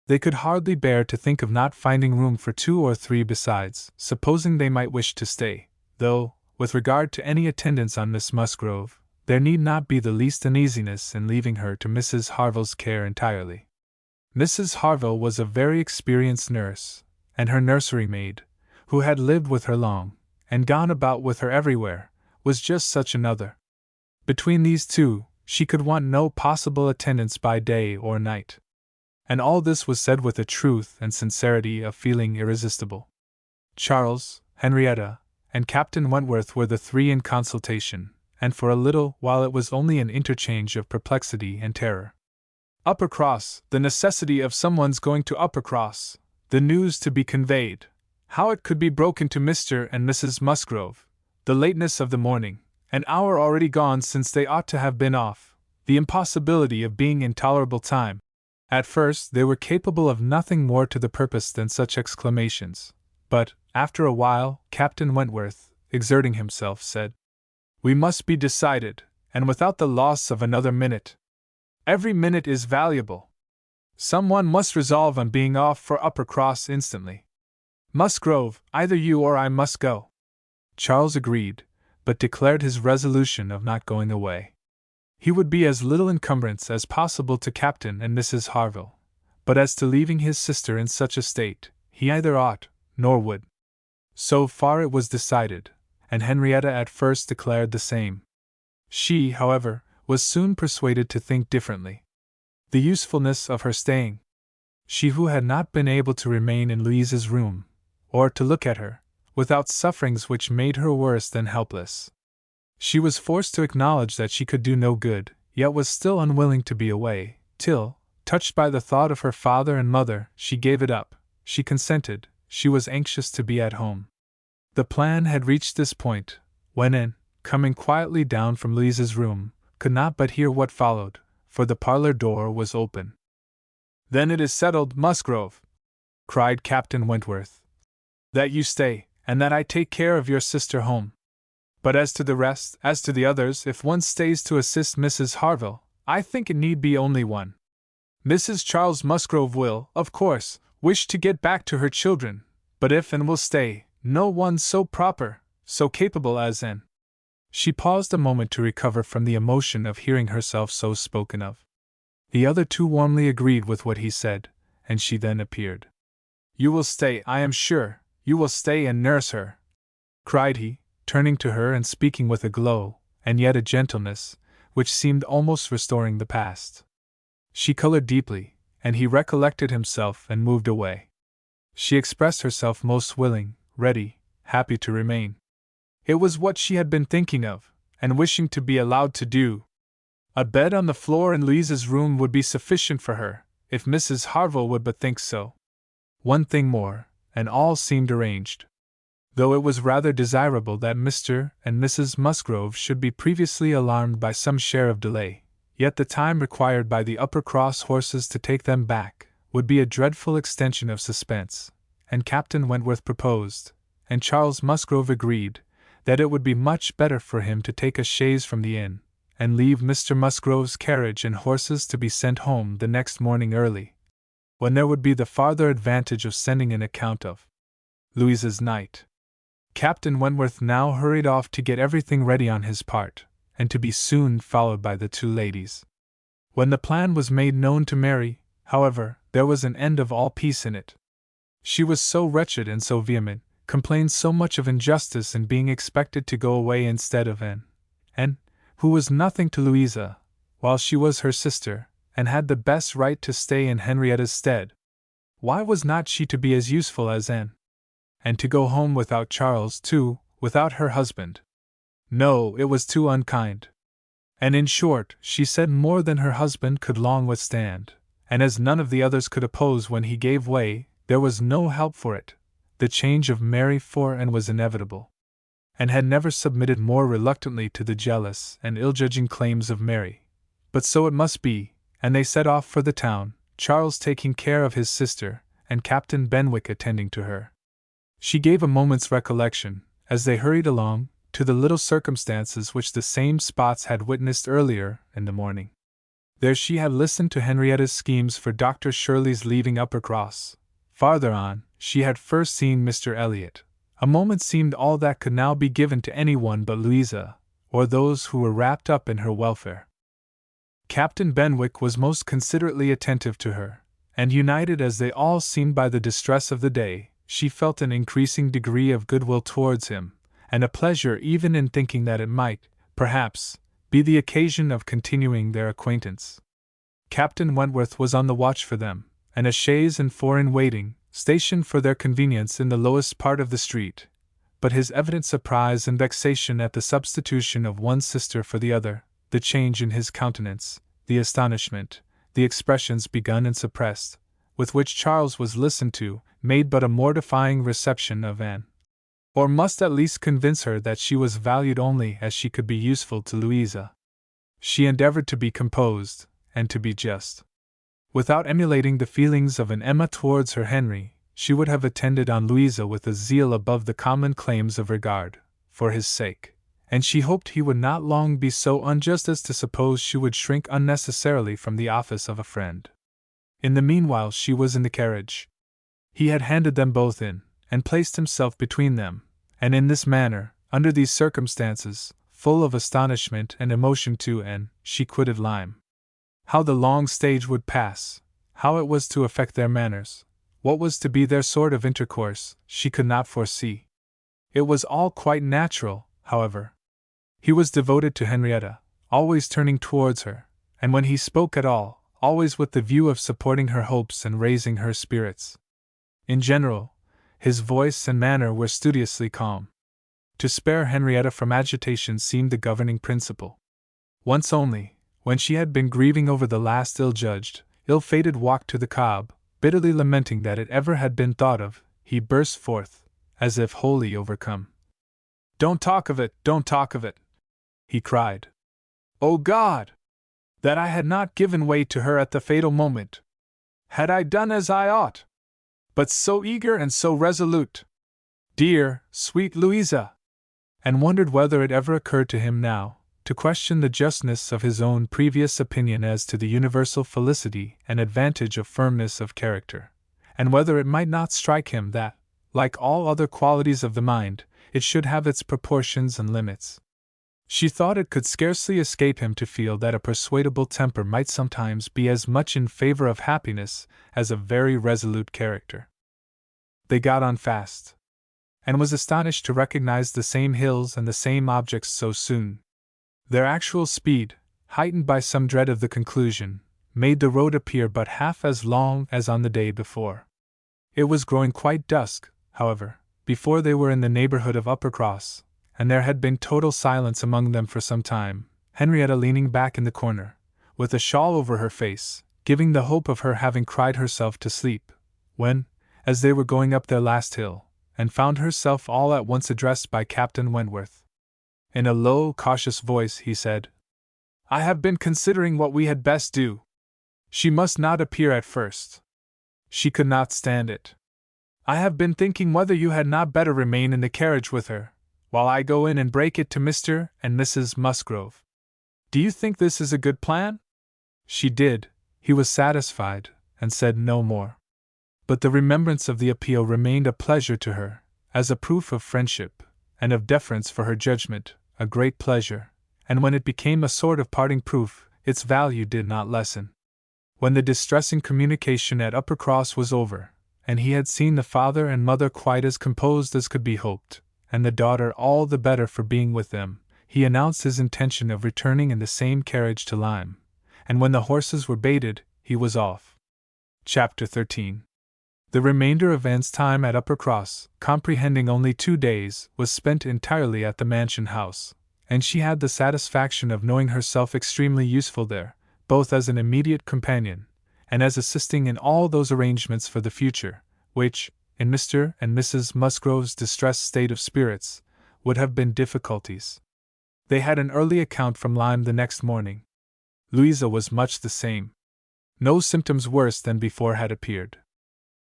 they could hardly bear to think of not finding room for 2 or 3 besides, supposing they might wish to stay, though, with regard to any attendance on Miss Musgrove, there need not be the least uneasiness in leaving her to Mrs. Harville's care entirely. Mrs. Harville was a very experienced nurse, and her nursery maid, who had lived with her long, and gone about with her everywhere, was just such another. Between these two, she could want no possible attendance by day or night. And all this was said with a truth and sincerity of feeling irresistible. Charles, Henrietta, and Captain Wentworth were the three in consultation, and for a little while it was only an interchange of perplexity and terror. Uppercross, the necessity of someone's going to Uppercross, the news to be conveyed, how it could be broken to Mr. and Mrs. Musgrove, the lateness of the morning, an hour already gone since they ought to have been off, the impossibility of being in tolerable time. At first they were capable of nothing more to the purpose than such exclamations, but, after a while, Captain Wentworth, exerting himself, said, "We must be decided, and without the loss of another minute. Every minute is valuable. Some one must resolve on being off for Uppercross instantly. Musgrove, either you or I must go." Charles agreed, but declared his resolution of not going away. He would be as little encumbrance as possible to Captain and Mrs. Harville, but as to leaving his sister in such a state, he neither ought nor would. So far it was decided, and Henrietta at first declared the same. She, however, was soon persuaded to think differently. The usefulness of her staying. She who had not been able to remain in Louise's room, or to look at her, without sufferings which made her worse than helpless. She was forced to acknowledge that she could do no good, yet was still unwilling to be away, till, touched by the thought of her father and mother, she gave it up. She consented, she was anxious to be at home. The plan had reached this point, when Anne, coming quietly down from Louise's room, could not but hear what followed, for the parlor door was open. "Then it is settled, Musgrove," cried Captain Wentworth, "that you stay, and that I take care of your sister home. But as to the rest, as to the others, if one stays to assist Mrs. Harville, I think it need be only one. Mrs. Charles Musgrove will, of course, wish to get back to her children, but if Anne will stay, no one so proper, so capable as Anne." She paused a moment to recover from the emotion of hearing herself so spoken of. The other two warmly agreed with what he said, and she then appeared. "You will stay, I am sure, you will stay and nurse her," cried he, turning to her and speaking with a glow, and yet a gentleness, which seemed almost restoring the past. She colored deeply, and he recollected himself and moved away. She expressed herself most willing, ready, happy to remain. It was what she had been thinking of, and wishing to be allowed to do. A bed on the floor in Louise's room would be sufficient for her, if Mrs. Harville would but think so. One thing more, and all seemed arranged. Though it was rather desirable that Mr. and Mrs. Musgrove should be previously alarmed by some share of delay, yet the time required by the Uppercross horses to take them back would be a dreadful extension of suspense, and Captain Wentworth proposed, and Charles Musgrove agreed, that it would be much better for him to take a chaise from the inn, and leave Mr. Musgrove's carriage and horses to be sent home the next morning early, when there would be the farther advantage of sending an account of Louise's night. Captain Wentworth now hurried off to get everything ready on his part, and to be soon followed by the two ladies. When the plan was made known to Mary, however, there was an end of all peace in it. She was so wretched and so vehement, complained so much of injustice in being expected to go away instead of Anne, who was nothing to Louisa, while she was her sister, and had the best right to stay in Henrietta's stead. Why was not she to be as useful as Anne? And to go home without Charles, too, without her husband? No, it was too unkind. And in short, she said more than her husband could long withstand, and as none of the others could oppose when he gave way, there was no help for it. The change of Mary for Anne was inevitable, and had never submitted more reluctantly to the jealous and ill-judging claims of Mary. But so it must be, and they set off for the town, Charles taking care of his sister, and Captain Benwick attending to her. She gave a moment's recollection, as they hurried along, to the little circumstances which the same spots had witnessed earlier in the morning. There she had listened to Henrietta's schemes for Dr. Shirley's leaving Uppercross. Farther on, she had first seen Mr. Elliot. A moment seemed all that could now be given to anyone but Louisa, or those who were wrapped up in her welfare. Captain Benwick was most considerately attentive to her, and united as they all seemed by the distress of the day, she felt an increasing degree of goodwill towards him, and a pleasure even in thinking that it might, perhaps, be the occasion of continuing their acquaintance. Captain Wentworth was on the watch for them, and a chaise and four in waiting, stationed for their convenience in the lowest part of the street. But his evident surprise and vexation at the substitution of one sister for the other, the change in his countenance, the astonishment, the expressions begun and suppressed, with which Charles was listened to, made but a mortifying reception of Anne, or must at least convince her that she was valued only as she could be useful to Louisa. She endeavored to be composed, and to be just. Without emulating the feelings of an Emma towards her Henry, she would have attended on Louisa with a zeal above the common claims of regard, for his sake, and she hoped he would not long be so unjust as to suppose she would shrink unnecessarily from the office of a friend. In the meanwhile she was in the carriage. He had handed them both in, and placed himself between them, and in this manner, under these circumstances, full of astonishment and emotion too, and she quitted Lyme. How the long stage would pass, how it was to affect their manners, what was to be their sort of intercourse, she could not foresee. It was all quite natural, however. He was devoted to Henrietta, always turning towards her, and when he spoke at all, always with the view of supporting her hopes and raising her spirits. In general, his voice and manner were studiously calm. To spare Henrietta from agitation seemed the governing principle. Once only, when she had been grieving over the last ill-judged, ill-fated walk to the Cobb, bitterly lamenting that it ever had been thought of, he burst forth, as if wholly overcome. "Don't talk of it, don't talk of it!" he cried. "O God! That I had not given way to her at the fatal moment! Had I done as I ought! But so eager and so resolute! Dear, sweet Louisa!" And wondered whether it ever occurred to him now to question the justness of his own previous opinion as to the universal felicity and advantage of firmness of character, and whether it might not strike him that, like all other qualities of the mind, it should have its proportions and limits. She thought it could scarcely escape him to feel that a persuadable temper might sometimes be as much in favor of happiness as a very resolute character. They got on fast, and was astonished to recognize the same hills and the same objects so soon. Their actual speed, heightened by some dread of the conclusion, made the road appear but half as long as on the day before. It was growing quite dusk, however, before they were in the neighborhood of Uppercross, and there had been total silence among them for some time, Henrietta leaning back in the corner, with a shawl over her face, giving the hope of her having cried herself to sleep, when, as they were going up their last hill, and found herself all at once addressed by Captain Wentworth. In a low, cautious voice he said, "I have been considering what we had best do. She must not appear at first. She could not stand it. I have been thinking whether you had not better remain in the carriage with her, while I go in and break it to Mr. and Mrs. Musgrove. Do you think this is a good plan?" She did. He was satisfied, and said no more. But the remembrance of the appeal remained a pleasure to her, as a proof of friendship, and of deference for her judgment, a great pleasure, and when it became a sort of parting proof, its value did not lessen. When the distressing communication at Uppercross was over, and he had seen the father and mother quite as composed as could be hoped, and the daughter all the better for being with them, he announced his intention of returning in the same carriage to Lyme, and when the horses were baited, he was off. Chapter 13. The remainder of Anne's time at Uppercross, comprehending only 2 days, was spent entirely at the mansion house, and she had the satisfaction of knowing herself extremely useful there, both as an immediate companion, and as assisting in all those arrangements for the future, which, in Mr. and Mrs. Musgrove's distressed state of spirits, would have been difficulties. They had an early account from Lyme the next morning. Louisa was much the same. No symptoms worse than before had appeared.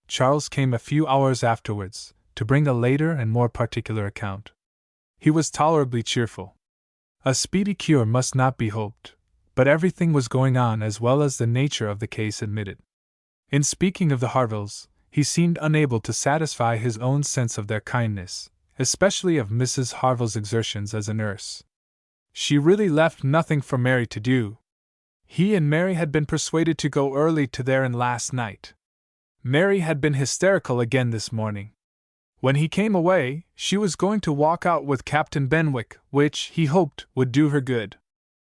Charles came a few hours afterwards, to bring a later and more particular account. He was tolerably cheerful. A speedy cure must not be hoped, but everything was going on as well as the nature of the case admitted. In speaking of the Harvilles, he seemed unable to satisfy his own sense of their kindness, especially of Mrs. Harville's exertions as a nurse. She really left nothing for Mary to do. He and Mary had been persuaded to go early to their inn last night. Mary had been hysterical again this morning. When he came away, she was going to walk out with Captain Benwick, which, he hoped, would do her good.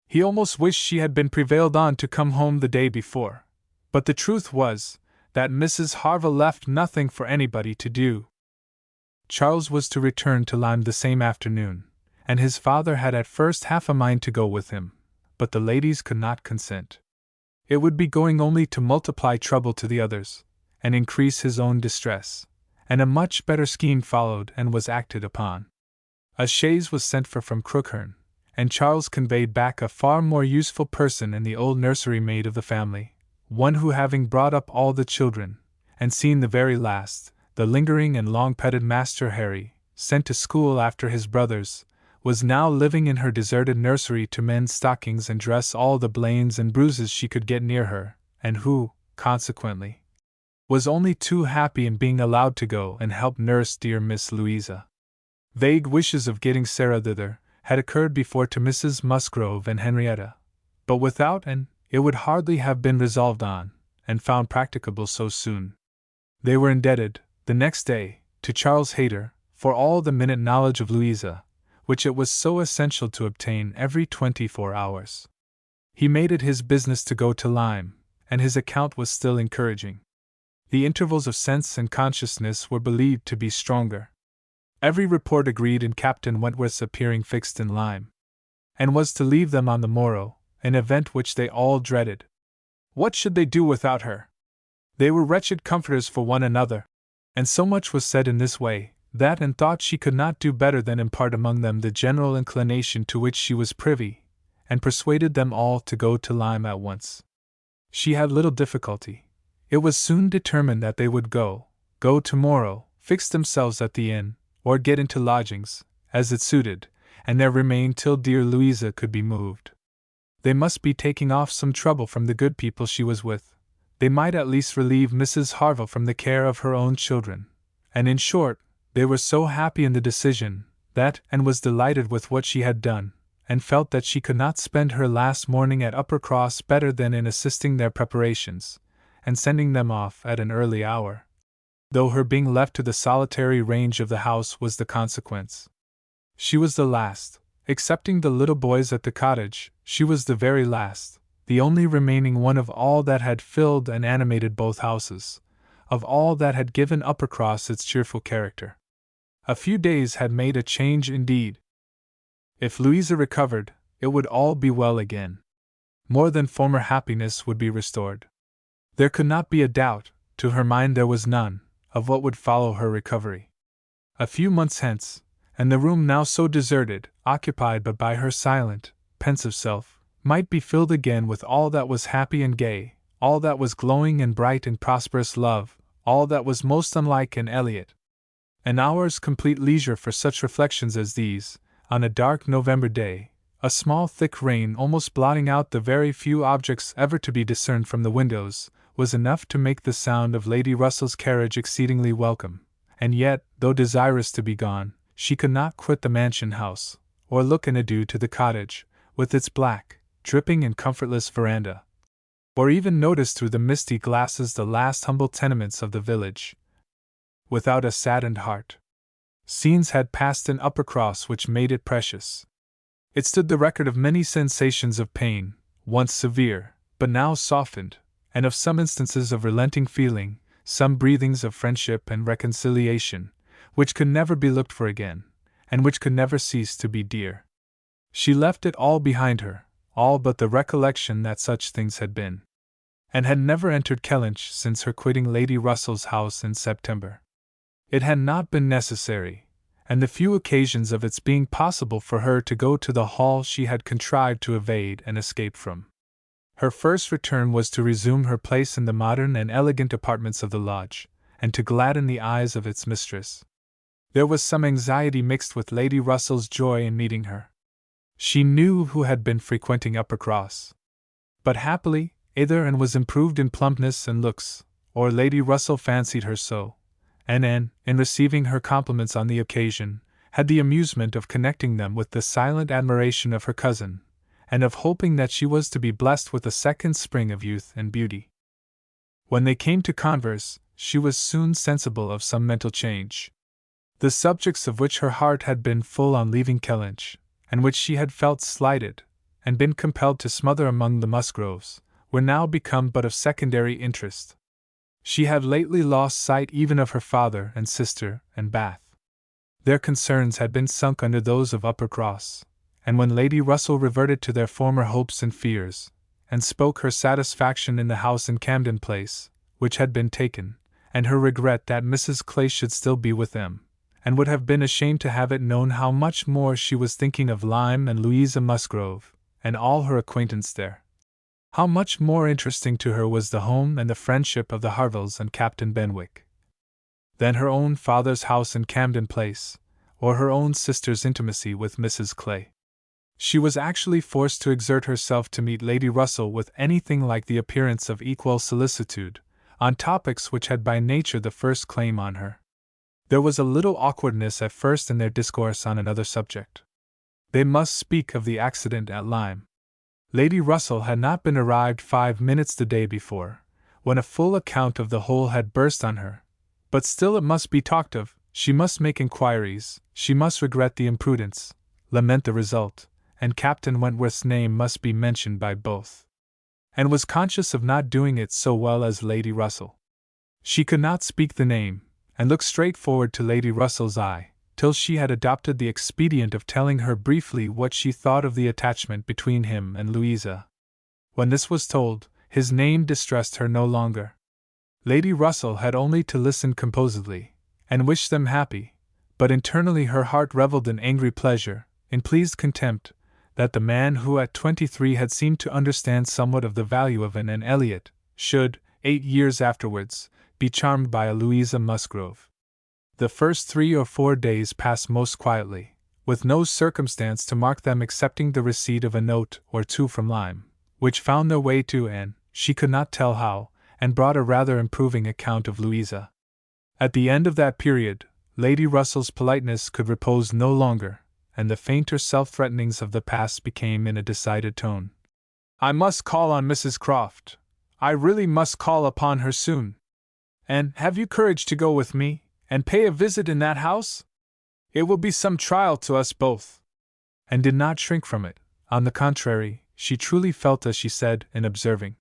He almost wished she had been prevailed on to come home the day before. But the truth was, that Mrs. Harville left nothing for anybody to do. Charles was to return to Lyme the same afternoon, and his father had at first half a mind to go with him, but the ladies could not consent. It would be going only to multiply trouble to the others, and increase his own distress, and a much better scheme followed and was acted upon. A chaise was sent for from Crookherne, and Charles conveyed back a far more useful person in the old nursery maid of the family, one who, having brought up all the children, and seen the very last, the lingering and long-petted Master Harry, sent to school after his brothers, was now living in her deserted nursery to mend stockings and dress all the blains and bruises she could get near her, and who, consequently, was only too happy in being allowed to go and help nurse dear Miss Louisa. Vague wishes of getting Sarah thither had occurred before to Mrs. Musgrove and Henrietta, but without and it would hardly have been resolved on, and found practicable so soon. They were indebted, the next day, to Charles Hayter, for all the minute knowledge of Louisa, which it was so essential to obtain every 24 hours. He made it his business to go to Lyme, and his account was still encouraging. The intervals of sense and consciousness were believed to be stronger. Every report agreed in Captain Wentworth's appearing fixed in Lyme, and was to leave them on the morrow, an event which they all dreaded. What should they do without her? They were wretched comforters for one another, and so much was said in this way, that and thought she could not do better than impart among them the general inclination to which she was privy, and persuaded them all to go to Lyme at once. She had little difficulty. It was soon determined that they would go tomorrow, fix themselves at the inn, or get into lodgings, as it suited, and there remain till dear Louisa could be moved. They must be taking off some trouble from the good people she was with. They might at least relieve Mrs. Harville from the care of her own children, and in short, they were so happy in the decision, that Anne was delighted with what she had done, and felt that she could not spend her last morning at Uppercross better than in assisting their preparations, and sending them off at an early hour, though her being left to the solitary range of the house was the consequence. She was the last, excepting the little boys at the cottage, she was the very last, the only remaining one of all that had filled and animated both houses, of all that had given Uppercross its cheerful character. A few days had made a change indeed. If Louisa recovered, it would all be well again. More than former happiness would be restored. There could not be a doubt, to her mind there was none, of what would follow her recovery. A few months hence, and the room now so deserted, occupied but by her silent, pensive self, might be filled again with all that was happy and gay, all that was glowing and bright in prosperous love, all that was most unlike in Eliot. An hour's complete leisure for such reflections as these, on a dark November day, a small thick rain almost blotting out the very few objects ever to be discerned from the windows, was enough to make the sound of Lady Russell's carriage exceedingly welcome, and yet, though desirous to be gone, she could not quit the mansion house, or look in adieu to the cottage, with its black, dripping and comfortless veranda, or even notice through the misty glasses the last humble tenements of the village, without a saddened heart. Scenes had passed in Uppercross which made it precious. It stood the record of many sensations of pain, once severe, but now softened, and of some instances of relenting feeling, some breathings of friendship and reconciliation, which could never be looked for again, and which could never cease to be dear. She left it all behind her, all but the recollection that such things had been, and had never entered Kellynch since her quitting Lady Russell's house in September. It had not been necessary, and the few occasions of its being possible for her to go to the hall she had contrived to evade and escape from. Her first return was to resume her place in the modern and elegant apartments of the lodge, and to gladden the eyes of its mistress. There was some anxiety mixed with Lady Russell's joy in meeting her. She knew who had been frequenting Uppercross. But happily, either Anne was improved in plumpness and looks, or Lady Russell fancied her so, and Anne, in receiving her compliments on the occasion, had the amusement of connecting them with the silent admiration of her cousin, and of hoping that she was to be blessed with a second spring of youth and beauty. When they came to converse, she was soon sensible of some mental change. The subjects of which her heart had been full on leaving Kellynch, and which she had felt slighted, and been compelled to smother among the Musgroves, were now become but of secondary interest. She had lately lost sight even of her father and sister and Bath. Their concerns had been sunk under those of Uppercross, and when Lady Russell reverted to their former hopes and fears, and spoke her satisfaction in the house in Camden Place, which had been taken, and her regret that Mrs. Clay should still be with them, and would have been ashamed to have it known how much more she was thinking of Lyme and Louisa Musgrove, and all her acquaintance there. How much more interesting to her was the home and the friendship of the Harvilles and Captain Benwick than her own father's house in Camden Place, or her own sister's intimacy with Mrs. Clay. She was actually forced to exert herself to meet Lady Russell with anything like the appearance of equal solicitude, on topics which had by nature the first claim on her. There was a little awkwardness at first in their discourse on another subject. They must speak of the accident at Lyme. Lady Russell had not been arrived 5 minutes the day before, when a full account of the whole had burst on her. But still it must be talked of, she must make inquiries, she must regret the imprudence, lament the result, and Captain Wentworth's name must be mentioned by both. And was conscious of not doing it so well as Lady Russell. She could not speak the name, and look straight forward to Lady Russell's eye, till she had adopted the expedient of telling her briefly what she thought of the attachment between him and Louisa. When this was told, his name distressed her no longer. Lady Russell had only to listen composedly, and wish them happy, but internally her heart revelled in angry pleasure, in pleased contempt, that the man who at 23 had seemed to understand somewhat of the value of an Anne Elliot, should, 8 years afterwards, be charmed by a Louisa Musgrove. The first 3 or 4 days passed most quietly, with no circumstance to mark them excepting the receipt of a note or two from Lyme, which found their way to Anne, she could not tell how, and brought a rather improving account of Louisa. At the end of that period, Lady Russell's politeness could repose no longer, and the fainter self-threatenings of the past became in a decided tone. "I must call on Mrs. Croft. I really must call upon her soon. And have you courage to go with me, and pay a visit in that house? It will be some trial to us both." And did not shrink from it. On the contrary, she truly felt as she said, in observing,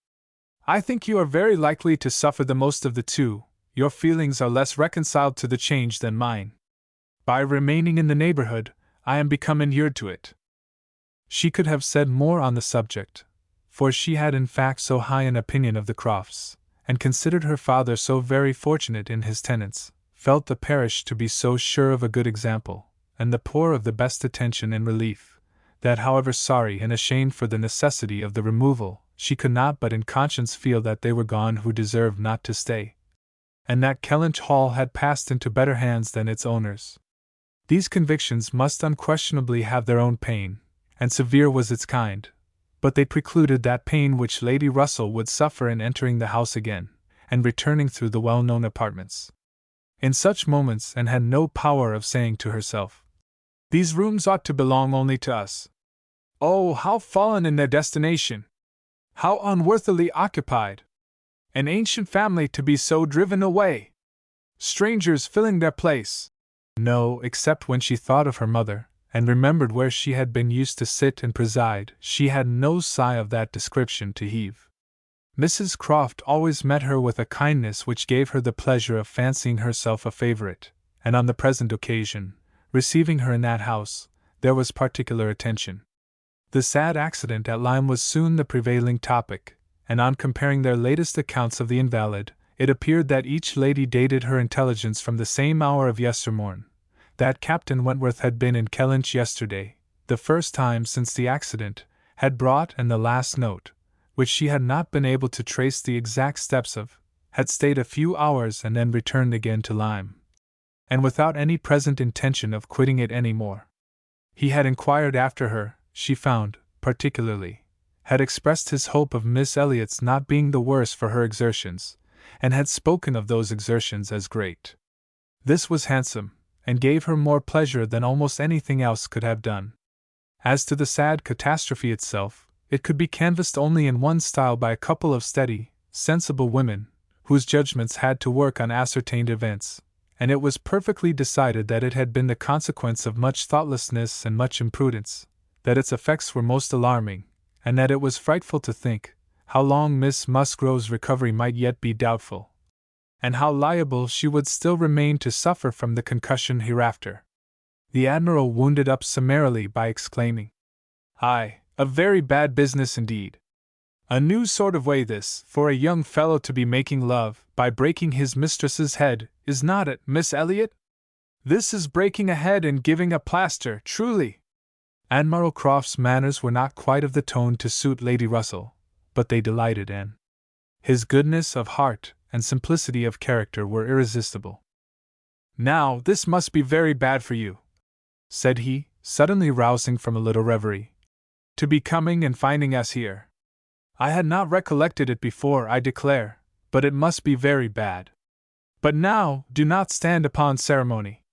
"I think you are very likely to suffer the most of the two. Your feelings are less reconciled to the change than mine. By remaining in the neighborhood, I am become inured to it." She could have said more on the subject, for she had in fact so high an opinion of the Crofts, and considered her father so very fortunate in his tenants, felt the parish to be so sure of a good example, and the poor of the best attention and relief, that however sorry and ashamed for the necessity of the removal, she could not but in conscience feel that they were gone who deserved not to stay, and that Kellynch Hall had passed into better hands than its owners. These convictions must unquestionably have their own pain, and severe was its kind, but they precluded that pain which Lady Russell would suffer in entering the house again, and returning through the well-known apartments. In such moments Anne had no power of saying to herself, "These rooms ought to belong only to us. Oh, how fallen in their destination! How unworthily occupied! An ancient family to be so driven away! Strangers filling their place!" No, except when she thought of her mother, and remembered where she had been used to sit and preside, she had no sigh of that description to heave. Mrs. Croft always met her with a kindness which gave her the pleasure of fancying herself a favorite, and on the present occasion, receiving her in that house, there was particular attention. The sad accident at Lyme was soon the prevailing topic, and on comparing their latest accounts of the invalid, it appeared that each lady dated her intelligence from the same hour of yestermorn, that Captain Wentworth had been in Kellynch yesterday, the first time since the accident, had brought, and the last note, which she had not been able to trace the exact steps of, had stayed a few hours and then returned again to Lyme, and without any present intention of quitting it any more. He had inquired after her, she found, particularly, had expressed his hope of Miss Elliot's not being the worse for her exertions, and had spoken of those exertions as great. This was handsome, and gave her more pleasure than almost anything else could have done. As to the sad catastrophe itself, it could be canvassed only in one style by a couple of steady, sensible women, whose judgments had to work on ascertained events, and it was perfectly decided that it had been the consequence of much thoughtlessness and much imprudence, that its effects were most alarming, and that it was frightful to think how long Miss Musgrove's recovery might yet be doubtful, and how liable she would still remain to suffer from the concussion hereafter. The Admiral wounded up summarily by exclaiming, "Aye, a very bad business indeed. A new sort of way this, for a young fellow to be making love, by breaking his mistress's head, is not it, Miss Elliot? This is breaking a head and giving a plaster, truly." Admiral Croft's manners were not quite of the tone to suit Lady Russell, but they delighted Anne. His goodness of heart and simplicity of character were irresistible. "Now, this must be very bad for you," said he, suddenly rousing from a little reverie, "to be coming and finding us here. I had not recollected it before, I declare, but it must be very bad. But now, do not stand upon ceremony.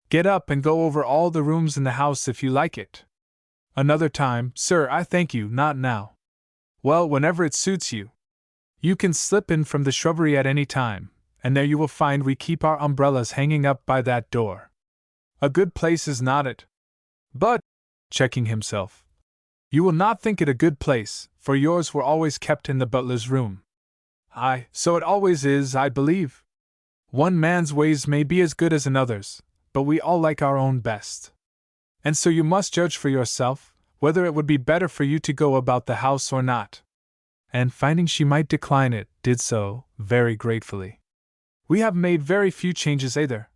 Get up and go over all the rooms in the house if you like it. Another time, sir, I thank you, not now. Well, whenever it suits you. You can slip in from the shrubbery at any time, and there you will find we keep our umbrellas hanging up by that door. A good place, is not it? But," checking himself, "you will not think it a good place, for yours were always kept in the butler's room." "Aye, so it always is, I believe. One man's ways may be as good as another's, but we all like our own best. And so you must judge for yourself, whether it would be better for you to go about the house or not." And finding she might decline it, did so, very gratefully. "We have made very few changes either,"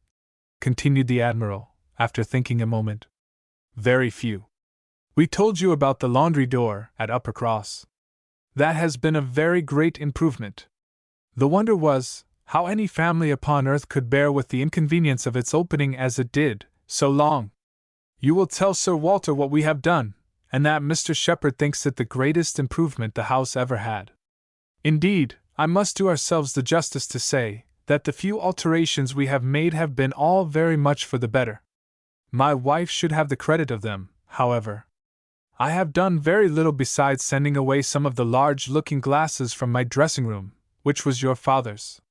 continued the Admiral, after thinking a moment. "Very few. We told you about the laundry door at Uppercross. That has been a very great improvement. The wonder was, how any family upon earth could bear with the inconvenience of its opening as it did, so long. You will tell Sir Walter what we have done, and that Mr. Shepherd thinks it the greatest improvement the house ever had. Indeed, I must do ourselves the justice to say that the few alterations we have made have been all very much for the better. My wife should have the credit of them, however. I have done very little besides sending away some of the large looking-glasses from my dressing-room, which was your father's.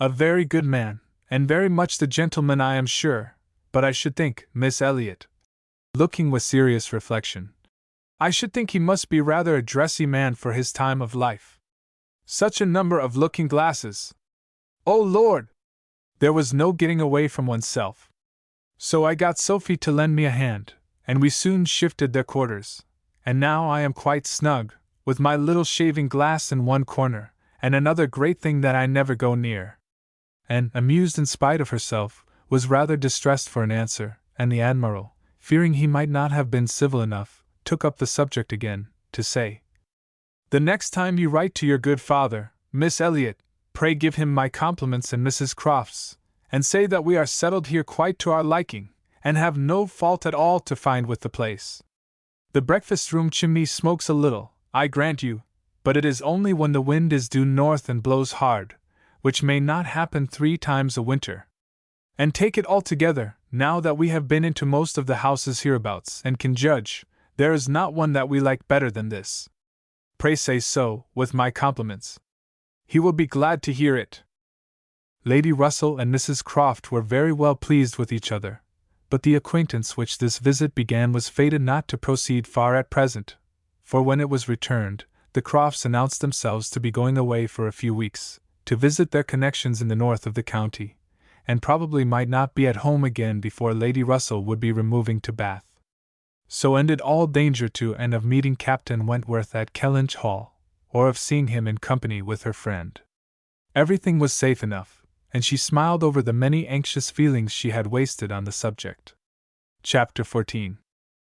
A very good man, and very much the gentleman, I am sure, but I should think, Miss Elliot," looking with serious reflection, "I should think he must be rather a dressy man for his time of life. Such a number of looking-glasses! Oh Lord! There was no getting away from oneself. So I got Sophie to lend me a hand, and we soon shifted their quarters, and now I am quite snug, with my little shaving glass in one corner, and another great thing that I never go near." And, amused in spite of herself, was rather distressed for an answer, and the Admiral, fearing he might not have been civil enough, took up the subject again, to say, "The next time you write to your good father, Miss Elliot, pray give him my compliments and Mrs. Croft's, and say that we are settled here quite to our liking, and have no fault at all to find with the place. The breakfast-room chimney smokes a little, I grant you, but it is only when the wind is due north and blows hard, which may not happen 3 times a winter. And take it altogether, now that we have been into most of the houses hereabouts and can judge, there is not one that we like better than this. Pray say so, with my compliments. He will be glad to hear it." Lady Russell and Mrs. Croft were very well pleased with each other, but the acquaintance which this visit began was fated not to proceed far at present, for when it was returned, the Crofts announced themselves to be going away for a few weeks, to visit their connections in the north of the county, and probably might not be at home again before Lady Russell would be removing to Bath. So ended all danger to and of meeting Captain Wentworth at Kellynch Hall, or of seeing him in company with her friend. Everything was safe enough, and she smiled over the many anxious feelings she had wasted on the subject. Chapter 14.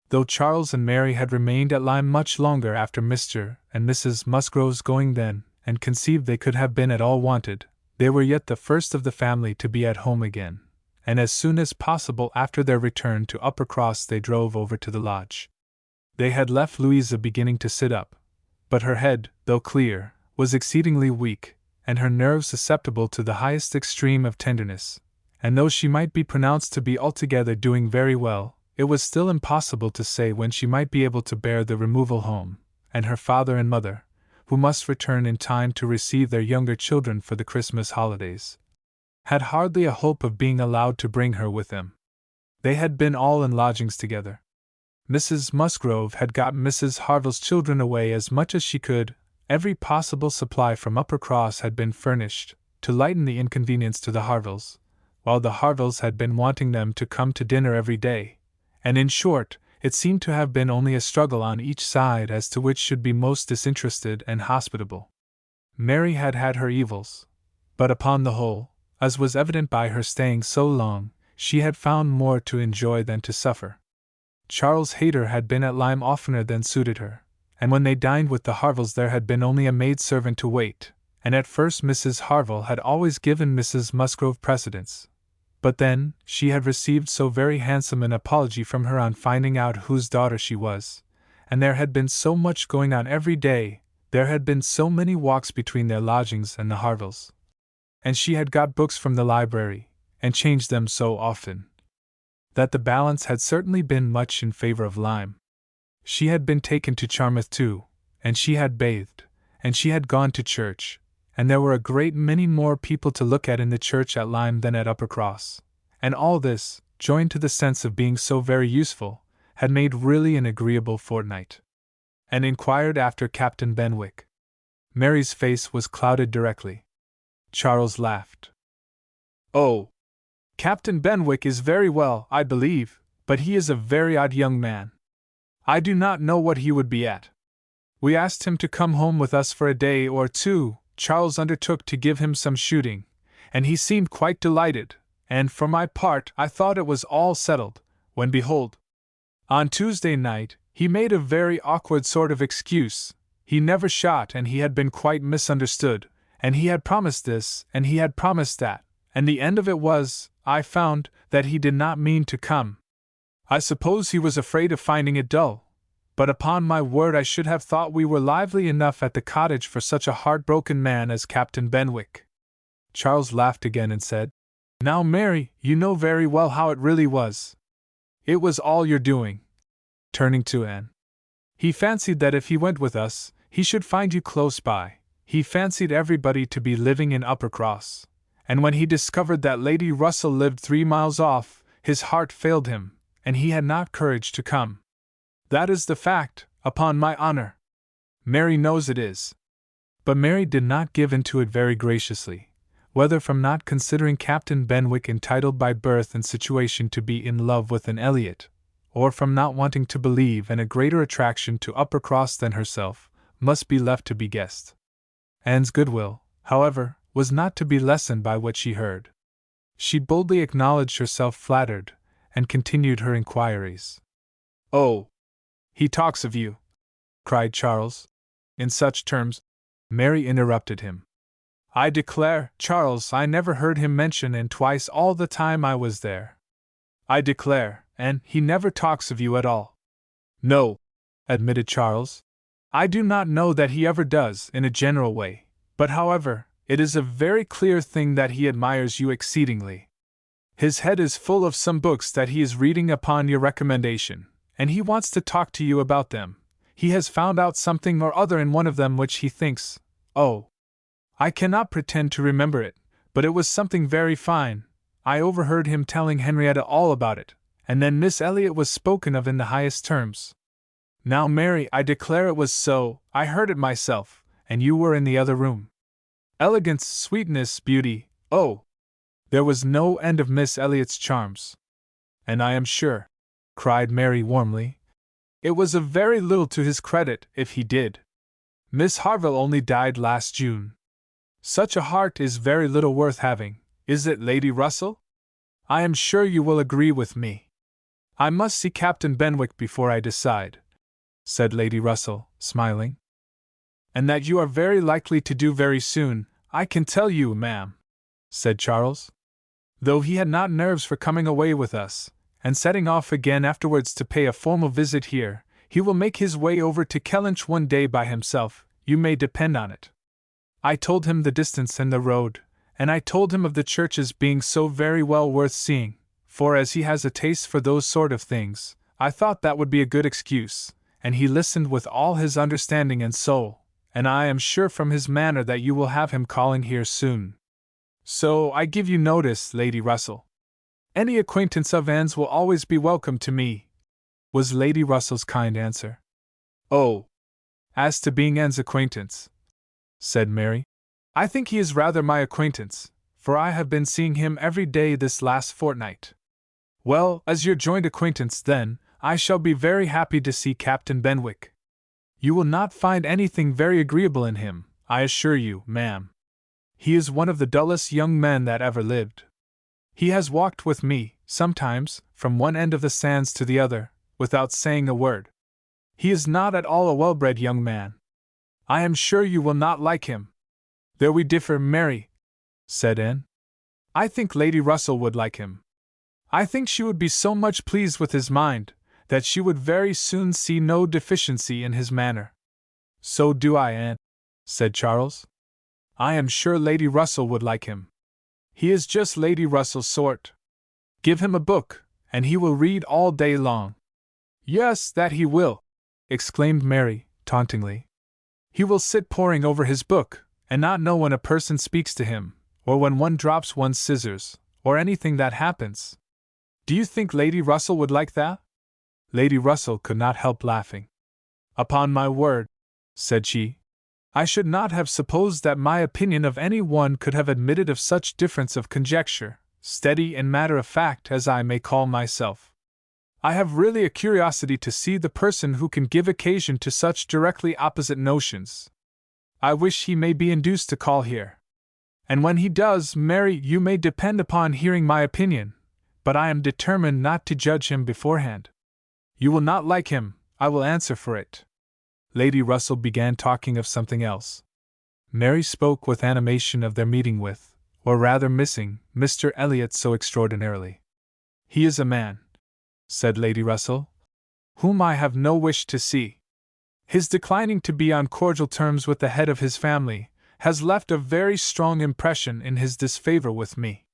Though Charles and Mary had remained at Lyme much longer after Mr. and Mrs. Musgrove's going then, and conceived they could have been at all wanted, they were yet the first of the family to be at home again, and as soon as possible after their return to Uppercross they drove over to the lodge. They had left Louisa beginning to sit up, but her head, though clear, was exceedingly weak, and her nerves susceptible to the highest extreme of tenderness, and though she might be pronounced to be altogether doing very well, it was still impossible to say when she might be able to bear the removal home, and her father and mother, who must return in time to receive their younger children for the Christmas holidays, had hardly a hope of being allowed to bring her with them. They had been all in lodgings together. Mrs. Musgrove had got Mrs. Harville's children away as much as she could. Every possible supply from Uppercross had been furnished, to lighten the inconvenience to the Harvilles, while the Harvilles had been wanting them to come to dinner every day, and in short, it seemed to have been only a struggle on each side as to which should be most disinterested and hospitable. Mary had had her evils, but upon the whole, as was evident by her staying so long, she had found more to enjoy than to suffer. Charles Hayter had been at Lyme oftener than suited her, and when they dined with the Harvilles there had been only a maid-servant to wait, and at first Mrs. Harville had always given Mrs. Musgrove precedence. But then, she had received so very handsome an apology from her on finding out whose daughter she was, and there had been so much going on every day, there had been so many walks between their lodgings and the Harvilles, and she had got books from the library, and changed them so often, that the balance had certainly been much in favor of Lyme. She had been taken to Charmouth too, and she had bathed, and she had gone to church, and there were a great many more people to look at in the church at Lyme than at Uppercross, and all this, joined to the sense of being so very useful, had made really an agreeable fortnight. And inquired after Captain Benwick. Mary's face was clouded directly. Charles laughed. "Oh, Captain Benwick is very well, I believe, but he is a very odd young man. I do not know what he would be at. We asked him to come home with us for a day or two. Charles undertook to give him some shooting, and he seemed quite delighted, and for my part I thought it was all settled, when behold, on Tuesday night, he made a very awkward sort of excuse. He never shot and he had been quite misunderstood, and he had promised this and he had promised that, and the end of it was, I found, that he did not mean to come. I suppose he was afraid of finding it dull, but upon my word I should have thought we were lively enough at the cottage for such a heartbroken man as Captain Benwick." Charles laughed again and said, "Now, Mary, you know very well how it really was. It was all your doing." Turning to Anne. "He fancied that if he went with us, he should find you close by. He fancied everybody to be living in Uppercross, and when he discovered that Lady Russell lived 3 miles off, his heart failed him, and he had not courage to come. That is the fact, upon my honor. Mary knows it is." But Mary did not give in to it very graciously, whether from not considering Captain Benwick entitled by birth and situation to be in love with an Elliot, or from not wanting to believe in a greater attraction to Uppercross than herself, must be left to be guessed. Anne's goodwill, however, was not to be lessened by what she heard. She boldly acknowledged herself flattered, and continued her inquiries. "Oh, he talks of you," cried Charles, "in such terms—" Mary interrupted him. "I declare, Charles, I never heard him mention and twice all the time I was there. I declare, and he never talks of you at all." "No," admitted Charles. "I do not know that he ever does, in a general way, but however, it is a very clear thing that he admires you exceedingly. His head is full of some books that he is reading upon your recommendation, and he wants to talk to you about them. He has found out something or other in one of them which he thinks, oh, I cannot pretend to remember it, but it was something very fine. I overheard him telling Henrietta all about it, and then Miss Elliot was spoken of in the highest terms. Now, Mary, I declare it was so. I heard it myself, and you were in the other room. Elegance, sweetness, beauty, oh! There was no end of Miss Elliot's charms. And I am sure," cried Mary warmly, "it was a very little to his credit if he did. Miss Harville only died last June. Such a heart is very little worth having, is it, Lady Russell? I am sure you will agree with me." "I must see Captain Benwick before I decide," said Lady Russell, smiling. "And that you are very likely to do very soon, I can tell you, ma'am," said Charles. "Though he had not nerves for coming away with us, and setting off again afterwards to pay a formal visit here, he will make his way over to Kellynch one day by himself, you may depend on it. I told him the distance and the road, and I told him of the churches being so very well worth seeing, for as he has a taste for those sort of things, I thought that would be a good excuse, and he listened with all his understanding and soul, and I am sure from his manner that you will have him calling here soon." So I give you notice, Lady Russell. Any acquaintance of Anne's will always be welcome to me, was Lady Russell's kind answer. Oh, as to being Anne's acquaintance, said Mary, I think he is rather my acquaintance, for I have been seeing him every day this last fortnight. Well, as your joint acquaintance, then, I shall be very happy to see Captain Benwick. You will not find anything very agreeable in him, I assure you, ma'am. He is one of the dullest young men that ever lived. He has walked with me, sometimes, from one end of the sands to the other, without saying a word. He is not at all a well-bred young man. I am sure you will not like him. There we differ, Mary, said Anne. I think Lady Russell would like him. I think she would be so much pleased with his mind, that she would very soon see no deficiency in his manner. So do I, Anne, said Charles. I am sure Lady Russell would like him. He is just Lady Russell's sort. Give him a book, and he will read all day long. Yes, that he will, exclaimed Mary, tauntingly. He will sit poring over his book, and not know when a person speaks to him, or when one drops one's scissors, or anything that happens. Do you think Lady Russell would like that? Lady Russell could not help laughing. Upon my word, said she, I should not have supposed that my opinion of any one could have admitted of such difference of conjecture, steady and matter-of-fact as I may call myself. I have really a curiosity to see the person who can give occasion to such directly opposite notions. I wish he may be induced to call here. And when he does, Mary, you may depend upon hearing my opinion, but I am determined not to judge him beforehand. You will not like him, I will answer for it. Lady Russell began talking of something else. Mary spoke with animation of their meeting with, or rather missing, Mr. Elliot so extraordinarily. He is a man, said Lady Russell, whom I have no wish to see. His declining to be on cordial terms with the head of his family has left a very strong impression in his disfavor with me.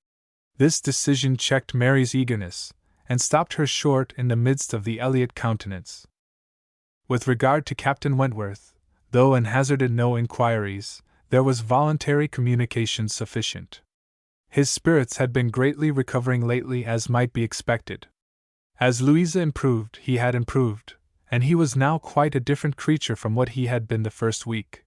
This decision checked Mary's eagerness, and stopped her short in the midst of the Elliot countenance. With regard to Captain Wentworth, though Anne hazarded no inquiries, there was voluntary communication sufficient. His spirits had been greatly recovering lately, as might be expected. As Louisa improved, he had improved, and he was now quite a different creature from what he had been the first week.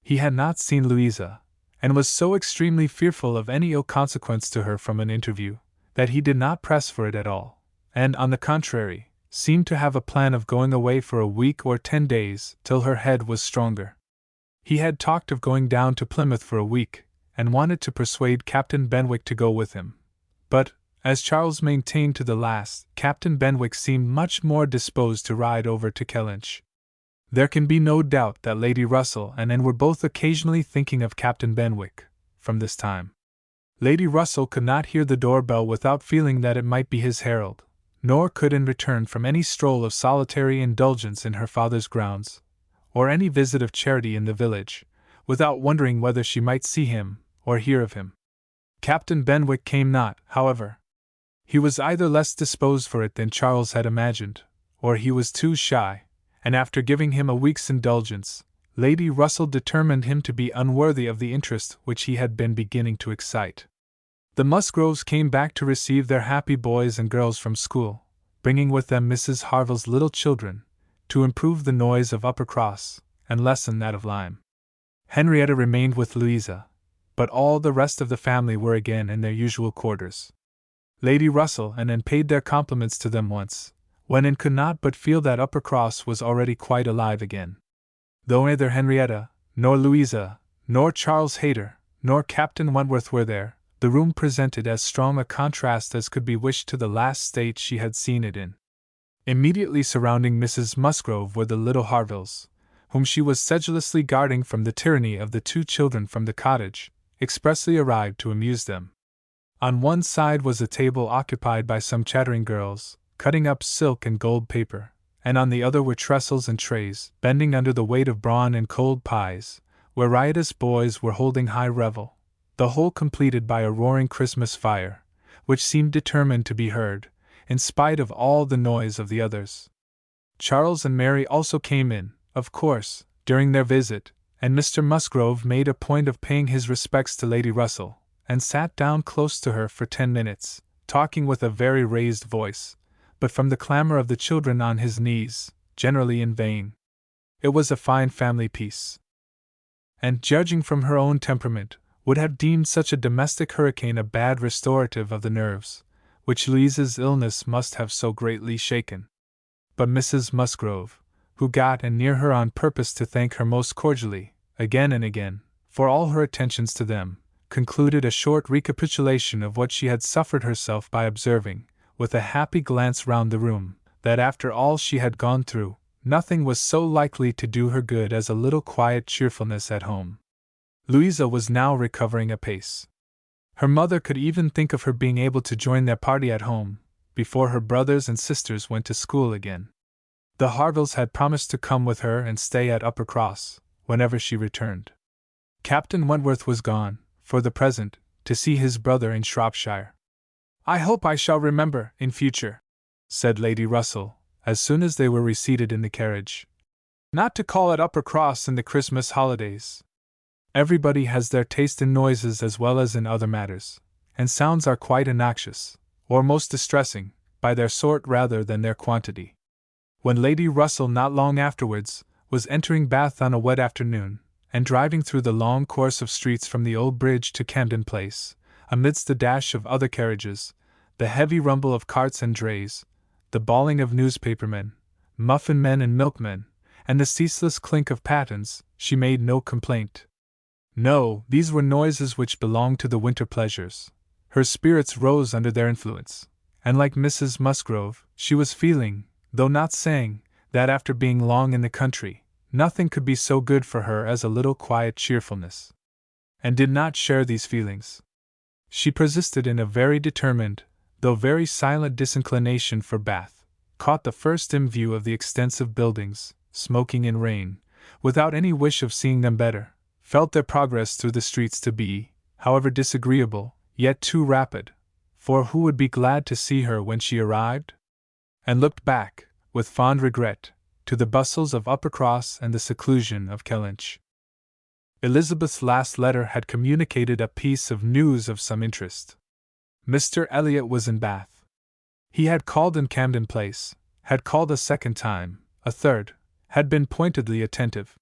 He had not seen Louisa, and was so extremely fearful of any ill consequence to her from an interview, that he did not press for it at all, and, on the contrary, seemed to have a plan of going away for a week or 10 days, till her head was stronger. He had talked of going down to Plymouth for a week, and wanted to persuade Captain Benwick to go with him. But, as Charles maintained to the last, Captain Benwick seemed much more disposed to ride over to Kellynch. There can be no doubt that Lady Russell and Anne were both occasionally thinking of Captain Benwick, from this time. Lady Russell could not hear the door-bell without feeling that it might be his herald, nor could Anne return from any stroll of solitary indulgence in her father's grounds, or any visit of charity in the village, without wondering whether she might see him, or hear of him. Captain Benwick came not, however. He was either less disposed for it than Charles had imagined, or he was too shy, and after giving him a week's indulgence, Lady Russell determined him to be unworthy of the interest which he had been beginning to excite. The Musgroves came back to receive their happy boys and girls from school, bringing with them Mrs. Harville's little children, to improve the noise of Uppercross, and lessen that of Lyme. Henrietta remained with Louisa, but all the rest of the family were again in their usual quarters. Lady Russell and Anne paid their compliments to them once, when Anne could not but feel that Uppercross was already quite alive again. Though neither Henrietta, nor Louisa, nor Charles Hayter, nor Captain Wentworth were there, the room presented as strong a contrast as could be wished to the last state she had seen it in. Immediately surrounding Mrs. Musgrove were the little Harvilles, whom she was sedulously guarding from the tyranny of the 2 children from the cottage, expressly arrived to amuse them. On one side was a table occupied by some chattering girls, cutting up silk and gold paper, and on the other were trestles and trays, bending under the weight of brawn and cold pies, where riotous boys were holding high revel, the whole completed by a roaring Christmas fire, which seemed determined to be heard, in spite of all the noise of the others. Charles and Mary also came in, of course, during their visit, and Mr. Musgrove made a point of paying his respects to Lady Russell, and sat down close to her for 10 minutes, talking with a very raised voice, but from the clamor of the children on his knees, generally in vain. It was a fine family peace. And, judging from her own temperament, would have deemed such a domestic hurricane a bad restorative of the nerves, which Louisa's illness must have so greatly shaken. But Mrs. Musgrove, who got and near her on purpose to thank her most cordially, again and again, for all her attentions to them, concluded a short recapitulation of what she had suffered herself by observing, with a happy glance round the room, that after all she had gone through, nothing was so likely to do her good as a little quiet cheerfulness at home. Louisa was now recovering apace. Her mother could even think of her being able to join their party at home, before her brothers and sisters went to school again. The Harvilles had promised to come with her and stay at Uppercross, whenever she returned. Captain Wentworth was gone, for the present, to see his brother in Shropshire. "I hope I shall remember, in future," said Lady Russell, as soon as they were reseated in the carriage, "not to call at Uppercross in the Christmas holidays. Everybody has their taste in noises as well as in other matters, and sounds are quite innoxious, or most distressing, by their sort rather than their quantity." When Lady Russell not long afterwards was entering Bath on a wet afternoon, and driving through the long course of streets from the Old Bridge to Camden Place, amidst the dash of other carriages, the heavy rumble of carts and drays, the bawling of newspapermen, muffin men and milkmen, and the ceaseless clink of pattens, she made no complaint. No, these were noises which belonged to the winter pleasures. Her spirits rose under their influence, and like Mrs. Musgrove, she was feeling, though not saying, that after being long in the country, nothing could be so good for her as a little quiet cheerfulness. And did not share these feelings. She persisted in a very determined, though very silent disinclination for Bath, caught the first dim view of the extensive buildings, smoking in rain, without any wish of seeing them better, felt their progress through the streets to be, however disagreeable, yet too rapid, for who would be glad to see her when she arrived? And looked back, with fond regret, to the bustles of Uppercross and the seclusion of Kellynch. Elizabeth's last letter had communicated a piece of news of some interest. Mr. Elliot was in Bath. He had called in Camden Place, had called a second time, a third, had been pointedly attentive.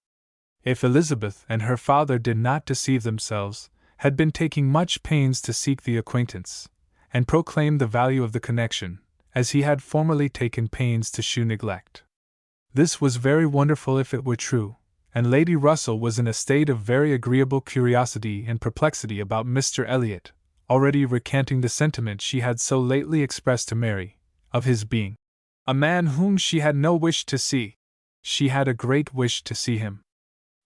If Elizabeth and her father did not deceive themselves, had been taking much pains to seek the acquaintance, and proclaim the value of the connection, as he had formerly taken pains to shew neglect. This was very wonderful if it were true, and Lady Russell was in a state of very agreeable curiosity and perplexity about Mr. Elliot, already recanting the sentiment she had so lately expressed to Mary, of his being a man whom she had no wish to see. She had a great wish to see him.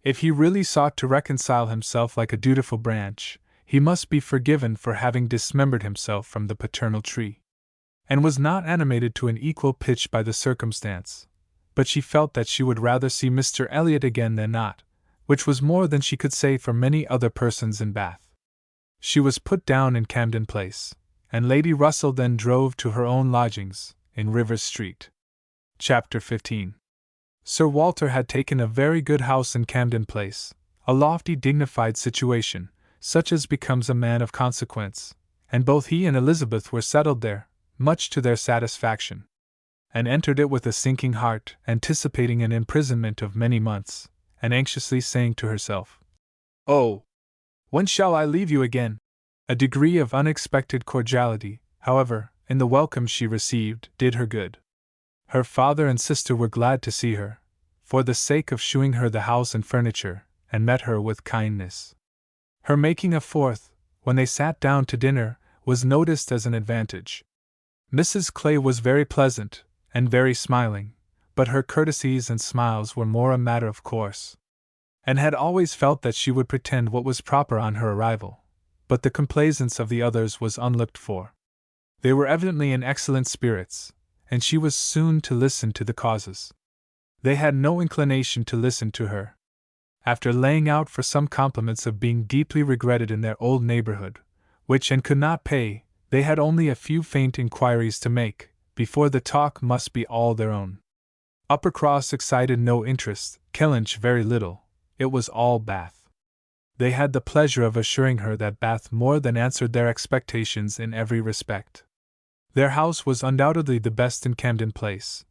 If he really sought to reconcile himself like a dutiful branch, he must be forgiven for having dismembered himself from the paternal tree, and was not animated to an equal pitch by the circumstance. But she felt that she would rather see Mr. Elliot again than not, which was more than she could say for many other persons in Bath. She was put down in Camden Place, and Lady Russell then drove to her own lodgings, in Rivers Street. Chapter 15. Sir Walter had taken a very good house in Camden Place, a lofty dignified situation, such as becomes a man of consequence, and both he and Elizabeth were settled there, much to their satisfaction, and entered it with a sinking heart, anticipating an imprisonment of many months, and anxiously saying to herself, "Oh, when shall I leave you again?" A degree of unexpected cordiality, however, in the welcome she received, did her good. Her father and sister were glad to see her, for the sake of shewing her the house and furniture, and met her with kindness. Her making a fourth, when they sat down to dinner, was noticed as an advantage. Mrs. Clay was very pleasant, and very smiling, but her courtesies and smiles were more a matter of course, and had always felt that she would pretend what was proper on her arrival, but the complaisance of the others was unlooked for. They were evidently in excellent spirits, and she was soon to listen to the causes. They had no inclination to listen to her. After laying out for some compliments of being deeply regretted in their old neighborhood, which and could not pay, they had only a few faint inquiries to make, before the talk must be all their own. Uppercross excited no interest, Kellynch very little, it was all Bath. They had the pleasure of assuring her that Bath more than answered their expectations in every respect. Their house was undoubtedly the best in Camden Place.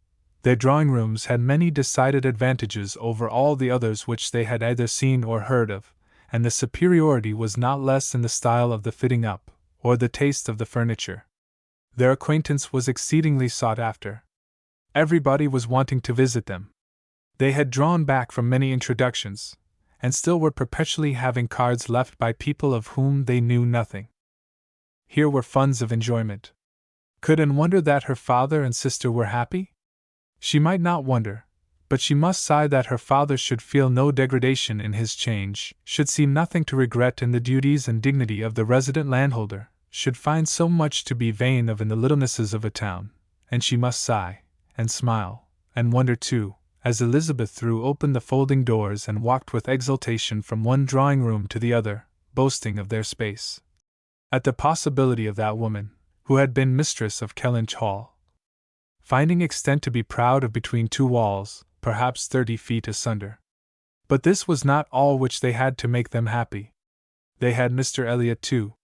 Their drawing rooms had many decided advantages over all the others which they had either seen or heard of, and the superiority was not less in the style of the fitting up, or the taste of the furniture. Their acquaintance was exceedingly sought after. Everybody was wanting to visit them. They had drawn back from many introductions, and still were perpetually having cards left by people of whom they knew nothing. Here were funds of enjoyment. Could Anne wonder that her father and sister were happy? She might not wonder, but she must sigh that her father should feel no degradation in his change, should see nothing to regret in the duties and dignity of the resident landholder, should find so much to be vain of in the littlenesses of a town, and she must sigh, and smile, and wonder too, as Elizabeth threw open the folding doors and walked with exultation from one drawing-room to the other, boasting of their space. At the possibility of that woman, who had been mistress of Kellynch Hall, finding extent to be proud of between two walls, perhaps 30 feet asunder. But this was not all which they had to make them happy. They had Mr. Elliot too,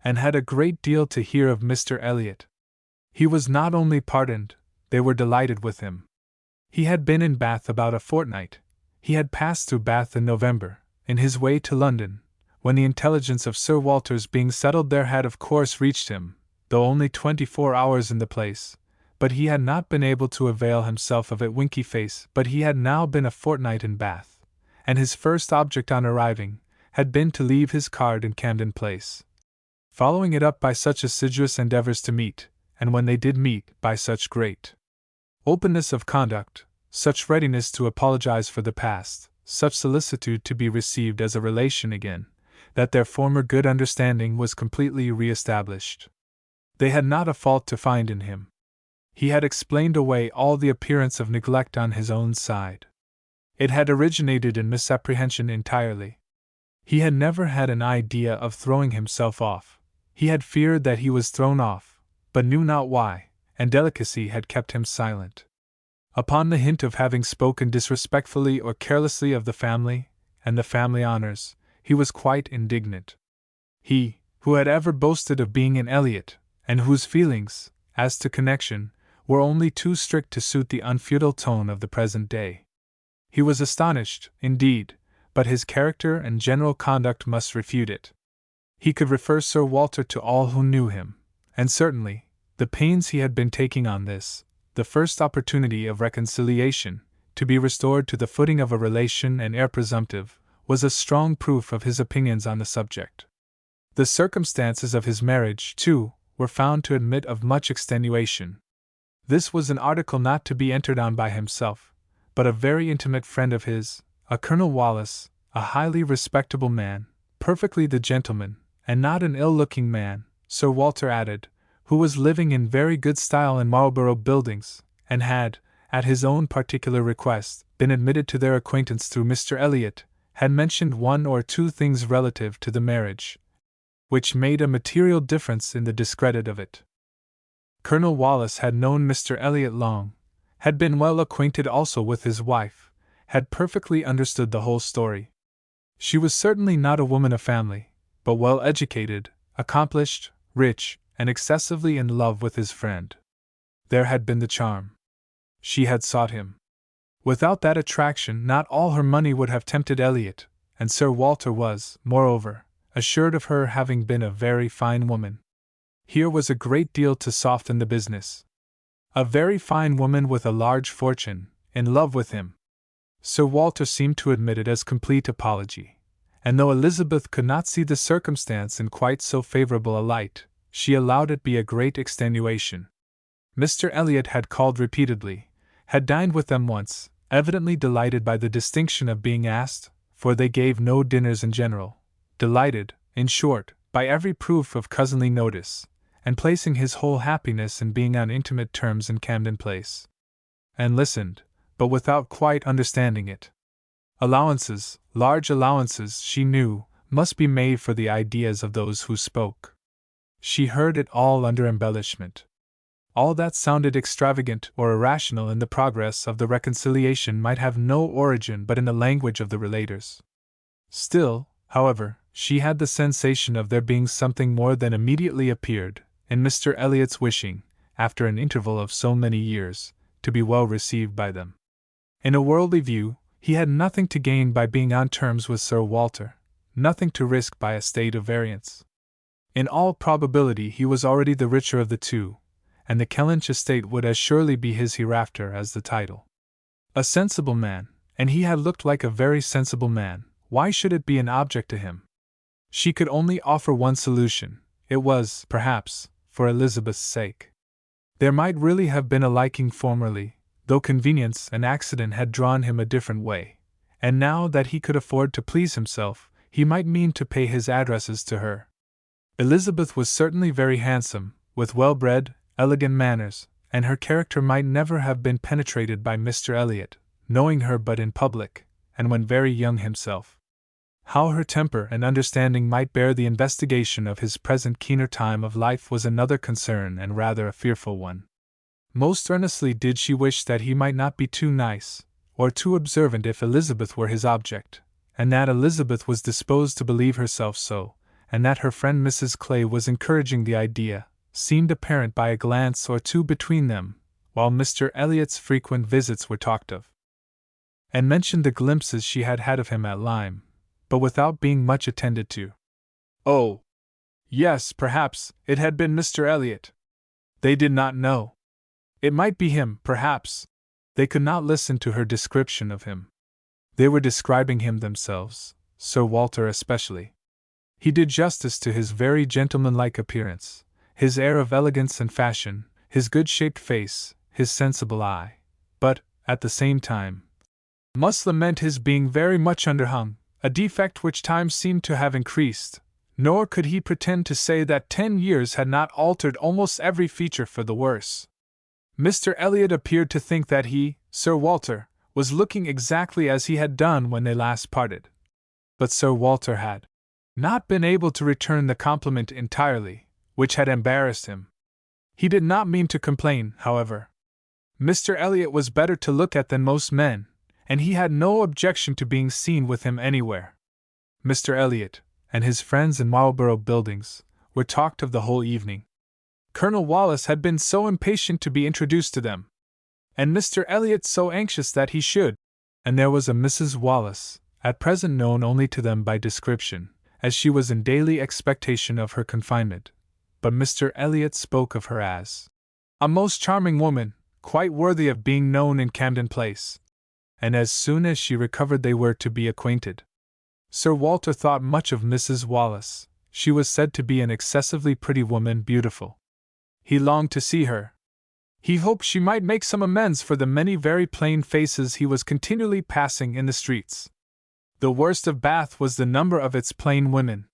and had a great deal to hear of Mr. Elliot. He was not only pardoned, they were delighted with him. He had been in Bath about a fortnight. He had passed through Bath in November, in his way to London, when the intelligence of Sir Walter's being settled there had of course reached him, though only 24 hours in the place, but he had not been able to avail himself of it. Winky face, but he had now been a fortnight in Bath, and his first object on arriving had been to leave his card in Camden Place, following it up by such assiduous endeavors to meet, and when they did meet, by such great openness of conduct, such readiness to apologize for the past, such solicitude to be received as a relation again, that their former good understanding was completely re-established. They had not a fault to find in him. He had explained away all the appearance of neglect on his own side. It had originated in misapprehension entirely. He had never had an idea of throwing himself off. He had feared that he was thrown off, but knew not why, and delicacy had kept him silent. Upon the hint of having spoken disrespectfully or carelessly of the family, and the family honors, he was quite indignant. He, who had ever boasted of being an Elliot, and whose feelings, as to connection, were only too strict to suit the unfeudal tone of the present day. He was astonished, indeed, but his character and general conduct must refute it. He could refer Sir Walter to all who knew him, and certainly, the pains he had been taking on this, the first opportunity of reconciliation, to be restored to the footing of a relation and heir presumptive, was a strong proof of his opinions on the subject. The circumstances of his marriage, too, were found to admit of much extenuation. This was an article not to be entered on by himself, but a very intimate friend of his, a Colonel Wallace, a highly respectable man, perfectly the gentleman, and not an ill-looking man, Sir Walter added, who was living in very good style in Marlborough Buildings, and had, at his own particular request, been admitted to their acquaintance through Mr. Elliot, had mentioned one or two things relative to the marriage, which made a material difference in the discredit of it. Colonel Wallace had known Mr. Elliot long, had been well acquainted also with his wife, had perfectly understood the whole story. She was certainly not a woman of family, but well educated, accomplished, rich, and excessively in love with his friend. There had been the charm. She had sought him. Without that attraction, not all her money would have tempted Elliot, and Sir Walter was, moreover, assured of her having been a very fine woman. Here was a great deal to soften the business. A very fine woman with a large fortune, in love with him. Sir Walter seemed to admit it as complete apology, and though Elizabeth could not see the circumstance in quite so favorable a light, she allowed it be a great extenuation. Mr. Elliot had called repeatedly, had dined with them once, evidently delighted by the distinction of being asked, for they gave no dinners in general, delighted, in short, by every proof of cousinly notice, and placing his whole happiness in being on intimate terms in Camden Place. And listened, but without quite understanding it. Allowances, large allowances, she knew, must be made for the ideas of those who spoke. She heard it all under embellishment. All that sounded extravagant or irrational in the progress of the reconciliation might have no origin but in the language of the relators. Still, However, she had the sensation of there being something more than immediately appeared in Mr. Elliot's wishing, after an interval of so many years, to be well received by them. In a worldly view, he had nothing to gain by being on terms with Sir Walter, nothing to risk by a state of variance. In all probability he was already the richer of the two, and the Kellynch estate would as surely be his hereafter as the title. A sensible man, and he had looked like a very sensible man, why should it be an object to him? She could only offer one solution. It was, perhaps, for Elizabeth's sake. There might really have been a liking formerly, though convenience and accident had drawn him a different way, and now that he could afford to please himself, he might mean to pay his addresses to her. Elizabeth was certainly very handsome, with well-bred, elegant manners, and her character might never have been penetrated by Mr. Elliot, knowing her but in public, and when very young himself. How her temper and understanding might bear the investigation of his present keener time of life was another concern, and rather a fearful one. Most earnestly did she wish that he might not be too nice, or too observant if Elizabeth were his object, and that Elizabeth was disposed to believe herself so, and that her friend Mrs. Clay was encouraging the idea, seemed apparent by a glance or two between them, while Mr. Elliot's frequent visits were talked of, and mentioned the glimpses she had had of him at Lyme, but without being much attended to. Oh! Yes, perhaps, it had been Mr. Elliot. They did not know. It might be him, perhaps. They could not listen to her description of him. They were describing him themselves, Sir Walter especially. He did justice to his very gentlemanlike appearance, his air of elegance and fashion, his good-shaped face, his sensible eye, but, at the same time, must lament his being very much underhung, a defect which time seemed to have increased, nor could he pretend to say that 10 years had not altered almost every feature for the worse. Mr. Elliot appeared to think that he, Sir Walter, was looking exactly as he had done when they last parted. But Sir Walter had not been able to return the compliment entirely, which had embarrassed him. He did not mean to complain, however. Mr. Elliot was better to look at than most men, and he had no objection to being seen with him anywhere. Mr. Elliot, and his friends in Marlborough Buildings, were talked of the whole evening. Colonel Wallis had been so impatient to be introduced to them, and Mr. Elliot so anxious that he should, and there was a Mrs. Wallis, at present known only to them by description, as she was in daily expectation of her confinement, but Mr. Elliot spoke of her as a most charming woman, quite worthy of being known in Camden Place, and as soon as she recovered they were to be acquainted. Sir Walter thought much of Mrs. Wallis. She was said to be an excessively pretty woman, beautiful. He longed to see her. He hoped she might make some amends for the many very plain faces he was continually passing in the streets. The worst of Bath was the number of its plain women.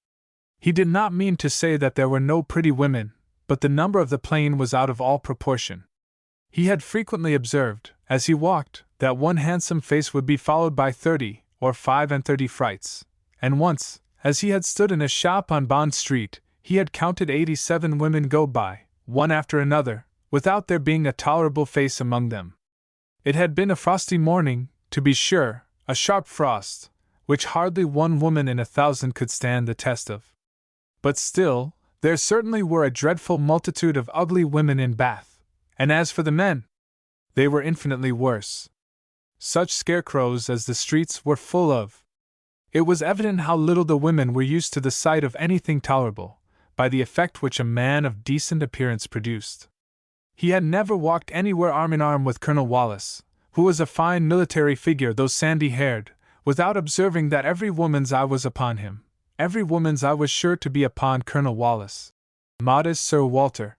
He did not mean to say that there were no pretty women, but the number of the plain was out of all proportion. He had frequently observed, as he walked, that one handsome face would be followed by 30 or 35 frights, and once, as he had stood in a shop on Bond Street, he had counted 87 women go by, one after another, without there being a tolerable face among them. It had been a frosty morning, to be sure, a sharp frost, which hardly one woman in 1,000 could stand the test of. But still, there certainly were a dreadful multitude of ugly women in Bath, and as for the men, they were infinitely worse. Such scarecrows as the streets were full of. It was evident how little the women were used to the sight of anything tolerable, by the effect which a man of decent appearance produced. He had never walked anywhere arm in arm with Colonel Wallis, who was a fine military figure though sandy-haired, without observing that every woman's eye was upon him. Every woman's eye was sure to be upon Colonel Wallis. Modest Sir Walter.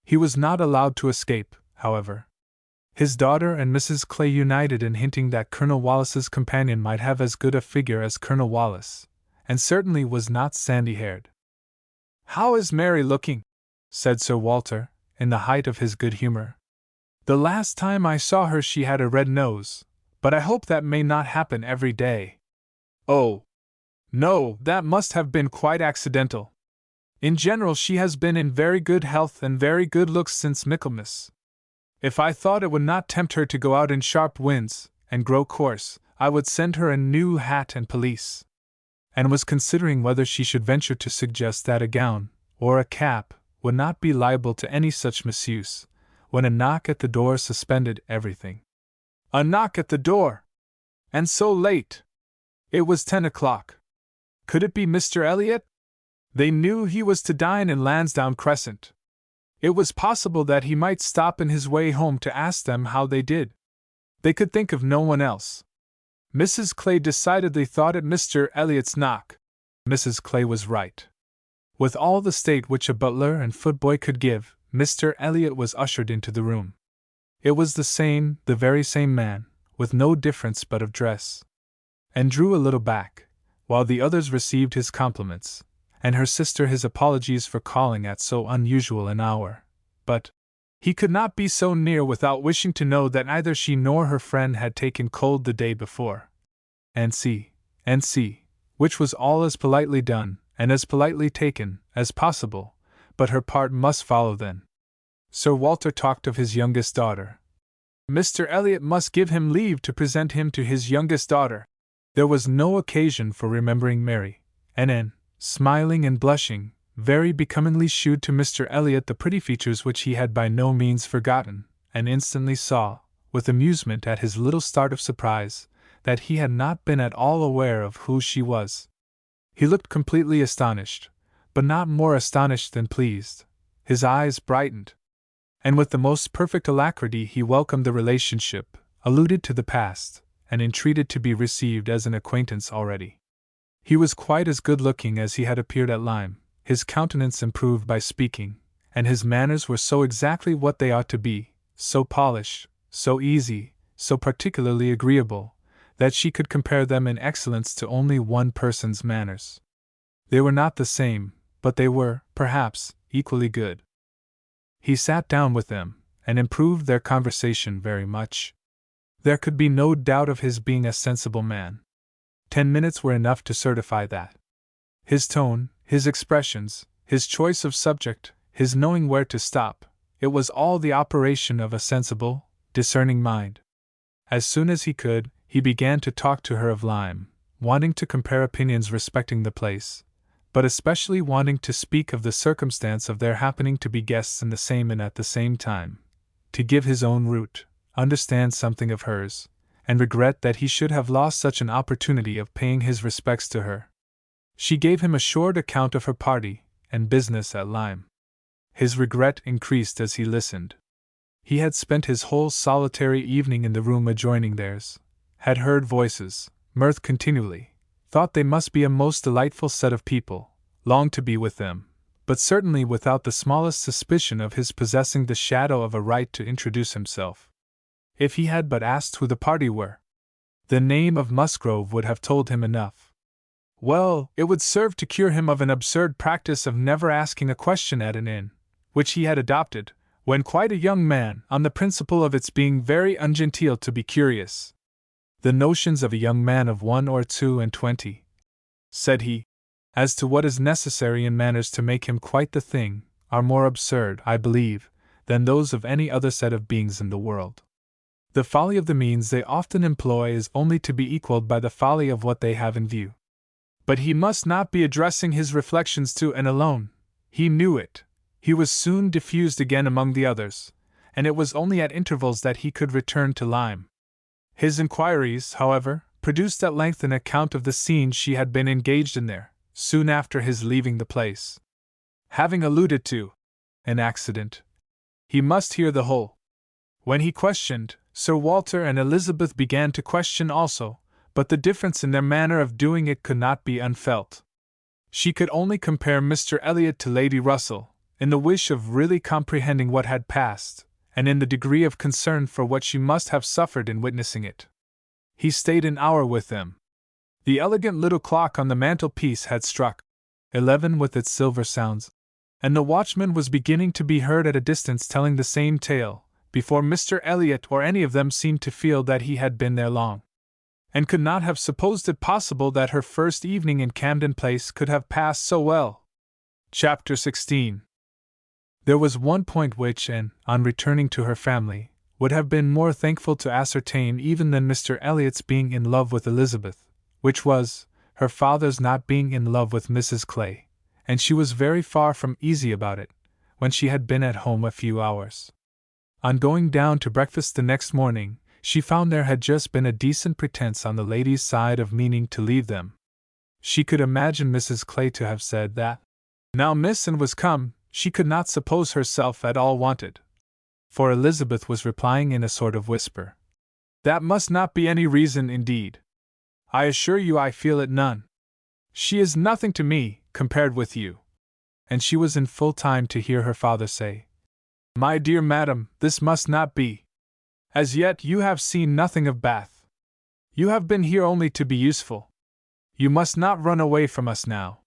He was not allowed to escape, however. His daughter and Mrs. Clay united in hinting that Colonel Wallis's companion might have as good a figure as Colonel Wallis, and certainly was not sandy-haired. "How is Mary looking?" said Sir Walter, in the height of his good humor. "The last time I saw her she had a red nose, but I hope that may not happen every day." "Oh, no, that must have been quite accidental. In general she has been in very good health and very good looks since Michaelmas. If I thought it would not tempt her to go out in sharp winds, and grow coarse, I would send her a new hat and pelisse." and was considering whether she should venture to suggest that a gown, or a cap, would not be liable to any such misuse, when a knock at the door suspended everything. A knock at the door! And so late! It was 10 o'clock. Could it be Mr. Elliot? They knew he was to dine in Lansdowne Crescent. It was possible that he might stop in his way home to ask them how they did. They could think of no one else. Mrs. Clay decidedly thought it Mr. Elliot's knock. Mrs. Clay was right. With all the state which a butler and footboy could give, Mr. Elliot was ushered into the room. It was the very same man, with no difference but of dress, and drew a little back, while the others received his compliments, and her sister his apologies for calling at so unusual an hour. But he could not be so near without wishing to know that neither she nor her friend had taken cold the day before. And see, which was all as politely done, and as politely taken, as possible, but her part must follow then. Sir Walter talked of his youngest daughter. Mr. Elliot must give him leave to present him to his youngest daughter. There was no occasion for remembering Mary, and Anne, smiling and blushing, very becomingly shewed to Mr. Elliot the pretty features which he had by no means forgotten, and instantly saw, with amusement at his little start of surprise, that he had not been at all aware of who she was. He looked completely astonished, but not more astonished than pleased. His eyes brightened, and with the most perfect alacrity he welcomed the relationship, alluded to the past, and entreated to be received as an acquaintance already. He was quite as good-looking as he had appeared at Lyme, his countenance improved by speaking, and his manners were so exactly what they ought to be, so polished, so easy, so particularly agreeable, that she could compare them in excellence to only one person's manners. They were not the same, but they were, perhaps, equally good. He sat down with them, and improved their conversation very much. There could be no doubt of his being a sensible man. 10 minutes were enough to certify that. His tone, his expressions, his choice of subject, his knowing where to stop, it was all the operation of a sensible, discerning mind. As soon as he could, he began to talk to her of Lyme, wanting to compare opinions respecting the place, but especially wanting to speak of the circumstance of their happening to be guests in the same inn at the same time, to give his own route, understand something of hers, and regret that he should have lost such an opportunity of paying his respects to her. She gave him a short account of her party and business at Lyme. His regret increased as he listened. He had spent his whole solitary evening in the room adjoining theirs, had heard voices, mirth continually, thought they must be a most delightful set of people, longed to be with them, but certainly without the smallest suspicion of his possessing the shadow of a right to introduce himself. If he had but asked who the party were, the name of Musgrove would have told him enough. Well, it would serve to cure him of an absurd practice of never asking a question at an inn, which he had adopted, when quite a young man, on the principle of its being very ungenteel to be curious. The notions of a young man of 1 or 2 and 20, said he, as to what is necessary in manners to make him quite the thing, are more absurd, I believe, than those of any other set of beings in the world. The folly of the means they often employ is only to be equaled by the folly of what they have in view. But he must not be addressing his reflections to Anne alone. He knew it. He was soon diffused again among the others, and it was only at intervals that he could return to Lyme. His inquiries, however, produced at length an account of the scene she had been engaged in there, soon after his leaving the place. Having alluded to an accident, he must hear the whole. When he questioned, Sir Walter and Elizabeth began to question also, but the difference in their manner of doing it could not be unfelt. She could only compare Mr. Elliot to Lady Russell, in the wish of really comprehending what had passed, and in the degree of concern for what she must have suffered in witnessing it. He stayed an hour with them. The elegant little clock on the mantelpiece had struck 11 with its silver sounds, and the watchman was beginning to be heard at a distance telling the same tale, before Mr. Elliot or any of them seemed to feel that he had been there long, and could not have supposed it possible that her first evening in Camden Place could have passed so well. Chapter 16. There was one point which Anne, on returning to her family, would have been more thankful to ascertain even than Mr. Elliot's being in love with Elizabeth, which was, her father's not being in love with Mrs. Clay, and she was very far from easy about it, when she had been at home a few hours. On going down to breakfast the next morning, she found there had just been a decent pretense on the lady's side of meaning to leave them. She could imagine Mrs. Clay to have said that, now Miss and was come, she could not suppose herself at all wanted. For Elizabeth was replying in a sort of whisper, that must not be any reason indeed. I assure you I feel it none. She is nothing to me, compared with you. And she was in full time to hear her father say, my dear madam, this must not be. As yet you have seen nothing of Bath. You have been here only to be useful. You must not run away from us now.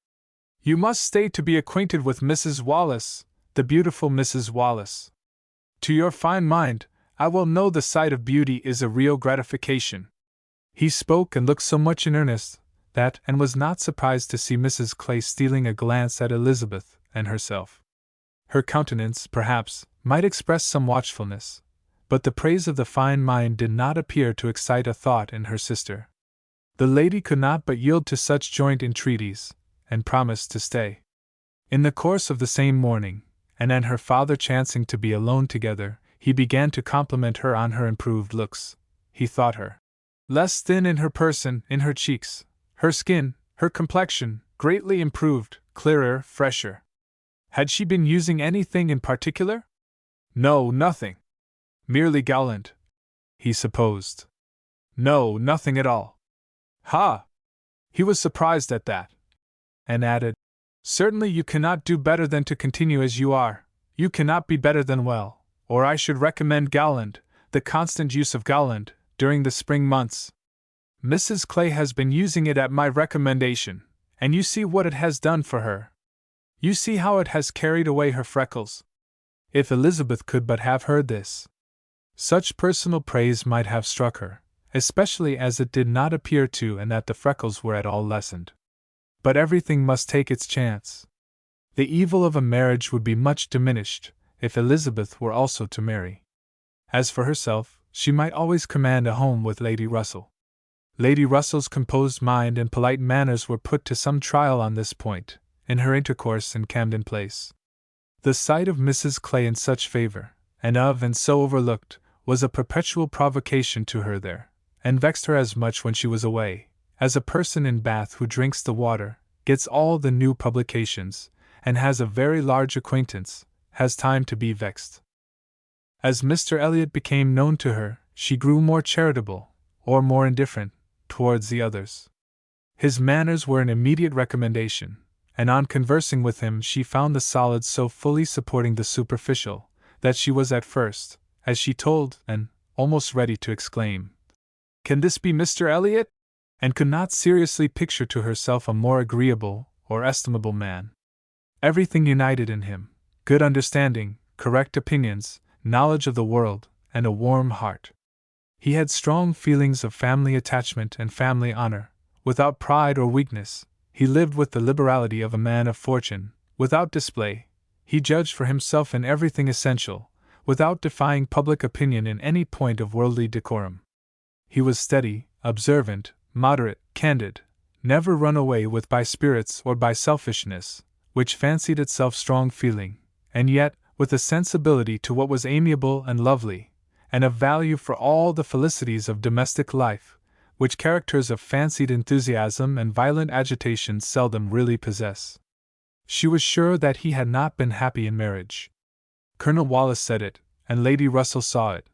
You must stay to be acquainted with Mrs. Wallace, the beautiful Mrs. Wallace. To your fine mind, I well know the sight of beauty is a real gratification. He spoke and looked so much in earnest that and was not surprised to see Mrs. Clay stealing a glance at Elizabeth and herself. Her countenance, perhaps, might express some watchfulness, but the praise of the fine mind did not appear to excite a thought in her sister. The lady could not but yield to such joint entreaties, and promised to stay. In the course of the same morning, and her father chancing to be alone together, he began to compliment her on her improved looks. He thought her less thin in her person, in her cheeks, her skin, her complexion, greatly improved, clearer, fresher. Had she been using anything in particular? No, nothing. Merely gallant, he supposed. No, nothing at all. Ha! He was surprised at that, and added, certainly you cannot do better than to continue as you are. You cannot be better than well, or I should recommend Gowland, the constant use of Gowland, during the spring months. Mrs. Clay has been using it at my recommendation, and you see what it has done for her. You see how it has carried away her freckles. If Elizabeth could but have heard this, such personal praise might have struck her, especially as it did not appear to and that the freckles were at all lessened. But everything must take its chance. The evil of a marriage would be much diminished if Elizabeth were also to marry. As for herself, she might always command a home with Lady Russell. Lady Russell's composed mind and polite manners were put to some trial on this point, in her intercourse in Camden Place. The sight of Mrs. Clay in such favor, and so overlooked, was a perpetual provocation to her there, and vexed her as much when she was away, as a person in Bath who drinks the water, gets all the new publications, and has a very large acquaintance, has time to be vexed. As Mr. Elliot became known to her, she grew more charitable, or more indifferent, towards the others. His manners were an immediate recommendation, and on conversing with him she found the solid so fully supporting the superficial, that she was at first, as she told, and almost ready to exclaim, can this be Mr. Elliot? And could not seriously picture to herself a more agreeable or estimable man. Everything united in him: good understanding, correct opinions, knowledge of the world, and a warm heart. He had strong feelings of family attachment and family honor, without pride or weakness. He lived with the liberality of a man of fortune, without display. He judged for himself in everything essential, without defying public opinion in any point of worldly decorum. He was steady, observant, moderate, candid, never run away with by spirits or by selfishness, which fancied itself strong feeling, and yet, with a sensibility to what was amiable and lovely, and a value for all the felicities of domestic life, which characters of fancied enthusiasm and violent agitation seldom really possess. She was sure that he had not been happy in marriage. Colonel Wallace said it, and Lady Russell saw it,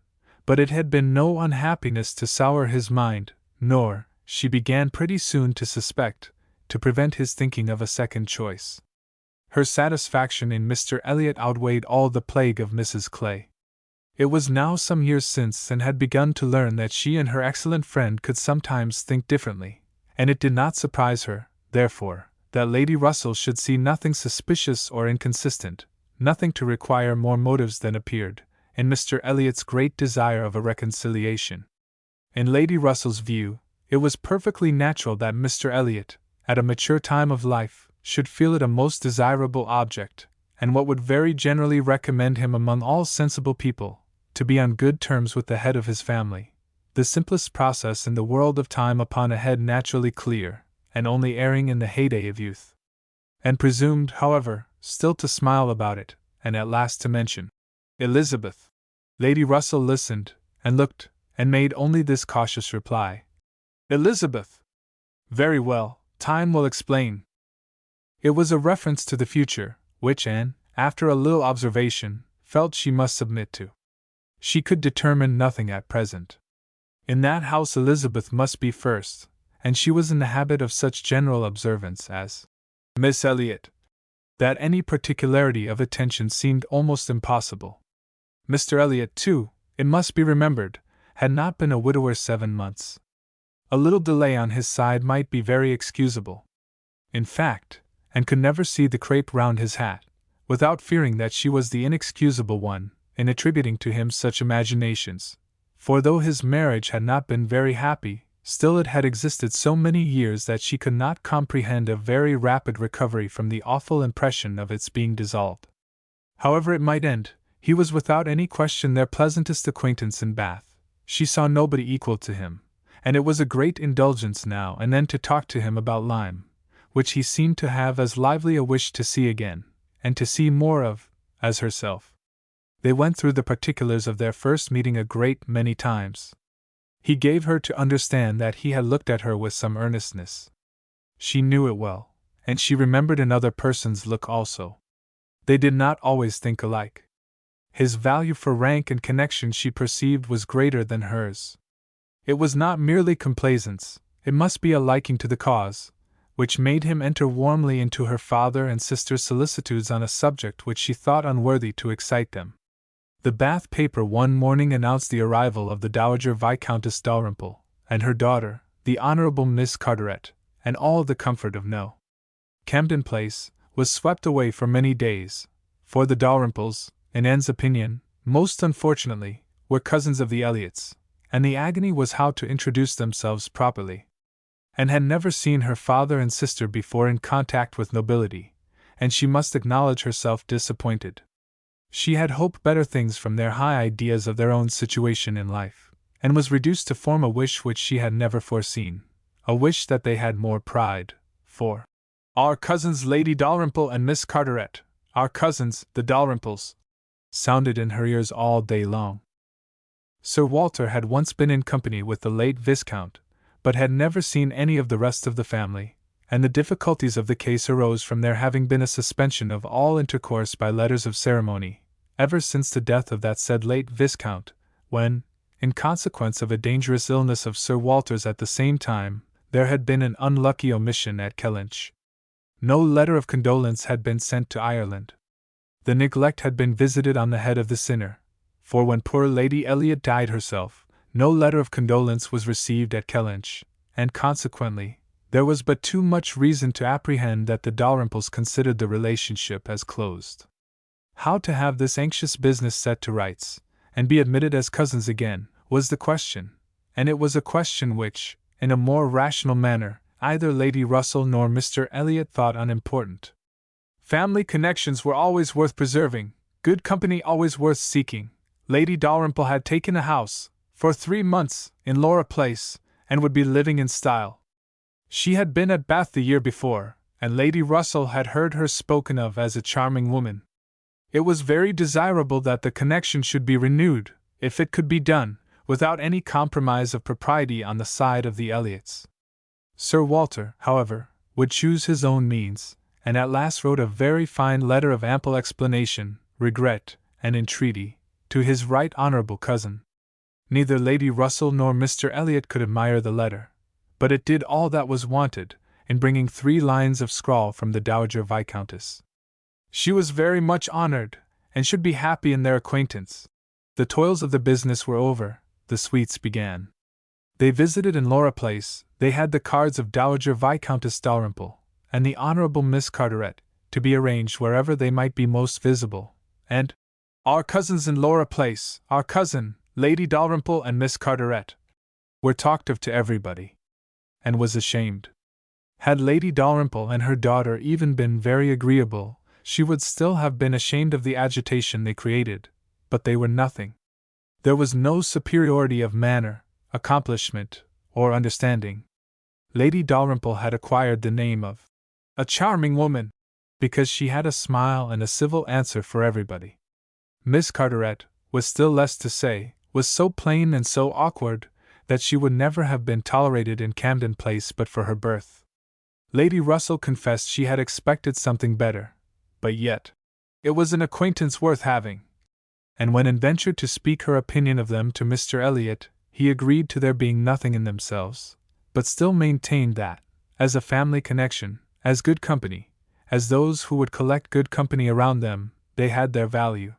but it had been no unhappiness to sour his mind, nor, she began pretty soon to suspect, to prevent his thinking of a second choice. Her satisfaction in Mr. Elliot outweighed all the plague of Mrs. Clay. It was now some years since and had begun to learn that she and her excellent friend could sometimes think differently, and it did not surprise her, therefore, that Lady Russell should see nothing suspicious or inconsistent, nothing to require more motives than appeared, in Mr. Elliot's great desire of a reconciliation. In Lady Russell's view, it was perfectly natural that Mr. Elliot, at a mature time of life, should feel it a most desirable object, and what would very generally recommend him among all sensible people, to be on good terms with the head of his family, the simplest process in the world of time upon a head naturally clear, and only erring in the heyday of youth. And presumed, however, still to smile about it, and at last to mention Elizabeth. Lady Russell listened, and looked, and made only this cautious reply: Elizabeth! Very well, time will explain. It was a reference to the future, which Anne, after a little observation, felt she must submit to. She could determine nothing at present. In that house Elizabeth must be first, and she was in the habit of such general observance as Miss Elliot, that any particularity of attention seemed almost impossible. Mr. Elliot, too, it must be remembered, had not been a widower 7 months. A little delay on his side might be very excusable. In fact, and could never see the crape round his hat, without fearing that she was the inexcusable one, in attributing to him such imaginations, for though his marriage had not been very happy, still it had existed so many years that she could not comprehend a very rapid recovery from the awful impression of its being dissolved. However it might end, he was without any question their pleasantest acquaintance in Bath. She saw nobody equal to him, and it was a great indulgence now and then to talk to him about Lyme, which he seemed to have as lively a wish to see again, and to see more of, as herself. They went through the particulars of their first meeting a great many times. He gave her to understand that he had looked at her with some earnestness. She knew it well, and she remembered another person's look also. They did not always think alike. His value for rank and connection she perceived was greater than hers. It was not merely complaisance, it must be a liking to the cause, which made him enter warmly into her father and sister's solicitudes on a subject which she thought unworthy to excite them. The Bath paper one morning announced the arrival of the Dowager Viscountess Dalrymple, and her daughter, the Honourable Miss Carteret, and all the comfort of No. Camden Place was swept away for many days, for the Dalrymples, in Anne's opinion, most unfortunately, were cousins of the Elliots, and the agony was how to introduce themselves properly. Anne had never seen her father and sister before in contact with nobility, and she must acknowledge herself disappointed. She had hoped better things from their high ideas of their own situation in life, and was reduced to form a wish which she had never foreseen, a wish that they had more pride, for our cousins Lady Dalrymple and Miss Carteret, our cousins, the Dalrymples, sounded in her ears all day long. Sir Walter had once been in company with the late Viscount, but had never seen any of the rest of the family, and the difficulties of the case arose from there having been a suspension of all intercourse by letters of ceremony, ever since the death of that said late Viscount, when, in consequence of a dangerous illness of Sir Walter's at the same time, there had been an unlucky omission at Kellynch. No letter of condolence had been sent to Ireland. The neglect had been visited on the head of the sinner, for when poor Lady Elliot died herself, no letter of condolence was received at Kellynch, and consequently, there was but too much reason to apprehend that the Dalrymples considered the relationship as closed. How to have this anxious business set to rights, and be admitted as cousins again, was the question, and it was a question which, in a more rational manner, either Lady Russell nor Mr. Elliot thought unimportant. Family connections were always worth preserving, good company always worth seeking. Lady Dalrymple had taken a house, for 3 months, in Laura Place, and would be living in style. She had been at Bath the year before, and Lady Russell had heard her spoken of as a charming woman. It was very desirable that the connection should be renewed, if it could be done, without any compromise of propriety on the side of the Elliots. Sir Walter, however, would choose his own means, and at last wrote a very fine letter of ample explanation, regret, and entreaty, to his right honourable cousin. Neither Lady Russell nor Mr. Elliot could admire the letter, but it did all that was wanted, in bringing 3 lines of scrawl from the Dowager Viscountess. She was very much honoured, and should be happy in their acquaintance. The toils of the business were over, the sweets began. They visited in Laura Place, they had the cards of Dowager Viscountess Dalrymple, and the Honourable Miss Carteret, to be arranged wherever they might be most visible, and our cousins in Laura Place, our cousin, Lady Dalrymple and Miss Carteret, were talked of to everybody. And was ashamed. Had Lady Dalrymple and her daughter even been very agreeable, she would still have been ashamed of the agitation they created, but they were nothing. There was no superiority of manner, accomplishment, or understanding. Lady Dalrymple had acquired the name of a charming woman, because she had a smile and a civil answer for everybody. Miss Carteret, with still less to say, was so plain and so awkward that she would never have been tolerated in Camden Place but for her birth. Lady Russell confessed she had expected something better, but yet it was an acquaintance worth having. And when Anne ventured to speak her opinion of them to Mr. Elliot, he agreed to their being nothing in themselves, but still maintained that, as a family connection, as good company, as those who would collect good company around them, they had their value.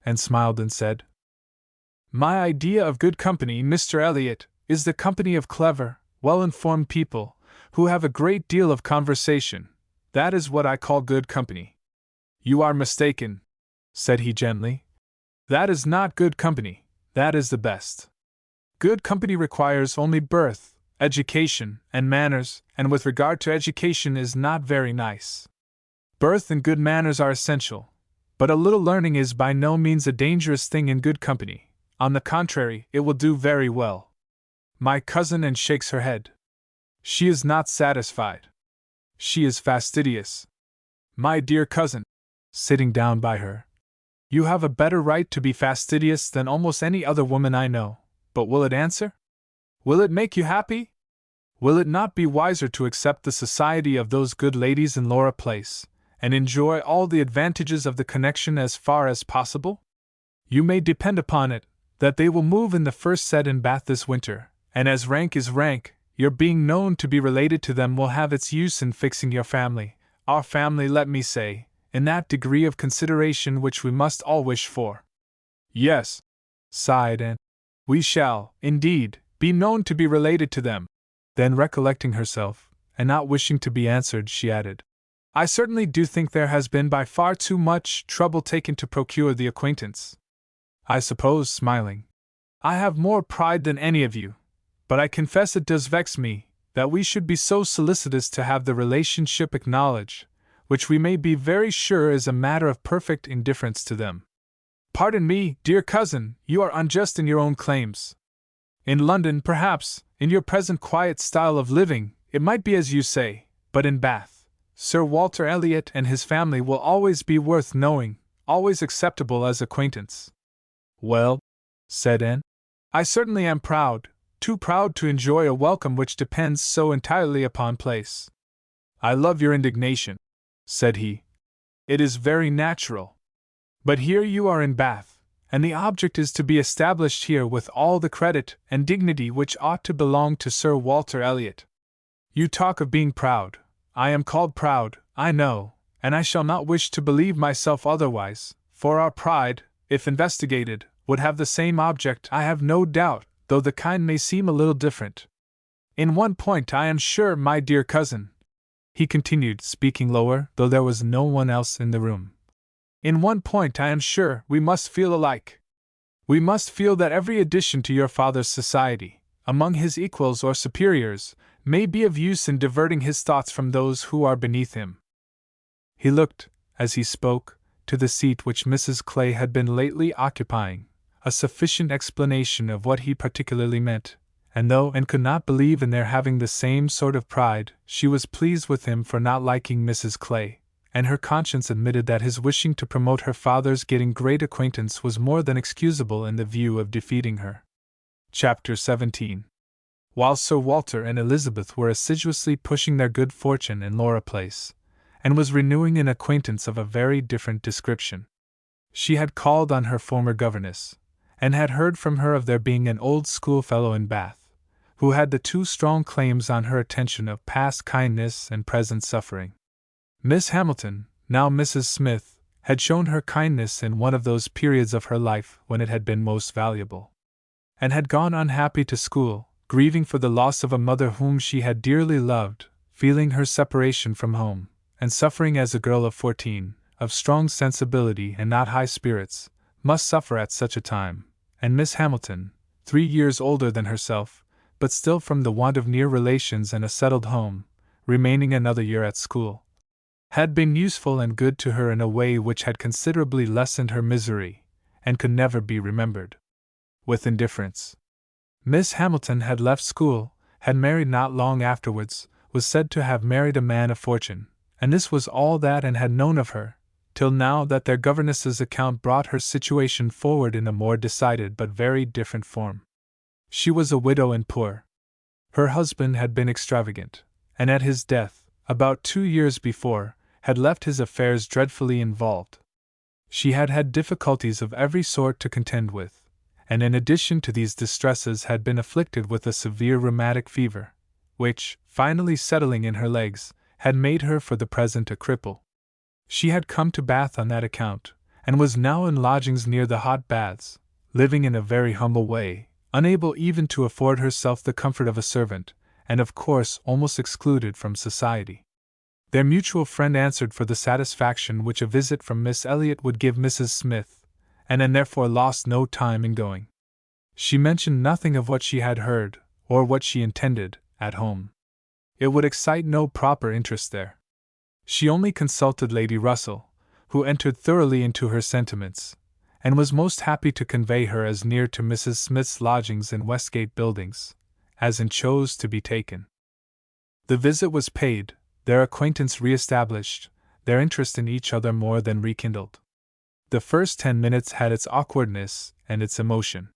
And smiled and said, "My idea of good company, Mr. Elliot, is the company of clever, well-informed people, who have a great deal of conversation. That is what I call good company." "You are mistaken," said he gently. "That is not good company, that is the best. Good company requires only birth, education, and manners, and with regard to education is not very nice. Birth and good manners are essential, but a little learning is by no means a dangerous thing in good company. On the contrary, it will do very well." My cousin and shakes her head. "She is not satisfied. She is fastidious." "My dear cousin," sitting down by her, "you have a better right to be fastidious than almost any other woman I know, but will it answer? Will it make you happy? Will it not be wiser to accept the society of those good ladies in Laura Place, and enjoy all the advantages of the connection as far as possible? You may depend upon it that they will move in the first set in Bath this winter, and as rank is rank, your being known to be related to them will have its use in fixing your family, our family, let me say, in that degree of consideration which we must all wish for." "Yes," sighed Anne, "we shall, indeed, be known to be related to them." Then recollecting herself, and not wishing to be answered, she added, "I certainly do think there has been by far too much trouble taken to procure the acquaintance. I suppose," smiling, "I have more pride than any of you, but I confess it does vex me that we should be so solicitous to have the relationship acknowledged, which we may be very sure is a matter of perfect indifference to them. Pardon me, dear cousin, you are unjust in your own claims. In London, perhaps, in your present quiet style of living, it might be as you say, but in Bath, Sir Walter Elliot and his family will always be worth knowing, always acceptable as acquaintance." "Well," said Anne, "I certainly am proud, too proud to enjoy a welcome which depends so entirely upon place." "I love your indignation," said he. "It is very natural. But here you are in Bath, and the object is to be established here with all the credit and dignity which ought to belong to Sir Walter Elliot. You talk of being proud. I am called proud, I know, and I shall not wish to believe myself otherwise, for our pride, if investigated, would have the same object, I have no doubt, though the kind may seem a little different. In one point I am sure, my dear cousin," he continued, speaking lower, though there was no one else in the room, "in one point I am sure we must feel alike. We must feel that every addition to your father's society, among his equals or superiors, may be of use in diverting his thoughts from those who are beneath him." He looked, as he spoke, to the seat which Mrs. Clay had been lately occupying, a sufficient explanation of what he particularly meant, and though Anne could not believe in their having the same sort of pride, she was pleased with him for not liking Mrs. Clay, and her conscience admitted that his wishing to promote her father's getting great acquaintance was more than excusable in the view of defeating her. Chapter 17. While Sir Walter and Elizabeth were assiduously pushing their good fortune in Laura Place, Anne was renewing an acquaintance of a very different description. She had called on her former governess, and had heard from her of there being an old schoolfellow in Bath, who had the two strong claims on her attention of past kindness and present suffering. Miss Hamilton, now Mrs. Smith, had shown her kindness in one of those periods of her life when it had been most valuable, and had gone unhappy to school, grieving for the loss of a mother whom she had dearly loved, feeling her separation from home, and suffering as a girl of 14, of strong sensibility and not high spirits, must suffer at such a time, and Miss Hamilton, 3 years older than herself, but still from the want of near relations and a settled home, remaining another year at school, had been useful and good to her in a way which had considerably lessened her misery, and could never be remembered with indifference. Miss Hamilton had left school, had married not long afterwards, was said to have married a man of fortune, and this was all that Anne had known of her, till now that their governess's account brought her situation forward in a more decided but very different form. She was a widow and poor. Her husband had been extravagant, and at his death, about 2 years before, had left his affairs dreadfully involved. She had had difficulties of every sort to contend with, and in addition to these distresses had been afflicted with a severe rheumatic fever, which, finally settling in her legs, had made her for the present a cripple. She had come to Bath on that account, and was now in lodgings near the hot baths, living in a very humble way, unable even to afford herself the comfort of a servant, and of course almost excluded from society. Their mutual friend answered for the satisfaction which a visit from Miss Elliot would give Mrs. Smith, and therefore lost no time in going. She mentioned nothing of what she had heard, or what she intended, at home. It would excite no proper interest there. She only consulted Lady Russell, who entered thoroughly into her sentiments, and was most happy to convey her as near to Mrs. Smith's lodgings in Westgate Buildings, as Anne chose to be taken. The visit was paid, their acquaintance re-established, their interest in each other more than rekindled. The first 10 minutes had its awkwardness and its emotion.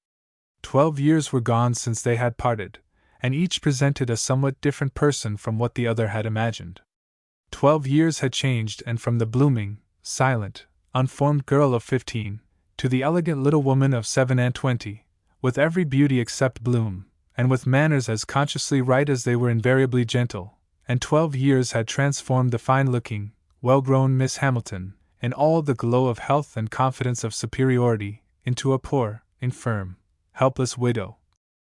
12 years were gone since they had parted, and each presented a somewhat different person from what the other had imagined. 12 years had changed Anne from the blooming, silent, unformed girl of 15, to the elegant little woman of 27, with every beauty except bloom, and with manners as consciously right as they were invariably gentle, and 12 years had transformed the fine-looking, well-grown Miss Hamilton, in all the glow of health and confidence of superiority, into a poor, infirm, helpless widow,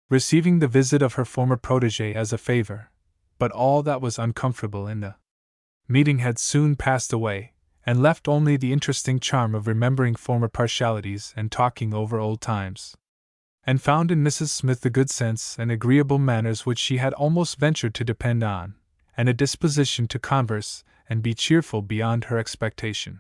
receiving the visit of her former protégé as a favor, but all that was uncomfortable in the meeting had soon passed away, and left only the interesting charm of remembering former partialities and talking over old times, and found in Mrs. Smith the good sense and agreeable manners which she had almost ventured to depend on, and a disposition to converse and be cheerful beyond her expectation.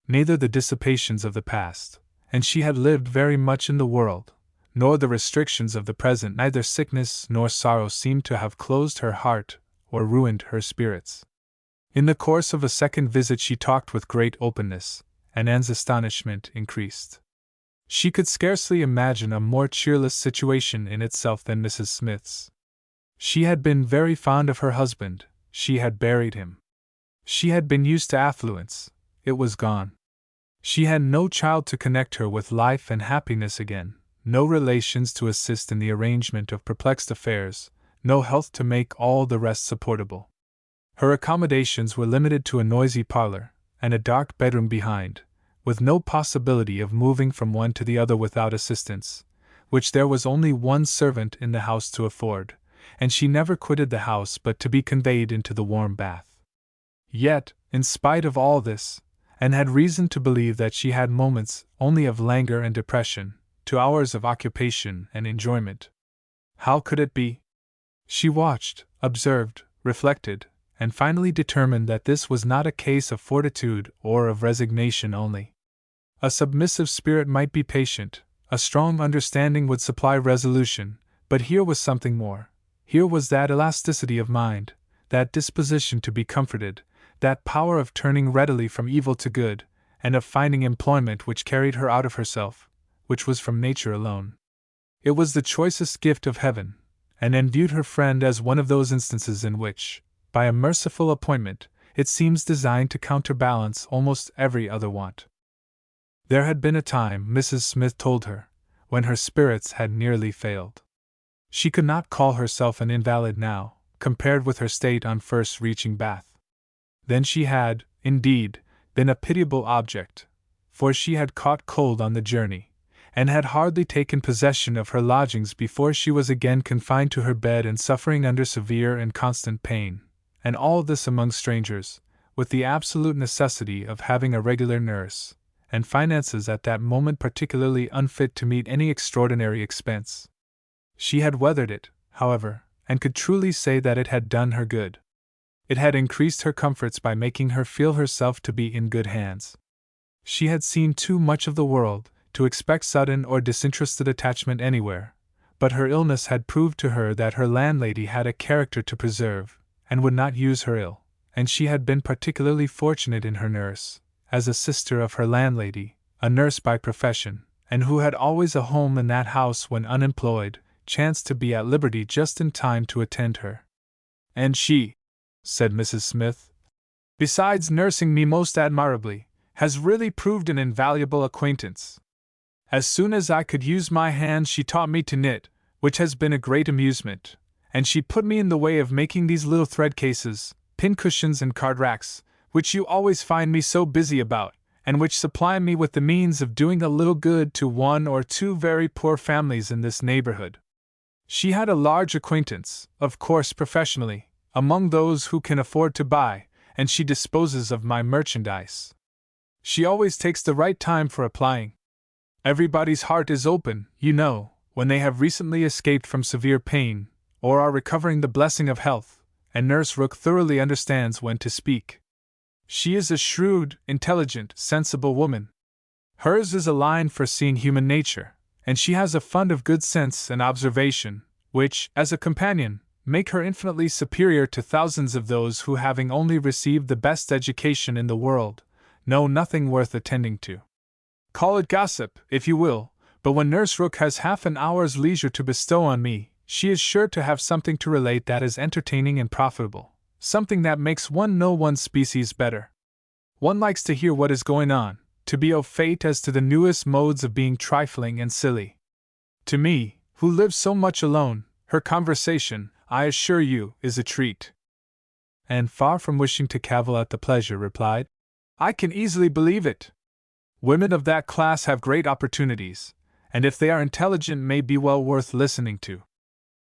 Neither the dissipations of the past, and she had lived very much in the world, nor the restrictions of the present, neither sickness nor sorrow seemed to have closed her heart or ruined her spirits. In the course of a second visit she talked with great openness, and Anne's astonishment increased. She could scarcely imagine a more cheerless situation in itself than Mrs. Smith's. She had been very fond of her husband, she had buried him. She had been used to affluence, it was gone. She had no child to connect her with life and happiness again, no relations to assist in the arrangement of perplexed affairs, no health to make all the rest supportable. Her accommodations were limited to a noisy parlor, and a dark bedroom behind, with no possibility of moving from one to the other without assistance, which there was only one servant in the house to afford, and she never quitted the house but to be conveyed into the warm bath. Yet, in spite of all this, Anne had reason to believe that she had moments only of languor and depression, to hours of occupation and enjoyment. How could it be? She watched, observed, reflected, and finally determined that this was not a case of fortitude or of resignation only. A submissive spirit might be patient, a strong understanding would supply resolution, but here was something more. Here was that elasticity of mind, that disposition to be comforted, that power of turning readily from evil to good, and of finding employment which carried her out of herself, which was from nature alone. It was the choicest gift of heaven, and Anne viewed her friend as one of those instances in which, by a merciful appointment, it seems designed to counterbalance almost every other want. There had been a time, Mrs. Smith told her, when her spirits had nearly failed. She could not call herself an invalid now, compared with her state on first reaching Bath. Then she had, indeed, been a pitiable object, for she had caught cold on the journey, and had hardly taken possession of her lodgings before she was again confined to her bed and suffering under severe and constant pain, and all this among strangers, with the absolute necessity of having a regular nurse, and finances at that moment particularly unfit to meet any extraordinary expense. She had weathered it, however, and could truly say that it had done her good. It had increased her comforts by making her feel herself to be in good hands. She had seen too much of the world to expect sudden or disinterested attachment anywhere, but her illness had proved to her that her landlady had a character to preserve, and would not use her ill, and she had been particularly fortunate in her nurse, as a sister of her landlady, a nurse by profession, and who had always a home in that house when unemployed, chanced to be at liberty just in time to attend her. And she, said Mrs. Smith, besides nursing me most admirably, has really proved an invaluable acquaintance. As soon as I could use my hands she taught me to knit, which has been a great amusement, and she put me in the way of making these little thread cases, pincushions and card racks, which you always find me so busy about, and which supply me with the means of doing a little good to one or two very poor families in this neighborhood. She had a large acquaintance, of course professionally, among those who can afford to buy, and she disposes of my merchandise. She always takes the right time for applying. Everybody's heart is open, you know, when they have recently escaped from severe pain, or are recovering the blessing of health, and Nurse Rook thoroughly understands when to speak. She is a shrewd, intelligent, sensible woman. Hers is a line for seeing human nature, and she has a fund of good sense and observation, which, as a companion, make her infinitely superior to thousands of those who, having only received the best education in the world, know nothing worth attending to. Call it gossip, if you will, but when Nurse Rook has half an hour's leisure to bestow on me, she is sure to have something to relate that is entertaining and profitable, something that makes one know one's species better. One likes to hear what is going on, to be au fait as to the newest modes of being trifling and silly. To me, who live so much alone, her conversation, I assure you, is a treat. And far from wishing to cavil at the pleasure, replied, I can easily believe it. Women of that class have great opportunities, and if they are intelligent may be well worth listening to.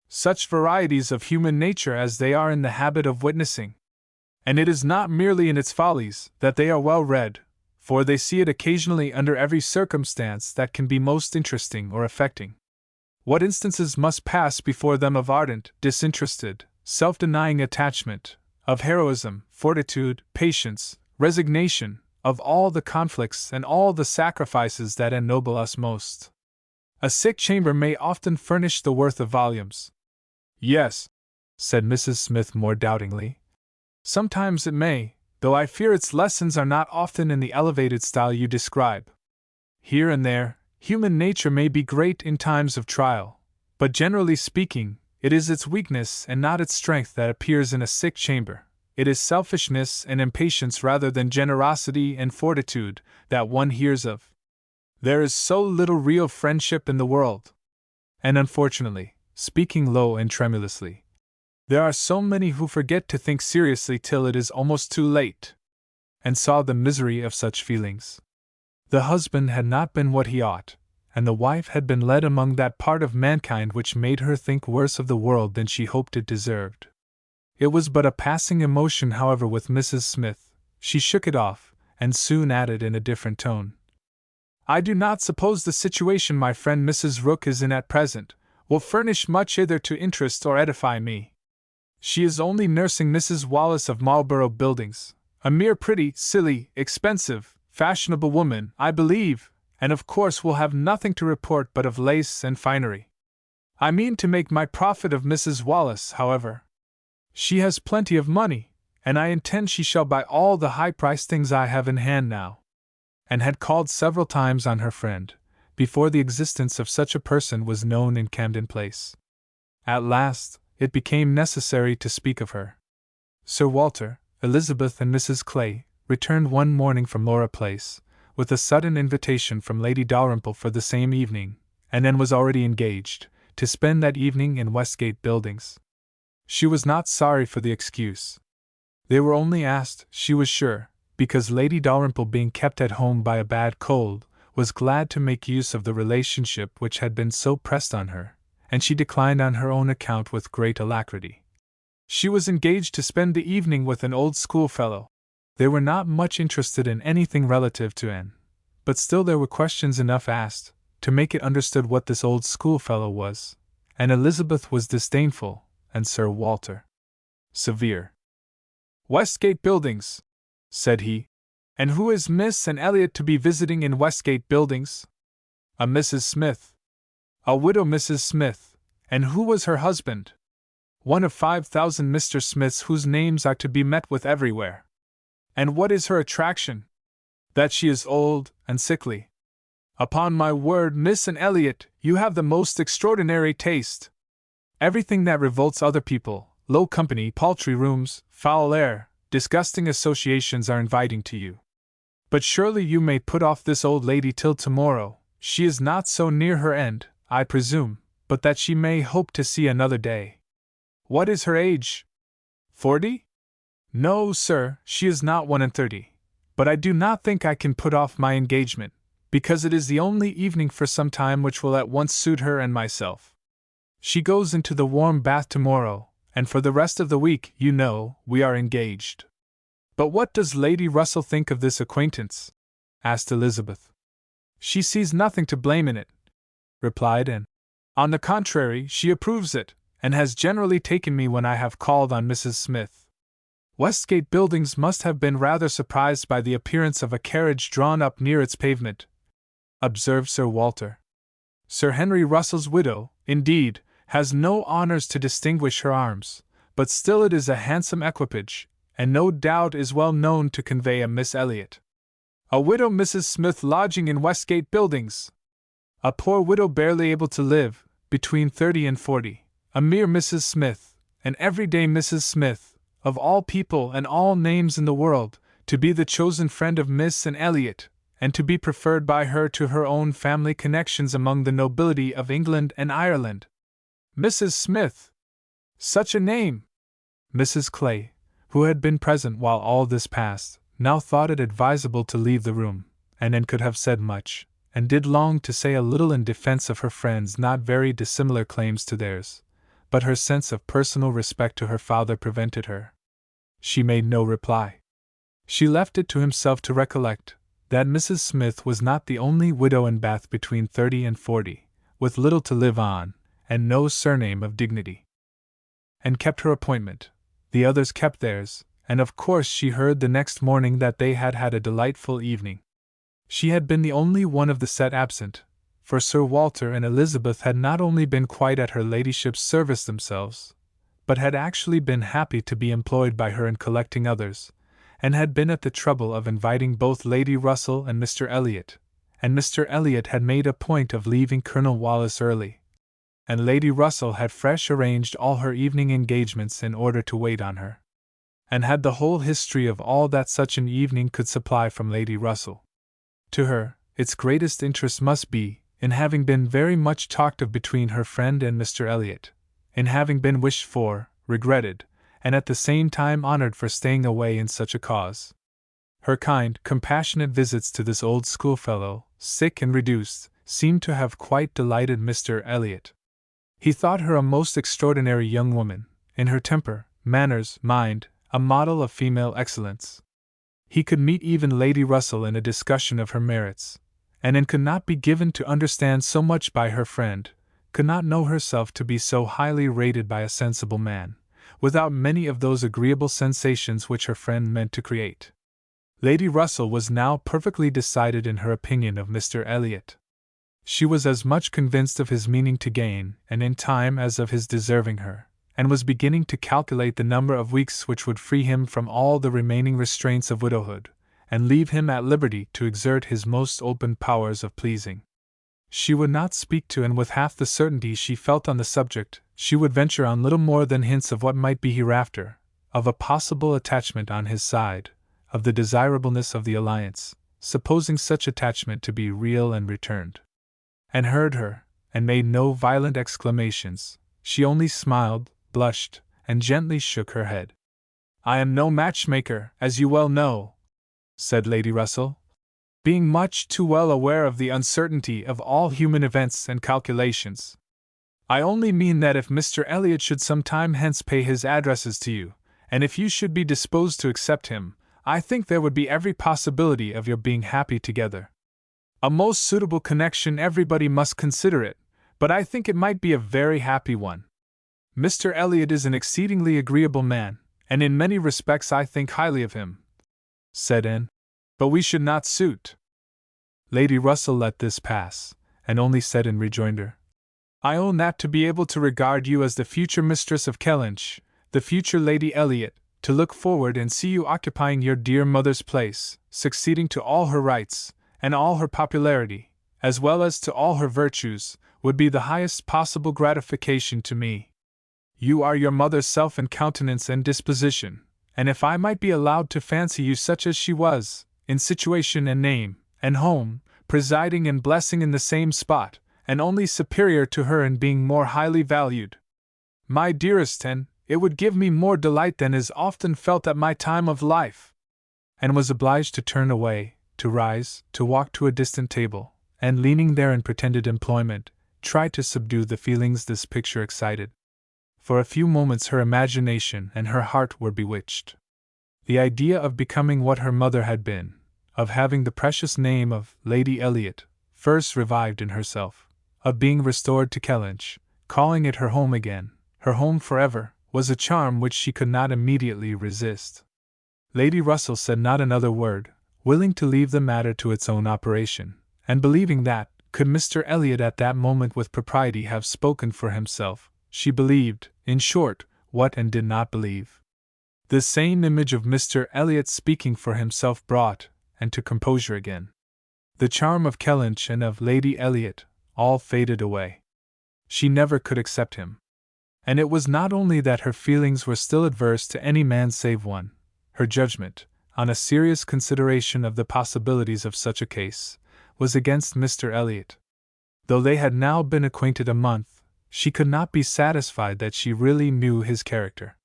Such varieties of human nature as they are in the habit of witnessing. And it is not merely in its follies that they are well read, for they see it occasionally under every circumstance that can be most interesting or affecting. What instances must pass before them of ardent, disinterested, self-denying attachment, of heroism, fortitude, patience, resignation, of all the conflicts and all the sacrifices that ennoble us most. A sick chamber may often furnish the worth of volumes. Yes, said Mrs. Smith more doubtingly. Sometimes it may, though I fear its lessons are not often in the elevated style you describe. Here and there, human nature may be great in times of trial, but generally speaking, it is its weakness and not its strength that appears in a sick chamber. It is selfishness and impatience rather than generosity and fortitude that one hears of. There is so little real friendship in the world. And unfortunately, speaking low and tremulously, there are so many who forget to think seriously till it is almost too late. And saw the misery of such feelings. The husband had not been what he ought, and the wife had been led among that part of mankind which made her think worse of the world than she hoped it deserved. It was but a passing emotion, however, with Mrs. Smith. She shook it off, and soon added in a different tone, I do not suppose the situation my friend Mrs. Rook is in at present will furnish much either to interest or edify me. She is only nursing Mrs. Wallace of Marlborough Buildings, a mere pretty, silly, expensive, fashionable woman, I believe, and of course will have nothing to report but of lace and finery. I mean to make my profit of Mrs. Wallace, however. She has plenty of money, and I intend she shall buy all the high-priced things I have in hand now. And had called several times on her friend, before the existence of such a person was known in Camden Place. At last, it became necessary to speak of her. Sir Walter, Elizabeth and Mrs. Clay returned one morning from Laura Place, with a sudden invitation from Lady Dalrymple for the same evening, and then was already engaged to spend that evening in Westgate Buildings. She was not sorry for the excuse. They were only asked, she was sure, because Lady Dalrymple, being kept at home by a bad cold, was glad to make use of the relationship which had been so pressed on her, and she declined on her own account with great alacrity. She was engaged to spend the evening with an old schoolfellow. They were not much interested in anything relative to Anne, but still there were questions enough asked to make it understood what this old schoolfellow was, and Elizabeth was disdainful, and Sir Walter severe. Westgate Buildings, said he. And who is Miss Anne Elliot to be visiting in Westgate Buildings? A Mrs. Smith. A widow Mrs. Smith, And who was her husband? One of 5,000 Mr. Smiths whose names are to be met with everywhere. And what is her attraction? That she is old and sickly. Upon my word, Miss and Elliot, you have the most extraordinary taste. Everything that revolts other people, low company, paltry rooms, foul air, disgusting associations are inviting to you. But surely you may put off this old lady till tomorrow. She is not so near her end, I presume, but that she may hope to see another day. What is her age? 40? No, sir, she is not 31. But I do not think I can put off my engagement, because it is the only evening for some time which will at once suit her and myself. She goes into the warm bath tomorrow, and for the rest of the week, you know, we are engaged. But what does Lady Russell think of this acquaintance? Asked Elizabeth. She sees nothing to blame in it, replied Anne. On the contrary, she approves it, and has generally taken me when I have called on Mrs. Smith. Westgate Buildings must have been rather surprised by the appearance of a carriage drawn up near its pavement, observed Sir Walter. Sir Henry Russell's widow, indeed, has no honors to distinguish her arms, but still it is a handsome equipage, and no doubt is well known to convey a Miss Elliot. A widow Mrs. Smith lodging in Westgate Buildings! A poor widow barely able to live, between 30 and 40. A mere Mrs. Smith, an everyday Mrs. Smith, of all people and all names in the world, to be the chosen friend of Miss and Elliot, and to be preferred by her to her own family connections among the nobility of England and Ireland. Mrs. Smith! Such a name! Mrs. Clay, who had been present while all this passed, now thought it advisable to leave the room, and Anne could have said much, and did long to say a little in defense of her friends' not very dissimilar claims to theirs, but her sense of personal respect to her father prevented her. She made no reply. She left it to himself to recollect that Mrs. Smith was not the only widow in Bath between 30 and 40, with little to live on, and no surname of dignity. And kept her appointment. The others kept theirs, and of course she heard the next morning that they had had a delightful evening. She had been the only one of the set absent, for Sir Walter and Elizabeth had not only been quite at her ladyship's service themselves, but had actually been happy to be employed by her in collecting others, and had been at the trouble of inviting both Lady Russell and Mr. Elliot, and Mr. Elliot had made a point of leaving Colonel Wallis early, and Lady Russell had fresh arranged all her evening engagements in order to wait on her, and had the whole history of all that such an evening could supply from Lady Russell. To her, its greatest interest must be in having been very much talked of between her friend and Mr. Elliot, in having been wished for, regretted, and at the same time honored for staying away in such a cause. Her kind, compassionate visits to this old schoolfellow, sick and reduced, seemed to have quite delighted Mr. Elliot. He thought her a most extraordinary young woman, in her temper, manners, mind, a model of female excellence. He could meet even Lady Russell in a discussion of her merits, and could not be given to understand so much by her friend, could not know herself to be so highly rated by a sensible man, without many of those agreeable sensations which her friend meant to create. Lady Russell was now perfectly decided in her opinion of Mr. Elliot. She was as much convinced of his meaning to gain, and in time, as of his deserving her, and was beginning to calculate the number of weeks which would free him from all the remaining restraints of widowhood, and leave him at liberty to exert his most open powers of pleasing. She would not speak to, and with half the certainty she felt on the subject, she would venture on little more than hints of what might be hereafter, of a possible attachment on his side, of the desirableness of the alliance, supposing such attachment to be real and returned. And heard her, and made no violent exclamations. She only smiled, blushed, and gently shook her head. "I am no matchmaker, as you well know," said Lady Russell, "being much too well aware of the uncertainty of all human events and calculations. I only mean that if Mr. Elliot should some time hence pay his addresses to you, and if you should be disposed to accept him, I think there would be every possibility of your being happy together. A most suitable connection, everybody must consider it, but I think it might be a very happy one. Mr. Elliot is an exceedingly agreeable man, and in many respects I think highly of him," said Anne, "but we should not suit." Lady Russell let this pass, and only said in rejoinder, I own that to be able to regard you as the future mistress of Kellynch, the future Lady Elliot, to look forward and see you occupying your dear mother's place, succeeding to all her rights, and all her popularity, as well as to all her virtues, would be the highest possible gratification to me. You are your mother's self and countenance and disposition, and if I might be allowed to fancy you such as she was, in situation and name, and home, presiding and blessing in the same spot, and only superior to her in being more highly valued. My dearest Anne, it would give me more delight than is often felt at my time of life. And was obliged to turn away, to rise, to walk to a distant table, and leaning there in pretended employment, try to subdue the feelings this picture excited. For a few moments her imagination and her heart were bewitched. The idea of becoming what her mother had been, of having the precious name of Lady Elliot first revived in herself, of being restored to Kellynch, calling it her home again, her home forever, was a charm which she could not immediately resist. Lady Russell said not another word, willing to leave the matter to its own operation, and believing that, could Mr. Elliot at that moment with propriety have spoken for himself, she believed, in short, what and did not believe. The same image of Mr. Elliot speaking for himself brought, and to composure again, the charm of Kellynch and of Lady Elliot, all faded away. She never could accept him. And it was not only that her feelings were still adverse to any man save one, her judgment, on a serious consideration of the possibilities of such a case, was against Mr. Elliot. Though they had now been acquainted a month, she could not be satisfied that she really knew his character.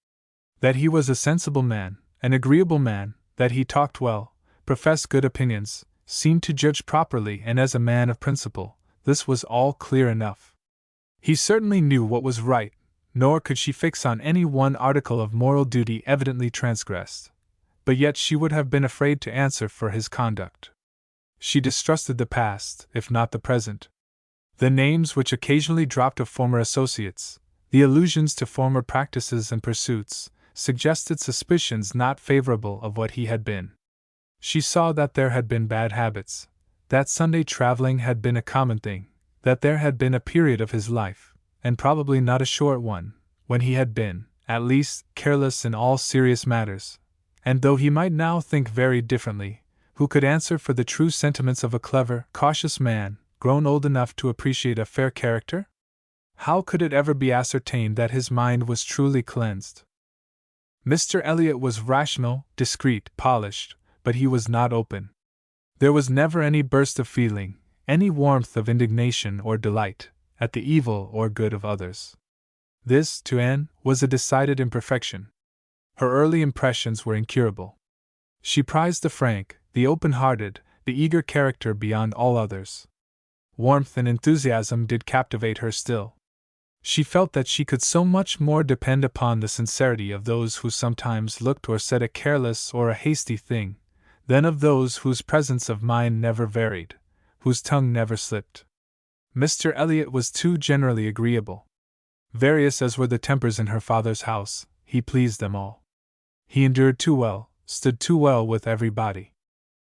That he was a sensible man, an agreeable man, that he talked well, professed good opinions, seemed to judge properly and as a man of principle, this was all clear enough. He certainly knew what was right, nor could she fix on any one article of moral duty evidently transgressed. But yet she would have been afraid to answer for his conduct. She distrusted the past, if not the present. The names which occasionally dropped of former associates, the allusions to former practices and pursuits, suggested suspicions not favorable of what he had been. She saw that there had been bad habits, that Sunday traveling had been a common thing, that there had been a period of his life, and probably not a short one, when he had been, at least, careless in all serious matters, and though he might now think very differently, who could answer for the true sentiments of a clever, cautious man, grown old enough to appreciate a fair character? How could it ever be ascertained that his mind was truly cleansed? Mr. Elliot was rational, discreet, polished, but he was not open. There was never any burst of feeling, any warmth of indignation or delight, at the evil or good of others. This, to Anne, was a decided imperfection. Her early impressions were incurable. She prized the frank, the open-hearted, the eager character beyond all others. Warmth and enthusiasm did captivate her still. She felt that she could so much more depend upon the sincerity of those who sometimes looked or said a careless or a hasty thing, than of those whose presence of mind never varied, whose tongue never slipped. Mr. Elliot was too generally agreeable. Various as were the tempers in her father's house, he pleased them all. He endured too well, stood too well with everybody.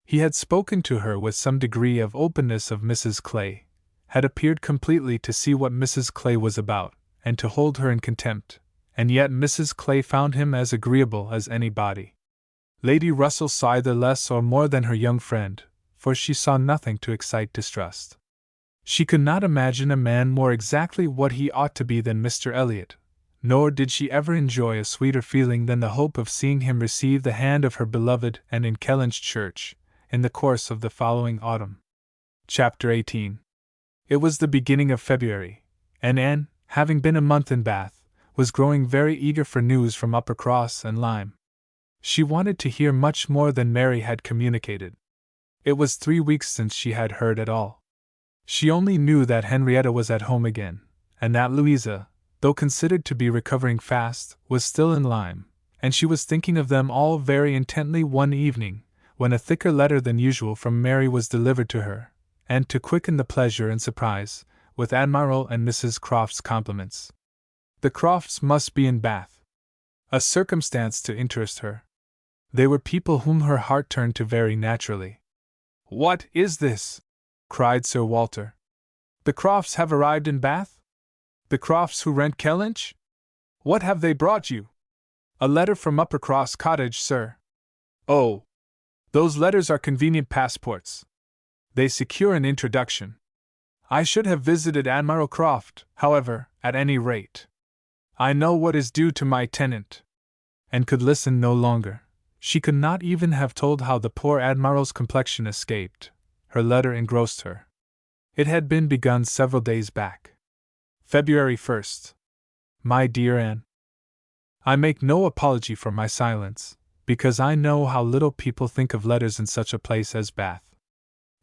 He had spoken to her with some degree of openness of Mrs. Clay, had appeared completely to see what Mrs. Clay was about, and to hold her in contempt, and yet Mrs. Clay found him as agreeable as anybody. Lady Russell saw either less or more than her young friend, for she saw nothing to excite distrust. She could not imagine a man more exactly what he ought to be than Mr. Elliot, nor did she ever enjoy a sweeter feeling than the hope of seeing him receive the hand of her beloved and in Kellynch Church, in the course of the following autumn. Chapter 18. It was the beginning of February, and Anne, having been a month in Bath, was growing very eager for news from Uppercross and Lyme. She wanted to hear much more than Mary had communicated. It was 3 weeks since she had heard at all. She only knew that Henrietta was at home again, and that Louisa, though considered to be recovering fast, was still in Lyme, and she was thinking of them all very intently one evening, when a thicker letter than usual from Mary was delivered to her, and to quicken the pleasure and surprise, with Admiral and Mrs. Croft's compliments. The Crofts must be in Bath. A circumstance to interest her. They were people whom her heart turned to very naturally. "What is this?" cried Sir Walter. "The Crofts have arrived in Bath?" The Crofts who rent Kellynch? What have they brought you? A letter from Uppercross Cottage, sir. Oh, those letters are convenient passports. They secure an introduction. I should have visited Admiral Croft, however, at any rate. I know what is due to my tenant. And could listen no longer. She could not even have told how the poor Admiral's complexion escaped. Her letter engrossed her. It had been begun several days back. February 1st. My dear Anne, I make no apology for my silence, because I know how little people think of letters in such a place as Bath.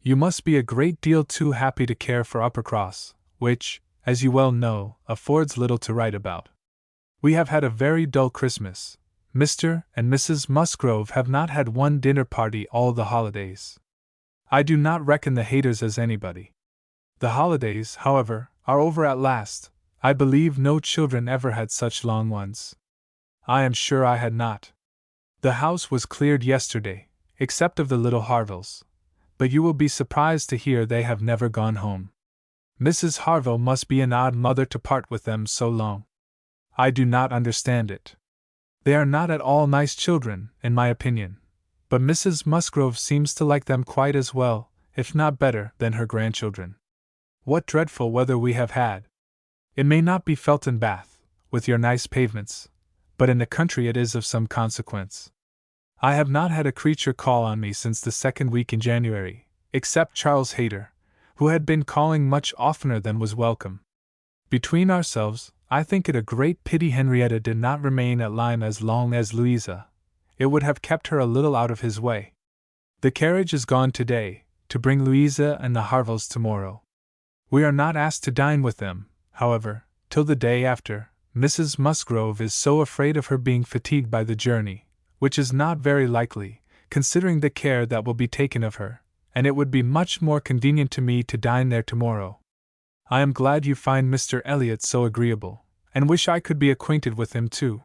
You must be a great deal too happy to care for Uppercross, which, as you well know, affords little to write about. We have had a very dull Christmas. Mr. and Mrs. Musgrove have not had one dinner party all the holidays. I do not reckon the Hayters as anybody. The holidays, however, are over at last. I believe no children ever had such long ones. I am sure I had not. The house was cleared yesterday, except of the little Harvilles, but you will be surprised to hear they have never gone home. Mrs. Harville must be an odd mother to part with them so long. I do not understand it. They are not at all nice children, in my opinion, but Mrs. Musgrove seems to like them quite as well, if not better, than her grandchildren. What dreadful weather we have had! It may not be felt in Bath, with your nice pavements, but in the country it is of some consequence. I have not had a creature call on me since the second week in January, except Charles Hayter, who had been calling much oftener than was welcome. Between ourselves, I think it a great pity Henrietta did not remain at Lyme as long as Louisa. It would have kept her a little out of his way. The carriage is gone today, to bring Louisa and the Harvilles tomorrow. We are not asked to dine with them, however, till the day after. Mrs. Musgrove is so afraid of her being fatigued by the journey, which is not very likely, considering the care that will be taken of her, and it would be much more convenient to me to dine there tomorrow. I am glad you find Mr. Elliot so agreeable, and wish I could be acquainted with him too.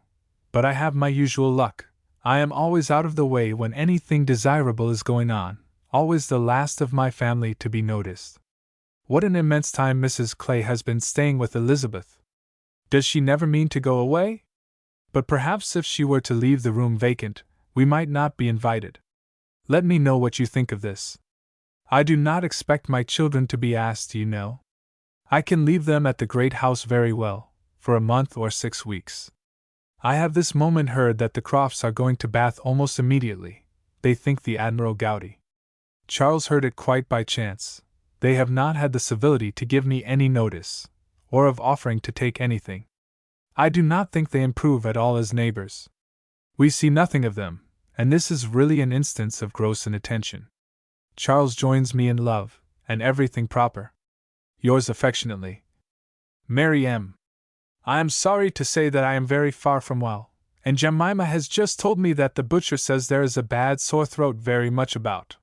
But I have my usual luck. I am always out of the way when anything desirable is going on, always the last of my family to be noticed. What an immense time Mrs. Clay has been staying with Elizabeth! Does she never mean to go away? But perhaps if she were to leave the room vacant, we might not be invited. Let me know what you think of this. I do not expect my children to be asked, you know. I can leave them at the great house very well, for a month or 6 weeks. I have this moment heard that the Crofts are going to Bath almost immediately. They think the Admiral gouty. Charles heard it quite by chance. They have not had the civility to give me any notice, or of offering to take anything. I do not think they improve at all as neighbors. We see nothing of them, and this is really an instance of gross inattention. Charles joins me in love, and everything proper. Yours affectionately, Mary M. I am sorry to say that I am very far from well, and Jemima has just told me that the butcher says there is a bad sore throat very much about.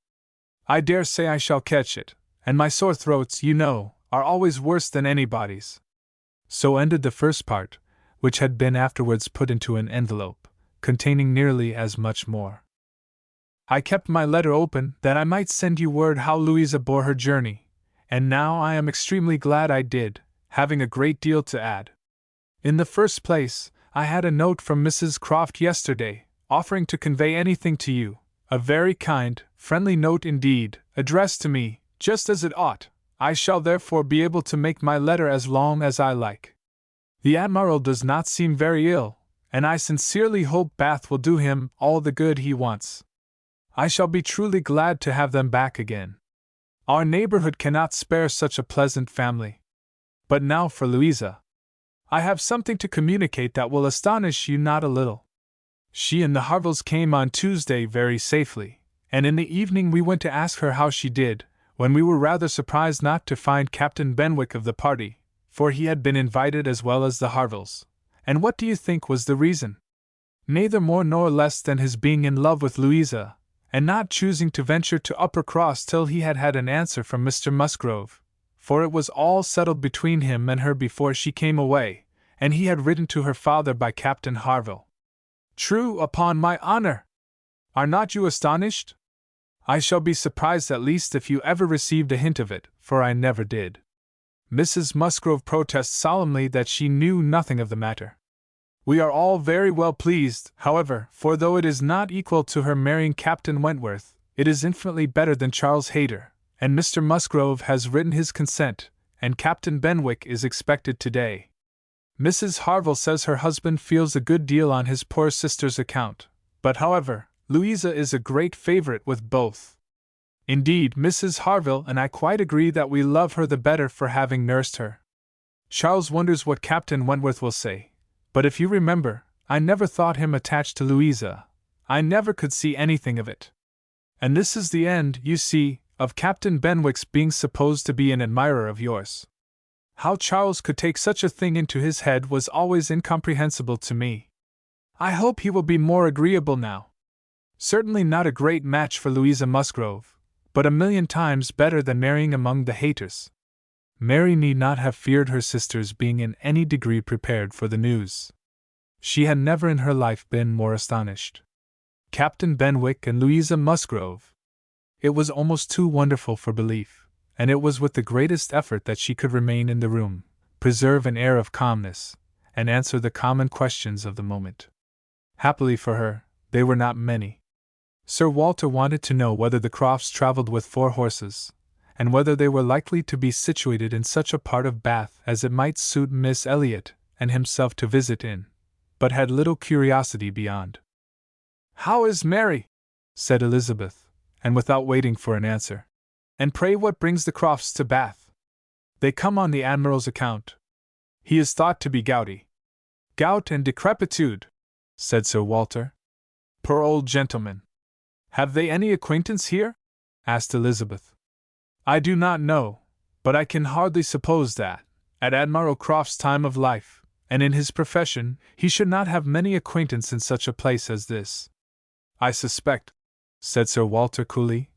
I dare say I shall catch it, and my sore throats, you know, are always worse than anybody's. So ended the first part, which had been afterwards put into an envelope, containing nearly as much more. I kept my letter open that I might send you word how Louisa bore her journey, and now I am extremely glad I did, having a great deal to add. In the first place, I had a note from Mrs. Croft yesterday, offering to convey anything to you, a very kind, friendly note indeed, addressed to me, just as it ought. I shall therefore be able to make my letter as long as I like. The Admiral does not seem very ill, and I sincerely hope Bath will do him all the good he wants. I shall be truly glad to have them back again. Our neighborhood cannot spare such a pleasant family. But now for Louisa. I have something to communicate that will astonish you not a little. She and the Harvilles came on Tuesday very safely, and in the evening we went to ask her how she did, when we were rather surprised not to find Captain Benwick of the party, for he had been invited as well as the Harvilles. And what do you think was the reason? Neither more nor less than his being in love with Louisa, and not choosing to venture to Uppercross till he had had an answer from Mr. Musgrove, for it was all settled between him and her before she came away, and he had written to her father by Captain Harville. True, upon my honor! Are not you astonished? I shall be surprised at least if you ever received a hint of it, for I never did. Mrs. Musgrove protests solemnly that she knew nothing of the matter. We are all very well pleased, however, for though it is not equal to her marrying Captain Wentworth, it is infinitely better than Charles Hayter, and Mr. Musgrove has written his consent, and Captain Benwick is expected today. Mrs. Harville says her husband feels a good deal on his poor sister's account, but however, Louisa is a great favorite with both. Indeed, Mrs. Harville and I quite agree that we love her the better for having nursed her. Charles wonders what Captain Wentworth will say, but if you remember, I never thought him attached to Louisa. I never could see anything of it. And this is the end, you see, of Captain Benwick's being supposed to be an admirer of yours. How Charles could take such a thing into his head was always incomprehensible to me. I hope he will be more agreeable now. Certainly not a great match for Louisa Musgrove, but a million times better than marrying among the Hayters. Mary need not have feared her sister's being in any degree prepared for the news. She had never in her life been more astonished. Captain Benwick and Louisa Musgrove! It was almost too wonderful for belief, and it was with the greatest effort that she could remain in the room, preserve an air of calmness, and answer the common questions of the moment. Happily for her, they were not many. Sir Walter wanted to know whether the Crofts travelled with 4 horses, and whether they were likely to be situated in such a part of Bath as it might suit Miss Elliot and himself to visit in, but had little curiosity beyond. "How is Mary?" said Elizabeth, and without waiting for an answer. "And pray what brings the Crofts to Bath?" "They come on the Admiral's account. He is thought to be gouty." "Gout and decrepitude," said Sir Walter. "Poor old gentleman." "Have they any acquaintance here?" asked Elizabeth. "I do not know, but I can hardly suppose that, at Admiral Croft's time of life, and in his profession, he should not have many acquaintance in such a place as this. I suspect," said Sir Walter coolly,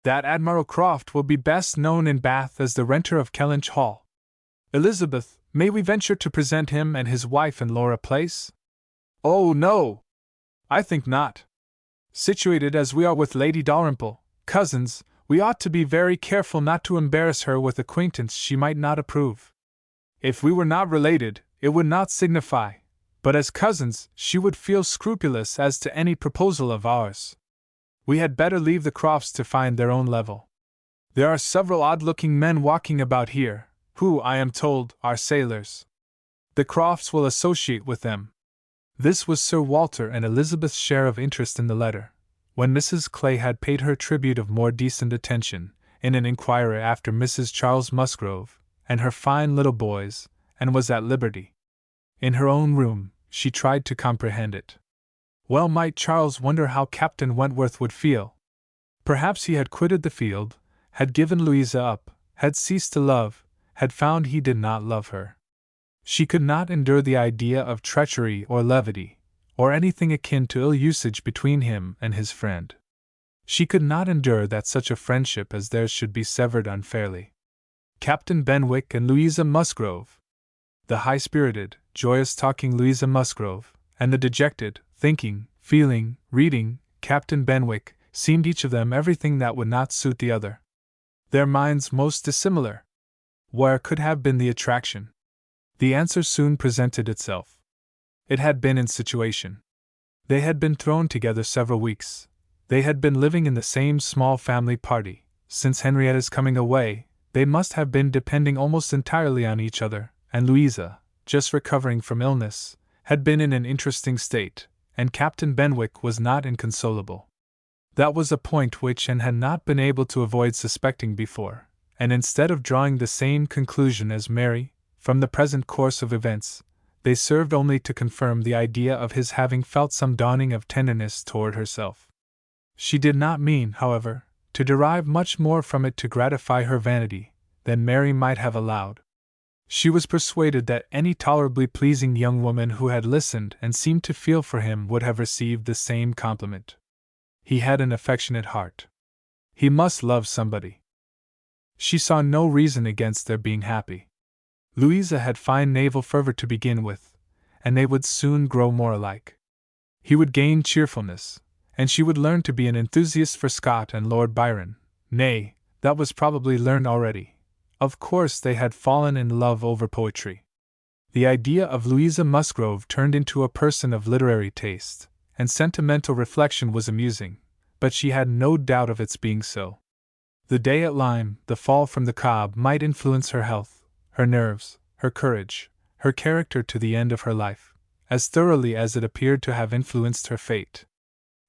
"that Admiral Croft will be best known in Bath as the renter of Kellynch Hall. Elizabeth, may we venture to present him and his wife in Laura Place?" "Oh, no! I think not. Situated as we are with Lady Dalrymple, cousins, we ought to be very careful not to embarrass her with acquaintance she might not approve. If we were not related, it would not signify, but as cousins, she would feel scrupulous as to any proposal of ours. We had better leave the Crofts to find their own level. There are several odd-looking men walking about here, who, I am told, are sailors. The Crofts will associate with them." This was Sir Walter and Elizabeth's share of interest in the letter, when Mrs. Clay had paid her tribute of more decent attention, in an inquiry after Mrs. Charles Musgrove, and her fine little boys, and was at liberty. In her own room, she tried to comprehend it. Well might Charles wonder how Captain Wentworth would feel. Perhaps he had quitted the field, had given Louisa up, had ceased to love, had found he did not love her. She could not endure the idea of treachery or levity, or anything akin to ill usage between him and his friend. She could not endure that such a friendship as theirs should be severed unfairly. Captain Benwick and Louisa Musgrove! The high-spirited, joyous-talking Louisa Musgrove, and the dejected, thinking, feeling, reading, Captain Benwick, seemed each of them everything that would not suit the other. Their minds most dissimilar. Where could have been the attraction? The answer soon presented itself. It had been in situation. They had been thrown together several weeks. They had been living in the same small family party. Since Henrietta's coming away, they must have been depending almost entirely on each other, and Louisa, just recovering from illness, had been in an interesting state, and Captain Benwick was not inconsolable. That was a point which Anne had not been able to avoid suspecting before, and instead of drawing the same conclusion as Mary, from the present course of events, they served only to confirm the idea of his having felt some dawning of tenderness toward herself. She did not mean, however, to derive much more from it to gratify her vanity than Mary might have allowed. She was persuaded that any tolerably pleasing young woman who had listened and seemed to feel for him would have received the same compliment. He had an affectionate heart. He must love somebody. She saw no reason against their being happy. Louisa had fine naval fervor to begin with, and they would soon grow more alike. He would gain cheerfulness, and she would learn to be an enthusiast for Scott and Lord Byron. Nay, that was probably learned already, Of course they had fallen in love over poetry. The idea of Louisa Musgrove turned into a person of literary taste, and sentimental reflection was amusing, but she had no doubt of its being so. The day at Lyme, the fall from the cob might influence her health, her nerves, her courage, her character to the end of her life, as thoroughly as it appeared to have influenced her fate.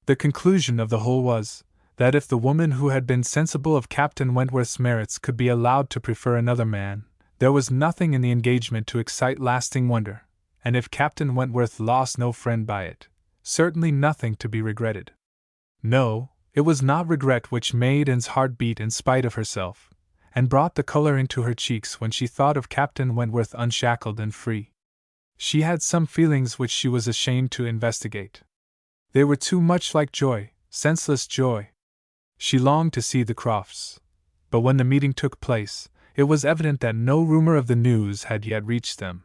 The conclusion of the whole was, that if the woman who had been sensible of Captain Wentworth's merits could be allowed to prefer another man, there was nothing in the engagement to excite lasting wonder, and if Captain Wentworth lost no friend by it, certainly nothing to be regretted. No, it was not regret which made Anne's heart beat in spite of herself, and brought the color into her cheeks when she thought of Captain Wentworth unshackled and free. She had some feelings which she was ashamed to investigate. They were too much like joy, senseless joy. She longed to see the Crofts, but when the meeting took place, it was evident that no rumor of the news had yet reached them.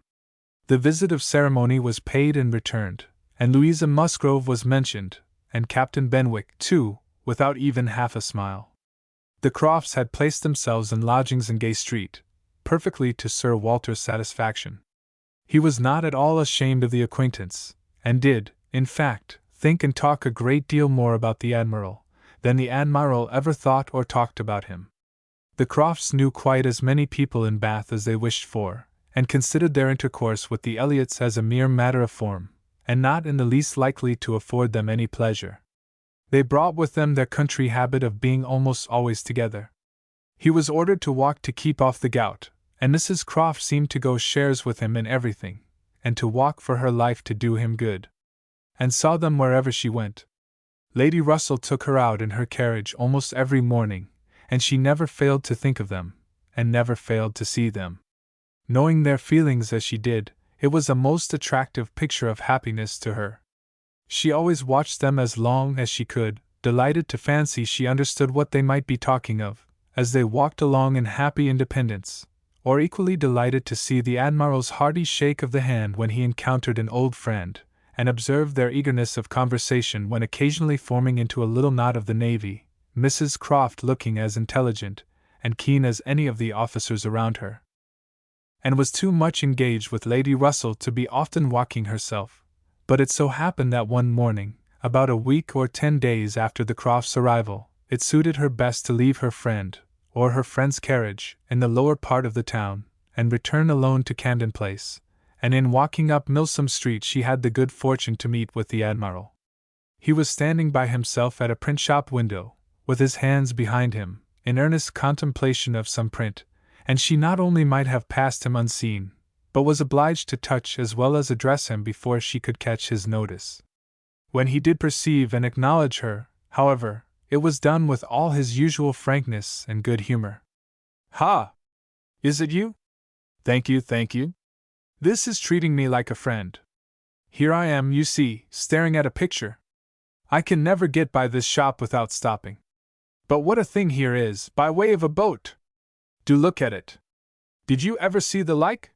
The visit of ceremony was paid and returned, and Louisa Musgrove was mentioned, and Captain Benwick, too, without even half a smile. The Crofts had placed themselves in lodgings in Gay Street, perfectly to Sir Walter's satisfaction. He was not at all ashamed of the acquaintance, and did, in fact, think and talk a great deal more about the Admiral than the Admiral ever thought or talked about him. The Crofts knew quite as many people in Bath as they wished for, and considered their intercourse with the Elliots as a mere matter of form, and not in the least likely to afford them any pleasure. They brought with them their country habit of being almost always together. He was ordered to walk to keep off the gout, and Mrs. Croft seemed to go shares with him in everything, and to walk for her life to do him good, and saw them wherever she went. Lady Russell took her out in her carriage almost every morning, and she never failed to think of them, and never failed to see them. Knowing their feelings as she did, it was a most attractive picture of happiness to her. She always watched them as long as she could, delighted to fancy she understood what they might be talking of, as they walked along in happy independence, or equally delighted to see the Admiral's hearty shake of the hand when he encountered an old friend, and observed their eagerness of conversation when occasionally forming into a little knot of the Navy, Mrs. Croft looking as intelligent and keen as any of the officers around her, and was too much engaged with Lady Russell to be often walking herself. But it so happened that one morning, about a week or 10 days after the Crofts' arrival, it suited her best to leave her friend, or her friend's carriage, in the lower part of the town, and return alone to Camden Place, and in walking up Milsom Street she had the good fortune to meet with the Admiral. He was standing by himself at a print shop window, with his hands behind him, in earnest contemplation of some print, and she not only might have passed him unseen, but was obliged to touch as well as address him before she could catch his notice. When he did perceive and acknowledge her, however, it was done with all his usual frankness and good humor. "Ha! Is it you? Thank you, thank you. This is treating me like a friend. Here I am, you see, staring at a picture. I can never get by this shop without stopping. But what a thing here is, by way of a boat! Do look at it. Did you ever see the like?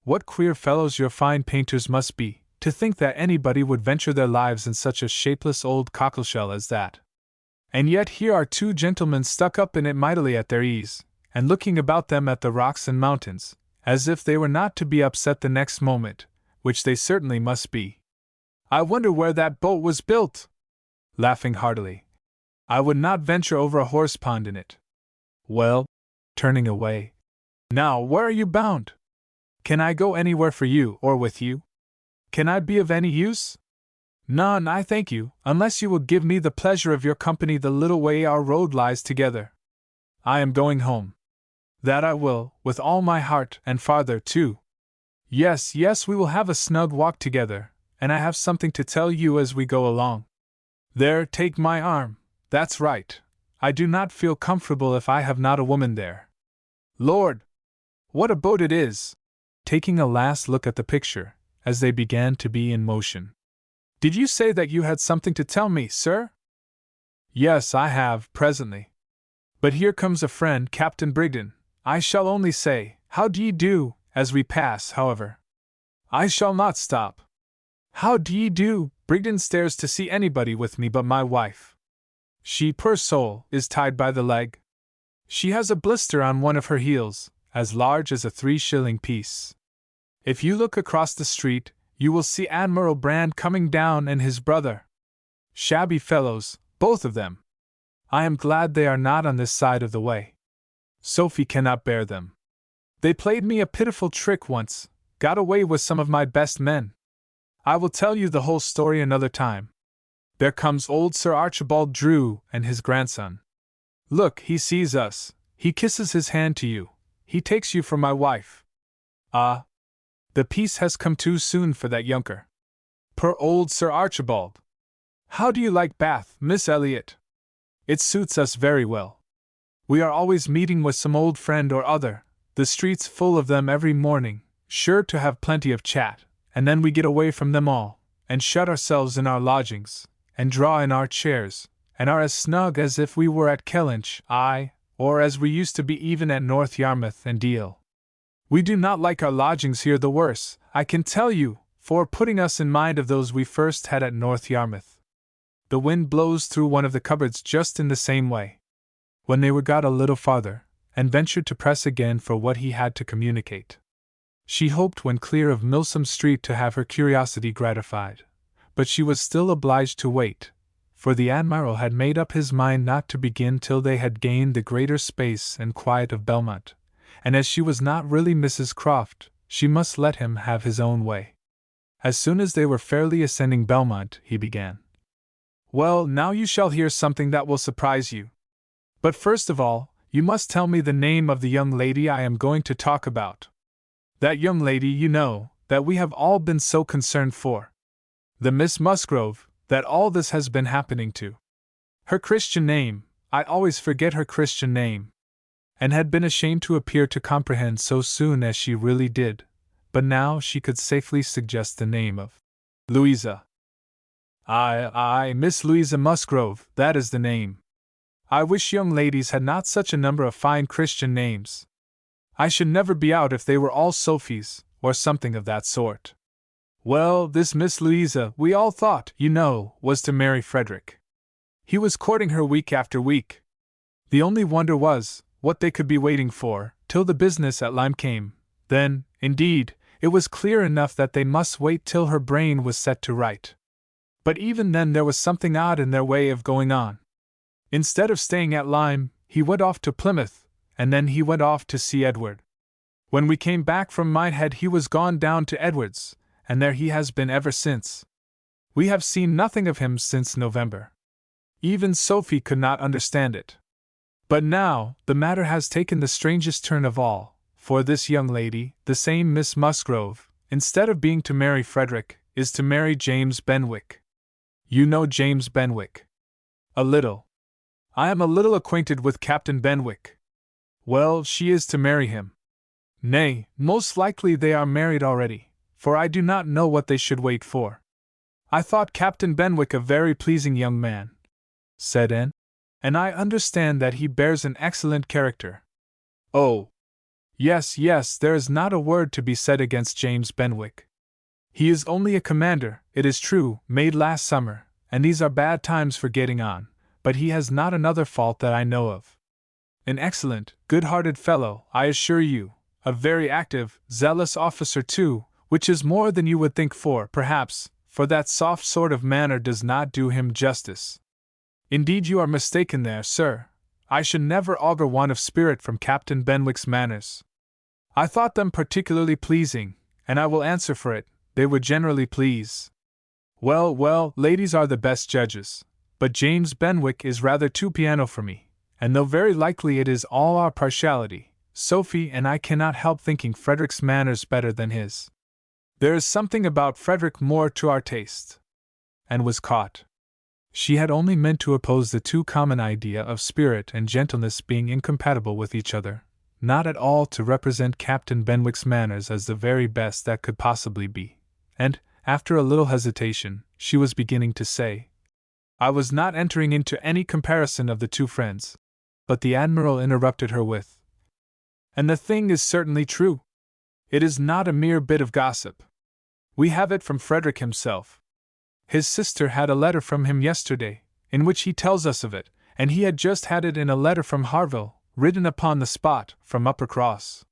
What queer fellows your fine painters must be, to think that anybody would venture their lives in such a shapeless old cockleshell as that. And yet here are two gentlemen stuck up in it mightily at their ease, and looking about them at the rocks and mountains, as if they were not to be upset the next moment, which they certainly must be. I wonder where that boat was built?" Laughing heartily. "I would not venture over a horse pond in it. Well," turning away, "now where are you bound? Can I go anywhere for you or with you? Can I be of any use?" "None, I thank you, unless you will give me the pleasure of your company the little way our road lies together. I am going home." "That I will, with all my heart, and farther too. Yes, yes, we will have a snug walk together, and I have something to tell you as we go along. There, take my arm. That's right. I do not feel comfortable if I have not a woman there. Lord! What a boat it is!" Taking a last look at the picture, as they began to be in motion. "Did you say that you had something to tell me, sir?" "Yes, I have, presently. But here comes a friend, Captain Brigden. I shall only say, 'How d'ye do?' as we pass, however. I shall not stop. How d'ye do? Brigden stares to see anybody with me but my wife. She, poor soul, is tied by the leg. She has a blister on one of her heels, as large as a 3-shilling piece. If you look across the street, you will see Admiral Brand coming down and his brother. Shabby fellows, both of them. I am glad they are not on this side of the way. Sophie cannot bear them. They played me a pitiful trick once, got away with some of my best men. I will tell you the whole story another time. There comes old Sir Archibald Drew and his grandson. Look, he sees us, he kisses his hand to you, he takes you for my wife. Ah! The peace has come too soon for that younker. Poor old Sir Archibald! How do you like Bath, Miss Elliot? It suits us very well. We are always meeting with some old friend or other, the streets full of them every morning, sure to have plenty of chat, and then we get away from them all, and shut ourselves in our lodgings, and draw in our chairs, and are as snug as if we were at Kellynch, or as we used to be even at North Yarmouth and Deal. We do not like our lodgings here the worse, I can tell you, for putting us in mind of those we first had at North Yarmouth. The wind blows through one of the cupboards just in the same way. When they were got a little farther, and ventured to press again for what he had to communicate, she hoped when clear of Milsom Street to have her curiosity gratified, but she was still obliged to wait, for the Admiral had made up his mind not to begin till they had gained the greater space and quiet of Belmont, and as she was not really Mrs. Croft, she must let him have his own way. As soon as they were fairly ascending Belmont, he began. Well, now you shall hear something that will surprise you. But first of all, you must tell me the name of the young lady I am going to talk about. That young lady, you know, that we have all been so concerned for. The Miss Musgrove, that all this has been happening to. Her Christian name, I always forget her Christian name. And had been ashamed to appear to comprehend so soon as she really did, but now she could safely suggest the name of Louisa. Aye, Miss Louisa Musgrove, that is the name. I wish young ladies had not such a number of fine Christian names. I should never be out if they were all Sophies, or something of that sort. Well, this Miss Louisa, we all thought, you know, was to marry Frederick. He was courting her week after week. The only wonder was, what they could be waiting for, till the business at Lyme came. Then, indeed, it was clear enough that they must wait till her brain was set to right. But even then there was something odd in their way of going on. Instead of staying at Lyme, he went off to Plymouth, and then he went off to see Edward. When we came back from Minehead he was gone down to Edward's, and there he has been ever since. We have seen nothing of him since November. Even Sophie could not understand it. But now, the matter has taken the strangest turn of all, for this young lady, the same Miss Musgrove, instead of being to marry Frederick, is to marry James Benwick. You know James Benwick? A little. I am a little acquainted with Captain Benwick. Well, she is to marry him. Nay, most likely they are married already, for I do not know what they should wait for. I thought Captain Benwick a very pleasing young man, said Anne, and I understand that he bears an excellent character. Oh! Yes, there is not a word to be said against James Benwick. He is only a commander, it is true, made last summer, and these are bad times for getting on, but he has not another fault that I know of. An excellent, good-hearted fellow, I assure you, a very active, zealous officer too, which is more than you would think for, perhaps, for that soft sort of manner does not do him justice. Indeed you are mistaken there, sir. I should never augur want of spirit from Captain Benwick's manners. I thought them particularly pleasing, and I will answer for it, they would generally please. Well, ladies are the best judges, but James Benwick is rather too piano for me, and though very likely it is all our partiality, Sophie and I cannot help thinking Frederick's manners better than his. There is something about Frederick more to our taste. And was caught. She had only meant to oppose the too common idea of spirit and gentleness being incompatible with each other, not at all to represent Captain Benwick's manners as the very best that could possibly be, and, after a little hesitation, she was beginning to say, I was not entering into any comparison of the two friends, but the Admiral interrupted her with, and the thing is certainly true. It is not a mere bit of gossip. We have it from Frederick himself. His sister had a letter from him yesterday, in which he tells us of it, and he had just had it in a letter from Harville, written upon the spot, from Uppercross.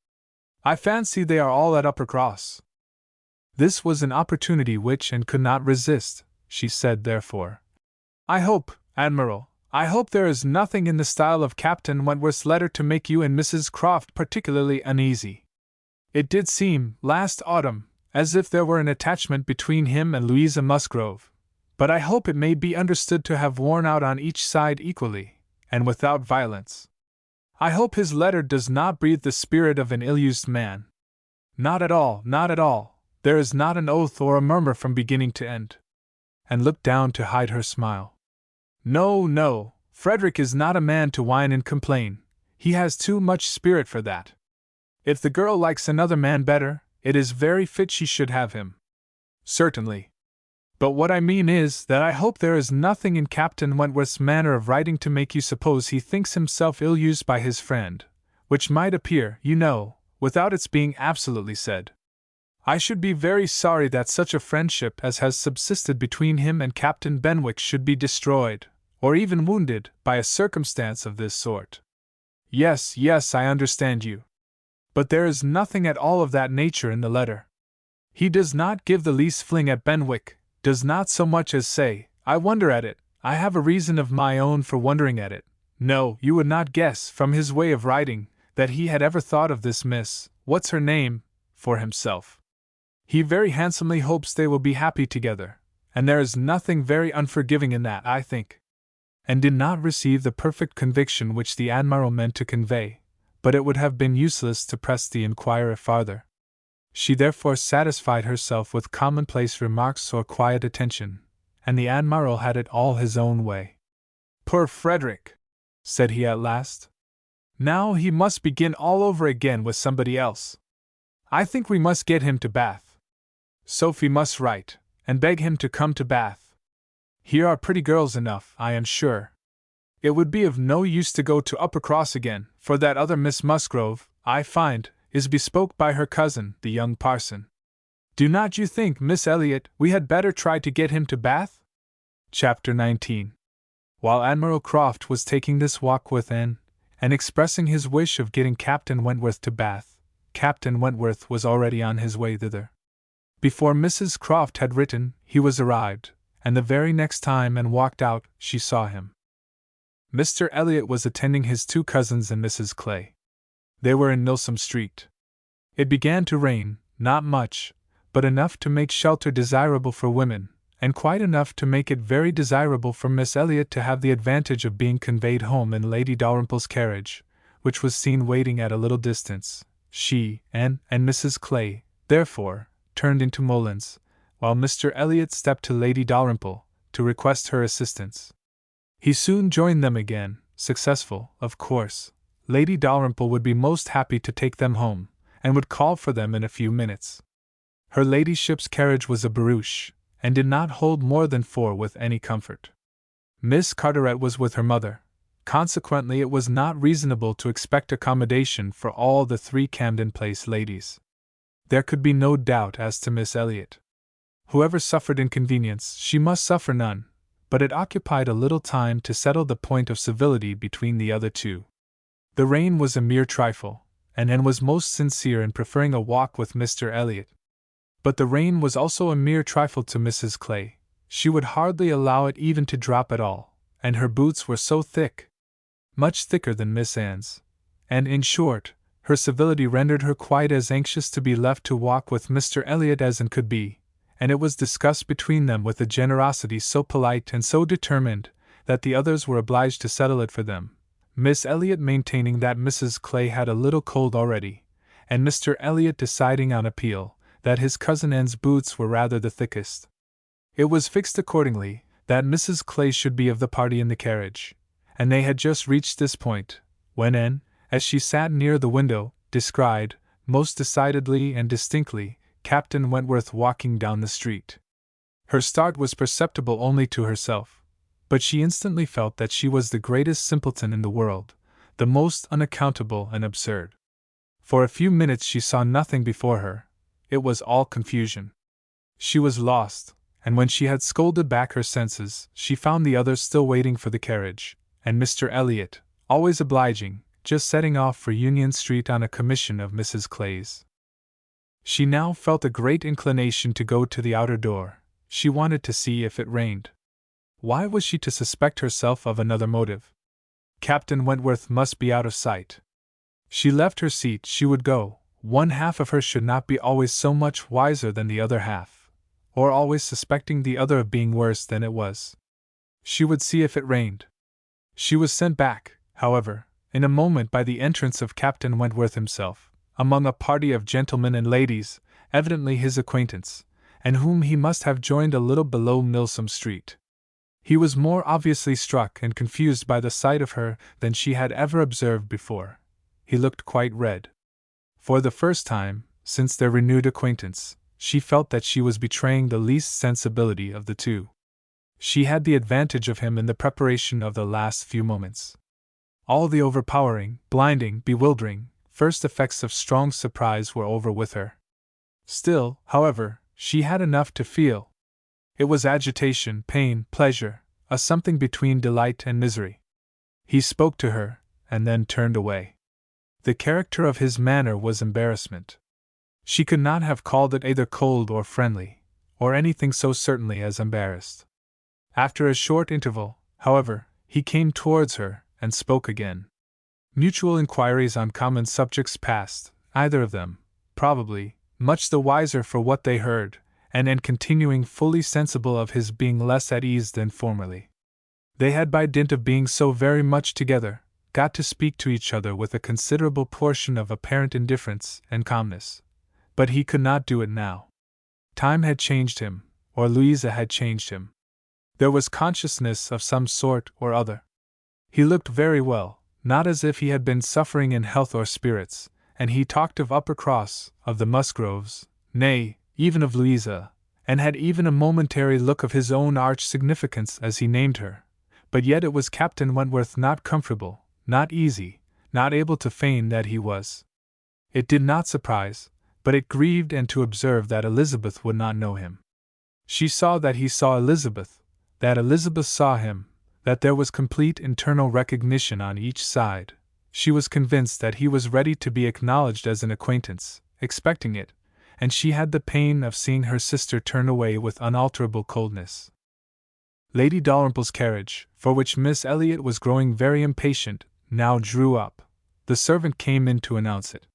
I fancy they are all at Uppercross. This was an opportunity which Anne could not resist. She said, therefore, I hope, Admiral, I hope there is nothing in the style of Captain Wentworth's letter to make you and Mrs. Croft particularly uneasy. It did seem, last autumn, as if there were an attachment between him and Louisa Musgrove, but I hope it may be understood to have worn out on each side equally, and without violence. I hope his letter does not breathe the spirit of an ill-used man. Not at all, not at all. There is not an oath or a murmur from beginning to end. And looked down to hide her smile. No, no, Frederick is not a man to whine and complain. He has too much spirit for that. If the girl likes another man better, it is very fit she should have him. Certainly. But what I mean is that I hope there is nothing in Captain Wentworth's manner of writing to make you suppose he thinks himself ill-used by his friend, which might appear, you know, without its being absolutely said. I should be very sorry that such a friendship as has subsisted between him and Captain Benwick should be destroyed, or even wounded, by a circumstance of this sort. Yes, yes, I understand you. But there is nothing at all of that nature in the letter. He does not give the least fling at Benwick, does not so much as say, I wonder at it, I have a reason of my own for wondering at it. No, you would not guess, from his way of writing, that he had ever thought of this Miss, what's her name, for himself. He very handsomely hopes they will be happy together, and there is nothing very unforgiving in that, I think. And did not receive the perfect conviction which the Admiral meant to convey, but it would have been useless to press the inquirer farther. She therefore satisfied herself with commonplace remarks or quiet attention, and the Admiral had it all his own way. Poor Frederick, said he at last. Now he must begin all over again with somebody else. I think we must get him to Bath. Sophie must write, and beg him to come to Bath. Here are pretty girls enough, I am sure. It would be of no use to go to Uppercross again, for that other Miss Musgrove, I find, is bespoke by her cousin, the young parson. Do not you think, Miss Elliot, we had better try to get him to Bath? Chapter 19. While Admiral Croft was taking this walk with Anne, and expressing his wish of getting Captain Wentworth to Bath, Captain Wentworth was already on his way thither. Before Mrs. Croft had written, he was arrived, and the very next time Anne walked out, she saw him. Mr. Elliot was attending his two cousins and Mrs. Clay. They were in Milsom Street. It began to rain, not much, but enough to make shelter desirable for women, and quite enough to make it very desirable for Miss Elliot to have the advantage of being conveyed home in Lady Dalrymple's carriage, which was seen waiting at a little distance. She, Anne, and Mrs. Clay, therefore, turned into Mullins, while Mr. Elliot stepped to Lady Dalrymple, to request her assistance. He soon joined them again, successful, of course. Lady Dalrymple would be most happy to take them home, and would call for them in a few minutes. Her ladyship's carriage was a barouche, and did not hold more than 4 with any comfort. Miss Carteret was with her mother, consequently it was not reasonable to expect accommodation for all the 3 Camden Place ladies. There could be no doubt as to Miss Elliot. Whoever suffered inconvenience, she must suffer none, but it occupied a little time to settle the point of civility between the other two. The rain was a mere trifle, and Anne was most sincere in preferring a walk with Mr. Elliot. But the rain was also a mere trifle to Mrs. Clay. She would hardly allow it even to drop at all, and her boots were so thick, much thicker than Miss Anne's, and, in short, her civility rendered her quite as anxious to be left to walk with Mr. Elliot as Anne could be, and it was discussed between them with a generosity so polite and so determined that the others were obliged to settle it for them, Miss Elliot maintaining that Mrs. Clay had a little cold already, and Mr. Elliot deciding on appeal that his cousin Anne's boots were rather the thickest. It was fixed accordingly that Mrs. Clay should be of the party in the carriage, and they had just reached this point, when Anne, as she sat near the window, descried, most decidedly and distinctly, Captain Wentworth walking down the street. Her start was perceptible only to herself, but she instantly felt that she was the greatest simpleton in the world, the most unaccountable and absurd. For a few minutes she saw nothing before her, it was all confusion. She was lost, and when she had scolded back her senses, she found the others still waiting for the carriage, and Mr. Elliot, always obliging, just setting off for Union Street on a commission of Mrs. Clay's. She now felt a great inclination to go to the outer door. She wanted to see if it rained. Why was she to suspect herself of another motive? Captain Wentworth must be out of sight. She left her seat. She would go. One half of her should not be always so much wiser than the other half, or always suspecting the other of being worse than it was. She would see if it rained. She was sent back, however, in a moment by the entrance of Captain Wentworth himself, among a party of gentlemen and ladies, evidently his acquaintance, and whom he must have joined a little below Milsom Street. He was more obviously struck and confused by the sight of her than she had ever observed before. He looked quite red. For the first time, since their renewed acquaintance, she felt that she was betraying the least sensibility of the two. She had the advantage of him in the preparation of the last few moments. All the overpowering, blinding, bewildering, first effects of strong surprise were over with her. Still, however, she had enough to feel. It was agitation, pain, pleasure, a something between delight and misery. He spoke to her, and then turned away. The character of his manner was embarrassment. She could not have called it either cold or friendly, or anything so certainly as embarrassed. After a short interval, however, he came towards her, and spoke again. Mutual inquiries on common subjects passed, either of them, probably, much the wiser for what they heard, and continuing fully sensible of his being less at ease than formerly. They had, by dint of being so very much together, got to speak to each other with a considerable portion of apparent indifference and calmness, but he could not do it now. Time had changed him, or Louisa had changed him. There was consciousness of some sort or other. He looked very well, not as if he had been suffering in health or spirits, and he talked of Uppercross, of the Musgroves, nay, even of Louisa, and had even a momentary look of his own arch significance as he named her, but yet it was Captain Wentworth not comfortable, not easy, not able to feign that he was. It did not surprise, but it grieved and to observe that Elizabeth would not know him. She saw that he saw Elizabeth, that Elizabeth saw him, that there was complete internal recognition on each side. She was convinced that he was ready to be acknowledged as an acquaintance, expecting it, and she had the pain of seeing her sister turn away with unalterable coldness. Lady Dalrymple's carriage, for which Miss Elliot was growing very impatient, now drew up. The servant came in to announce it.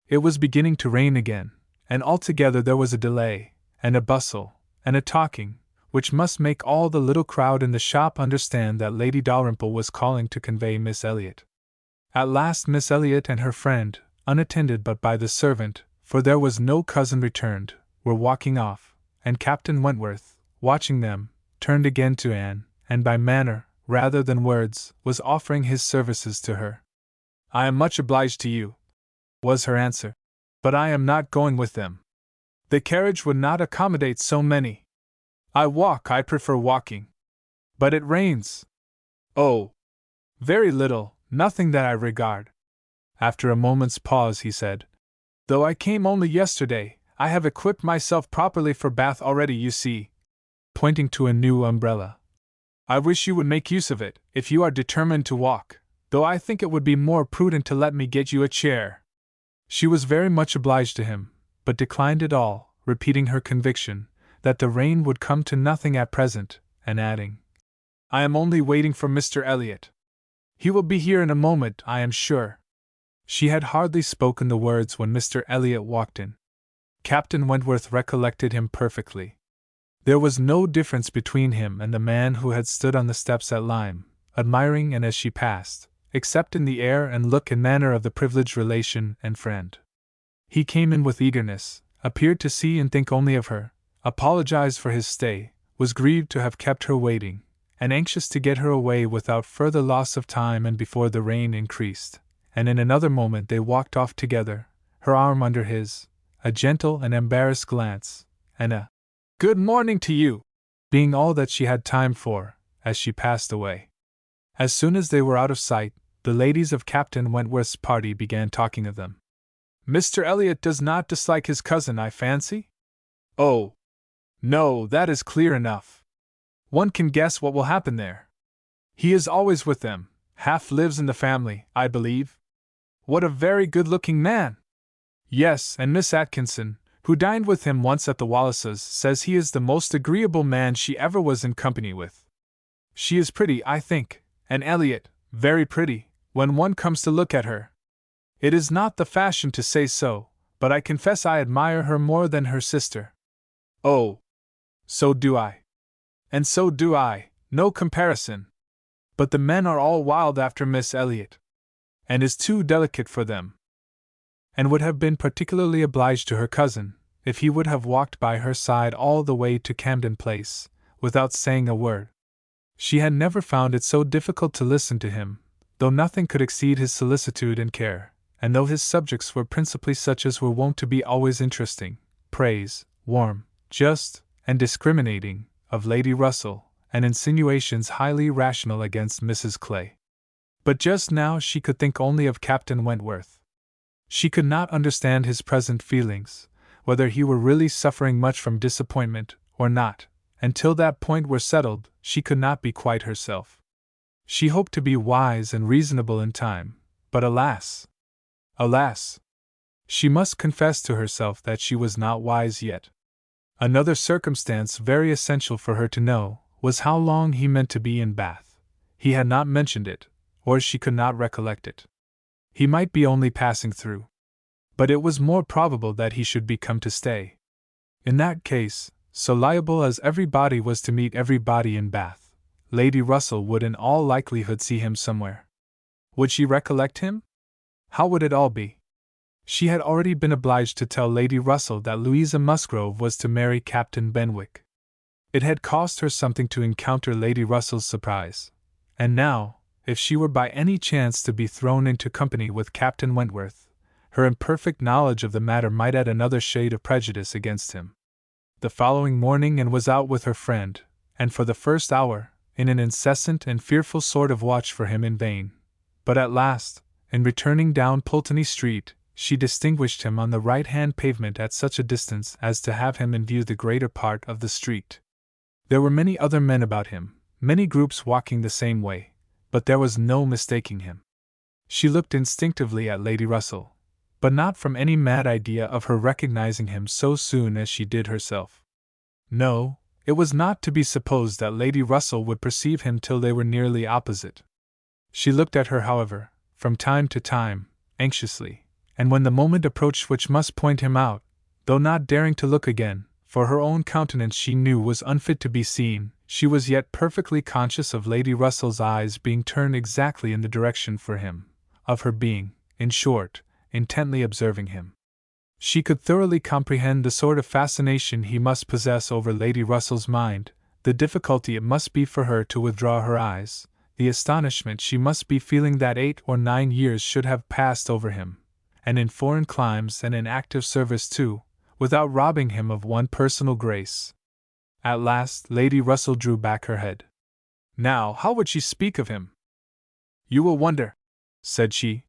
It was beginning to rain again, and altogether there was a delay, and a bustle, and a talking, which must make all the little crowd in the shop understand that Lady Dalrymple was calling to convey Miss Elliot. At last Miss Elliot and her friend, unattended but by the servant, for there was no cousin returned, were walking off, and Captain Wentworth, watching them, turned again to Anne, and by manner, rather than words, was offering his services to her. "I am much obliged to you," was her answer, "but I am not going with them. The carriage would not accommodate so many. I prefer walking. But it rains." "Oh, very little, nothing that I regard." After a moment's pause he said, "Though I came only yesterday, I have equipped myself properly for Bath already, you see," pointing to a new umbrella. "I wish you would make use of it, if you are determined to walk, though I think it would be more prudent to let me get you a chair." She was very much obliged to him, but declined it all, repeating her conviction that the rain would come to nothing at present, and adding, "I am only waiting for Mr. Elliot. He will be here in a moment, I am sure." She had hardly spoken the words when Mr. Elliot walked in. Captain Wentworth recollected him perfectly. There was no difference between him and the man who had stood on the steps at Lyme, admiring and as she passed, except in the air and look and manner of the privileged relation and friend. He came in with eagerness, appeared to see and think only of her, apologized for his stay, was grieved to have kept her waiting, and anxious to get her away without further loss of time and before the rain increased, and in another moment they walked off together, her arm under his, a gentle and embarrassed glance, and a "Good morning to you," being all that she had time for, as she passed away. As soon as they were out of sight, the ladies of Captain Wentworth's party began talking of them. "Mr. Elliot does not dislike his cousin, I fancy?" "Oh, no, that is clear enough. One can guess what will happen there. He is always with them, half lives in the family, I believe." What a very good-looking man! Yes, and Miss Atkinson, who dined with him once at the Wallaces, says he is the most agreeable man she ever was in company with. She is pretty, I think, and Elliot, very pretty, when one comes to look at her. It is not the fashion to say so, but I confess I admire her more than her sister. Oh, so do I. And so do I, no comparison. But the men are all wild after Miss Elliot, and is too delicate for them. And would have been particularly obliged to her cousin, if he would have walked by her side all the way to Camden Place, without saying a word. She had never found it so difficult to listen to him, though nothing could exceed his solicitude and care, and though his subjects were principally such as were wont to be always interesting, praise, warm, just, and discriminating, of Lady Russell, and insinuations highly rational against Mrs. Clay. But just now she could think only of Captain Wentworth. She could not understand his present feelings, whether he were really suffering much from disappointment or not. Until that point were settled, she could not be quite herself. She hoped to be wise and reasonable in time, but alas! Alas! She must confess to herself that she was not wise yet. Another circumstance very essential for her to know was how long he meant to be in Bath. He had not mentioned it, or she could not recollect it. He might be only passing through. But it was more probable that he should be come to stay. In that case, so liable as everybody was to meet everybody in Bath, Lady Russell would in all likelihood see him somewhere. Would she recollect him? How would it all be? She had already been obliged to tell Lady Russell that Louisa Musgrove was to marry Captain Benwick. It had cost her something to encounter Lady Russell's surprise, and now, if she were by any chance to be thrown into company with Captain Wentworth, her imperfect knowledge of the matter might add another shade of prejudice against him. The following morning Anne was out with her friend, and for the first hour, in an incessant and fearful sort of watch for him in vain. But at last, in returning down Pulteney Street, she distinguished him on the right-hand pavement at such a distance as to have him in view the greater part of the street. There were many other men about him, many groups walking the same way, but there was no mistaking him. She looked instinctively at Lady Russell, but not from any mad idea of her recognizing him so soon as she did herself. No, it was not to be supposed that Lady Russell would perceive him till they were nearly opposite. She looked at her, however, from time to time, anxiously, and when the moment approached which must point him out, though not daring to look again, for her own countenance she knew was unfit to be seen, she was yet perfectly conscious of Lady Russell's eyes being turned exactly in the direction for him, of her being, in short, intently observing him. She could thoroughly comprehend the sort of fascination he must possess over Lady Russell's mind, the difficulty it must be for her to withdraw her eyes, the astonishment she must be feeling that 8 or 9 years should have passed over him, and in foreign climes and in active service too, without robbing him of one personal grace. At last Lady Russell drew back her head. Now, how would she speak of him? "You will wonder," said she,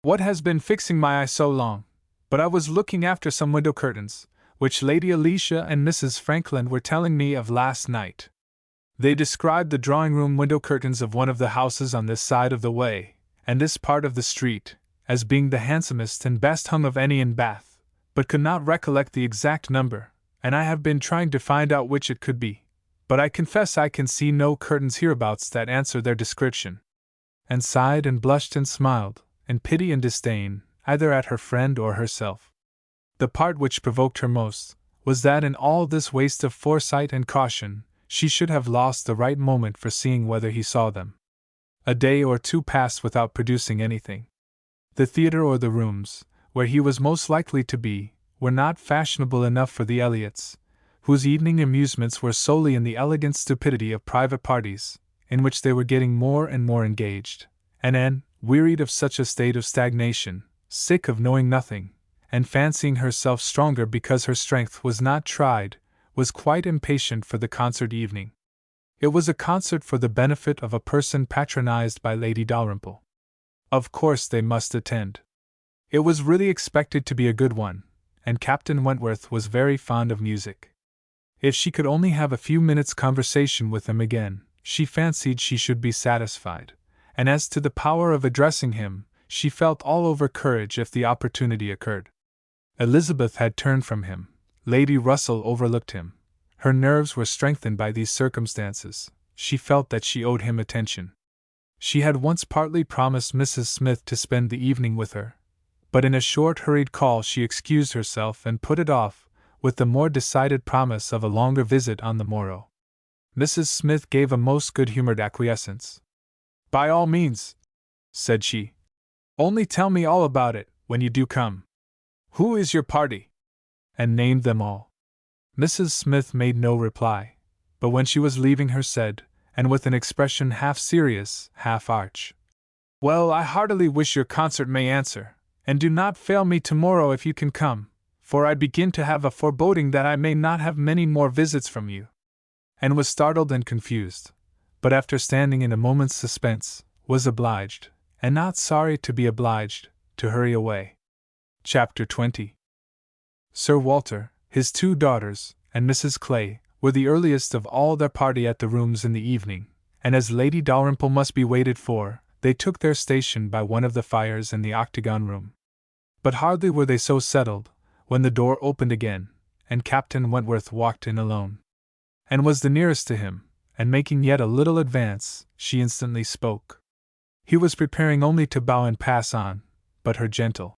"what has been fixing my eye so long, but I was looking after some window curtains, which Lady Alicia and Mrs. Frankland were telling me of last night. They described the drawing-room window curtains of one of the houses on this side of the way, and this part of the street, as being the handsomest and best hung of any in Bath, but could not recollect the exact number, and I have been trying to find out which it could be, but I confess I can see no curtains hereabouts that answer their description." And sighed and blushed and smiled, in pity and disdain, either at her friend or herself. The part which provoked her most was that in all this waste of foresight and caution, she should have lost the right moment for seeing whether he saw them. A day or two passed without producing anything. The theatre or the rooms, where he was most likely to be, were not fashionable enough for the Elliots, whose evening amusements were solely in the elegant stupidity of private parties, in which they were getting more and more engaged, and Anne, wearied of such a state of stagnation, sick of knowing nothing, and fancying herself stronger because her strength was not tried, was quite impatient for the concert evening. It was a concert for the benefit of a person patronized by Lady Dalrymple. Of course they must attend. It was really expected to be a good one, and Captain Wentworth was very fond of music. If she could only have a few minutes' conversation with him again, she fancied she should be satisfied, and as to the power of addressing him, she felt all over courage if the opportunity occurred. Elizabeth had turned from him. Lady Russell overlooked him. Her nerves were strengthened by these circumstances. She felt that she owed him attention. She had once partly promised Mrs. Smith to spend the evening with her, but in a short hurried call she excused herself and put it off, with the more decided promise of a longer visit on the morrow. Mrs. Smith gave a most good-humored acquiescence. "By all means," said she. "Only tell me all about it, when you do come. Who is your party?" And named them all. Mrs. Smith made no reply, but when she was leaving her said, and with an expression half serious, half arch, "Well, I heartily wish your concert may answer, and do not fail me tomorrow if you can come, for I begin to have a foreboding that I may not have many more visits from you," and was startled and confused, but after standing in a moment's suspense, was obliged, and not sorry to be obliged, to hurry away. Chapter 20. Sir Walter, his 2 daughters, and Mrs. Clay, were the earliest of all their party at the rooms in the evening, and as Lady Dalrymple must be waited for, they took their station by one of the fires in the octagon room. But hardly were they so settled, when the door opened again, and Captain Wentworth walked in alone. And was the nearest to him, and making yet a little advance, she instantly spoke. He was preparing only to bow and pass on, but her gentle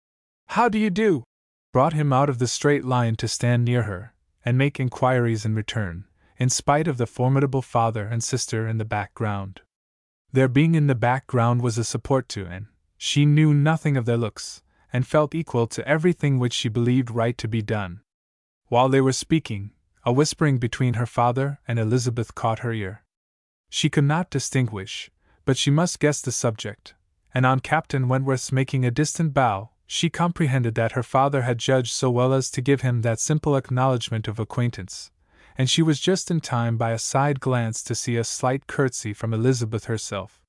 "How do you do?" brought him out of the straight line to stand near her, and make inquiries in return, in spite of the formidable father and sister in the background. Their being in the background was a support to Anne. She knew nothing of their looks, and felt equal to everything which she believed right to be done. While they were speaking, a whispering between her father and Elizabeth caught her ear. She could not distinguish, but she must guess the subject, and on Captain Wentworth's making a distant bow, she comprehended that her father had judged so well as to give him that simple acknowledgment of acquaintance, and she was just in time by a side glance to see a slight curtsy from Elizabeth herself.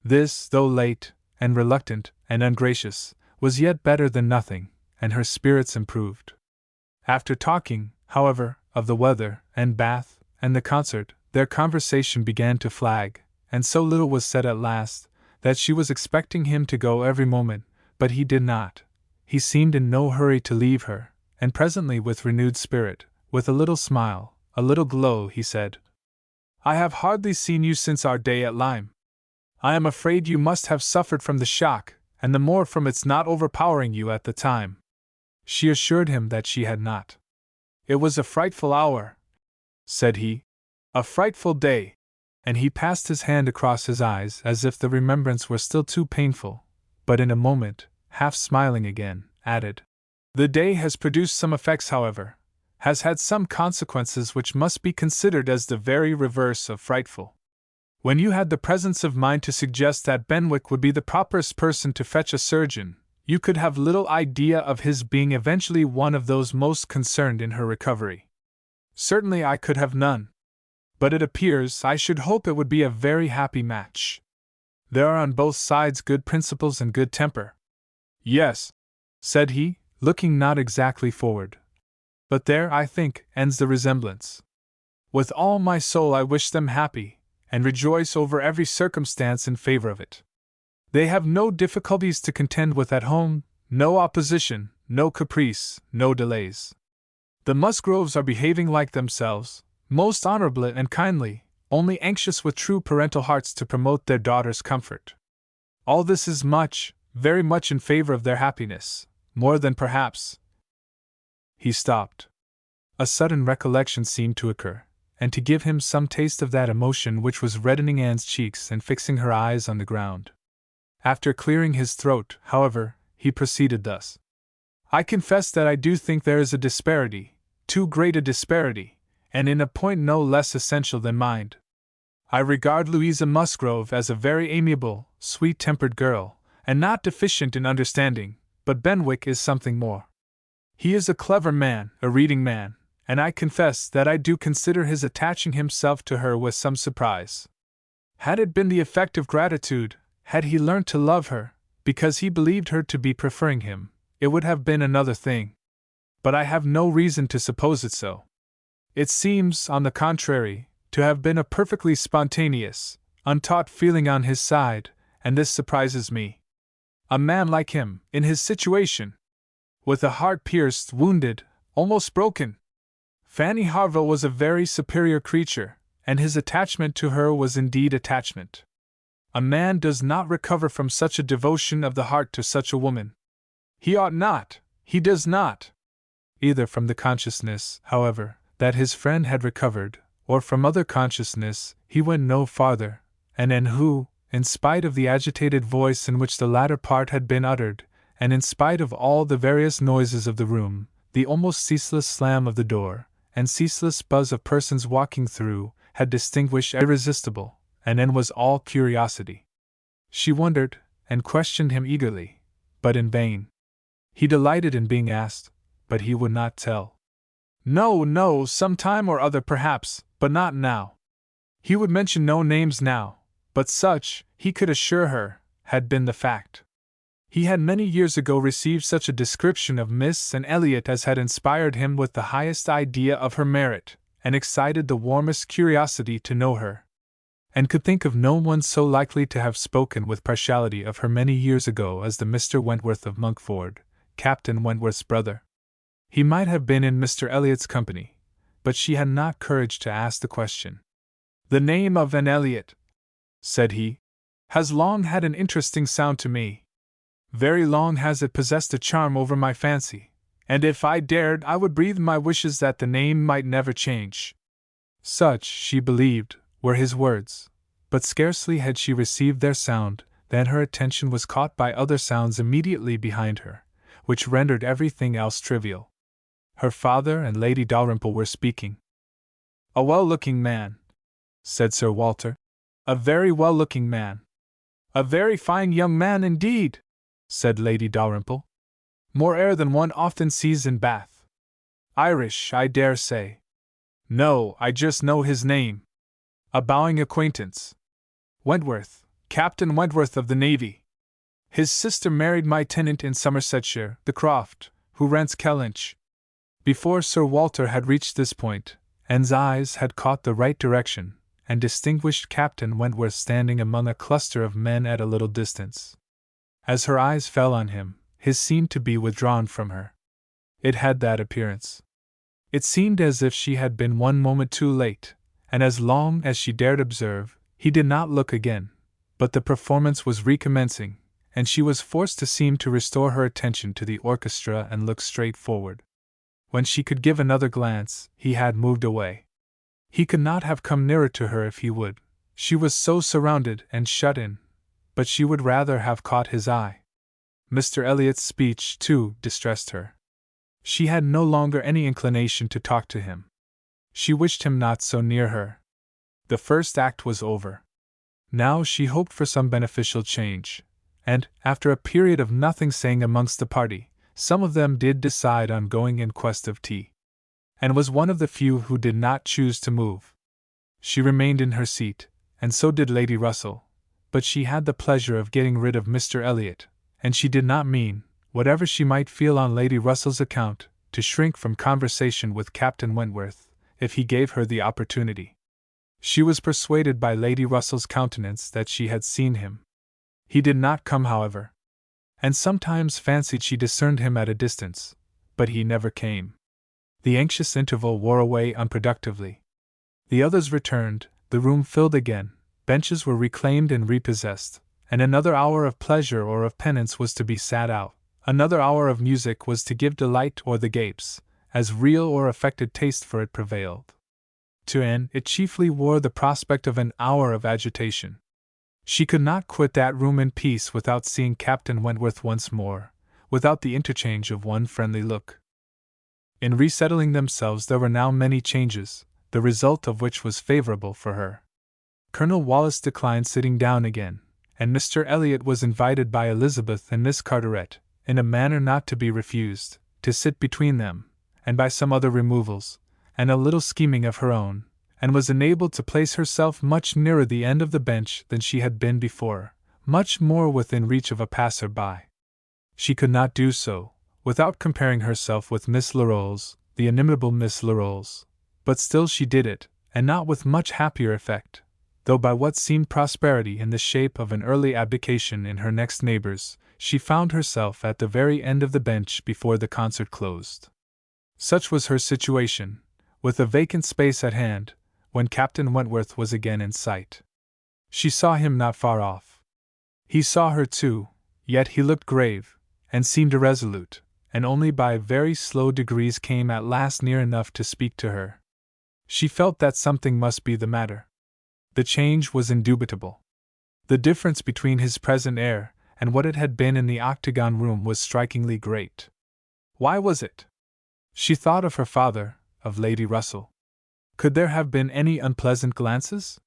This, though late, and reluctant, and ungracious, was yet better than nothing, and her spirits improved. After talking, however, of the weather, and Bath, and the concert, their conversation began to flag, and so little was said at last, that she was expecting him to go every moment, but he did not. He seemed in no hurry to leave her, and presently with renewed spirit, with a little smile, a little glow, he said, "I have hardly seen you since our day at Lyme. I am afraid you must have suffered from the shock, and the more from its not overpowering you at the time." She assured him that she had not. "It was a frightful hour," said he, "a frightful day," and he passed his hand across his eyes as if the remembrance were still too painful, but in a moment, half smiling again, added, "The day has produced some effects, however, has had some consequences which must be considered as the very reverse of frightful. When you had the presence of mind to suggest that Benwick would be the properest person to fetch a surgeon, you could have little idea of his being eventually one of those most concerned in her recovery. Certainly I could have none. But it appears I should hope it would be a very happy match. There are on both sides good principles and good temper." "Yes," said he, looking not exactly forward. "But there, I think, ends the resemblance. With all my soul I wish them happy, and rejoice over every circumstance in favor of it. They have no difficulties to contend with at home, no opposition, no caprice, no delays. The Musgroves are behaving like themselves, most honorably and kindly, only anxious with true parental hearts to promote their daughter's comfort. All this is much, very much in favor of their happiness, more than perhaps—" He stopped. A sudden recollection seemed to occur, and to give him some taste of that emotion which was reddening Anne's cheeks and fixing her eyes on the ground. After clearing his throat, however, he proceeded thus. "I confess that I do think there is a disparity, too great a disparity, and in a point no less essential than mind. I regard Louisa Musgrove as a very amiable, sweet-tempered girl, and not deficient in understanding, but Benwick is something more. He is a clever man, a reading man, and I confess that I do consider his attaching himself to her with some surprise. Had it been the effect of gratitude, had he learnt to love her, because he believed her to be preferring him, it would have been another thing. But I have no reason to suppose it so. It seems, on the contrary, to have been a perfectly spontaneous, untaught feeling on his side, and this surprises me. A man like him, in his situation, with a heart pierced, wounded, almost broken. Fanny Harville was a very superior creature, and his attachment to her was indeed attachment. A man does not recover from such a devotion of the heart to such a woman. He ought not, he does not. Either from the consciousness, however, that his friend had recovered, or from other consciousness, he went no farther, and who, in spite of the agitated voice in which the latter part had been uttered, and in spite of all the various noises of the room, the almost ceaseless slam of the door, and ceaseless buzz of persons walking through, had distinguished irresistible, and was all curiosity. She wondered, and questioned him eagerly, but in vain. He delighted in being asked, but he would not tell. No, some time or other perhaps, but not now. He would mention no names now, but such, he could assure her, had been the fact. He had many years ago received such a description of Miss Elliot as had inspired him with the highest idea of her merit, and excited the warmest curiosity to know her, and could think of no one so likely to have spoken with partiality of her many years ago as the Mr. Wentworth of Monkford, Captain Wentworth's brother. He might have been in Mr. Elliot's company, but she had not courage to ask the question. "The name of an Elliot," said he, "has long had an interesting sound to me. Very long has it possessed a charm over my fancy, and if I dared I would breathe my wishes that the name might never change." Such, she believed, were his words, but scarcely had she received their sound than her attention was caught by other sounds immediately behind her, which rendered everything else trivial. Her father and Lady Dalrymple were speaking. "A well-looking man," said Sir Walter. "A very well-looking man." "A very fine young man indeed," said Lady Dalrymple. "More air than one often sees in Bath. Irish, I dare say." "No, I just know his name." "A bowing acquaintance." "Wentworth, Captain Wentworth of the Navy. His sister married my tenant in Somersetshire, the Croft, who rents Kellynch." Before Sir Walter had reached this point, Anne's eyes had caught the right direction, and distinguished Captain Wentworth standing among a cluster of men at a little distance. As her eyes fell on him, his seemed to be withdrawn from her. It had that appearance. It seemed as if she had been one moment too late, and as long as she dared observe, he did not look again, but the performance was recommencing, and she was forced to seem to restore her attention to the orchestra and look straight forward. When she could give another glance, he had moved away. He could not have come nearer to her if he would, she was so surrounded and shut in, but she would rather have caught his eye. Mr. Elliot's speech, too, distressed her. She had no longer any inclination to talk to him. She wished him not so near her. The first act was over. Now she hoped for some beneficial change, and, after a period of nothing saying amongst the party, some of them did decide on going in quest of tea. And was one of the few who did not choose to move. She remained in her seat, and so did Lady Russell, but she had the pleasure of getting rid of Mr. Elliot, and she did not mean, whatever she might feel on Lady Russell's account, to shrink from conversation with Captain Wentworth, if he gave her the opportunity. She was persuaded by Lady Russell's countenance that she had seen him. He did not come, however, and sometimes fancied she discerned him at a distance, but he never came. The anxious interval wore away unproductively. The others returned, the room filled again, benches were reclaimed and repossessed, and another hour of pleasure or of penance was to be sat out, another hour of music was to give delight or the gapes, as real or affected taste for it prevailed. To Anne it chiefly wore the prospect of an hour of agitation. She could not quit that room in peace without seeing Captain Wentworth once more, without the interchange of one friendly look. In resettling themselves there were now many changes, the result of which was favorable for her. Colonel Wallis declined sitting down again, and Mr. Elliot was invited by Elizabeth and Miss Carteret, in a manner not to be refused, to sit between them, and by some other removals, and a little scheming of her own, and was enabled to place herself much nearer the end of the bench than she had been before, much more within reach of a passer-by. She could not do so, without comparing herself with Miss Larolles, the inimitable Miss Larolles, but still she did it, and not with much happier effect, though by what seemed prosperity in the shape of an early abdication in her next neighbors, she found herself at the very end of the bench before the concert closed. Such was her situation, with a vacant space at hand, when Captain Wentworth was again in sight. She saw him not far off. He saw her too, yet he looked grave, and seemed irresolute, and only by very slow degrees came at last near enough to speak to her. She felt that something must be the matter. The change was indubitable. The difference between his present air and what it had been in the octagon room was strikingly great. Why was it? She thought of her father, of Lady Russell. Could there have been any unpleasant glances?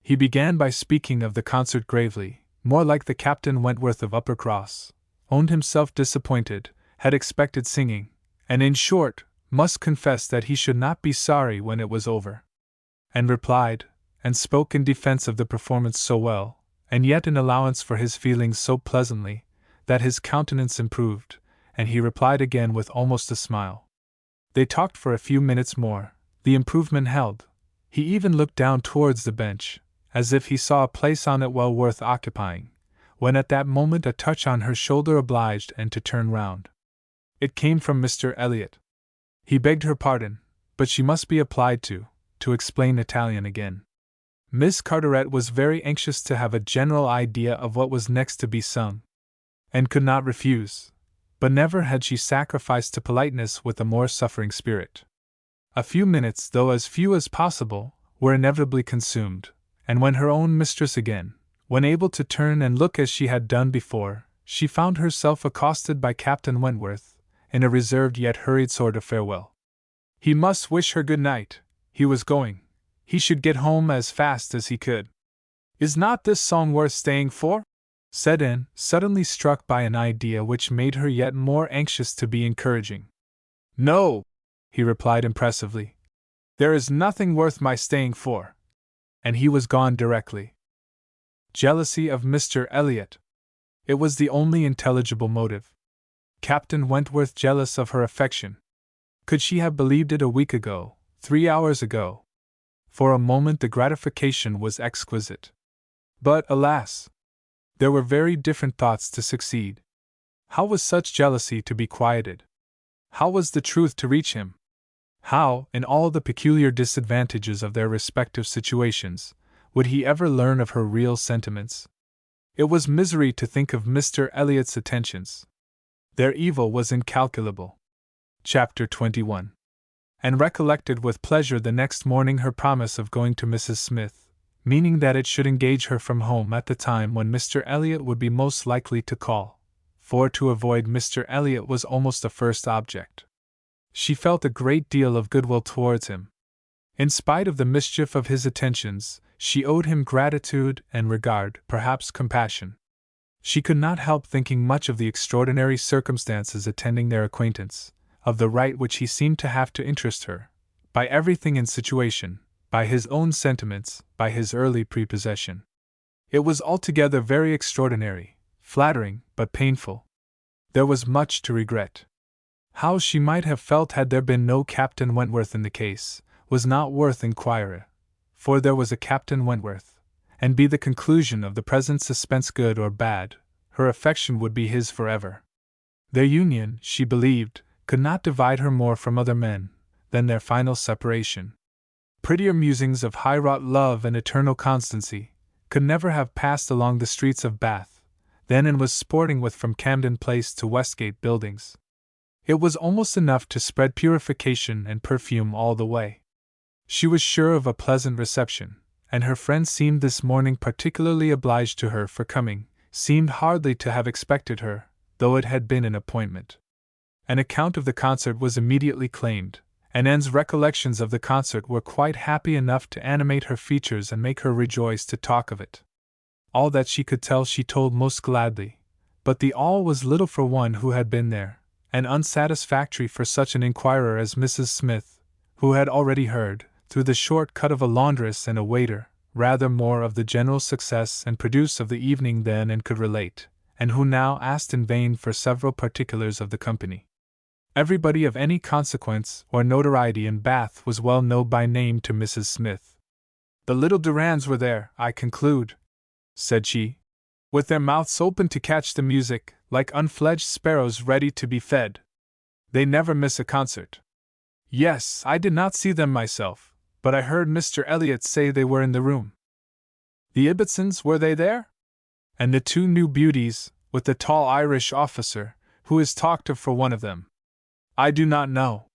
He began by speaking of the concert gravely, more like the Captain Wentworth of Uppercross, owned himself disappointed, had expected singing, and in short, must confess that he should not be sorry when it was over. And replied, and spoke in defense of the performance so well, and yet in allowance for his feelings so pleasantly, that his countenance improved, and he replied again with almost a smile. They talked for a few minutes more, the improvement held. He even looked down towards the bench, as if he saw a place on it well worth occupying, when at that moment a touch on her shoulder obliged him to turn round. It came from Mr. Elliot. He begged her pardon, but she must be applied to explain Italian again. Miss Carteret was very anxious to have a general idea of what was next to be sung, and could not refuse, but never had she sacrificed to politeness with a more suffering spirit. A few minutes, though as few as possible, were inevitably consumed, and when her own mistress again, when able to turn and look as she had done before, she found herself accosted by Captain Wentworth, in a reserved yet hurried sort of farewell. He must wish her good night. He was going. He should get home as fast as he could. "Is not this song worth staying for?" said Anne, suddenly struck by an idea which made her yet more anxious to be encouraging. "No," he replied impressively. "There is nothing worth my staying for." And he was gone directly. Jealousy of Mr. Elliot. It was the only intelligible motive. Captain Wentworth jealous of her affection. Could she have believed it a week ago, 3 hours ago? For a moment the gratification was exquisite. But, alas! There were very different thoughts to succeed. How was such jealousy to be quieted? How was the truth to reach him? How, in all the peculiar disadvantages of their respective situations, would he ever learn of her real sentiments? It was misery to think of Mr. Elliot's attentions. Their evil was incalculable. Chapter 21. And recollected with pleasure the next morning her promise of going to Mrs. Smith, meaning that it should engage her from home at the time when Mr. Elliot would be most likely to call, for to avoid Mr. Elliot was almost the first object. She felt a great deal of goodwill towards him. In spite of the mischief of his attentions, she owed him gratitude and regard, perhaps compassion. She could not help thinking much of the extraordinary circumstances attending their acquaintance, of the right which he seemed to have to interest her, by everything in situation, by his own sentiments, by his early prepossession. It was altogether very extraordinary, flattering, but painful. There was much to regret. How she might have felt had there been no Captain Wentworth in the case, was not worth inquiring, for there was a Captain Wentworth, and be the conclusion of the present suspense good or bad, her affection would be his forever. Their union, she believed, could not divide her more from other men than their final separation. Prettier musings of high-wrought love and eternal constancy could never have passed along the streets of Bath, then and was sporting with from Camden Place to Westgate Buildings. It was almost enough to spread purification and perfume all the way. She was sure of a pleasant reception, and her friend seemed this morning particularly obliged to her for coming, seemed hardly to have expected her, though it had been an appointment. An account of the concert was immediately claimed, and Anne's recollections of the concert were quite happy enough to animate her features and make her rejoice to talk of it. All that she could tell she told most gladly, but the all was little for one who had been there, and unsatisfactory for such an inquirer as Mrs. Smith, who had already heard, through the short cut of a laundress and a waiter, rather more of the general success and produce of the evening than and could relate, and who now asked in vain for several particulars of the company. Everybody of any consequence or notoriety in Bath was well known by name to Mrs. Smith. The little Durans were there, I conclude, said she, with their mouths open to catch the music, like unfledged sparrows ready to be fed. They never miss a concert. Yes, I did not see them myself, but I heard Mr. Elliot say they were in the room. The Ibbotsons, were they there? And the two new beauties, with the tall Irish officer, who is talked of for one of them. I do not know.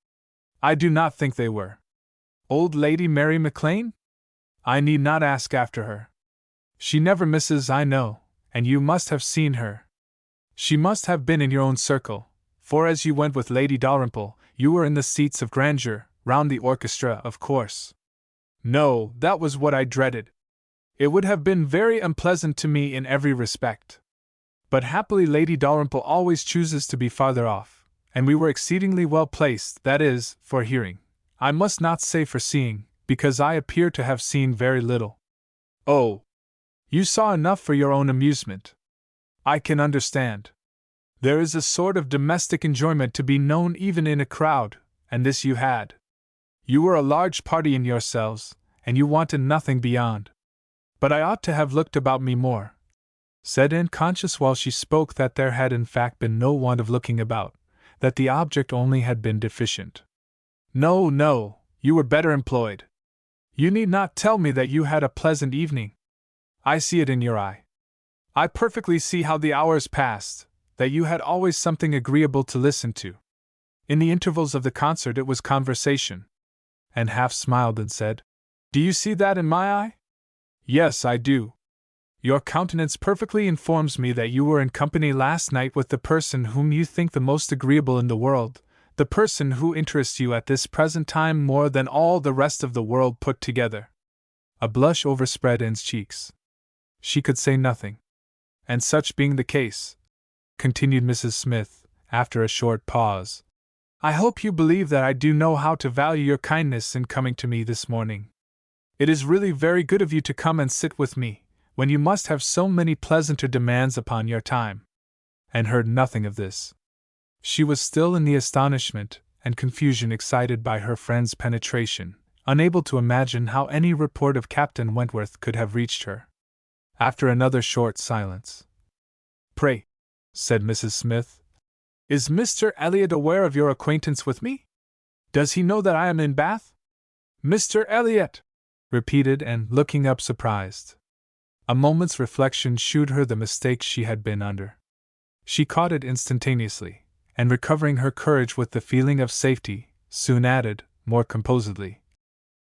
I do not think they were. Old Lady Mary MacLane? I need not ask after her. She never misses, I know, and you must have seen her. She must have been in your own circle, for as you went with Lady Dalrymple, you were in the seats of grandeur, round the orchestra, of course. No, that was what I dreaded. It would have been very unpleasant to me in every respect. But happily Lady Dalrymple always chooses to be farther off, and we were exceedingly well placed, that is, for hearing. I must not say for seeing, because I appear to have seen very little. Oh! You saw enough for your own amusement. I can understand. There is a sort of domestic enjoyment to be known even in a crowd, and this you had. You were a large party in yourselves, and you wanted nothing beyond. But I ought to have looked about me more, said Anne, conscious while she spoke that there had in fact been no want of looking about, that the object only had been deficient. No, no, you were better employed. You need not tell me that you had a pleasant evening. I see it in your eye. I perfectly see how the hours passed, that you had always something agreeable to listen to. In the intervals of the concert it was conversation. And half smiled and said, Do you see that in my eye? Yes, I do. Your countenance perfectly informs me that you were in company last night with the person whom you think the most agreeable in the world, the person who interests you at this present time more than all the rest of the world put together. A blush overspread Anne's cheeks. She could say nothing. And such being the case, continued Mrs. Smith, after a short pause, I hope you believe that I do know how to value your kindness in coming to me this morning. It is really very good of you to come and sit with me, when you must have so many pleasanter demands upon your time. And heard nothing of this. She was still in the astonishment and confusion excited by her friend's penetration, unable to imagine how any report of Captain Wentworth could have reached her. After another short silence, Pray, said Mrs. Smith, is Mr. Elliot aware of your acquaintance with me? Does he know that I am in Bath? Mr. Elliot! Repeated Anne, looking up surprised. A moment's reflection shewed her the mistake she had been under. She caught it instantaneously, and recovering her courage with the feeling of safety, soon added, more composedly,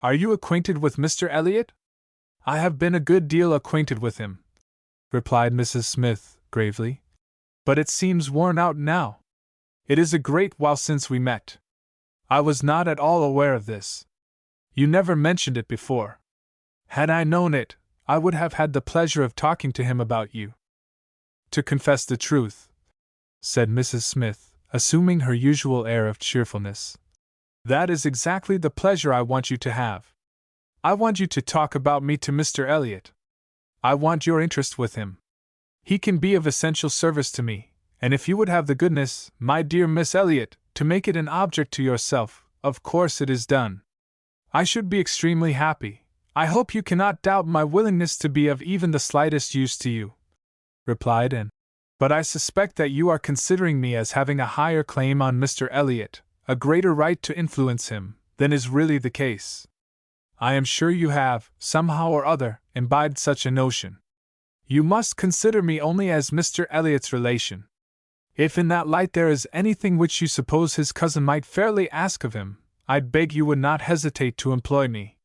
Are you acquainted with Mr. Elliot? I have been a good deal acquainted with him, replied Mrs. Smith, gravely. But it seems worn out now. It is a great while since we met. I was not at all aware of this. You never mentioned it before. Had I known it, I would have had the pleasure of talking to him about you. To confess the truth, said Mrs. Smith, assuming her usual air of cheerfulness, that is exactly the pleasure I want you to have. I want you to talk about me to Mr. Elliot. I want your interest with him. He can be of essential service to me, and if you would have the goodness, my dear Miss Elliot, to make it an object to yourself, of course it is done. I should be extremely happy. I hope you cannot doubt my willingness to be of even the slightest use to you, replied Anne. But I suspect that you are considering me as having a higher claim on Mr. Elliot, a greater right to influence him, than is really the case. I am sure you have, somehow or other, imbibed such a notion. You must consider me only as Mr. Elliot's relation. If in that light there is anything which you suppose his cousin might fairly ask of him, I beg you would not hesitate to employ me.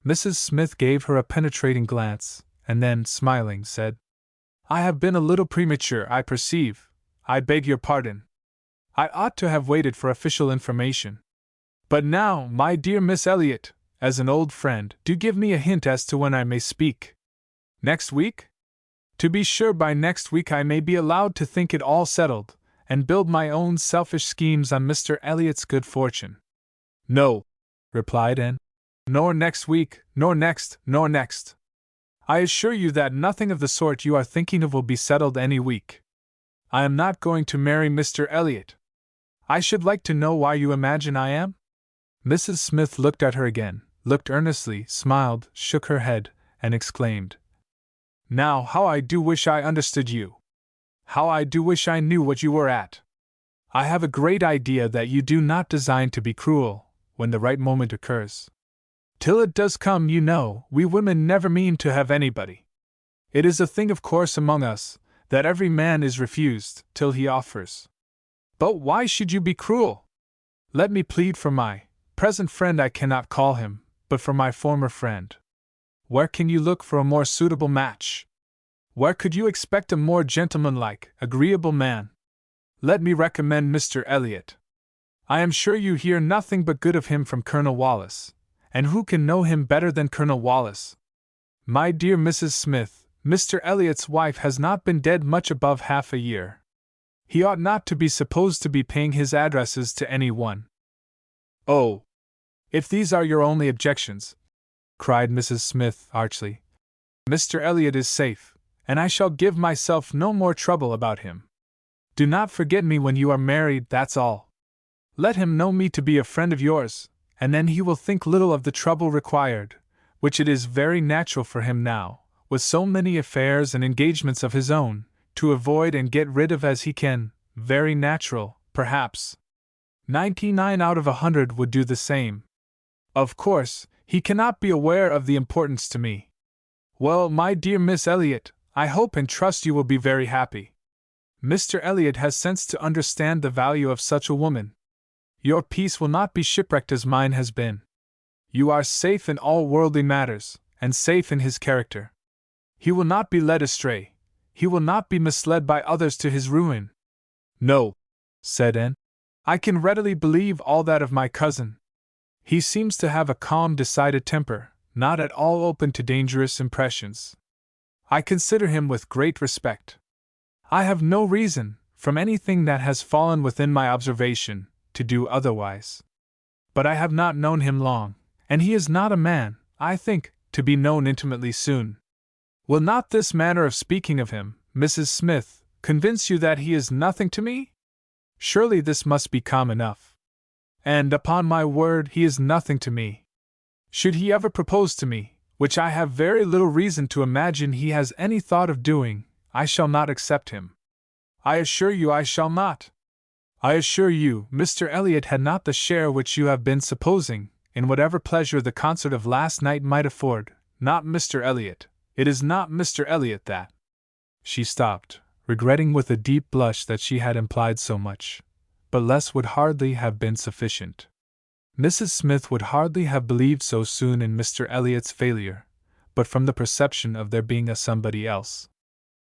Mrs. Smith gave her a penetrating glance, and then, smiling, said, I have been a little premature, I perceive. I beg your pardon. I ought to have waited for official information. But now, my dear Miss Elliot, as an old friend, do give me a hint as to when I may speak. Next week? To be sure, by next week I may be allowed to think it all settled, and build my own selfish schemes on Mr. Elliot's good fortune. No, replied Anne. Nor next week, nor next, nor next. I assure you that nothing of the sort you are thinking of will be settled any week. I am not going to marry Mr. Elliot. I should like to know why you imagine I am? Mrs. Smith looked at her again, looked earnestly, smiled, shook her head, and exclaimed, "Now, how I do wish I understood you! How I do wish I knew what you were at! I have a great idea that you do not design to be cruel, when the right moment occurs. Till it does come, you know, we women never mean to have anybody. It is a thing of course among us, that every man is refused, till he offers. But why should you be cruel? Let me plead for my present friend, I cannot call him, but for my former friend. Where can you look for a more suitable match? Where could you expect a more gentlemanlike, agreeable man? Let me recommend Mr. Elliot. I am sure you hear nothing but good of him from Colonel Wallace, and who can know him better than Colonel Wallace? My dear Mrs. Smith, Mr. Elliot's wife has not been dead much above half a year. He ought not to be supposed to be paying his addresses to any one." "Oh! If these are your only objections," cried Mrs. Smith archly, "Mr. Elliot is safe, and I shall give myself no more trouble about him. Do not forget me when you are married, that's all. Let him know me to be a friend of yours, and then he will think little of the trouble required, which it is very natural for him now, with so many affairs and engagements of his own, to avoid and get rid of as he can. Very natural, perhaps. 99 out of 100 would do the same. Of course, he cannot be aware of the importance to me. Well, my dear Miss Elliot, I hope and trust you will be very happy. Mr. Elliot has sense to understand the value of such a woman. Your peace will not be shipwrecked as mine has been. You are safe in all worldly matters, and safe in his character. He will not be led astray. He will not be misled by others to his ruin." "No," said Anne. "I can readily believe all that of my cousin. He seems to have a calm, decided temper, not at all open to dangerous impressions. I consider him with great respect. I have no reason, from anything that has fallen within my observation, to do otherwise. But I have not known him long, and he is not a man, I think, to be known intimately soon. Will not this manner of speaking of him, Mrs. Smith, convince you that he is nothing to me? Surely this must be calm enough. And, upon my word, he is nothing to me. Should he ever propose to me, which I have very little reason to imagine he has any thought of doing, I shall not accept him. I assure you I shall not. I assure you, Mr. Elliot had not the share which you have been supposing, in whatever pleasure the concert of last night might afford. Not Mr. Elliot. It is not Mr. Elliot that—" She stopped, regretting with a deep blush that she had implied so much, but less would hardly have been sufficient. Mrs. Smith would hardly have believed so soon in Mr. Elliot's failure, but from the perception of there being a somebody else.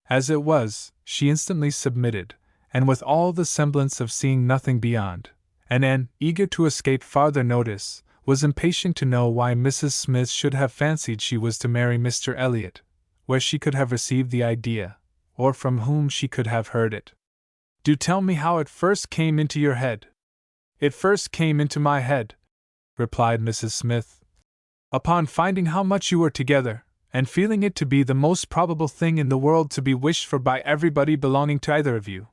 As it was, she instantly submitted, and with all the semblance of seeing nothing beyond, and Anne, eager to escape farther notice, was impatient to know why Mrs. Smith should have fancied she was to marry Mr. Elliot, where she could have received the idea, or from whom she could have heard it. "Do tell me how it first came into your head." "It first came into my head," replied Mrs. Smith, "upon finding how much you were together, and feeling it to be the most probable thing in the world to be wished for by everybody belonging to either of you,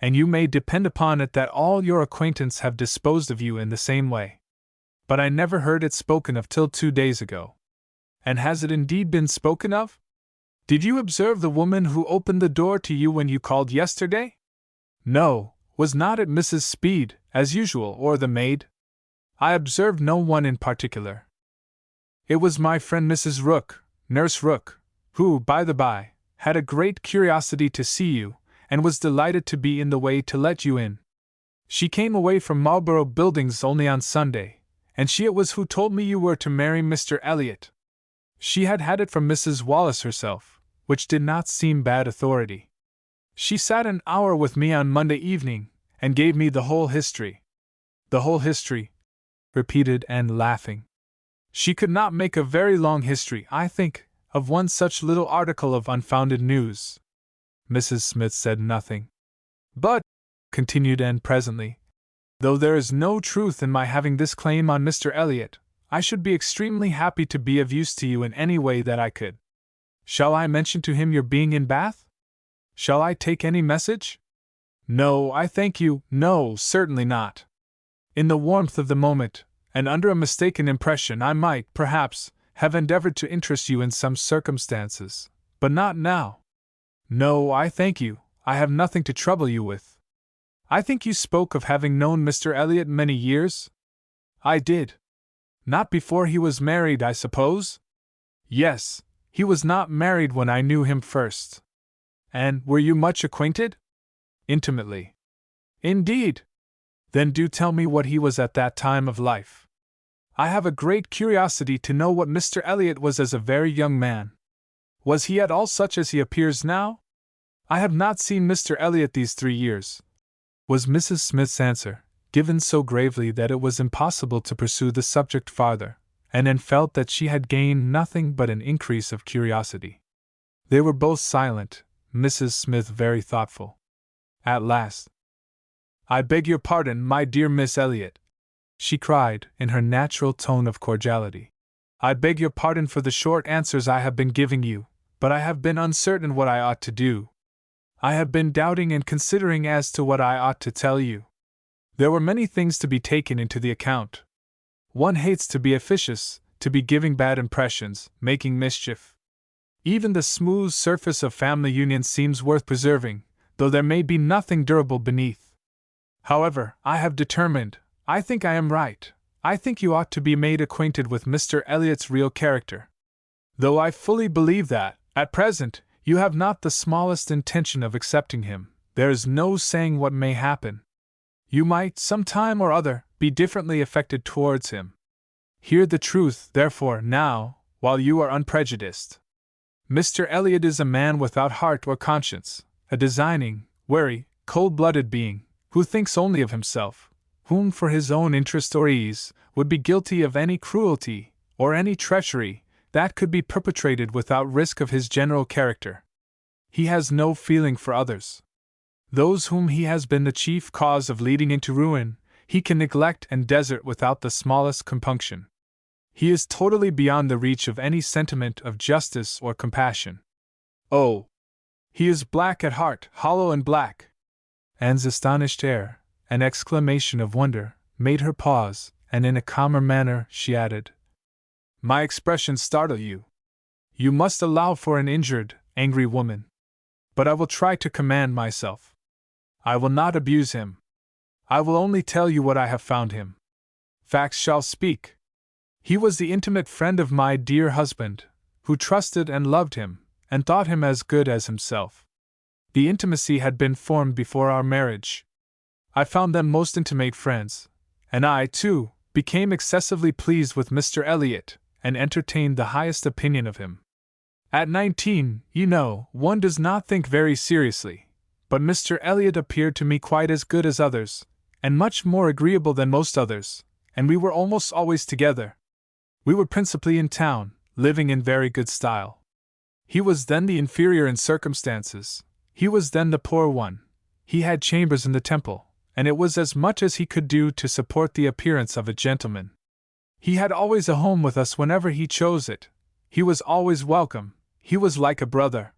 and you may depend upon it that all your acquaintance have disposed of you in the same way. But I never heard it spoken of till 2 days ago. And has it indeed been spoken of? Did you observe the woman who opened the door to you when you called yesterday? No, was not it Mrs. Speed, as usual, or the maid? I observed no one in particular. It was my friend Mrs. Rook, Nurse Rook, who, by the by, had a great curiosity to see you, and was delighted to be in the way to let you in. She came away from Marlborough Buildings only on Sunday, and she it was who told me you were to marry Mr. Elliot. She had had it from Mrs. Wallace herself, which did not seem bad authority. She sat an hour with me on Monday evening, and gave me the whole history." "The whole history," repeated Anne, laughing. "She could not make a very long history, I think, of one such little article of unfounded news." Mrs. Smith said nothing. "But," continued Anne presently, "though there is no truth in my having this claim on Mr. Elliot, I should be extremely happy to be of use to you in any way that I could. Shall I mention to him your being in Bath? Shall I take any message?" "No, I thank you, no, certainly not. In the warmth of the moment, and under a mistaken impression I might, perhaps, have endeavored to interest you in some circumstances, but not now. No, I thank you, I have nothing to trouble you with. I think you spoke of having known Mr. Elliot many years? I did. Not before he was married, I suppose? Yes, he was not married when I knew him first. And were you much acquainted? Intimately. Indeed? Then do tell me what he was at that time of life. I have a great curiosity to know what Mr. Elliot was as a very young man. Was he at all such as he appears now? I have not seen Mr. Elliot these 3 years, was Mrs. Smith's answer, given so gravely that it was impossible to pursue the subject farther, and Anne felt that she had gained nothing but an increase of curiosity. They were both silent, Mrs. Smith very thoughtful. At last, "I beg your pardon, my dear Miss Elliot," she cried, in her natural tone of cordiality. "I beg your pardon for the short answers I have been giving you, but I have been uncertain what I ought to do. I have been doubting and considering as to what I ought to tell you. There were many things to be taken into the account. One hates to be officious, to be giving bad impressions, making mischief. Even the smooth surface of family union seems worth preserving, though there may be nothing durable beneath. However, I have determined, I think I am right, I think you ought to be made acquainted with Mr. Elliot's real character. Though I fully believe that, at present, you have not the smallest intention of accepting him, there is no saying what may happen. You might, some time or other, be differently affected towards him. Hear the truth, therefore, now, while you are unprejudiced. Mr. Elliot is a man without heart or conscience, a designing, wary, cold-blooded being, who thinks only of himself, whom for his own interest or ease, would be guilty of any cruelty, or any treachery, that could be perpetrated without risk of his general character. He has no feeling for others. Those whom he has been the chief cause of leading into ruin, he can neglect and desert without the smallest compunction. He is totally beyond the reach of any sentiment of justice or compassion. Oh! He is black at heart, hollow and black. Anne's astonished air, an exclamation of wonder, made her pause, and in a calmer manner she added, "My expressions startle you. You must allow for an injured, angry woman. But I will try to command myself. I will not abuse him. I will only tell you what I have found him. Facts shall speak. He was the intimate friend of my dear husband, who trusted and loved him, and thought him as good as himself. The intimacy had been formed before our marriage. I found them most intimate friends, and I, too, became excessively pleased with Mr. Elliot, and entertained the highest opinion of him. At 19, you know, one does not think very seriously, but Mr. Elliot appeared to me quite as good as others, and much more agreeable than most others, and we were almost always together. We were principally in town, living in very good style. He was then the inferior in circumstances, he was then the poor one. He had chambers in the Temple, and it was as much as he could do to support the appearance of a gentleman. He had always a home with us whenever he chose it. He was always welcome. He was like a brother.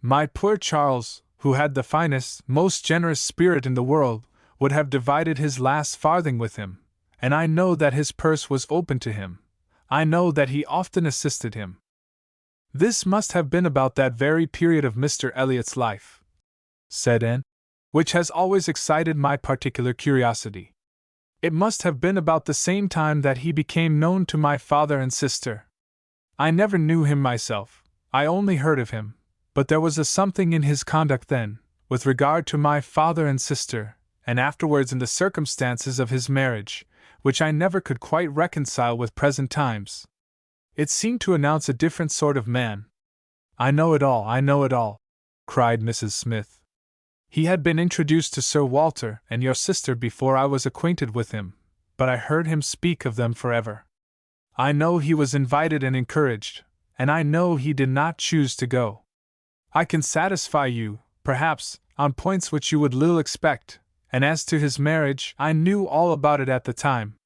My poor Charles, who had the finest, most generous spirit in the world, would have divided his last farthing with him, and I know that his purse was open to him. I know that he often assisted him. This must have been about that very period of Mr. Elliot's life," said Anne, "which has always excited my particular curiosity. It must have been about the same time that he became known to my father and sister. I never knew him myself, I only heard of him, but there was a something in his conduct then, with regard to my father and sister, and afterwards in the circumstances of his marriage, which I never could quite reconcile with present times. It seemed to announce a different sort of man." "I know it all," cried Mrs. Smith. "He had been introduced to Sir Walter and your sister before I was acquainted with him, but I heard him speak of them forever. I know he was invited and encouraged, and I know he did not choose to go. I can satisfy you, perhaps, on points which you would little expect, and as to his marriage, I knew all about it at the time.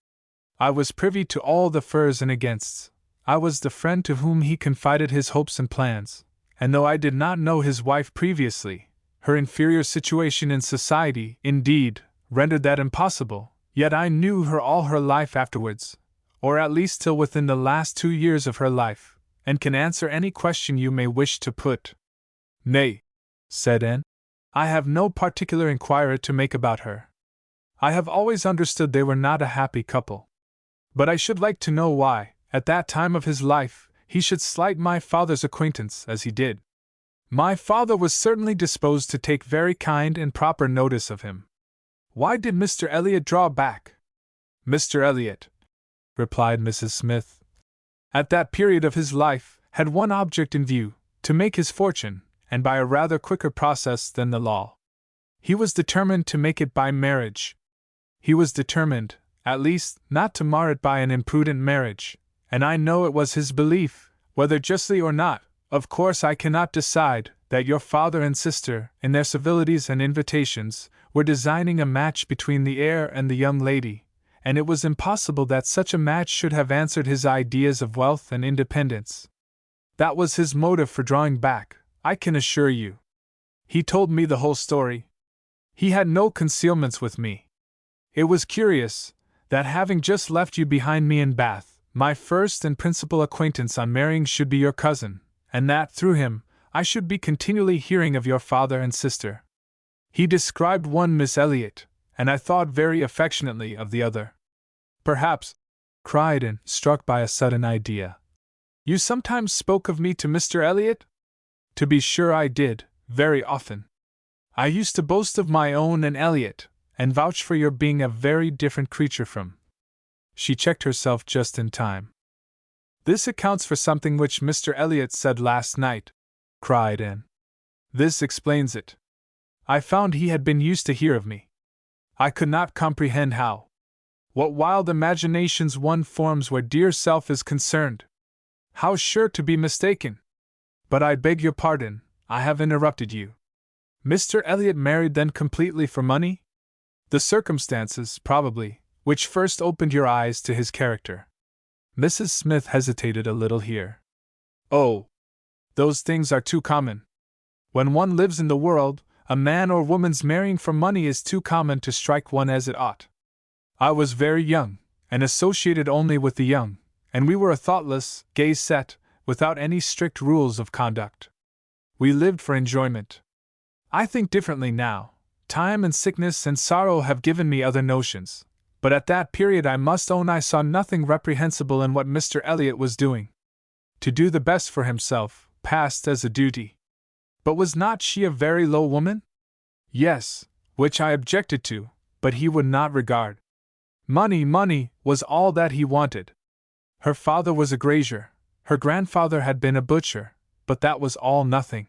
I was privy to all the fors and againsts. I was the friend to whom he confided his hopes and plans, and though I did not know his wife previously, her inferior situation in society, indeed, rendered that impossible, Yet I knew her all her life afterwards, or at least till within the last 2 years of her life, and can answer any question you may wish to put. Nay, said Anne, I have no particular inquiry to make about her. I have always understood they were not a happy couple. But I should like to know why, at that time of his life, he should slight my father's acquaintance as he did. My father was certainly disposed to take very kind and proper notice of him. Why did Mr. Elliot draw back? Mr. Elliot, replied Mrs. Smith, at that period of his life, had one object in view, to make his fortune, and by a rather quicker process than the law. He was determined to make it by marriage. He was determined, at least, not to mar it by an imprudent marriage, and I know it was his belief, whether justly or not, of course I cannot decide, that your father and sister, in their civilities and invitations, were designing a match between the heir and the young lady, and it was impossible that such a match should have answered his ideas of wealth and independence. That was his motive for drawing back, I can assure you. He told me the whole story. He had no concealments with me. It was curious, that having just left you behind me in Bath, my first and principal acquaintance on marrying should be your cousin, and that, through him, I should be continually hearing of your father and sister. He described one Miss Elliot, and I thought very affectionately of the other. Perhaps, cried Anne, struck by a sudden idea, you sometimes spoke of me to Mr. Elliot? To be sure I did, very often. I used to boast of my own and Elliot, and vouch for your being a very different creature from. She checked herself just in time. This accounts for something which Mr. Elliot said last night, cried Anne. This explains it. I found he had been used to hear of me. I could not comprehend how. What wild imaginations one forms where dear self is concerned. How sure to be mistaken! But I beg your pardon, I have interrupted you. Mr. Elliot married then completely for money? The circumstances, probably, which first opened your eyes to his character. Mrs. Smith hesitated a little here. Oh, those things are too common. When one lives in the world, a man or woman's marrying for money is too common to strike one as it ought. I was very young, and associated only with the young, and we were a thoughtless, gay set, without any strict rules of conduct. We lived for enjoyment. I think differently now. Time and sickness and sorrow have given me other notions, but at that period I must own I saw nothing reprehensible in what Mr. Elliot was doing. To do the best for himself passed as a duty. But was not she a very low woman? Yes, which I objected to, but he would not regard. Money was all that he wanted. Her father was a grazier, her grandfather had been a butcher, but that was all nothing.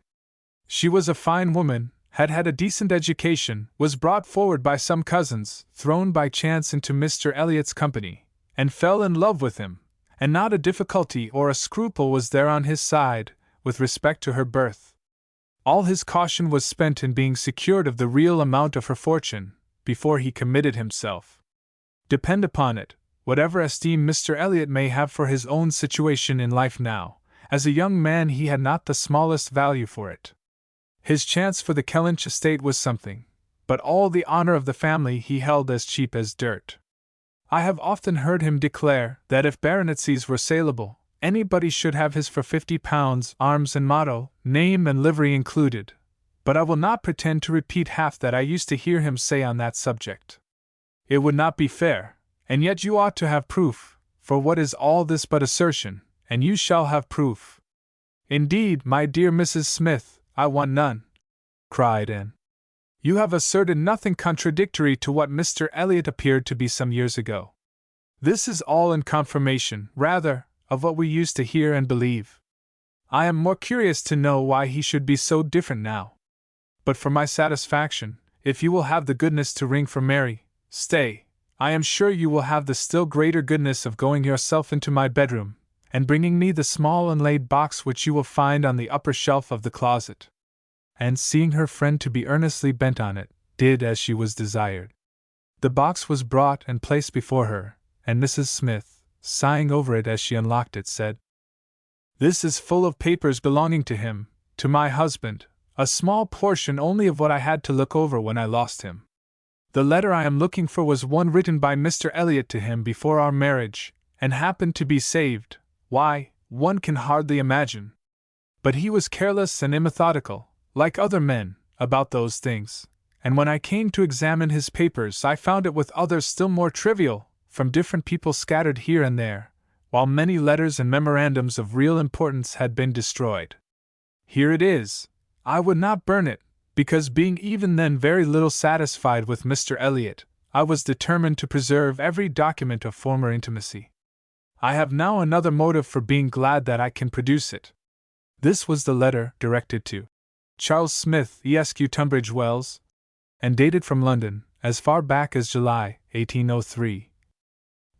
She was a fine woman, had had a decent education, was brought forward by some cousins, thrown by chance into Mr. Elliot's company, and fell in love with him, and not a difficulty or a scruple was there on his side, with respect to her birth. All his caution was spent in being secured of the real amount of her fortune, before he committed himself. Depend upon it, whatever esteem Mr. Elliot may have for his own situation in life now, as a young man he had not the smallest value for it. His chance for the Kellynch estate was something, but all the honor of the family he held as cheap as dirt. I have often heard him declare that if baronetcies were saleable, anybody should have his for £50, arms and motto, name and livery included, but I will not pretend to repeat half that I used to hear him say on that subject. It would not be fair, and yet you ought to have proof, for what is all this but assertion, and you shall have proof. Indeed, my dear Mrs. Smith, I want none, cried Anne. You have asserted nothing contradictory to what Mr. Elliot appeared to be some years ago. This is all in confirmation, rather, of what we used to hear and believe. I am more curious to know why he should be so different now. But for my satisfaction, if you will have the goodness to ring for Mary, stay, I am sure you will have the still greater goodness of going yourself into my bedroom, and bringing me the small inlaid box which you will find on the upper shelf of the closet. And seeing her friend to be earnestly bent on it, did as she was desired. The box was brought and placed before her, and Mrs. Smith, sighing over it as she unlocked it, said, "This is full of papers belonging to him, to my husband, a small portion only of what I had to look over when I lost him. The letter I am looking for was one written by Mr. Elliot to him before our marriage, and happened to be saved. Why, one can hardly imagine. But he was careless and immethodical, like other men, about those things, and when I came to examine his papers I found it with others still more trivial, from different people scattered here and there, while many letters and memorandums of real importance had been destroyed. Here it is. I would not burn it, because being even then very little satisfied with Mr. Elliot, I was determined to preserve every document of former intimacy. I have now another motive for being glad that I can produce it. This was the letter directed to Charles Smith, Esq. Tunbridge Wells, and dated from London, as far back as July, 1803.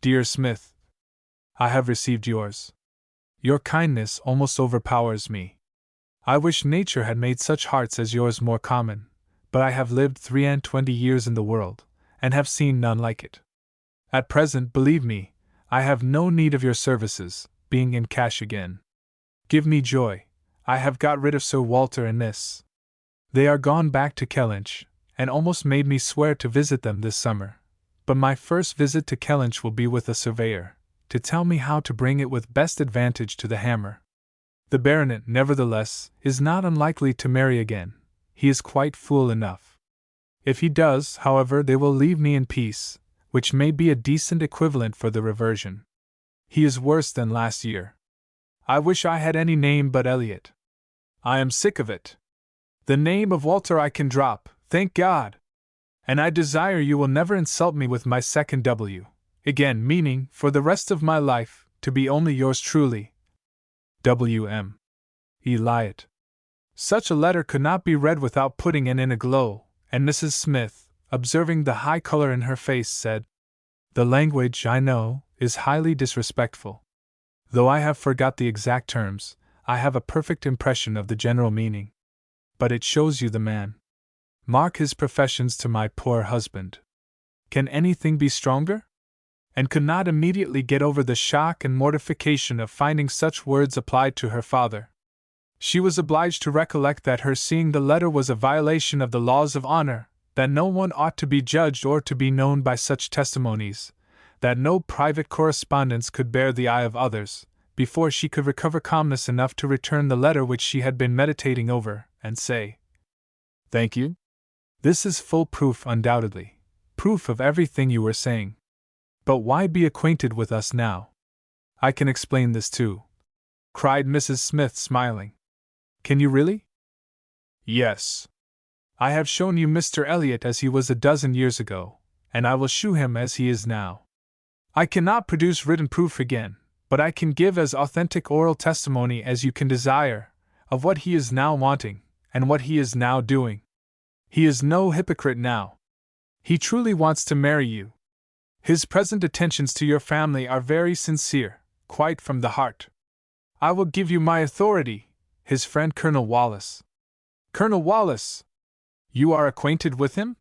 Dear Smith, I have received yours. Your kindness almost overpowers me. I wish nature had made such hearts as yours more common, but I have lived 23 years in the world, and have seen none like it. At present, believe me, I have no need of your services, being in cash again. Give me joy, I have got rid of Sir Walter and Miss. They are gone back to Kellynch, and almost made me swear to visit them this summer, but my first visit to Kellynch will be with a surveyor, to tell me how to bring it with best advantage to the hammer. The baronet, nevertheless, is not unlikely to marry again. He is quite fool enough. If he does, however, they will leave me in peace, which may be a decent equivalent for the reversion. He is worse than last year. I wish I had any name but Elliot. I am sick of it. The name of Walter I can drop, thank God! And I desire you will never insult me with my second W, again meaning, for the rest of my life, to be only yours truly, W.M. Eliot. Such a letter could not be read without putting in a glow, and Mrs. Smith, observing the high color in her face, said, "The language, I know, is highly disrespectful. Though I have forgot the exact terms, I have a perfect impression of the general meaning. But it shows you the man. Mark his professions to my poor husband. Can anything be stronger? And could not immediately get over the shock and mortification of finding such words applied to her father. She was obliged to recollect that her seeing the letter was a violation of the laws of honor, that no one ought to be judged or to be known by such testimonies, that no private correspondence could bear the eye of others, before she could recover calmness enough to return the letter which she had been meditating over, and say, "Thank you. This is full proof, undoubtedly, proof of everything you were saying. But why be acquainted with us now? I can explain this too," cried Mrs. Smith, smiling. "Can you really?" "Yes. I have shown you Mr. Elliot as he was a dozen years ago, and I will shew him as he is now. I cannot produce written proof again, but I can give as authentic oral testimony as you can desire, of what he is now wanting, and what he is now doing. He is no hypocrite now. He truly wants to marry you. His present attentions to your family are very sincere, quite from the heart. I will give you my authority, his friend Colonel Wallace." "Colonel Wallace! You are acquainted with him?"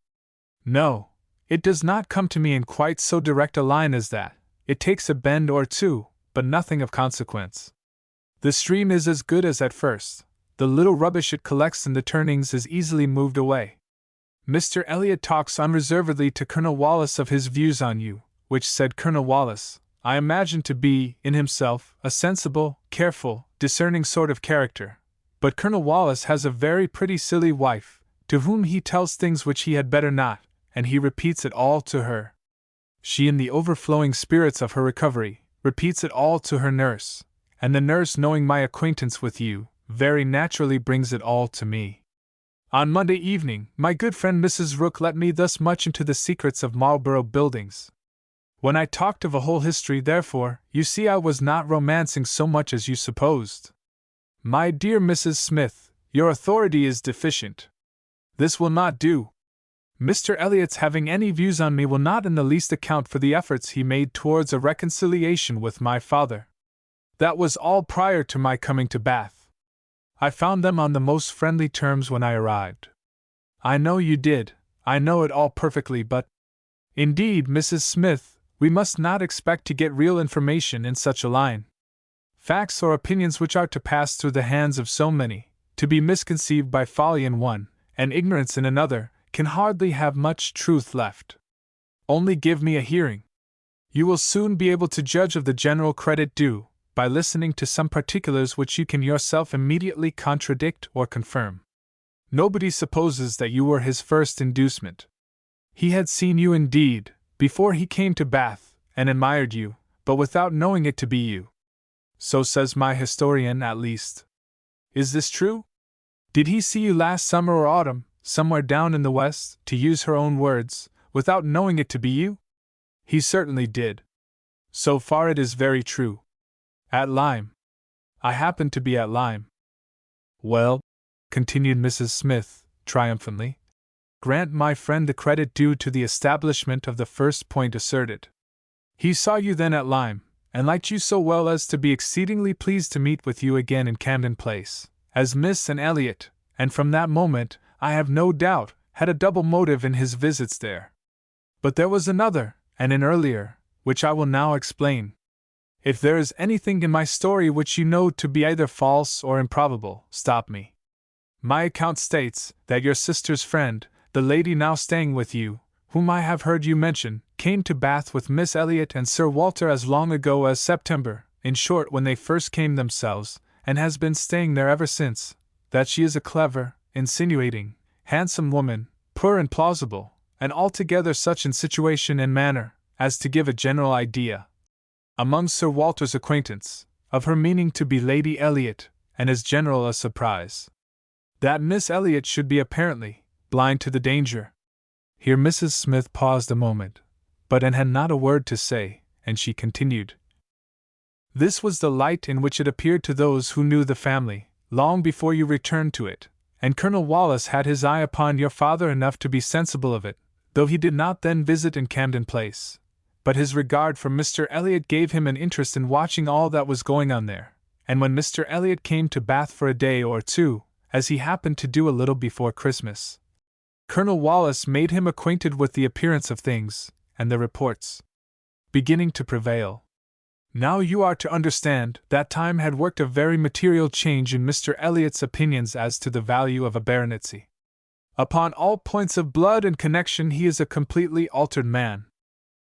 "No, it does not come to me in quite so direct a line as that. It takes a bend or two, but nothing of consequence. The stream is as good as at first. The little rubbish it collects in the turnings is easily moved away. Mr. Elliot talks unreservedly to Colonel Wallace of his views on you, which, said Colonel Wallace, I imagine to be, in himself, a sensible, careful, discerning sort of character. But Colonel Wallace has a very pretty silly wife, to whom he tells things which he had better not, and he repeats it all to her. She, in the overflowing spirits of her recovery, repeats it all to her nurse, and the nurse, knowing my acquaintance with you, very naturally brings it all to me. On Monday evening, my good friend Mrs. Rook let me thus much into the secrets of Marlborough Buildings. When I talked of a whole history, therefore, you see I was not romancing so much as you supposed. My dear Mrs. Smith, your authority is deficient. This will not do. Mr. Elliot's having any views on me will not in the least account for the efforts he made towards a reconciliation with my father. That was all prior to my coming to Bath. I found them on the most friendly terms when I arrived. I know you did, I know it all perfectly, but indeed, Mrs. Smith, we must not expect to get real information in such a line. Facts or opinions which are to pass through the hands of so many, to be misconceived by folly in one, and ignorance in another, can hardly have much truth left. Only give me a hearing. You will soon be able to judge of the general credit due, by listening to some particulars which you can yourself immediately contradict or confirm. Nobody supposes that you were his first inducement. He had seen you indeed, before he came to Bath, and admired you, but without knowing it to be you. So says my historian, at least. Is this true? Did he see you last summer or autumn, somewhere down in the west, to use her own words, without knowing it to be you? He certainly did. So far it is very true. At Lyme. I happened to be at Lyme. Well, continued Mrs. Smith, triumphantly, grant my friend the credit due to the establishment of the first point asserted. He saw you then at Lyme, and liked you so well as to be exceedingly pleased to meet with you again in Camden Place, as Miss and Elliot, and from that moment, I have no doubt, had a double motive in his visits there. But there was another, and an earlier, which I will now explain. If there is anything in my story which you know to be either false or improbable, stop me. My account states that your sister's friend, the lady now staying with you, whom I have heard you mention, came to Bath with Miss Elliot and Sir Walter as long ago as September, in short when they first came themselves, and has been staying there ever since, that she is a clever, insinuating, handsome woman, poor and plausible, and altogether such in situation and manner, as to give a general idea, among Sir Walter's acquaintance, of her meaning to be Lady Elliot, and as general a surprise. That Miss Elliot should be apparently blind to the danger. Here Mrs. Smith paused a moment, but had not a word to say, and she continued. This was the light in which it appeared to those who knew the family, long before you returned to it, and Colonel Wallace had his eye upon your father enough to be sensible of it, though he did not then visit in Camden Place. But his regard for Mr. Elliot gave him an interest in watching all that was going on there, and when Mr. Elliot came to Bath for a day or two, as he happened to do a little before Christmas, Colonel Wallace made him acquainted with the appearance of things, and the reports beginning to prevail. Now you are to understand that time had worked a very material change in Mr. Elliot's opinions as to the value of a baronetcy. Upon all points of blood and connection he is a completely altered man.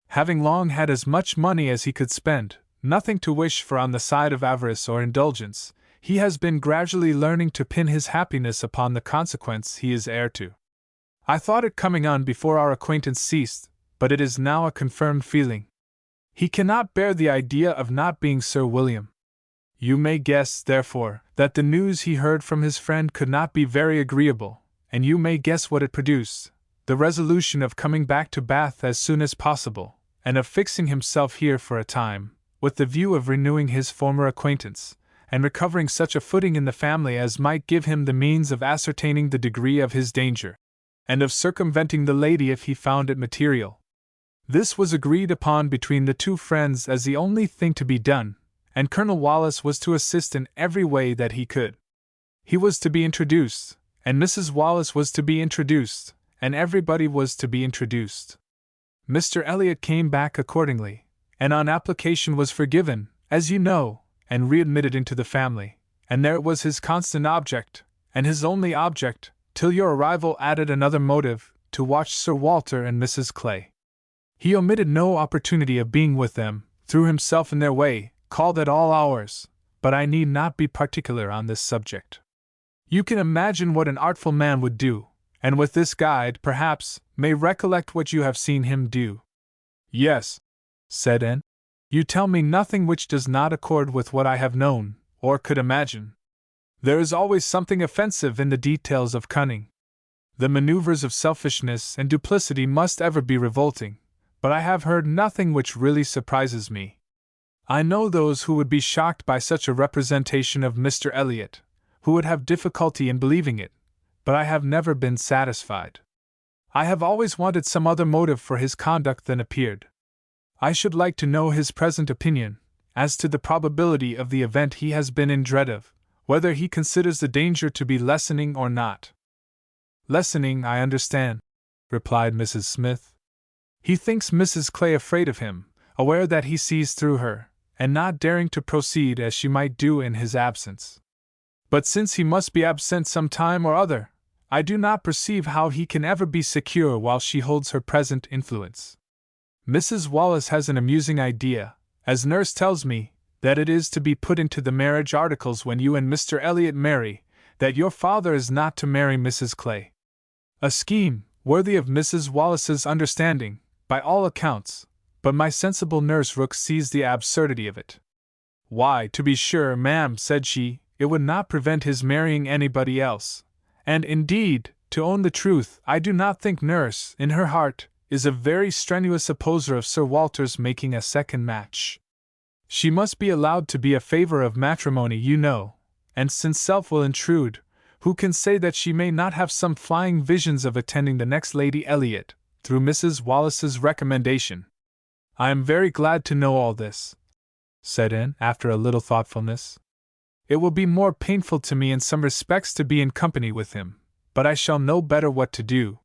Having long had as much money as he could spend, nothing to wish for on the side of avarice or indulgence, he has been gradually learning to pin his happiness upon the consequence he is heir to. I thought it coming on before our acquaintance ceased, but it is now a confirmed feeling. He cannot bear the idea of not being Sir William. You may guess, therefore, that the news he heard from his friend could not be very agreeable, and you may guess what it produced, the resolution of coming back to Bath as soon as possible, and of fixing himself here for a time, with the view of renewing his former acquaintance, and recovering such a footing in the family as might give him the means of ascertaining the degree of his danger, and of circumventing the lady if he found it material. This was agreed upon between the two friends as the only thing to be done, and Colonel Wallace was to assist in every way that he could. He was to be introduced, and Mrs. Wallace was to be introduced, and everybody was to be introduced. Mr. Elliot came back accordingly, and on application was forgiven, as you know, and readmitted into the family, and there it was his constant object, and his only object, till your arrival added another motive, to watch Sir Walter and Mrs. Clay. He omitted no opportunity of being with them, threw himself in their way, called at all hours, but I need not be particular on this subject. You can imagine what an artful man would do, and with this guide, perhaps, may recollect what you have seen him do. Yes, said Anne. You tell me nothing which does not accord with what I have known, or could imagine. There is always something offensive in the details of cunning. The maneuvers of selfishness and duplicity must ever be revolting, but I have heard nothing which really surprises me. I know those who would be shocked by such a representation of Mr. Elliot, who would have difficulty in believing it, but I have never been satisfied. I have always wanted some other motive for his conduct than appeared. I should like to know his present opinion, as to the probability of the event he has been in dread of, whether he considers the danger to be lessening or not. Lessening, I understand, replied Mrs. Smith. He thinks Mrs. Clay afraid of him, aware that he sees through her, and not daring to proceed as she might do in his absence. But since he must be absent some time or other, I do not perceive how he can ever be secure while she holds her present influence. Mrs. Wallace has an amusing idea, as nurse tells me, that it is to be put into the marriage articles when you and Mr. Elliot marry, that your father is not to marry Mrs. Clay. A scheme, worthy of Mrs. Wallace's understanding, by all accounts, but my sensible nurse Rook sees the absurdity of it. Why, to be sure, ma'am, said she, it would not prevent his marrying anybody else, and indeed, to own the truth, I do not think nurse, in her heart, is a very strenuous opposer of Sir Walter's making a second match. She must be allowed to be a favor of matrimony, you know, and since self will intrude, who can say that she may not have some flying visions of attending the next Lady Elliot, through Mrs. Wallace's recommendation? I am very glad to know all this, said Anne, after a little thoughtfulness. It will be more painful to me in some respects to be in company with him, but I shall know better what to do.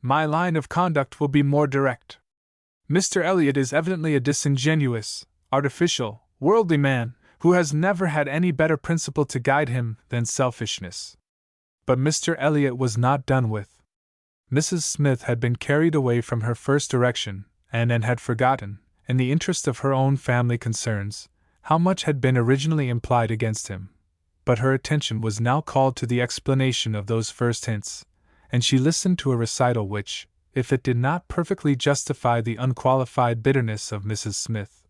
My line of conduct will be more direct. Mr. Elliot is evidently a disingenuous, artificial, worldly man, who has never had any better principle to guide him than selfishness. But Mr. Elliot was not done with. Mrs. Smith had been carried away from her first direction, and had forgotten, in the interest of her own family concerns, how much had been originally implied against him. But her attention was now called to the explanation of those first hints, and she listened to a recital which, if it did not perfectly justify the unqualified bitterness of Mrs. Smith,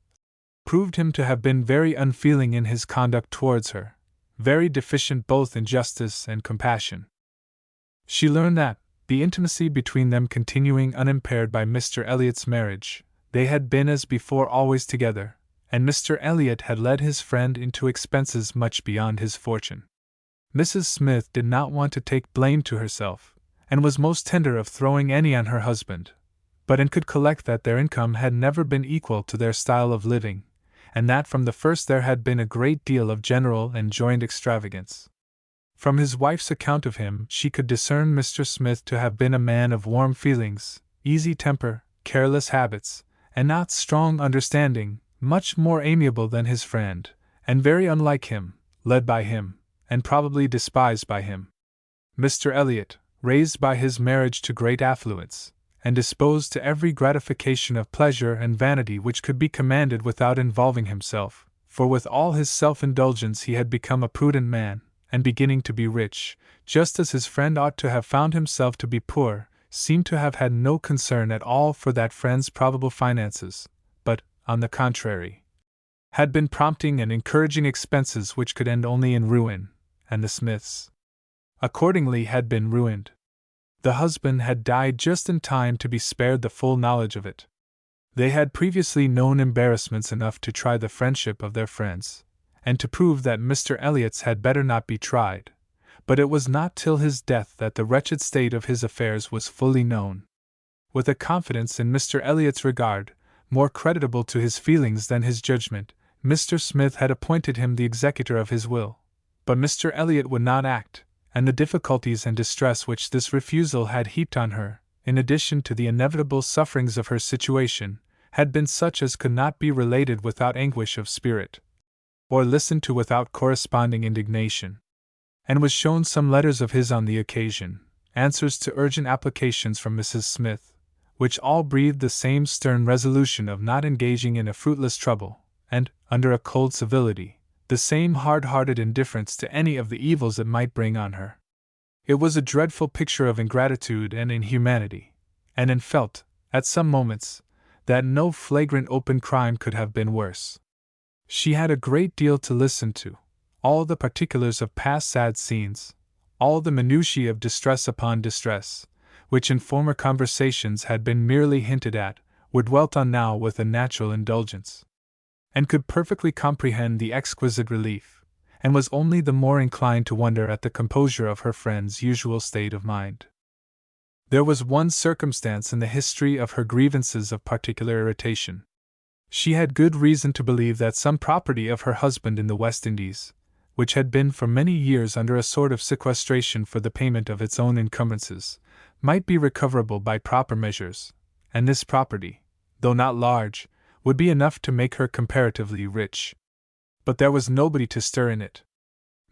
proved him to have been very unfeeling in his conduct towards her, very deficient both in justice and compassion. She learned that, the intimacy between them continuing unimpaired by Mr. Elliot's marriage, they had been as before always together, and Mr. Elliot had led his friend into expenses much beyond his fortune. Mrs. Smith did not want to take blame to herself, and was most tender of throwing any on her husband, but could collect that their income had never been equal to their style of living, and that from the first there had been a great deal of general and joint extravagance. From his wife's account of him she could discern Mr. Smith to have been a man of warm feelings, easy temper, careless habits, and not strong understanding, much more amiable than his friend, and very unlike him, led by him, and probably despised by him. Mr. Elliot, raised by his marriage to great affluence, and disposed to every gratification of pleasure and vanity which could be commanded without involving himself, for with all his self-indulgence he had become a prudent man, and beginning to be rich, just as his friend ought to have found himself to be poor, seemed to have had no concern at all for that friend's probable finances, but, on the contrary, had been prompting and encouraging expenses which could end only in ruin, and the Smiths, accordingly, had been ruined. The husband had died just in time to be spared the full knowledge of it. They had previously known embarrassments enough to try the friendship of their friends, and to prove that Mr. Elliot's had better not be tried, but it was not till his death that the wretched state of his affairs was fully known. With a confidence in Mr. Elliot's regard, more creditable to his feelings than his judgment, Mr. Smith had appointed him the executor of his will, but Mr. Elliot would not act, and the difficulties and distress which this refusal had heaped on her, in addition to the inevitable sufferings of her situation, had been such as could not be related without anguish of spirit, or listened to without corresponding indignation. And was shown some letters of his on the occasion, answers to urgent applications from Mrs. Smith, which all breathed the same stern resolution of not engaging in a fruitless trouble, and, under a cold civility, the same hard-hearted indifference to any of the evils it might bring on her. It was a dreadful picture of ingratitude and inhumanity, and Anne felt, at some moments, that no flagrant open crime could have been worse. She had a great deal to listen to, all the particulars of past sad scenes, all the minutiae of distress upon distress, which in former conversations had been merely hinted at, were dwelt on now with a natural indulgence, and could perfectly comprehend the exquisite relief, and was only the more inclined to wonder at the composure of her friend's usual state of mind. There was one circumstance in the history of her grievances of particular irritation. She had good reason to believe that some property of her husband in the West Indies, which had been for many years under a sort of sequestration for the payment of its own encumbrances, might be recoverable by proper measures, and this property, though not large, would be enough to make her comparatively rich. But there was nobody to stir in it.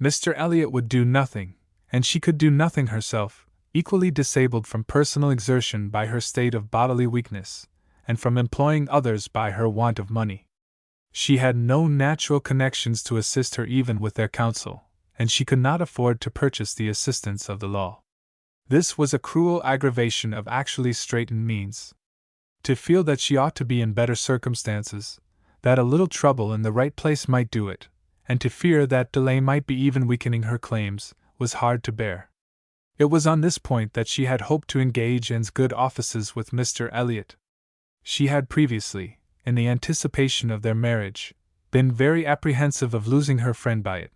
Mr. Elliot would do nothing, and she could do nothing herself, equally disabled from personal exertion by her state of bodily weakness, and from employing others by her want of money. She had no natural connections to assist her even with their counsel, and she could not afford to purchase the assistance of the law. This was a cruel aggravation of actually straitened means. To feel that she ought to be in better circumstances, that a little trouble in the right place might do it, and to fear that delay might be even weakening her claims, was hard to bear. It was on this point that she had hoped to engage in good offices with Mr. Elliot. She had previously, in the anticipation of their marriage, been very apprehensive of losing her friend by it,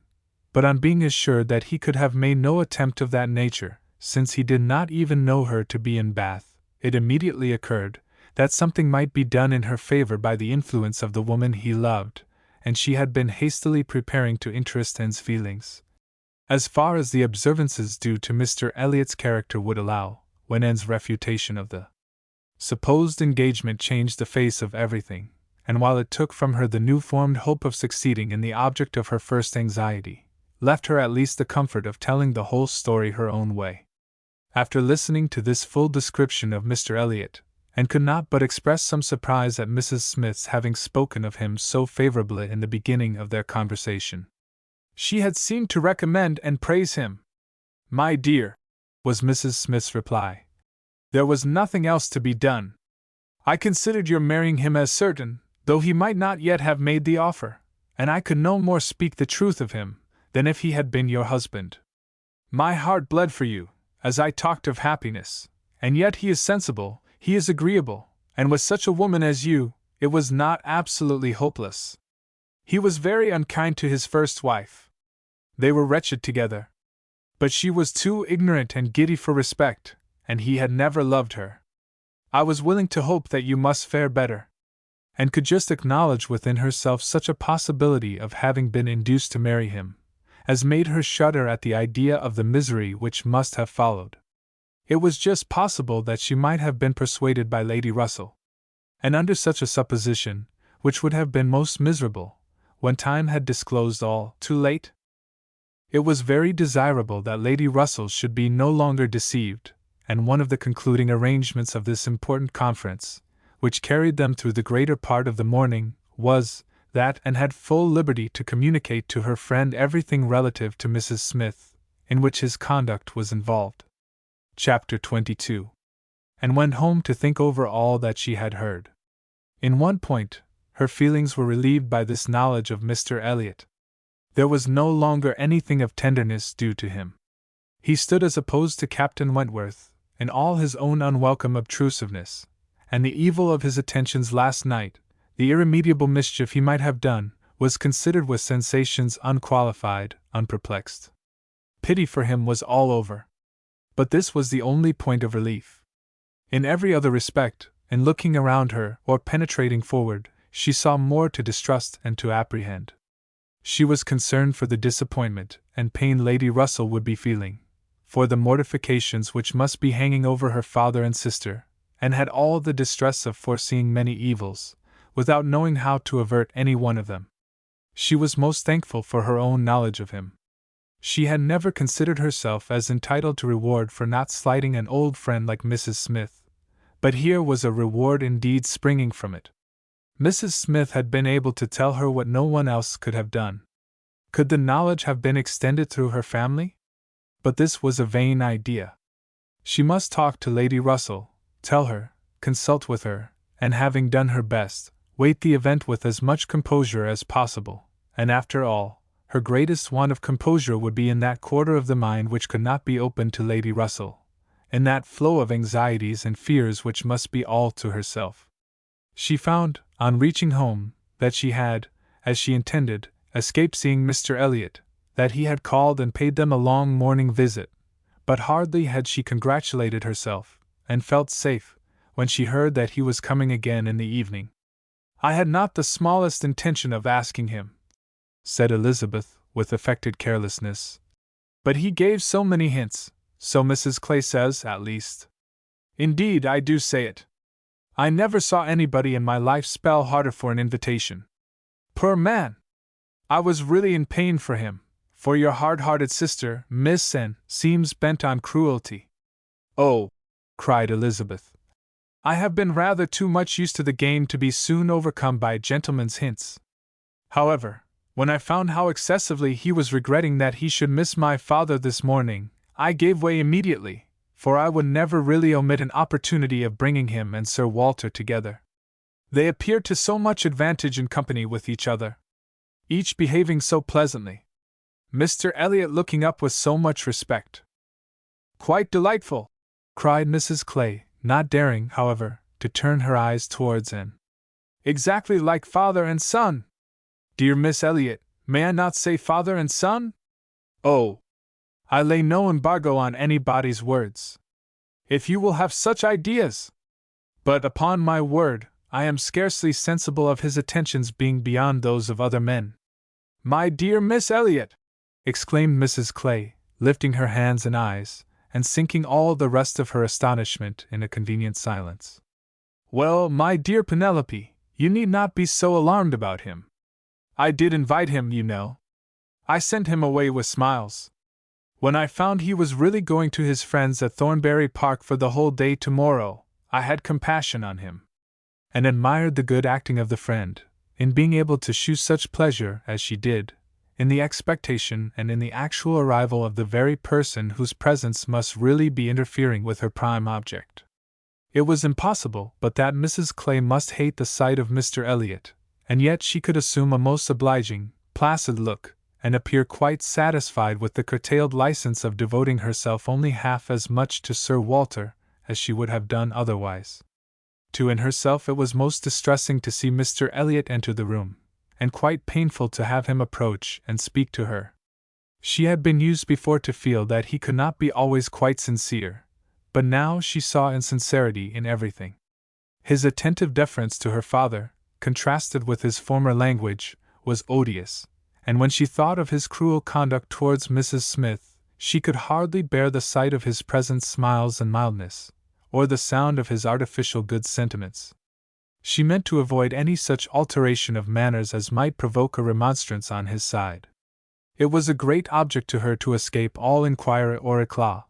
but on being assured that he could have made no attempt of that nature, since he did not even know her to be in Bath, it immediately occurred that something might be done in her favor by the influence of the woman he loved, and she had been hastily preparing to interest Anne's feelings, as far as the observances due to Mr. Elliot's character would allow, when Anne's refutation of the supposed engagement changed the face of everything, and while it took from her the new-formed hope of succeeding in the object of her first anxiety, left her at least the comfort of telling the whole story her own way. After listening to this full description of Mr. Elliot, and could not but express some surprise at Mrs. Smith's having spoken of him so favorably in the beginning of their conversation. She had seemed to recommend and praise him. "My dear," was Mrs. Smith's reply, "there was nothing else to be done. I considered your marrying him as certain, though he might not yet have made the offer, and I could no more speak the truth of him than if he had been your husband. My heart bled for you, as I talked of happiness, and yet he is sensible, he is agreeable, and with such a woman as you, it was not absolutely hopeless. He was very unkind to his first wife. They were wretched together. But she was too ignorant and giddy for respect, and he had never loved her. I was willing to hope that you must fare better, and could just acknowledge within herself such a possibility of having been induced to marry him, as made her shudder at the idea of the misery which must have followed. It was just possible that she might have been persuaded by Lady Russell. And under such a supposition, which would have been most miserable, when time had disclosed all too late, it was very desirable that Lady Russell should be no longer deceived, and one of the concluding arrangements of this important conference, which carried them through the greater part of the morning, was that Anne had full liberty to communicate to her friend everything relative to Mrs. Smith, in which his conduct was involved. Chapter 22. And went home to think over all that she had heard. In one point, her feelings were relieved by this knowledge of Mr. Elliot. There was no longer anything of tenderness due to him. He stood as opposed to Captain Wentworth, in all his own unwelcome obtrusiveness, and the evil of his attentions last night, the irremediable mischief he might have done, was considered with sensations unqualified, unperplexed. Pity for him was all over. But this was the only point of relief. In every other respect, in looking around her, or penetrating forward, she saw more to distrust and to apprehend. She was concerned for the disappointment and pain Lady Russell would be feeling, for the mortifications which must be hanging over her father and sister, and had all the distress of foreseeing many evils, without knowing how to avert any one of them. She was most thankful for her own knowledge of him. She had never considered herself as entitled to reward for not slighting an old friend like Mrs. Smith, but here was a reward indeed springing from it. Mrs. Smith had been able to tell her what no one else could have done. Could the knowledge have been extended through her family? But this was a vain idea. She must talk to Lady Russell, tell her, consult with her, and having done her best, wait the event with as much composure as possible, and after all, her greatest want of composure would be in that quarter of the mind which could not be opened to Lady Russell, in that flow of anxieties and fears which must be all to herself. She found, on reaching home, that she had, as she intended, escaped seeing Mr. Elliot, that he had called and paid them a long morning visit, but hardly had she congratulated herself, and felt safe, when she heard that he was coming again in the evening. "I had not the smallest intention of asking him," said Elizabeth, with affected carelessness. "But he gave so many hints, so Mrs. Clay says, at least. Indeed, I do say it. I never saw anybody in my life spell harder for an invitation. Poor man! I was really in pain for him, for your hard-hearted sister, Miss N, seems bent on cruelty. "Oh," cried Elizabeth, "I have been rather too much used to the game to be soon overcome by a gentleman's hints. However, when I found how excessively he was regretting that he should miss my father this morning, I gave way immediately, for I would never really omit an opportunity of bringing him and Sir Walter together. They appeared to so much advantage in company with each other, each behaving so pleasantly, Mr. Elliot looking up with so much respect." "Quite delightful!" cried Mrs. Clay, not daring, however, to turn her eyes towards Anne. "Exactly like father and son! Dear Miss Elliot, may I not say father and son? Oh, I lay no embargo on anybody's words. If you will have such ideas! But upon my word, I am scarcely sensible of his attentions being beyond those of other men." "My dear Miss Elliot!" exclaimed Mrs. Clay, lifting her hands and eyes, and sinking all the rest of her astonishment in a convenient silence. "Well, my dear Penelope, you need not be so alarmed about him. I did invite him, you know. I sent him away with smiles. When I found he was really going to his friends at Thornbury Park for the whole day tomorrow, I had compassion on him, and admired the good acting of the friend, in being able to shew such pleasure as she did, in the expectation and in the actual arrival of the very person whose presence must really be interfering with her prime object. It was impossible but that Mrs. Clay must hate the sight of Mr. Elliot, and yet she could assume a most obliging, placid look, and appear quite satisfied with the curtailed license of devoting herself only half as much to Sir Walter as she would have done otherwise. To Anne herself it was most distressing to see Mr. Elliot enter the room, and quite painful to have him approach and speak to her. She had been used before to feel that he could not be always quite sincere, but now she saw insincerity in everything. His attentive deference to her father, contrasted with his former language, was odious, and when she thought of his cruel conduct towards Mrs. Smith, she could hardly bear the sight of his present smiles and mildness, or the sound of his artificial good sentiments. She meant to avoid any such alteration of manners as might provoke a remonstrance on his side. It was a great object to her to escape all inquiry or éclat,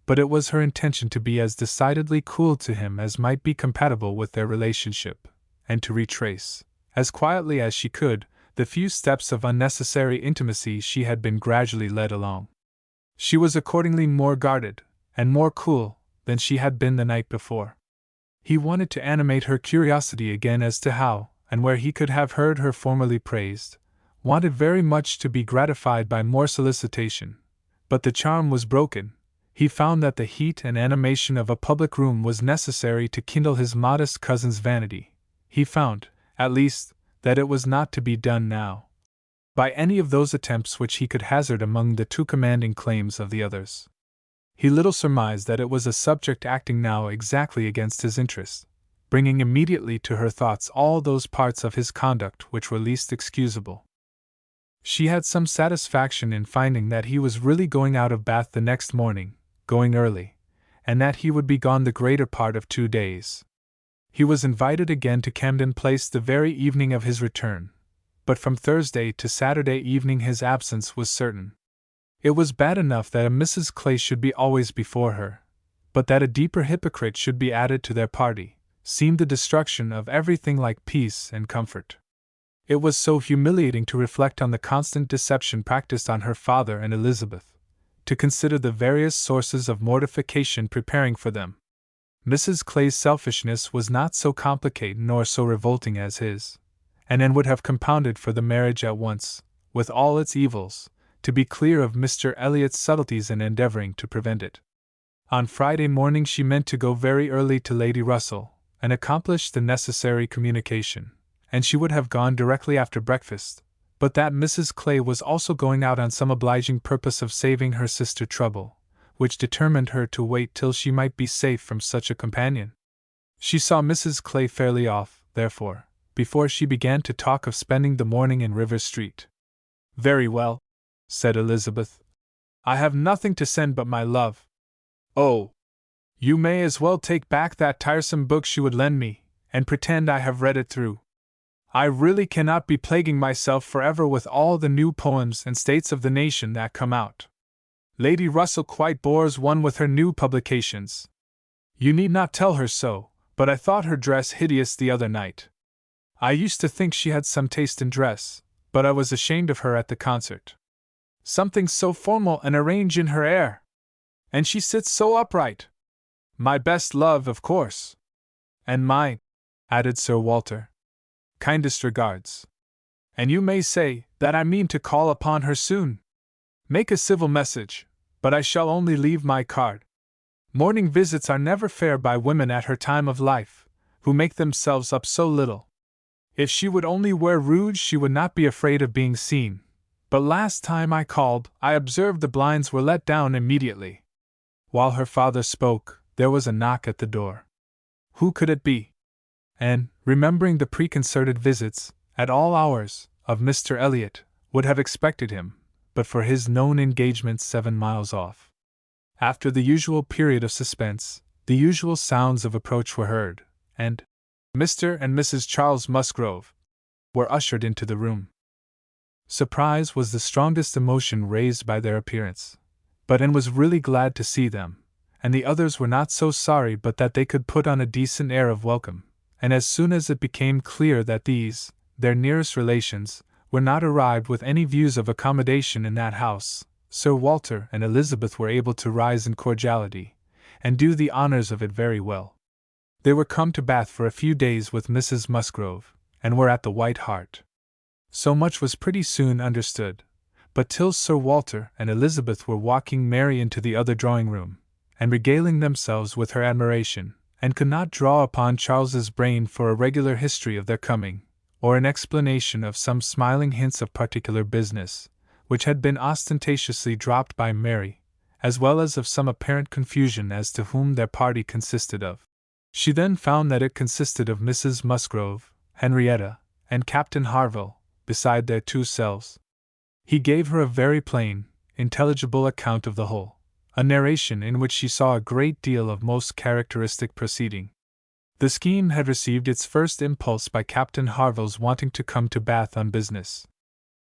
but it was her intention to be as decidedly cool to him as might be compatible with their relationship, and to retrace, as quietly as she could, the few steps of unnecessary intimacy she had been gradually led along. She was accordingly more guarded, and more cool, than she had been the night before. He wanted to animate her curiosity again as to how and where he could have heard her formerly praised, wanted very much to be gratified by more solicitation, but the charm was broken. He found that the heat and animation of a public room was necessary to kindle his modest cousin's vanity. He found, at least, that it was not to be done now, by any of those attempts which he could hazard among the too commanding claims of the others. He little surmised that it was a subject acting now exactly against his interest, bringing immediately to her thoughts all those parts of his conduct which were least excusable. She had some satisfaction in finding that he was really going out of Bath the next morning, going early, and that he would be gone the greater part of 2 days. He was invited again to Camden Place the very evening of his return, but from Thursday to Saturday evening his absence was certain. It was bad enough that a Mrs. Clay should be always before her, but that a deeper hypocrite should be added to their party seemed the destruction of everything like peace and comfort. It was so humiliating to reflect on the constant deception practiced on her father and Elizabeth, to consider the various sources of mortification preparing for them. Mrs. Clay's selfishness was not so complicated nor so revolting as his, and Anne would have compounded for the marriage at once, with all its evils, to be clear of Mr. Elliot's subtleties in endeavoring to prevent it. On Friday morning she meant to go very early to Lady Russell, and accomplish the necessary communication, and she would have gone directly after breakfast, but that Mrs. Clay was also going out on some obliging purpose of saving her sister trouble, which determined her to wait till she might be safe from such a companion. She saw Mrs. Clay fairly off, therefore, before she began to talk of spending the morning in River Street. "Very well," said Elizabeth. "I have nothing to send but my love. Oh, you may as well take back that tiresome book she would lend me, and pretend I have read it through. I really cannot be plaguing myself forever with all the new poems and states of the nation that come out. Lady Russell quite bores one with her new publications. You need not tell her so, but I thought her dress hideous the other night. I used to think she had some taste in dress, but I was ashamed of her at the concert. Something so formal and arranged in her air. And she sits so upright. My best love, of course. And mine, added Sir Walter. Kindest regards. And you may say that I mean to call upon her soon. Make a civil message, but I shall only leave my card. Morning visits are never fair by women at her time of life, who make themselves up so little. If she would only wear rouge, she would not be afraid of being seen. But last time I called, I observed the blinds were let down immediately. While her father spoke, there was a knock at the door. Who could it be? And, remembering the preconcerted visits, at all hours, of Mr. Elliot, would have expected him, but for his known engagements 7 miles off. After the usual period of suspense, the usual sounds of approach were heard, and Mr. and Mrs. Charles Musgrove were ushered into the room. Surprise was the strongest emotion raised by their appearance, but Anne was really glad to see them, and the others were not so sorry but that they could put on a decent air of welcome, and as soon as it became clear that these, their nearest relations, were not arrived with any views of accommodation in that house, Sir Walter and Elizabeth were able to rise in cordiality, and do the honors of it very well. They were come to Bath for a few days with Mrs. Musgrove, and were at the White Hart. So much was pretty soon understood, but till Sir Walter and Elizabeth were walking Mary into the other drawing-room, and regaling themselves with her admiration, and could not draw upon Charles's brain for a regular history of their coming, or an explanation of some smiling hints of particular business, which had been ostentatiously dropped by Mary, as well as of some apparent confusion as to whom their party consisted of. She then found that it consisted of Mrs. Musgrove, Henrietta, and Captain Harville, beside their 2 selves. He gave her a very plain, intelligible account of the whole, a narration in which she saw a great deal of most characteristic proceeding. The scheme had received its first impulse by Captain Harville's wanting to come to Bath on business.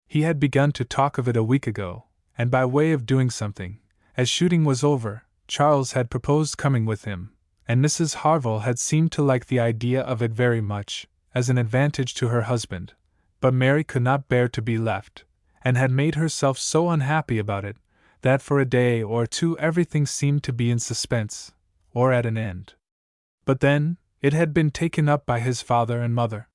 He had begun to talk of it a week ago, and by way of doing something, as shooting was over, Charles had proposed coming with him, and Mrs. Harville had seemed to like the idea of it very much, as an advantage to her husband, but Mary could not bear to be left, and had made herself so unhappy about it, that for a day or 2 everything seemed to be in suspense, or at an end. But then, it had been taken up by his father and mother.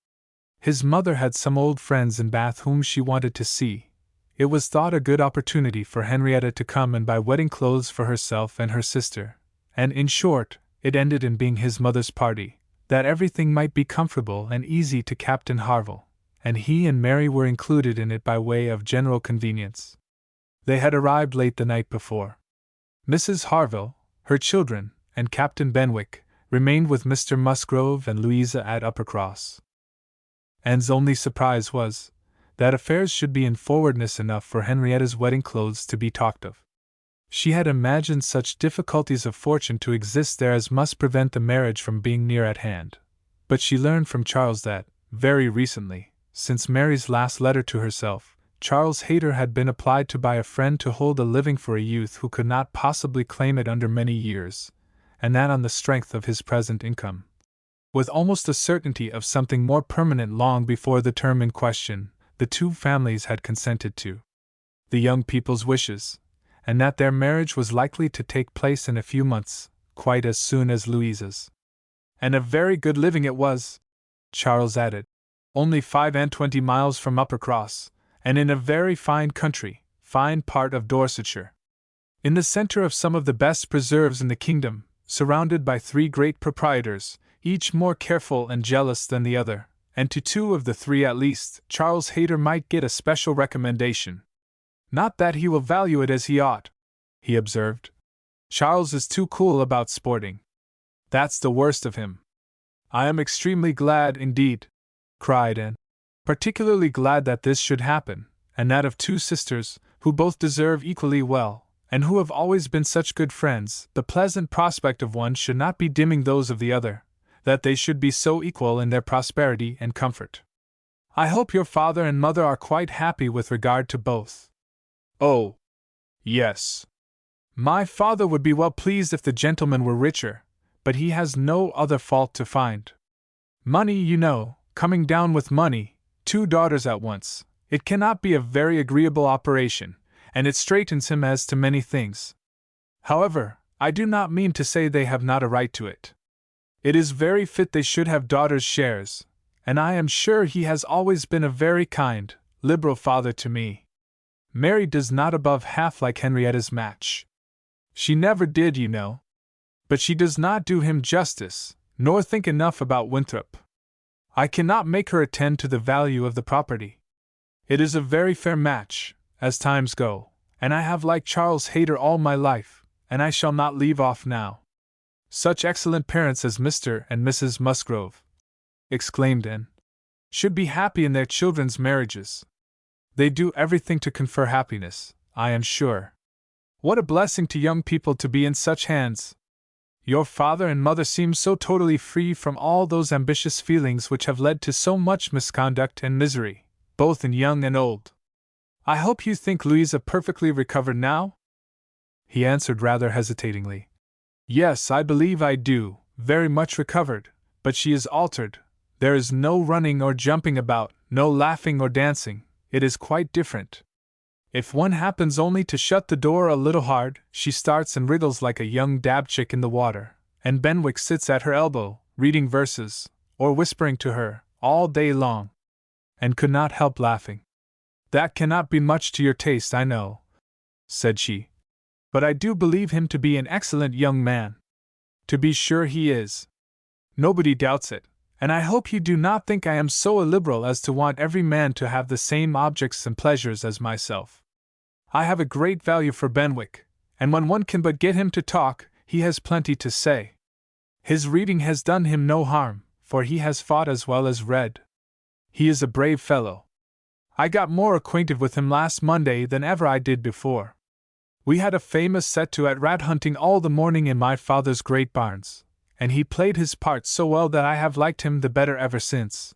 His mother had some old friends in Bath whom she wanted to see. It was thought a good opportunity for Henrietta to come and buy wedding clothes for herself and her sister, and in short, it ended in being his mother's party, that everything might be comfortable and easy to Captain Harville, and he and Mary were included in it by way of general convenience. They had arrived late the night before. Mrs. Harville, her children, and Captain Benwick remained with Mr. Musgrove and Louisa at Uppercross. Anne's only surprise was, that affairs should be in forwardness enough for Henrietta's wedding clothes to be talked of. She had imagined such difficulties of fortune to exist there as must prevent the marriage from being near at hand, but she learned from Charles that, very recently, since Mary's last letter to herself, Charles Hayter had been applied to by a friend to hold a living for a youth who could not possibly claim it under many years, and that on the strength of his present income, with almost a certainty of something more permanent long before the term in question, the 2 families had consented to the young people's wishes, and that their marriage was likely to take place in a few months, quite as soon as Louisa's. And a very good living it was, Charles added, only 25 miles from Uppercross, and in a very fine country, fine part of Dorsetshire. In the centre of some of the best preserves in the kingdom, surrounded by 3 great proprietors, each more careful and jealous than the other, and to 2 of the 3 at least, Charles Hayter might get a special recommendation. Not that he will value it as he ought, he observed. Charles is too cool about sporting. That's the worst of him. I am extremely glad indeed, cried Anne, particularly glad that this should happen, and that of 2 sisters, who both deserve equally well, and who have always been such good friends, the pleasant prospect of one should not be dimming those of the other, that they should be so equal in their prosperity and comfort. I hope your father and mother are quite happy with regard to both. Oh, yes. My father would be well pleased if the gentleman were richer, but he has no other fault to find. Money, you know, coming down with money, 2 daughters at once, it cannot be a very agreeable operation, and it straightens him as to many things. However, I do not mean to say they have not a right to it. It is very fit they should have daughters' shares, and I am sure he has always been a very kind, liberal father to me. Mary does not above half like Henrietta's match. She never did, you know. But she does not do him justice, nor think enough about Winthrop. I cannot make her attend to the value of the property. It is a very fair match, as times go, and I have liked Charles Hayter all my life, and I shall not leave off now. Such excellent parents as Mr. and Mrs. Musgrove, exclaimed Anne, should be happy in their children's marriages. They do everything to confer happiness, I am sure. What a blessing to young people to be in such hands! Your father and mother seem so totally free from all those ambitious feelings which have led to so much misconduct and misery, both in young and old. I hope you think Louisa perfectly recovered now? He answered rather hesitatingly. Yes, I believe I do, very much recovered, but she is altered. There is no running or jumping about, no laughing or dancing, it is quite different. If one happens only to shut the door a little hard, she starts and wriggles like a young dabchick in the water, and Benwick sits at her elbow, reading verses, or whispering to her, all day long, and could not help laughing. That cannot be much to your taste, I know, said she. But I do believe him to be an excellent young man. To be sure he is. Nobody doubts it, and I hope you do not think I am so illiberal as to want every man to have the same objects and pleasures as myself. I have a great value for Benwick, and when one can but get him to talk, he has plenty to say. His reading has done him no harm, for he has fought as well as read. He is a brave fellow. I got more acquainted with him last Monday than ever I did before. We had a famous set to at rat hunting all the morning in my father's great barns, and he played his part so well that I have liked him the better ever since.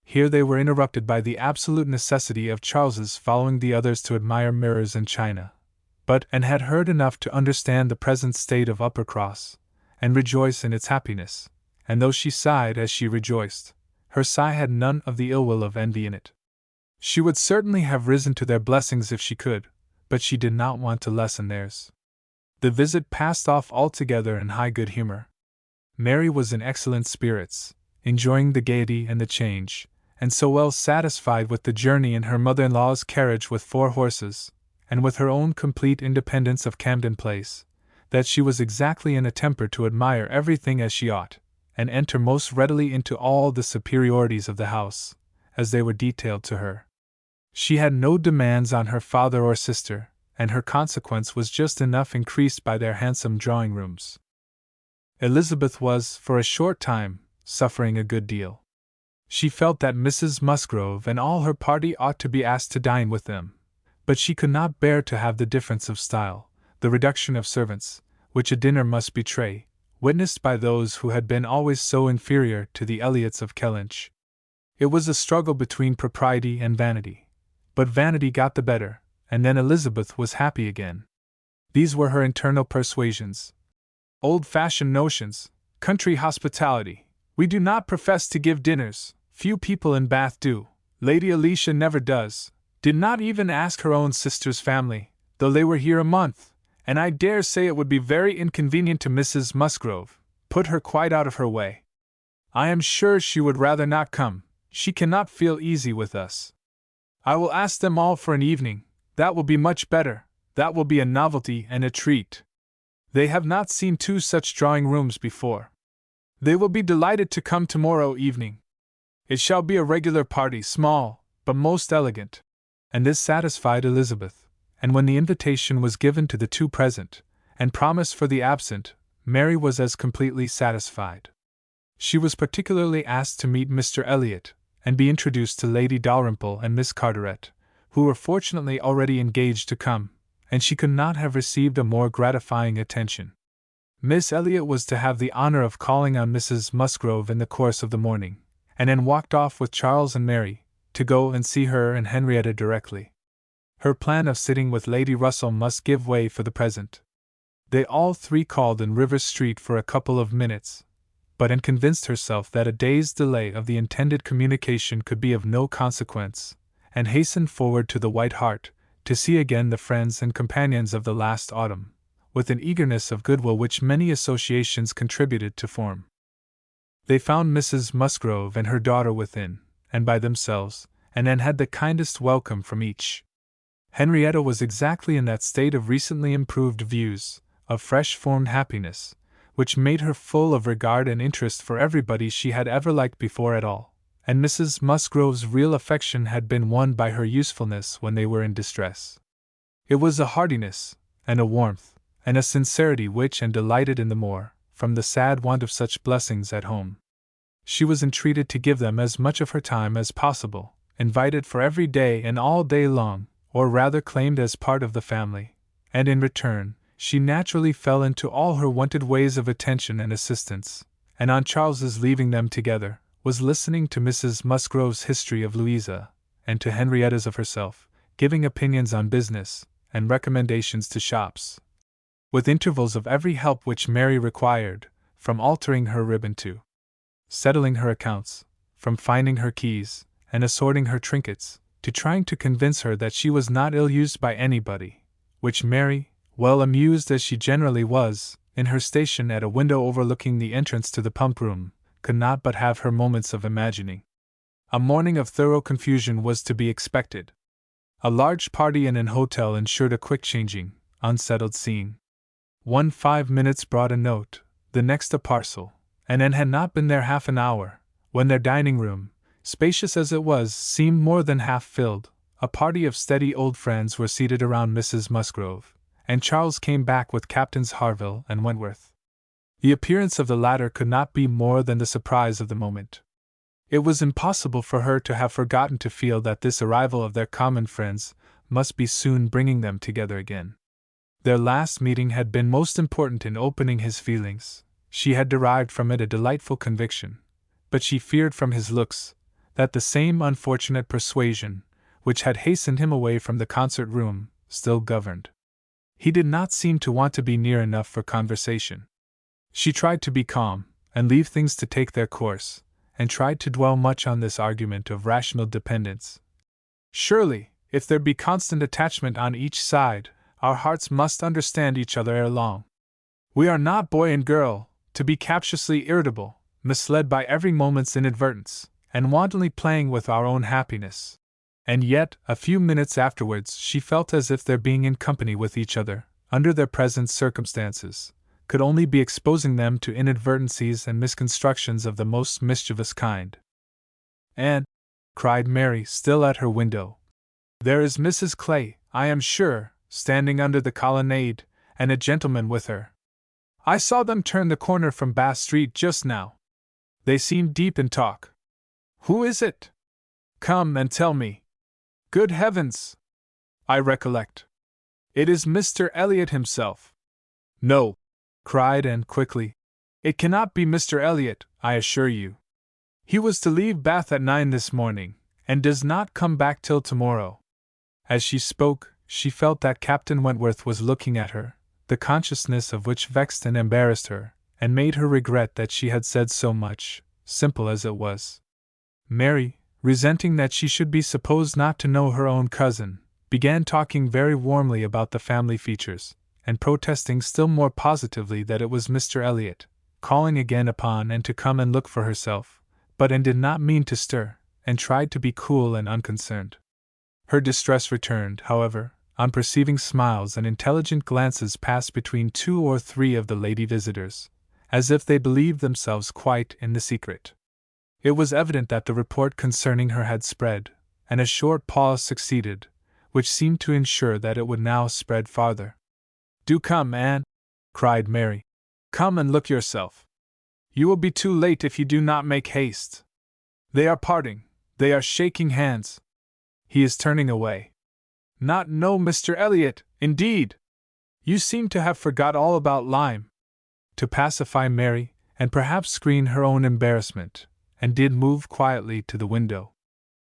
Here they were interrupted by the absolute necessity of Charles's following the others to admire mirrors and china, but and had heard enough to understand the present state of Uppercross, and rejoice in its happiness, and though she sighed as she rejoiced, her sigh had none of the ill will of envy in it. She would certainly have risen to their blessings if she could, but she did not want to lessen theirs. The visit passed off altogether in high good humor. Mary was in excellent spirits, enjoying the gaiety and the change, and so well satisfied with the journey in her mother-in-law's carriage with 4 horses, and with her own complete independence of Camden Place, that she was exactly in a temper to admire everything as she ought, and enter most readily into all the superiorities of the house, as they were detailed to her. She had no demands on her father or sister, and her consequence was just enough increased by their handsome drawing-rooms. Elizabeth was, for a short time, suffering a good deal. She felt that Mrs. Musgrove and all her party ought to be asked to dine with them, but she could not bear to have the difference of style, the reduction of servants, which a dinner must betray, witnessed by those who had been always so inferior to the Elliots of Kellynch. It was a struggle between propriety and vanity. But vanity got the better, and then Elizabeth was happy again. These were her internal persuasions. Old-fashioned notions, country hospitality. We do not profess to give dinners, few people in Bath do, Lady Alicia never does, did not even ask her own sister's family, though they were here a month, and I dare say it would be very inconvenient to Mrs. Musgrove, put her quite out of her way. I am sure she would rather not come, she cannot feel easy with us. I will ask them all for an evening, that will be much better, that will be a novelty and a treat. They have not seen 2 such drawing-rooms before. They will be delighted to come tomorrow evening. It shall be a regular party, small, but most elegant. And this satisfied Elizabeth, and when the invitation was given to the 2 present, and promised for the absent, Mary was as completely satisfied. She was particularly asked to meet Mr. Elliot, and be introduced to Lady Dalrymple and Miss Carteret, who were fortunately already engaged to come, and she could not have received a more gratifying attention. Miss Elliot was to have the honor of calling on Mrs. Musgrove in the course of the morning, and then walked off with Charles and Mary, to go and see her and Henrietta directly. Her plan of sitting with Lady Russell must give way for the present. They all three called in River Street for a couple of minutes, but Anne convinced herself that a day's delay of the intended communication could be of no consequence, and hastened forward to the White Hart, to see again the friends and companions of the last autumn, with an eagerness of goodwill which many associations contributed to form. They found Mrs. Musgrove and her daughter within, and by themselves, and Anne had the kindest welcome from each. Henrietta was exactly in that state of recently improved views, of fresh-formed happiness, which made her full of regard and interest for everybody she had ever liked before at all, and Mrs. Musgrove's real affection had been won by her usefulness when they were in distress. It was a heartiness, and a warmth, and a sincerity which Anne delighted in the more, from the sad want of such blessings at home. She was entreated to give them as much of her time as possible, invited for every day and all day long, or rather claimed as part of the family, and in return, she naturally fell into all her wonted ways of attention and assistance, and on Charles's leaving them together, was listening to Mrs. Musgrove's history of Louisa, and to Henrietta's of herself, giving opinions on business, and recommendations to shops, with intervals of every help which Mary required, from altering her ribbon to settling her accounts, from finding her keys, and assorting her trinkets, to trying to convince her that she was not ill-used by anybody, which Mary, well amused as she generally was, in her station at a window overlooking the entrance to the pump-room, could not but have her moments of imagining. A morning of thorough confusion was to be expected. A large party in an hotel ensured a quick-changing, unsettled scene. 5 minutes brought a note, the next a parcel, and Anne had not been there half an hour, when their dining-room, spacious as it was, seemed more than half filled. A party of steady old friends were seated around Mrs. Musgrove, and Charles came back with Captains Harville and Wentworth. The appearance of the latter could not be more than the surprise of the moment. It was impossible for her to have forgotten to feel that this arrival of their common friends must be soon bringing them together again. Their last meeting had been most important in opening his feelings. She had derived from it a delightful conviction, but she feared from his looks that the same unfortunate persuasion, which had hastened him away from the concert-room, still governed. He did not seem to want to be near enough for conversation. She tried to be calm, and leave things to take their course, and tried to dwell much on this argument of rational dependence. Surely, if there be constant attachment on each side, our hearts must understand each other ere long. We are not boy and girl, to be captiously irritable, misled by every moment's inadvertence, and wantonly playing with our own happiness. And yet, a few minutes afterwards, she felt as if their being in company with each other, under their present circumstances, could only be exposing them to inadvertencies and misconstructions of the most mischievous kind. "And," cried Mary, still at her window, "there is Mrs. Clay, I am sure, standing under the colonnade, and a gentleman with her. I saw them turn the corner from Bath Street just now. They seemed deep in talk. Who is it? Come and tell me. Good heavens! I recollect. It is Mr. Elliot himself." "No," cried Anne quickly. "It cannot be Mr. Elliot, I assure you. He was to leave Bath at 9 this morning, and does not come back till tomorrow." As she spoke, she felt that Captain Wentworth was looking at her, the consciousness of which vexed and embarrassed her, and made her regret that she had said so much, simple as it was. Mary, resenting that she should be supposed not to know her own cousin, began talking very warmly about the family features, and protesting still more positively that it was Mr. Elliot, calling again upon Anne to come and look for herself, but Anne did not mean to stir, and tried to be cool and unconcerned. Her distress returned, however, on perceiving smiles and intelligent glances pass between 2 or 3 of the lady visitors, as if they believed themselves quite in the secret. It was evident that the report concerning her had spread, and a short pause succeeded, which seemed to ensure that it would now spread farther. "Do come, Anne," cried Mary. "Come and look yourself. You will be too late if you do not make haste. They are parting, they are shaking hands. He is turning away. Not know Mr. Elliot, indeed! You seem to have forgot all about Lyme." To pacify Mary, and perhaps screen her own embarrassment, Anne did move quietly to the window.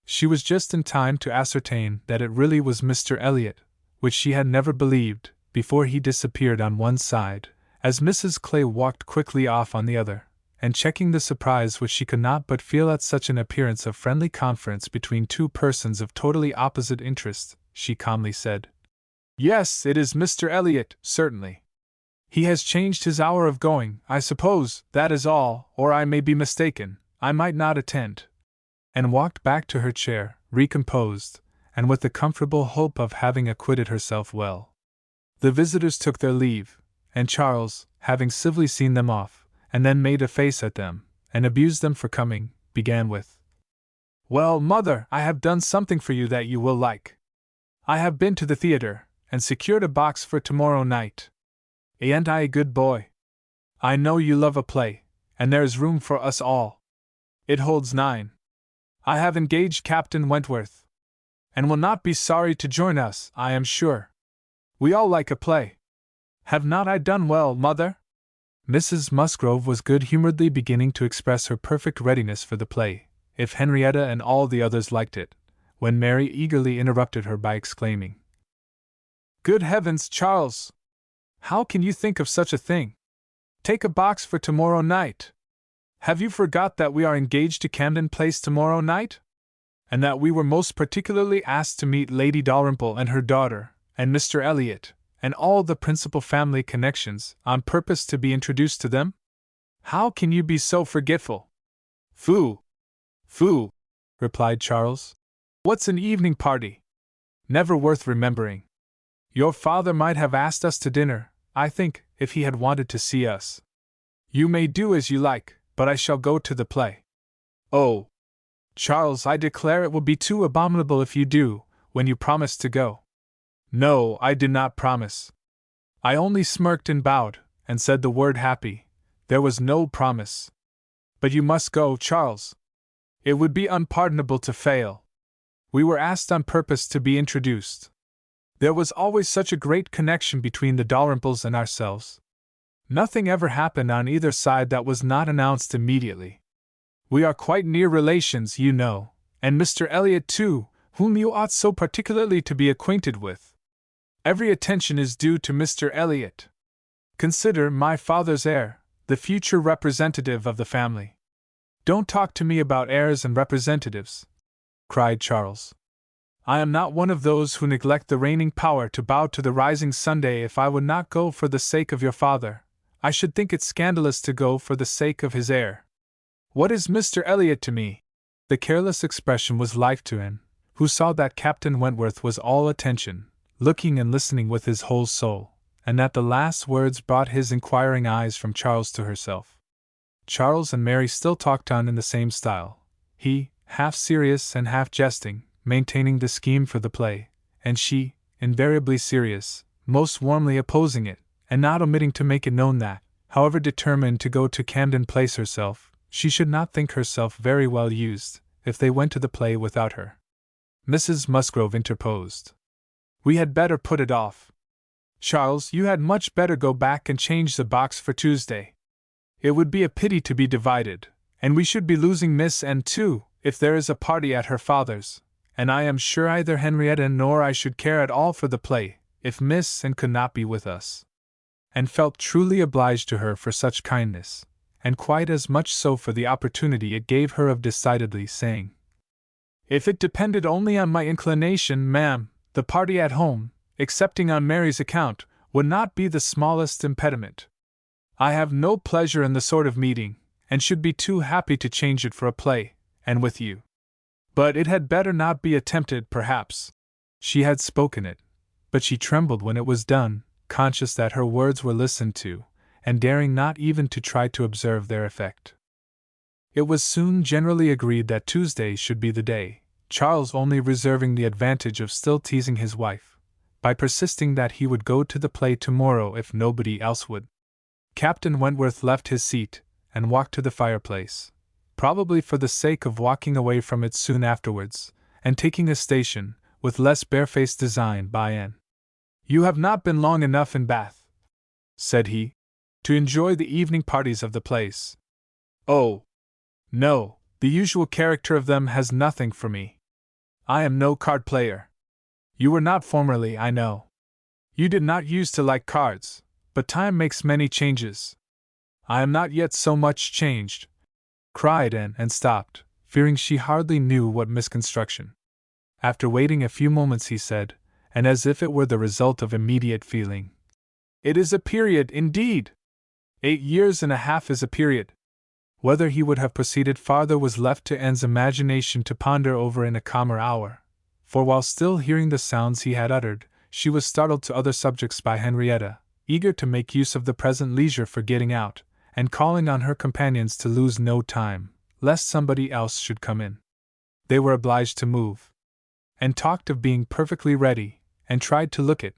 She was just in time to ascertain that it really was Mr. Elliot, which she had never believed, before he disappeared on one side, as Mrs. Clay walked quickly off on the other, and checking the surprise which she could not but feel at such an appearance of friendly conference between two persons of totally opposite interest, she calmly said, "Yes, it is Mr. Elliot, certainly. He has changed his hour of going, I suppose, that is all, or I may be mistaken, I might not attend," and walked back to her chair, recomposed, and with the comfortable hope of having acquitted herself well. The visitors took their leave, and Charles, having civilly seen them off, and then made a face at them, and abused them for coming, began with, "Well, mother, I have done something for you that you will like. I have been to the theatre, and secured a box for tomorrow night. Ain't I a good boy? I know you love a play, and there is room for us all. It holds 9. I have engaged Captain Wentworth, and will not be sorry to join us, I am sure. We all like a play. Have not I done well, mother?" Mrs. Musgrove was good-humoredly beginning to express her perfect readiness for the play, if Henrietta and all the others liked it, when Mary eagerly interrupted her by exclaiming, "Good heavens, Charles! How can you think of such a thing? Take a box for tomorrow night! Have you forgot that we are engaged to Camden Place tomorrow night? And that we were most particularly asked to meet Lady Dalrymple and her daughter, and Mr. Elliot, and all the principal family connections, on purpose to be introduced to them? How can you be so forgetful?" "Phoo! Phoo!" replied Charles. "What's an evening party? Never worth remembering. Your father might have asked us to dinner, I think, if he had wanted to see us. You may do as you like, but I shall go to the play." "Oh, Charles, I declare it will be too abominable if you do, when you promised to go." "No, I did not promise. I only smirked and bowed, and said the word happy. There was no promise. But you must go, Charles. It would be unpardonable to fail. We were asked on purpose to be introduced. There was always such a great connection between the Dalrymples and ourselves. Nothing ever happened on either side that was not announced immediately. We are quite near relations, you know, and Mr. Elliot too, whom you ought so particularly to be acquainted with. Every attention is due to Mr. Elliot. Consider my father's heir, the future representative of the family." "Don't talk to me about heirs and representatives," cried Charles. "I am not one of those who neglect the reigning power to bow to the rising Sunday. If I would not go for the sake of your father, I should think it scandalous to go for the sake of his heir. What is Mr. Elliot to me?" The careless expression was life to him, who saw that Captain Wentworth was all attention, looking and listening with his whole soul, and that the last words brought his inquiring eyes from Charles to herself. Charles and Mary still talked on in the same style, he, half serious and half jesting, maintaining the scheme for the play, and she, invariably serious, most warmly opposing it, and not omitting to make it known that, however determined to go to Camden Place herself, she should not think herself very well used, if they went to the play without her. Mrs. Musgrove interposed. "We had better put it off. Charles, you had much better go back and change the box for Tuesday. It would be a pity to be divided, and we should be losing Miss N too, if there is a party at her father's, and I am sure either Henrietta nor I should care at all for the play, if Miss N could not be with us," and felt truly obliged to her for such kindness, and quite as much so for the opportunity it gave her of decidedly saying, "If it depended only on my inclination, ma'am, the party at home, excepting on Mary's account, would not be the smallest impediment. I have no pleasure in the sort of meeting, and should be too happy to change it for a play, and with you. But it had better not be attempted, perhaps." She had spoken it, but she trembled when it was done, conscious that her words were listened to, and daring not even to try to observe their effect. It was soon generally agreed that Tuesday should be the day, Charles only reserving the advantage of still teasing his wife, by persisting that he would go to the play tomorrow if nobody else would. Captain Wentworth left his seat, and walked to the fireplace, probably for the sake of walking away from it soon afterwards, and taking a station, with less barefaced design, by Anne. "You have not been long enough in Bath," said he, "to enjoy the evening parties of the place." "Oh, no, the usual character of them has nothing for me. I am no card player. You were not formerly, I know. You did not use to like cards, but time makes many changes. I am not yet so much changed, cried Anne and stopped, fearing she hardly knew what misconstruction. After waiting a few moments he said, and as if it were the result of immediate feeling, It is a period, indeed. 8 years and a half is a period. Whether he would have proceeded farther was left to Anne's imagination to ponder over in a calmer hour, for while still hearing the sounds he had uttered, she was startled to other subjects by Henrietta, eager to make use of the present leisure for getting out, and calling on her companions to lose no time, lest somebody else should come in. They were obliged to move, and talked of being perfectly ready, and tried to look it,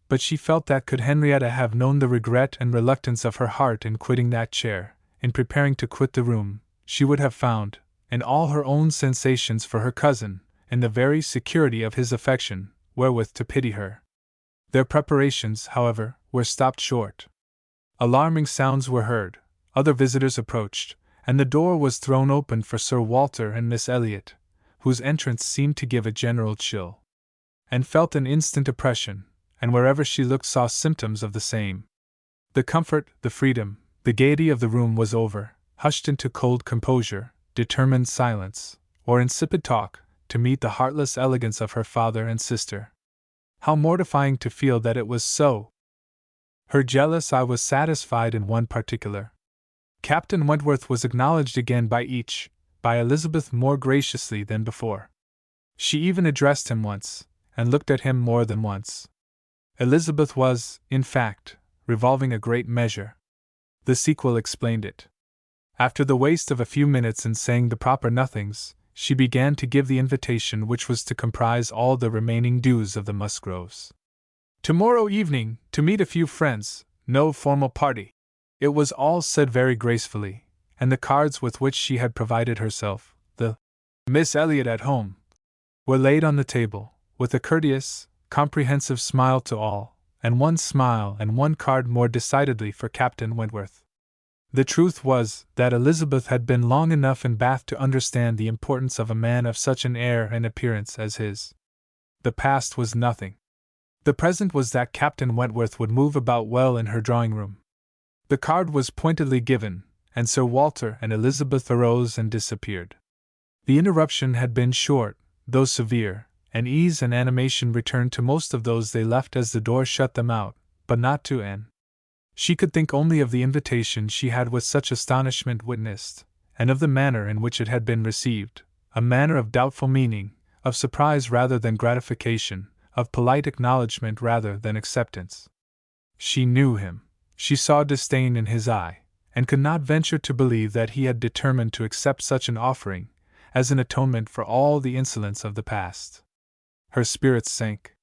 but she felt that could Henrietta have known the regret and reluctance of her heart in quitting that chair, in preparing to quit the room, she would have found, in all her own sensations for her cousin, in the very security of his affection, wherewith to pity her. Their preparations, however, were stopped short. Alarming sounds were heard, other visitors approached, and the door was thrown open for Sir Walter and Miss Elliot, whose entrance seemed to give a general chill. And felt an instant oppression, and wherever she looked saw symptoms of the same. The comfort, the freedom, the gaiety of the room was over, hushed into cold composure, determined silence, or insipid talk, to meet the heartless elegance of her father and sister. How mortifying to feel that it was so! Her jealous eye was satisfied in one particular. Captain Wentworth was acknowledged again by each, by Elizabeth more graciously than before. She even addressed him once, and looked at him more than once. Elizabeth was, in fact, revolving a great measure. The sequel explained it. After the waste of a few minutes in saying the proper nothings, she began to give the invitation which was to comprise all the remaining dues of the Musgroves. Tomorrow evening, to meet a few friends, no formal party. It was all said very gracefully, and the cards with which she had provided herself, the Miss Elliot at home, were laid on the table, with a courteous, comprehensive smile to all, and one smile and one card more decidedly for Captain Wentworth. The truth was that Elizabeth had been long enough in Bath to understand the importance of a man of such an air and appearance as his. The past was nothing. The present was that Captain Wentworth would move about well in her drawing-room. The card was pointedly given, and Sir Walter and Elizabeth arose and disappeared. The interruption had been short, though severe, and ease and animation returned to most of those they left as the door shut them out, but not to Anne. She could think only of the invitation she had with such astonishment witnessed, and of the manner in which it had been received, a manner of doubtful meaning, of surprise rather than gratification, of polite acknowledgment rather than acceptance. She knew him, she saw disdain in his eye, and could not venture to believe that he had determined to accept such an offering, as an atonement for all the insolence of the past. Her spirits sank.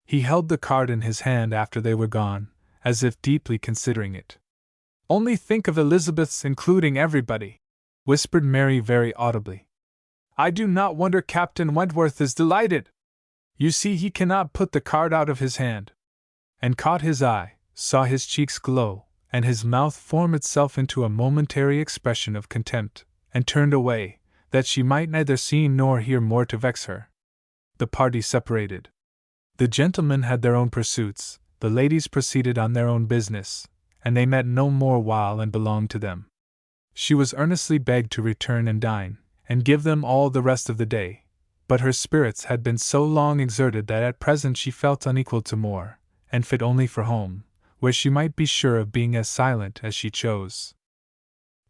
He held the card in his hand after they were gone, as if deeply considering it. "Only think of Elizabeth's including everybody," whispered Mary very audibly. "I do not wonder Captain Wentworth is delighted. You see he cannot put the card out of his hand." And caught his eye, saw his cheeks glow, and his mouth form itself into a momentary expression of contempt, and turned away, that she might neither see nor hear more to vex her. The party separated. The gentlemen had their own pursuits, the ladies proceeded on their own business, and they met no more while and belonged to them. She was earnestly begged to return and dine, and give them all the rest of the day, but her spirits had been so long exerted that at present she felt unequal to more, and fit only for home, where she might be sure of being as silent as she chose.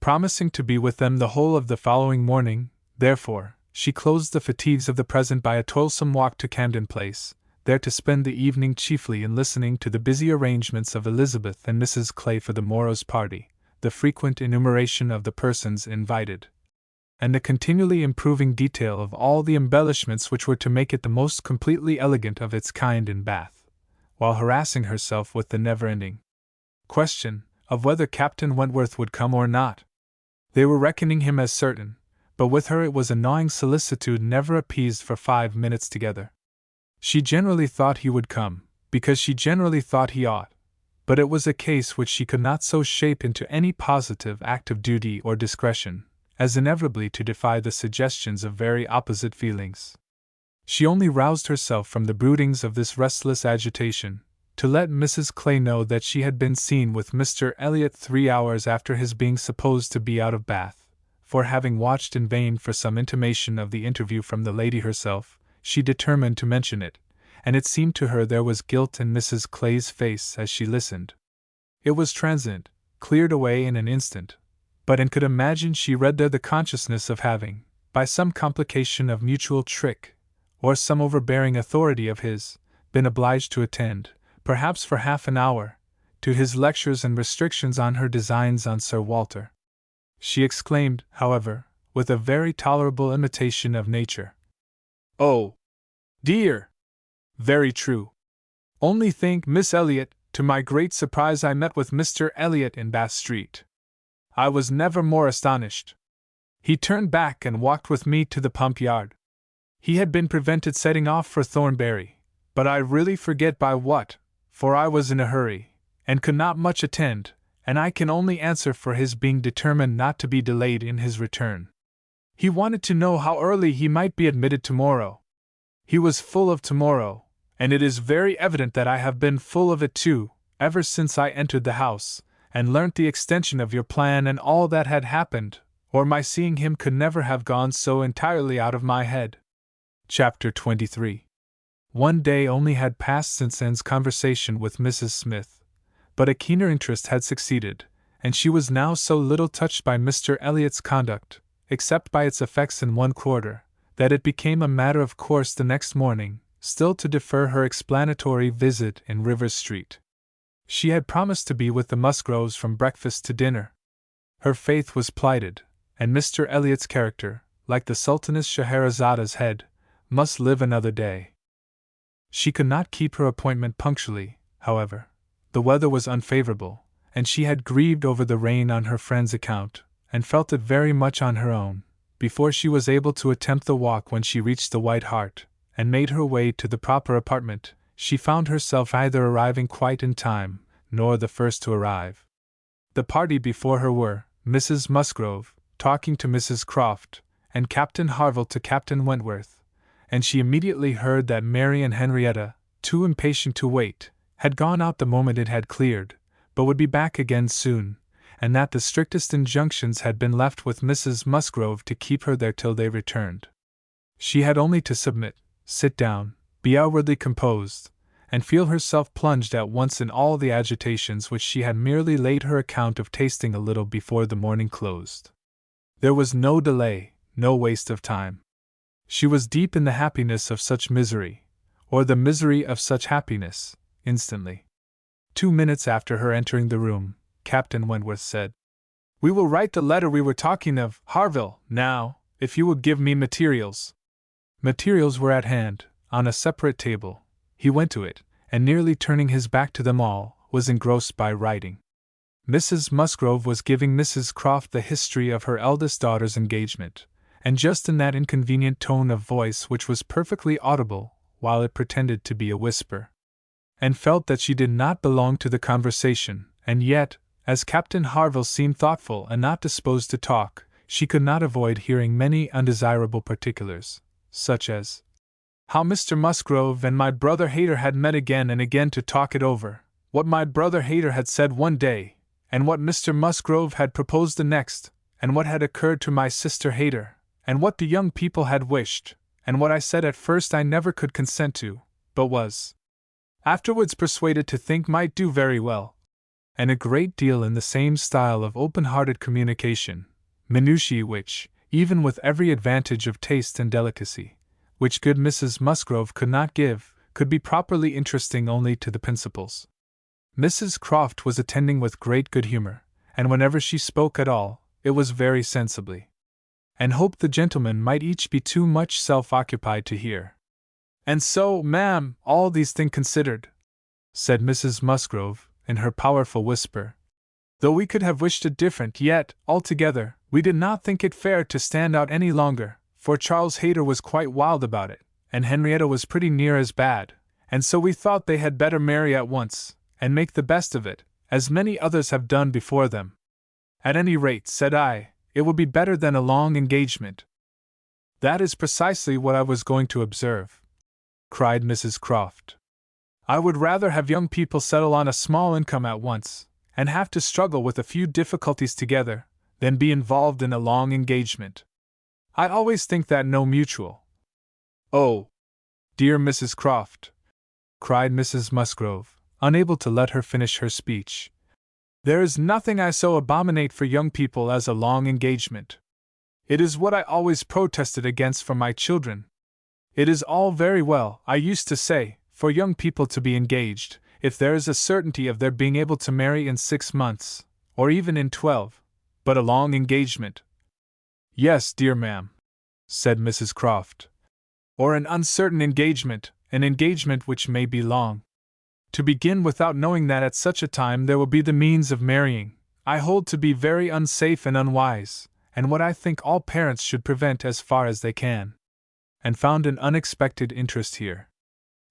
Promising to be with them the whole of the following morning, therefore, she closed the fatigues of the present by a toilsome walk to Camden Place, there to spend the evening chiefly in listening to the busy arrangements of Elizabeth and Mrs. Clay for the morrow's party, the frequent enumeration of the persons invited, and the continually improving detail of all the embellishments which were to make it the most completely elegant of its kind in Bath, while harassing herself with the never-ending question of whether Captain Wentworth would come or not. They were reckoning him as certain, but with her it was a gnawing solicitude never appeased for 5 minutes together. She generally thought he would come, because she generally thought he ought, but it was a case which she could not so shape into any positive act of duty or discretion, as inevitably to defy the suggestions of very opposite feelings. She only roused herself from the broodings of this restless agitation, to let Mrs. Clay know that she had been seen with Mr. Elliot 3 hours after his being supposed to be out of Bath, for having watched in vain for some intimation of the interview from the lady herself, she determined to mention it, and it seemed to her there was guilt in Mrs. Clay's face as she listened. It was transient, cleared away in an instant, but Anne could imagine she read there the consciousness of having, by some complication of mutual trick, or some overbearing authority of his, been obliged to attend, perhaps for half an hour, to his lectures and restrictions on her designs on Sir Walter. She exclaimed, however, with a very tolerable imitation of nature, "Oh, dear! Very true. Only think, Miss Elliot, to my great surprise I met with Mr. Elliot in Bath Street. I was never more astonished. He turned back and walked with me to the pump yard. He had been prevented setting off for Thornbury, but I really forget by what, for I was in a hurry, and could not much attend, and I can only answer for his being determined not to be delayed in his return. He wanted to know how early he might be admitted tomorrow. He was full of tomorrow, and it is very evident that I have been full of it too, ever since I entered the house, and learnt the extension of your plan and all that had happened, or my seeing him could never have gone so entirely out of my head." Chapter 23. One day only had passed since Anne's conversation with Mrs. Smith, but a keener interest had succeeded, and she was now so little touched by Mr. Elliot's conduct, except by its effects in one quarter, that it became a matter of course the next morning, still to defer her explanatory visit in Rivers Street. She had promised to be with the Musgroves from breakfast to dinner. Her faith was plighted, and Mr. Elliot's character, like the Sultaness Scheherazada's head, must live another day. She could not keep her appointment punctually, however. The weather was unfavorable, and she had grieved over the rain on her friend's account, and felt it very much on her own, before she was able to attempt the walk. When she reached the White Hart, and made her way to the proper apartment, she found herself either arriving quite in time, nor the first to arrive. The party before her were Mrs. Musgrove, talking to Mrs. Croft, and Captain Harville to Captain Wentworth, and she immediately heard that Mary and Henrietta, too impatient to wait, had gone out the moment it had cleared, but would be back again soon, and that the strictest injunctions had been left with Mrs. Musgrove to keep her there till they returned. She had only to submit, sit down, be outwardly composed, and feel herself plunged at once in all the agitations which she had merely laid her account of tasting a little before the morning closed. There was no delay, no waste of time. She was deep in the happiness of such misery, or the misery of such happiness, instantly. 2 minutes after her entering the room, Captain Wentworth said, "We will write the letter we were talking of, Harville, now, if you will give me materials." Materials were at hand, on a separate table. He went to it, and nearly turning his back to them all, was engrossed by writing. Mrs. Musgrove was giving Mrs. Croft the history of her eldest daughter's engagement, and just in that inconvenient tone of voice which was perfectly audible, while it pretended to be a whisper. And felt that she did not belong to the conversation, and yet, as Captain Harville seemed thoughtful and not disposed to talk, she could not avoid hearing many undesirable particulars, such as how Mr. Musgrove and my brother Hayter had met again and again to talk it over, what my brother Hayter had said one day, and what Mr. Musgrove had proposed the next, and what had occurred to my sister Hayter, and what the young people had wished, and what I said at first I never could consent to, but was afterwards persuaded to think might do very well, and a great deal in the same style of open-hearted communication, minutiae which, even with every advantage of taste and delicacy, which good Mrs. Musgrove could not give, could be properly interesting only to the principals. Mrs. Croft was attending with great good humor, and whenever she spoke at all, it was very sensibly, and hoped the gentlemen might each be too much self-occupied to hear. "And so, ma'am, all these things considered," said Mrs. Musgrove, in her powerful whisper, "though we could have wished it different, yet, altogether, we did not think it fair to stand out any longer, for Charles Hayter was quite wild about it, and Henrietta was pretty near as bad, and so we thought they had better marry at once, and make the best of it, as many others have done before them. At any rate, said I, it will be better than a long engagement." "That is precisely what I was going to observe," cried Mrs. Croft. I would rather have young people settle on a small income at once, and have to struggle with a few difficulties together, than be involved in a long engagement. I always think that no mutual. Oh, dear Mrs. Croft, cried Mrs. Musgrove, unable to let her finish her speech. There is nothing I so abominate for young people as a long engagement. It is what I always protested against for my children. It is all very well, I used to say, for young people to be engaged, if there is a certainty of their being able to marry in 6 months, or even in 12, but a long engagement. Yes, dear ma'am, said Mrs. Croft. Or an uncertain engagement, an engagement which may be long. To begin without knowing that at such a time there will be the means of marrying, I hold to be very unsafe and unwise, and what I think all parents should prevent as far as they can. And found an unexpected interest here.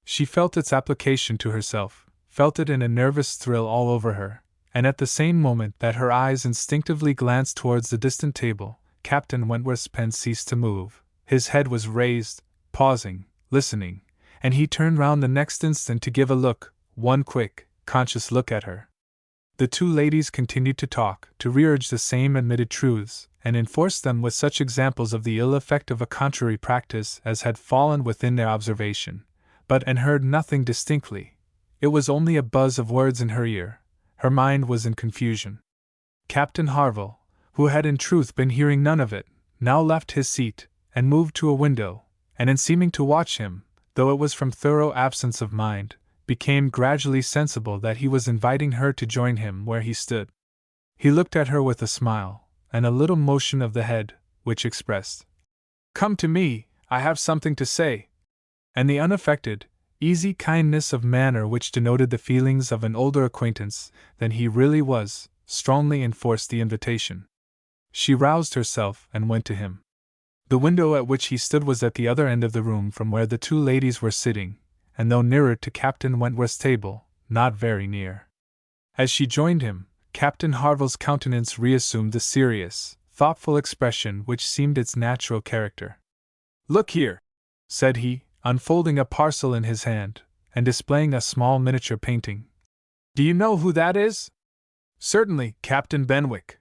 She felt its application to herself, felt it in a nervous thrill all over her, and at the same moment that her eyes instinctively glanced towards the distant table, Captain Wentworth's pen ceased to move, his head was raised, pausing, listening, and he turned round the next instant to give a look, one quick, conscious look at her. The two ladies continued to talk, to reurge the same admitted truths, and enforce them with such examples of the ill effect of a contrary practice as had fallen within their observation, but and heard nothing distinctly. It was only a buzz of words in her ear. Her mind was in confusion. Captain Harville, who had in truth been hearing none of it, now left his seat, and moved to a window, and in seeming to watch him, though it was from thorough absence of mind, became gradually sensible that he was inviting her to join him where he stood. He looked at her with a smile, and a little motion of the head, which expressed, "Come to me, I have something to say," and the unaffected, easy kindness of manner which denoted the feelings of an older acquaintance than he really was, strongly enforced the invitation. She roused herself and went to him. The window at which he stood was at the other end of the room from where the two ladies were sitting, and though nearer to Captain Wentworth's table, not very near. As she joined him, Captain Harville's countenance reassumed the serious, thoughtful expression which seemed its natural character. "Look here," said he, unfolding a parcel in his hand, and displaying a small miniature painting. "Do you know who that is?" "Certainly, Captain Benwick."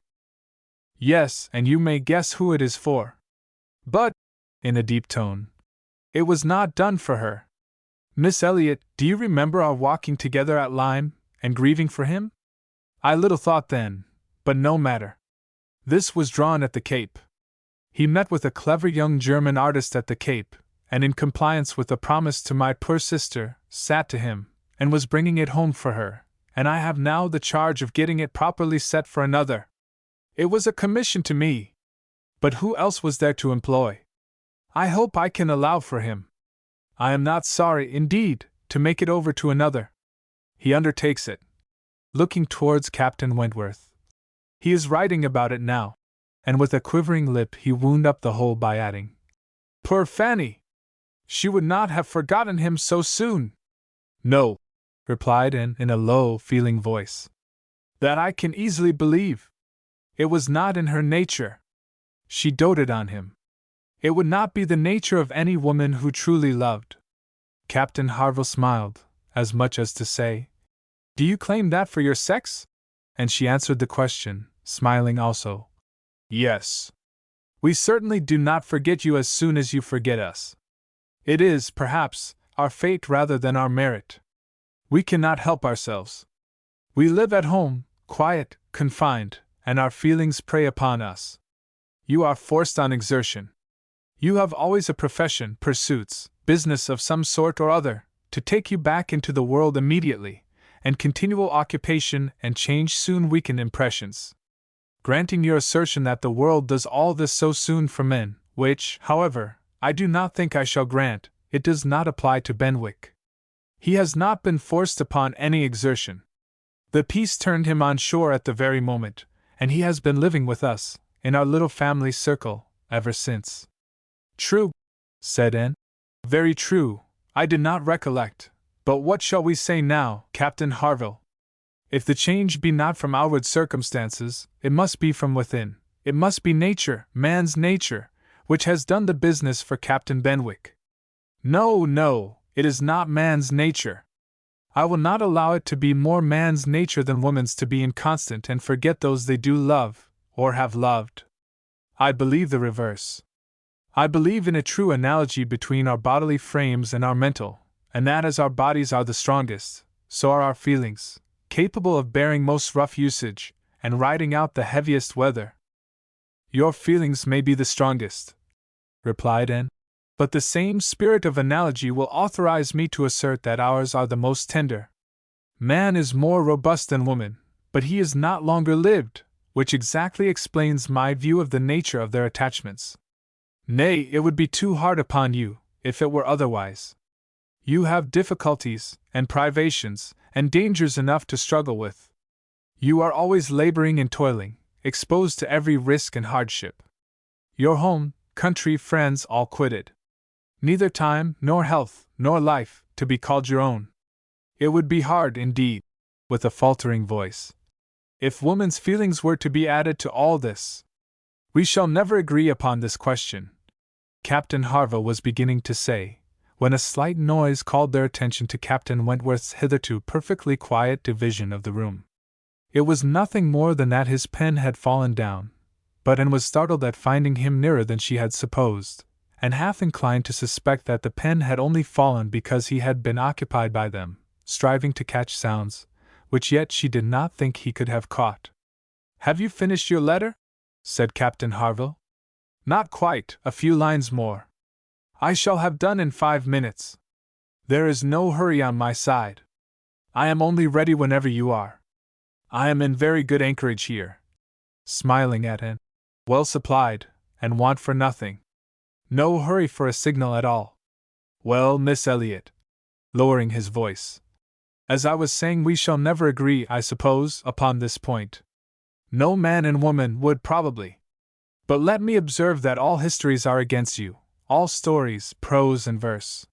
"Yes, and you may guess who it is for." "But," in a deep tone, "it was not done for her. Miss Elliot, do you remember our walking together at Lyme, and grieving for him? I little thought then, but no matter. This was drawn at the Cape. He met with a clever young German artist at the Cape, and in compliance with a promise to my poor sister, sat to him, and was bringing it home for her, and I have now the charge of getting it properly set for another. It was a commission to me. But who else was there to employ? I hope I can allow for him. I am not sorry, indeed, to make it over to another. He undertakes it," looking towards Captain Wentworth. "He is writing about it now," and with a quivering lip he wound up the whole by adding, "Poor Fanny! She would not have forgotten him so soon." "No," replied Anne in a low, feeling voice. "That I can easily believe. It was not in her nature. She doted on him. It would not be the nature of any woman who truly loved." Captain Harville smiled, as much as to say, "Do you claim that for your sex?" And she answered the question, smiling also, "Yes. We certainly do not forget you as soon as you forget us. It is, perhaps, our fate rather than our merit. We cannot help ourselves. We live at home, quiet, confined, and our feelings prey upon us. You are forced on exertion. You have always a profession, pursuits, business of some sort or other, to take you back into the world immediately, and continual occupation and change soon weaken impressions. Granting your assertion that the world does all this so soon for men, which, however, I do not think I shall grant, it does not apply to Benwick. He has not been forced upon any exertion. The peace turned him on shore at the very moment, and he has been living with us, in our little family circle, ever since." "True," said Anne. "Very true, I did not recollect, but what shall we say now, Captain Harville? If the change be not from outward circumstances, it must be from within. It must be nature, man's nature, which has done the business for Captain Benwick." "No, no, it is not man's nature. I will not allow it to be more man's nature than woman's to be inconstant and forget those they do love, or have loved. I believe the reverse. I believe in a true analogy between our bodily frames and our mental, and that as our bodies are the strongest, so are our feelings, capable of bearing most rough usage, and riding out the heaviest weather. Your feelings may be the strongest, replied Anne, but the same spirit of analogy will authorize me to assert that ours are the most tender. Man is more robust than woman, but he is not longer lived, which exactly explains my view of the nature of their attachments. Nay, it would be too hard upon you, if it were otherwise. You have difficulties, and privations, and dangers enough to struggle with. You are always laboring and toiling, exposed to every risk and hardship. Your home, country, friends all quitted. Neither time, nor health, nor life, to be called your own. It would be hard, indeed, with a faltering voice, if woman's feelings were to be added to all this. We shall never agree upon this question, Captain Harville was beginning to say, when a slight noise called their attention to Captain Wentworth's hitherto perfectly quiet division of the room. It was nothing more than that his pen had fallen down, but Anne was startled at finding him nearer than she had supposed, and half inclined to suspect that the pen had only fallen because he had been occupied by them, striving to catch sounds, which yet she did not think he could have caught. "Have you finished your letter?" said Captain Harville. "Not quite, a few lines more. I shall have done in 5 minutes. There is no hurry on my side. I am only ready whenever you are. I am in very good anchorage here," smiling at Anne, "well supplied, and want for nothing. No hurry for a signal at all. Well, Miss Elliot," lowering his voice, "as I was saying, we shall never agree, I suppose, upon this point. No man and woman would probably. But let me observe that all histories are against you, all stories, prose and verse.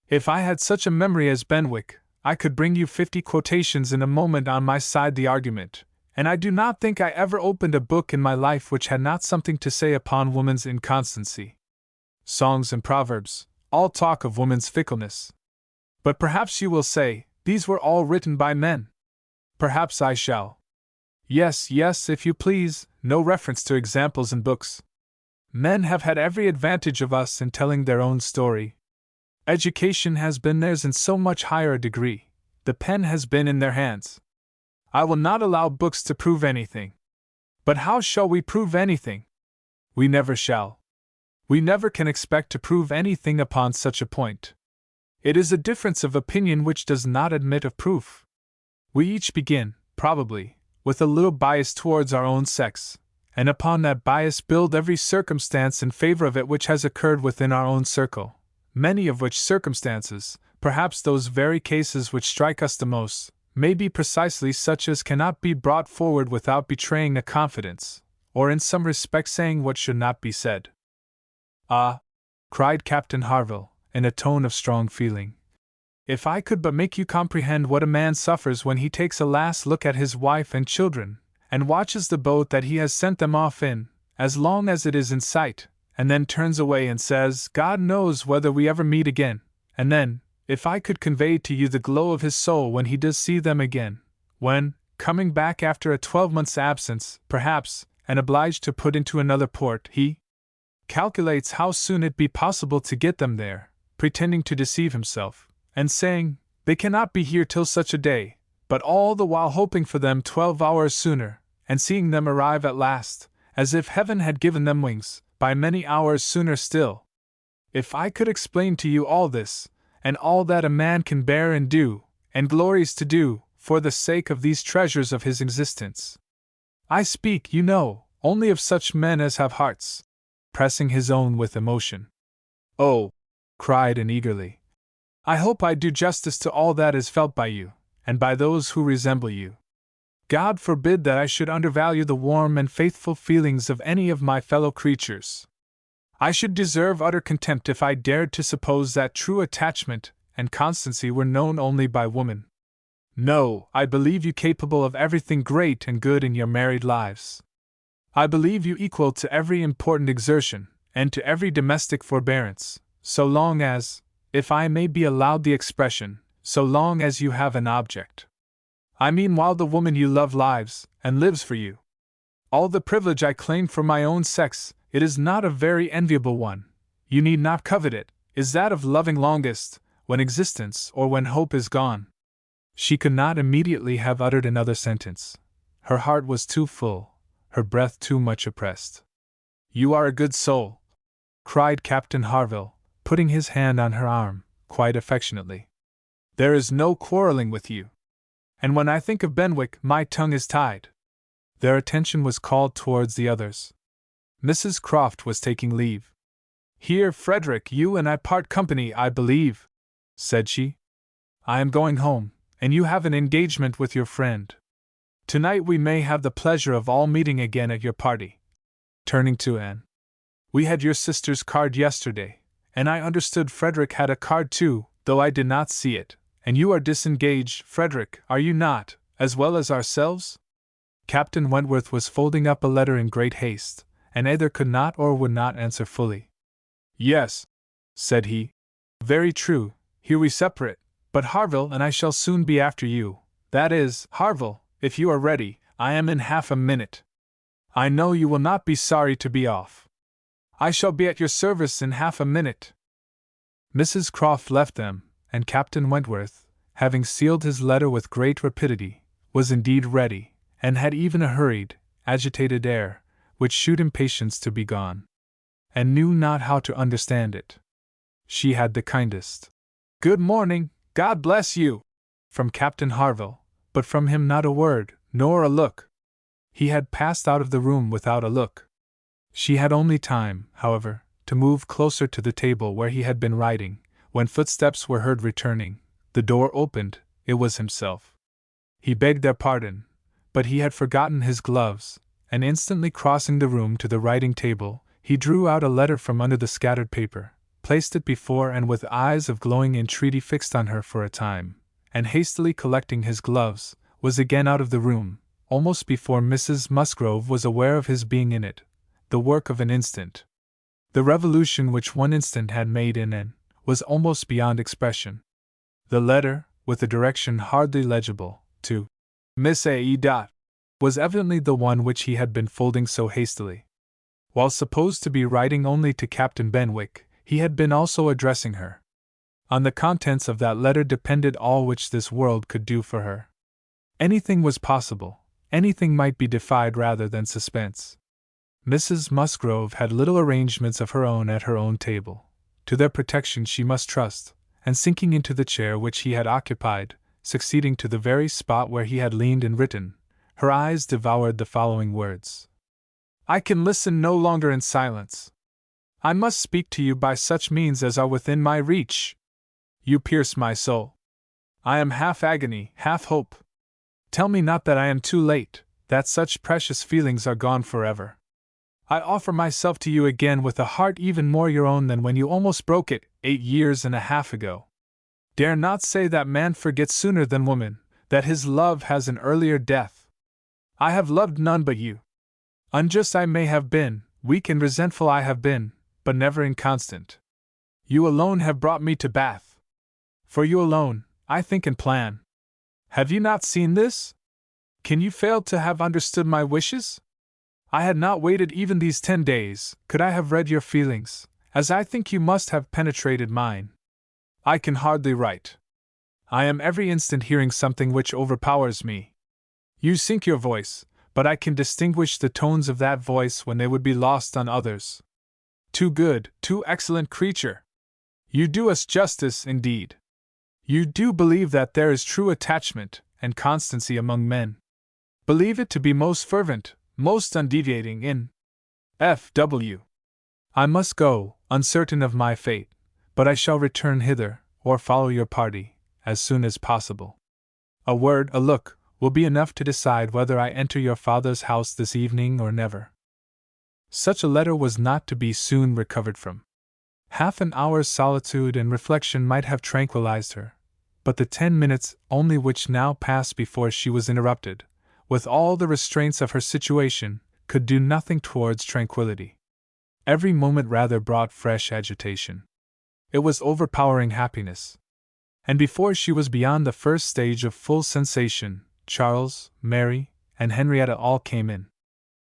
If I had such a memory as Benwick, I could bring you 50 quotations in a moment on my side the argument, and I do not think I ever opened a book in my life which had not something to say upon woman's inconstancy. Songs and proverbs, all talk of woman's fickleness. But perhaps you will say, these were all written by men. Perhaps I shall. Yes, if you please, no reference to examples in books. Men have had every advantage of us in telling their own story. Education has been theirs in so much higher a degree, the pen has been in their hands. I will not allow books to prove anything. But how shall we prove anything? We never shall. We never can expect to prove anything upon such a point. It is a difference of opinion which does not admit of proof. We each begin, probably, with a little bias towards our own sex, and upon that bias build every circumstance in favor of it which has occurred within our own circle, many of which circumstances, perhaps those very cases which strike us the most, may be precisely such as cannot be brought forward without betraying a confidence, or in some respect saying what should not be said. "Ah!" cried Captain Harville, in a tone of strong feeling. "If I could but make you comprehend what a man suffers when he takes a last look at his wife and children, and watches the boat that he has sent them off in, as long as it is in sight, and then turns away and says, 'God knows whether we ever meet again,' and then, if I could convey to you the glow of his soul when he does see them again, when, coming back after a 12-month's absence, perhaps, and obliged to put into another port, he calculates how soon it be possible to get them there, pretending to deceive himself, and saying, 'They cannot be here till such a day,' but all the while hoping for them 12 hours sooner, and seeing them arrive at last, as if heaven had given them wings, by many hours sooner still. If I could explain to you all this, and all that a man can bear and do, and glories to do, for the sake of these treasures of his existence. I speak, you know, only of such men as have hearts," pressing his own with emotion. "Oh!" cried Anne eagerly. "I hope I do justice to all that is felt by you, and by those who resemble you. God forbid that I should undervalue the warm and faithful feelings of any of my fellow creatures. I should deserve utter contempt if I dared to suppose that true attachment and constancy were known only by women. No, I believe you capable of everything great and good in your married lives. I believe you equal to every important exertion, and to every domestic forbearance, so long as, if I may be allowed the expression, so long as you have an object. I mean, while the woman you love lives, and lives for you. All the privilege I claim for my own sex, it is not a very enviable one, you need not covet it, is that of loving longest, when existence or when hope is gone. She could not immediately have uttered another sentence. Her heart was too full, her breath too much oppressed. You are a good soul, cried Captain Harville, putting his hand on her arm, quite affectionately. There is no quarreling with you. And when I think of Benwick, my tongue is tied. Their attention was called towards the others. Mrs. Croft was taking leave. Here, Frederick, you and I part company, I believe, said she. I am going home, and you have an engagement with your friend. Tonight we may have the pleasure of all meeting again at your party. Turning to Anne. We had your sister's card yesterday, and I understood Frederick had a card too, though I did not see it. And you are disengaged, Frederick, are you not, as well as ourselves? Captain Wentworth was folding up a letter in great haste, and either could not or would not answer fully. Yes, said he. Very true, here we separate, but Harville and I shall soon be after you. That is, Harville, if you are ready, I am in half a minute. I know you will not be sorry to be off. I shall be at your service in half a minute. Mrs. Croft left them, and Captain Wentworth, having sealed his letter with great rapidity, was indeed ready, and had even a hurried, agitated air, which shewed impatience to be gone, and knew not how to understand it. She had the kindest "Good morning, God bless you!" from Captain Harville, but from him not a word, nor a look. He had passed out of the room without a look. She had only time, however, to move closer to the table where he had been writing, when footsteps were heard returning. The door opened, it was himself. He begged their pardon, but he had forgotten his gloves, and instantly crossing the room to the writing table, he drew out a letter from under the scattered paper, placed it before and with eyes of glowing entreaty fixed on her for a time, and hastily collecting his gloves, was again out of the room, almost before Mrs. Musgrove was aware of his being in it, the work of an instant. The revolution which one instant had made in Anne was almost beyond expression. The letter, with a direction hardly legible, to Miss A. was evidently the one which he had been folding so hastily. While supposed to be writing only to Captain Benwick, he had been also addressing her. On the contents of that letter depended all which this world could do for her. Anything was possible, anything might be defied rather than suspense. Mrs. Musgrove had little arrangements of her own at her own table. To their protection she must trust, and sinking into the chair which he had occupied, succeeding to the very spot where he had leaned and written, her eyes devoured the following words. I can listen no longer in silence. I must speak to you by such means as are within my reach. You pierce my soul. I am half agony, half hope. Tell me not that I am too late, that such precious feelings are gone forever. I offer myself to you again with a heart even more your own than when you almost broke it 8 years and a half ago. Dare not say that man forgets sooner than woman, that his love has an earlier death. I have loved none but you. Unjust I may have been, weak and resentful I have been, but never inconstant. You alone have brought me to Bath. For you alone, I think and plan. Have you not seen this? Can you fail to have understood my wishes? I had not waited even these 10 days, could I have read your feelings, as I think you must have penetrated mine. I can hardly write. I am every instant hearing something which overpowers me. You sink your voice, but I can distinguish the tones of that voice when they would be lost on others. Too good, too excellent creature! You do us justice, indeed. You do believe that there is true attachment and constancy among men. Believe it to be most fervent, most undeviating in F.W. I must go, uncertain of my fate, but I shall return hither, or follow your party, as soon as possible. A word, a look, will be enough to decide whether I enter your father's house this evening or never. Such a letter was not to be soon recovered from. Half an hour's solitude and reflection might have tranquilized her, but the 10 minutes only which now passed before she was interrupted, with all the restraints of her situation, could do nothing towards tranquillity. Every moment rather brought fresh agitation. It was overpowering happiness. And before she was beyond the first stage of full sensation, Charles, Mary, and Henrietta all came in.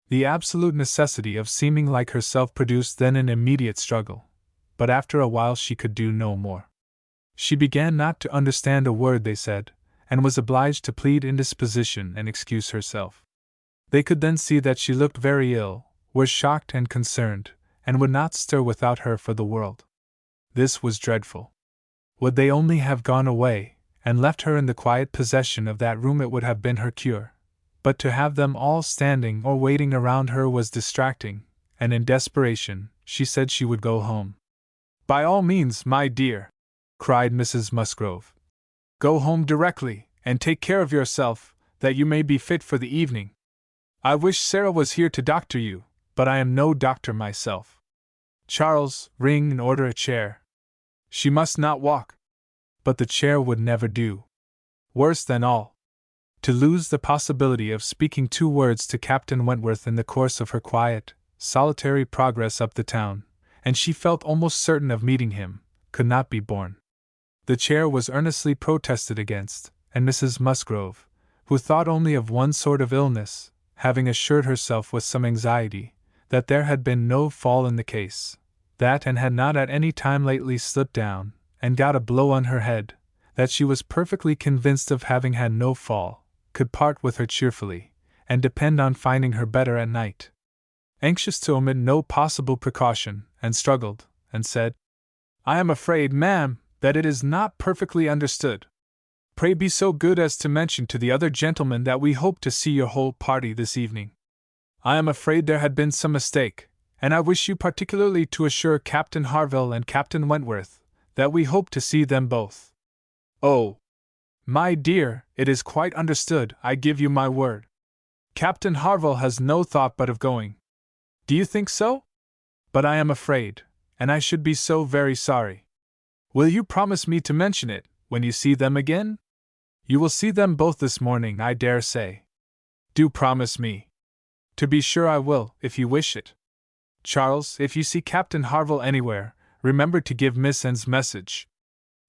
The absolute necessity of seeming like herself produced then an immediate struggle, but after a while she could do no more. She began not to understand a word they said, and was obliged to plead indisposition and excuse herself. They could then see that she looked very ill, were shocked and concerned, and would not stir without her for the world. This was dreadful. Would they only have gone away, and left her in the quiet possession of that room, it would have been her cure. But to have them all standing or waiting around her was distracting, and in desperation, she said she would go home. "By all means, my dear," cried Mrs. Musgrove. "Go home directly, and take care of yourself, that you may be fit for the evening. I wish Sarah was here to doctor you, but I am no doctor myself. Charles, ring and order a chair. She must not walk." But the chair would never do. Worse than all, to lose the possibility of speaking 2 words to Captain Wentworth in the course of her quiet, solitary progress up the town, and she felt almost certain of meeting him, could not be borne. The chair was earnestly protested against, and Mrs. Musgrove, who thought only of one sort of illness, having assured herself with some anxiety that there had been no fall in the case, that and had not at any time lately slipped down and got a blow on her head, that she was perfectly convinced of having had no fall, could part with her cheerfully, and depend on finding her better at night. Anxious to omit no possible precaution, and struggled, and said, "I am afraid, ma'am, that it is not perfectly understood. Pray be so good as to mention to the other gentlemen that we hope to see your whole party this evening. I am afraid there had been some mistake, and I wish you particularly to assure Captain Harville and Captain Wentworth that we hope to see them both." "Oh, my dear, it is quite understood, I give you my word. Captain Harville has no thought but of going." "Do you think so? But I am afraid, and I should be so very sorry. Will you promise me to mention it, when you see them again? You will see them both this morning, I dare say. Do promise me." "To be sure I will, if you wish it. Charles, if you see Captain Harville anywhere, remember to give Miss N's message.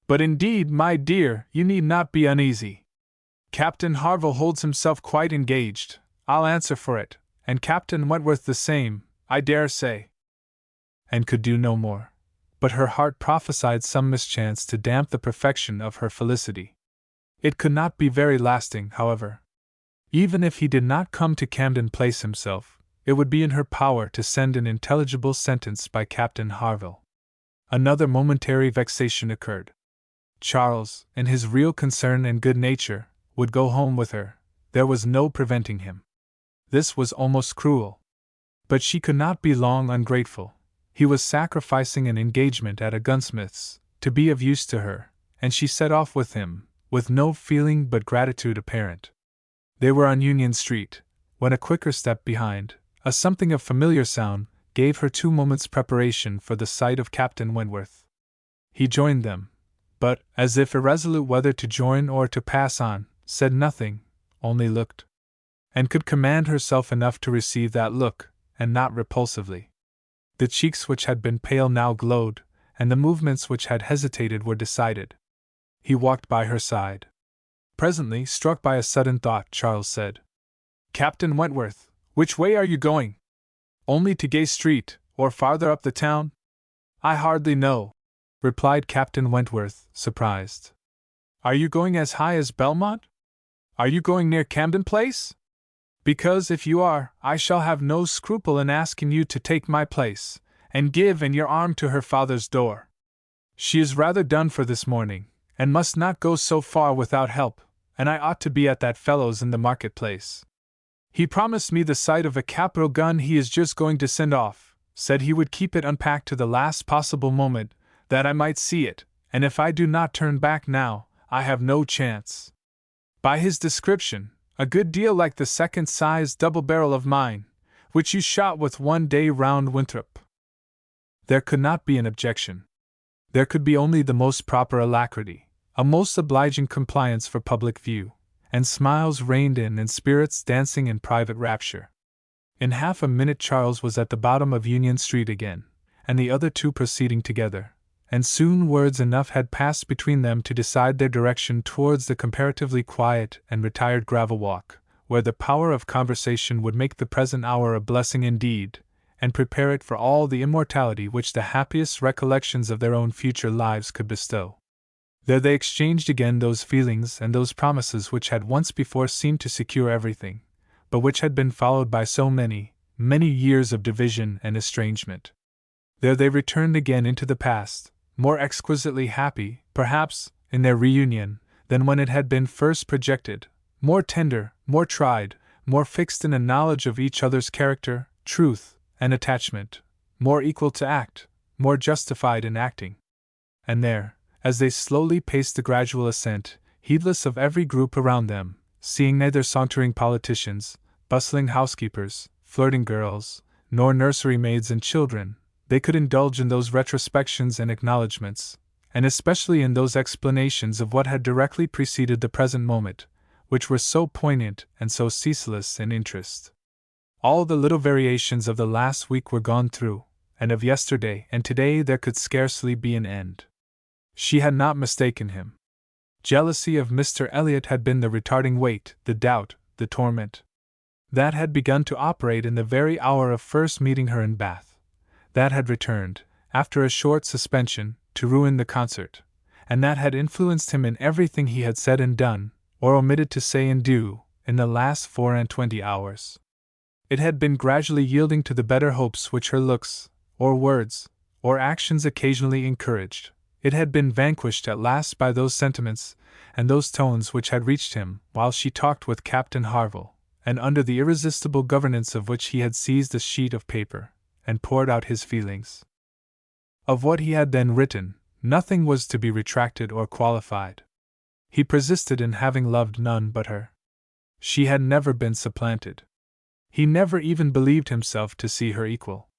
But indeed, my dear, you need not be uneasy. Captain Harville holds himself quite engaged, I'll answer for it, and Captain Wentworth the same, I dare say." And could do no more. But her heart prophesied some mischance to damp the perfection of her felicity. It could not be very lasting, however. Even if he did not come to Camden Place himself, it would be in her power to send an intelligible sentence by Captain Harville. Another momentary vexation occurred. Charles, in his real concern and good nature, would go home with her. There was no preventing him. This was almost cruel. But she could not be long ungrateful. He was sacrificing an engagement at a gunsmith's, to be of use to her, and she set off with him, with no feeling but gratitude apparent. They were on Union Street, when a quicker step behind, a something of familiar sound, gave her 2 moments' preparation for the sight of Captain Wentworth. He joined them, but, as if irresolute whether to join or to pass on, said nothing, only looked. And could command herself enough to receive that look, and not repulsively. The cheeks which had been pale now glowed, and the movements which had hesitated were decided. He walked by her side. Presently, struck by a sudden thought, Charles said, "Captain Wentworth, which way are you going? Only to Gay Street, or farther up the town?" "I hardly know," replied Captain Wentworth, surprised. "Are you going as high as Belmont? Are you going near Camden Place? Because if you are, I shall have no scruple in asking you to take my place, and give in your arm to her father's door. She is rather done for this morning, and must not go so far without help, and I ought to be at that fellow's in the market-place. He promised me the sight of a capital gun he is just going to send off, said he would keep it unpacked to the last possible moment, that I might see it, and if I do not turn back now, I have no chance. By his description, a good deal like the second-sized double barrel of mine, which you shot with one day round Winthrop." There could not be an objection. There could be only the most proper alacrity, a most obliging compliance for public view, and smiles reigned in and spirits dancing in private rapture. In half a minute Charles was at the bottom of Union Street again, and the other 2 proceeding together, and soon words enough had passed between them to decide their direction towards the comparatively quiet and retired gravel walk, where the power of conversation would make the present hour a blessing indeed, and prepare it for all the immortality which the happiest recollections of their own future lives could bestow. There they exchanged again those feelings and those promises which had once before seemed to secure everything, but which had been followed by so many, many years of division and estrangement. There they returned again into the past, more exquisitely happy, perhaps, in their reunion, than when it had been first projected, more tender, more tried, more fixed in a knowledge of each other's character, truth, and attachment, more equal to act, more justified in acting. And there, as they slowly paced the gradual ascent, heedless of every group around them, seeing neither sauntering politicians, bustling housekeepers, flirting girls, nor nursery maids and children, they could indulge in those retrospections and acknowledgments, and especially in those explanations of what had directly preceded the present moment, which were so poignant and so ceaseless in interest. All the little variations of the last week were gone through, and of yesterday and today there could scarcely be an end. She had not mistaken him. Jealousy of Mr. Elliot had been the retarding weight, the doubt, the torment. That had begun to operate in the very hour of first meeting her in Bath. That had returned, after a short suspension, to ruin the concert, and that had influenced him in everything he had said and done, or omitted to say and do, in the last 24 hours. It had been gradually yielding to the better hopes which her looks, or words, or actions occasionally encouraged. It had been vanquished at last by those sentiments and those tones which had reached him while she talked with Captain Harville, and under the irresistible governance of which he had seized a sheet of paper and poured out his feelings. Of what he had then written, nothing was to be retracted or qualified. He persisted in having loved none but her. She had never been supplanted. He never even believed himself to see her equal.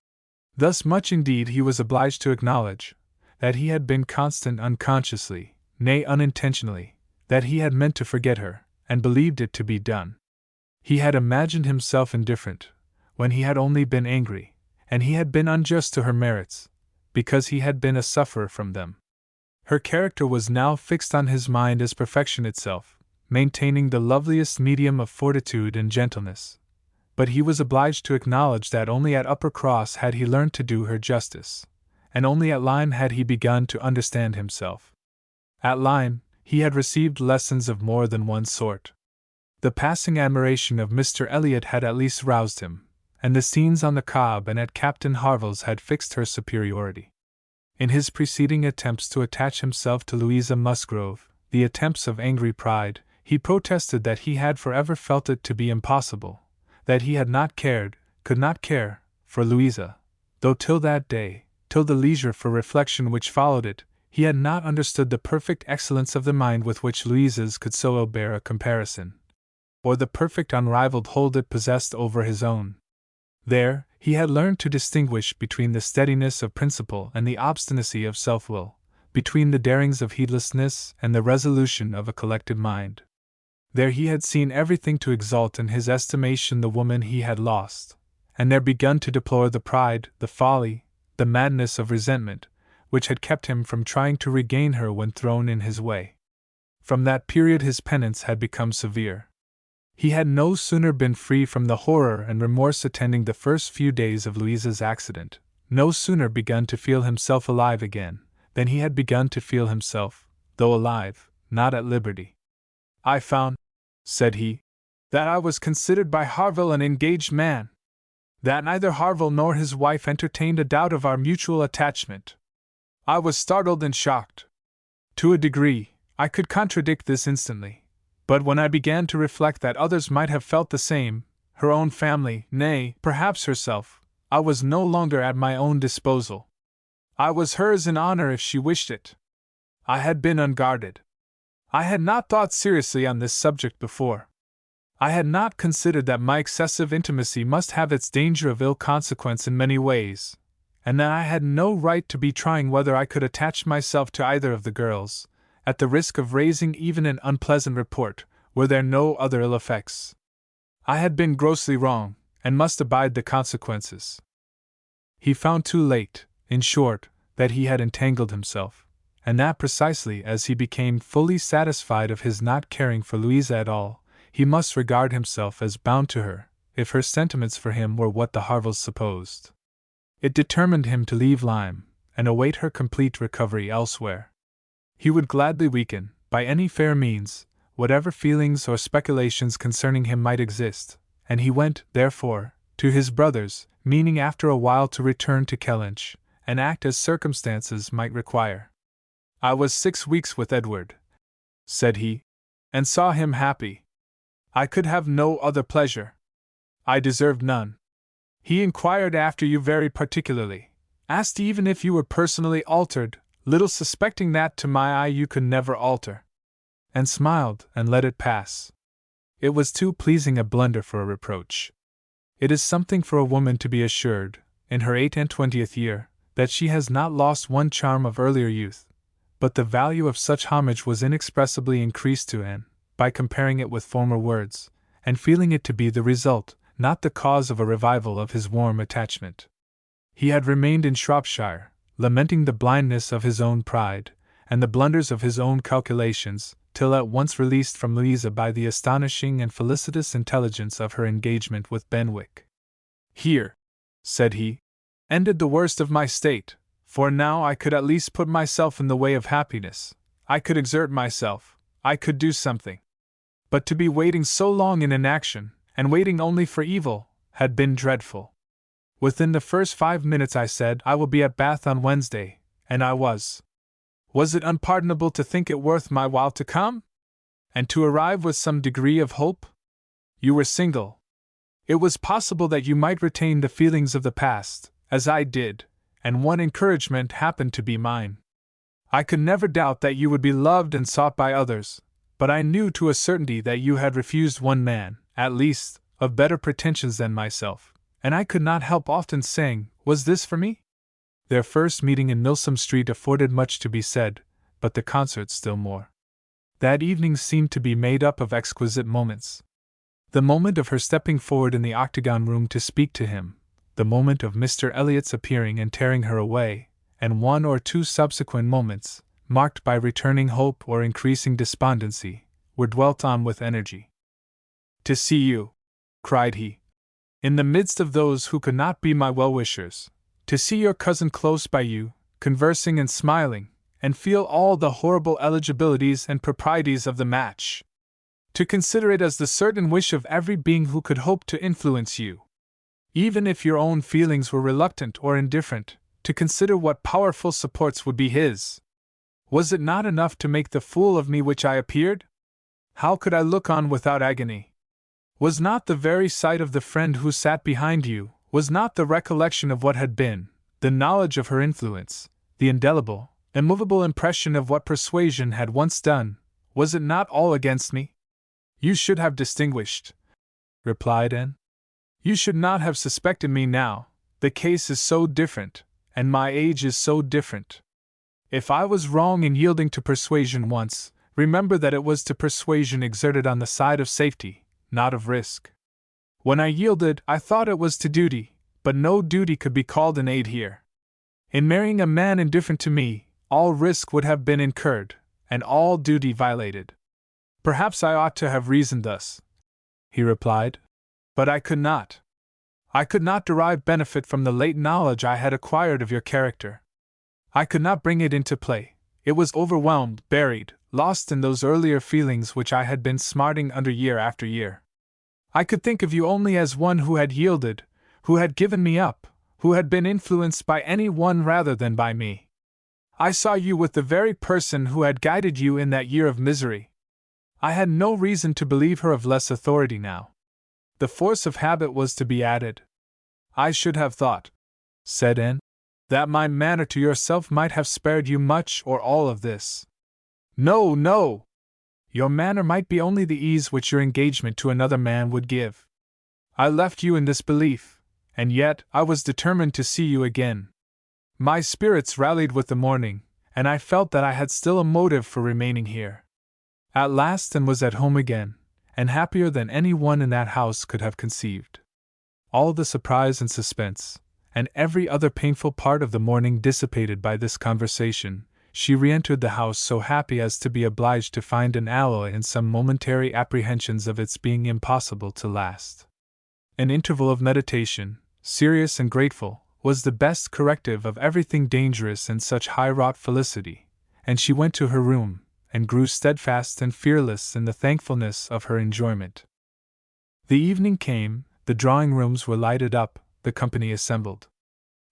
Thus much indeed he was obliged to acknowledge, that he had been constant unconsciously, nay unintentionally, that he had meant to forget her, and believed it to be done. He had imagined himself indifferent, when he had only been angry, and he had been unjust to her merits, because he had been a sufferer from them. Her character was now fixed on his mind as perfection itself, maintaining the loveliest medium of fortitude and gentleness. But he was obliged to acknowledge that only at Uppercross had he learned to do her justice, and only at Lyme had he begun to understand himself. At Lyme, he had received lessons of more than one sort. The passing admiration of Mr. Elliot had at least roused him, and the scenes on the Cobb and at Captain Harville's had fixed her superiority. In his preceding attempts to attach himself to Louisa Musgrove, the attempts of angry pride, he protested that he had forever felt it to be impossible, that he had not cared, could not care, for Louisa, though till that day, till the leisure for reflection which followed it, he had not understood the perfect excellence of the mind with which Louisa's could so ill bear a comparison, or the perfect unrivaled hold it possessed over his own. There, he had learned to distinguish between the steadiness of principle and the obstinacy of self-will, between the darings of heedlessness and the resolution of a collected mind. There he had seen everything to exalt in his estimation the woman he had lost, and there begun to deplore the pride, the folly, the madness of resentment, which had kept him from trying to regain her when thrown in his way. From that period his penance had become severe. He had no sooner been free from the horror and remorse attending the first few days of Louisa's accident, no sooner begun to feel himself alive again, than he had begun to feel himself, though alive, not at liberty. "I found," said he, "that I was considered by Harville an engaged man, that neither Harville nor his wife entertained a doubt of our mutual attachment. I was startled and shocked. To a degree, I could contradict this instantly. But when I began to reflect that others might have felt the same, her own family, nay, perhaps herself, I was no longer at my own disposal. I was hers in honor if she wished it. I had been unguarded. I had not thought seriously on this subject before. I had not considered that my excessive intimacy must have its danger of ill consequence in many ways, and that I had no right to be trying whether I could attach myself to either of the girls, at the risk of raising even an unpleasant report, were there no other ill effects. I had been grossly wrong, and must abide the consequences." He found too late, in short, that he had entangled himself, and that precisely as he became fully satisfied of his not caring for Louisa at all, he must regard himself as bound to her, if her sentiments for him were what the Harvilles supposed. It determined him to leave Lyme, and await her complete recovery elsewhere. He would gladly weaken, by any fair means, whatever feelings or speculations concerning him might exist, and he went, therefore, to his brother's, meaning after a while to return to Kellynch, and act as circumstances might require. "I was 6 weeks with Edward," said he, "and saw him happy. I could have no other pleasure. I deserved none. He inquired after you very particularly, asked even if you were personally altered, little suspecting that to my eye you could never alter, and smiled and let it pass. It was too pleasing a blunder for a reproach. It is something for a woman to be assured, in her 28th year, that she has not lost one charm of earlier youth, but the value of such homage was inexpressibly increased to Anne, by comparing it with former words, and feeling it to be the result, not the cause of a revival of his warm attachment. He had remained in Shropshire, lamenting the blindness of his own pride, and the blunders of his own calculations, till at once released from Louisa by the astonishing and felicitous intelligence of her engagement with Benwick. "Here," said he, "ended the worst of my state, for now I could at least put myself in the way of happiness, I could exert myself, I could do something. But to be waiting so long in inaction, and waiting only for evil, had been dreadful. Within the first 5 minutes I said, 'I will be at Bath on Wednesday,' and I was. Was it unpardonable to think it worth my while to come? And to arrive with some degree of hope? You were single. It was possible that you might retain the feelings of the past, as I did, and one encouragement happened to be mine. I could never doubt that you would be loved and sought by others, but I knew to a certainty that you had refused one man, at least, of better pretensions than myself, and I could not help often saying, 'Was this for me?' Their first meeting in Milsom Street afforded much to be said, but the concert still more. That evening seemed to be made up of exquisite moments. The moment of her stepping forward in the octagon room to speak to him, the moment of Mr. Elliott's appearing and tearing her away, and 1 or 2 subsequent moments, marked by returning hope or increasing despondency, were dwelt on with energy. "To see you," cried he, "in the midst of those who could not be my well-wishers, to see your cousin close by you, conversing and smiling, and feel all the horrible eligibilities and proprieties of the match. To consider it as the certain wish of every being who could hope to influence you. Even if your own feelings were reluctant or indifferent, to consider what powerful supports would be his. Was it not enough to make the fool of me which I appeared? How could I look on without agony? Was not the very sight of the friend who sat behind you, was not the recollection of what had been, the knowledge of her influence, the indelible, immovable impression of what Persuasion had once done, was it not all against me? You should have distinguished," replied Anne. "You should not have suspected me now, the case is so different, and my age is so different. If I was wrong in yielding to Persuasion once, remember that it was to Persuasion exerted on the side of safety, not of risk. When I yielded, I thought it was to duty, but no duty could be called an aid here. In marrying a man indifferent to me, all risk would have been incurred, and all duty violated. Perhaps I ought to have reasoned thus," he replied, "but I could not. I could not derive benefit from the late knowledge I had acquired of your character. I could not bring it into play, it was overwhelmed, buried, lost in those earlier feelings which I had been smarting under year after year. I could think of you only as one who had yielded, who had given me up, who had been influenced by any one rather than by me. I saw you with the very person who had guided you in that year of misery. I had no reason to believe her of less authority now. The force of habit was to be added. I should have thought," said Anne, "that my manner to yourself might have spared you much or all of this." "No, no! Your manner might be only the ease which your engagement to another man would give. I left you in this belief, and yet I was determined to see you again. My spirits rallied with the morning, and I felt that I had still a motive for remaining here. At last and was at home again, and happier than any one in that house could have conceived. All the surprise and suspense, and every other painful part of the morning dissipated by this conversation, she re-entered the house so happy as to be obliged to find an alloy in some momentary apprehensions of its being impossible to last. An interval of meditation, serious and grateful, was the best corrective of everything dangerous in such high-wrought felicity, and she went to her room, and grew steadfast and fearless in the thankfulness of her enjoyment. The evening came, the drawing-rooms were lighted up, the company assembled.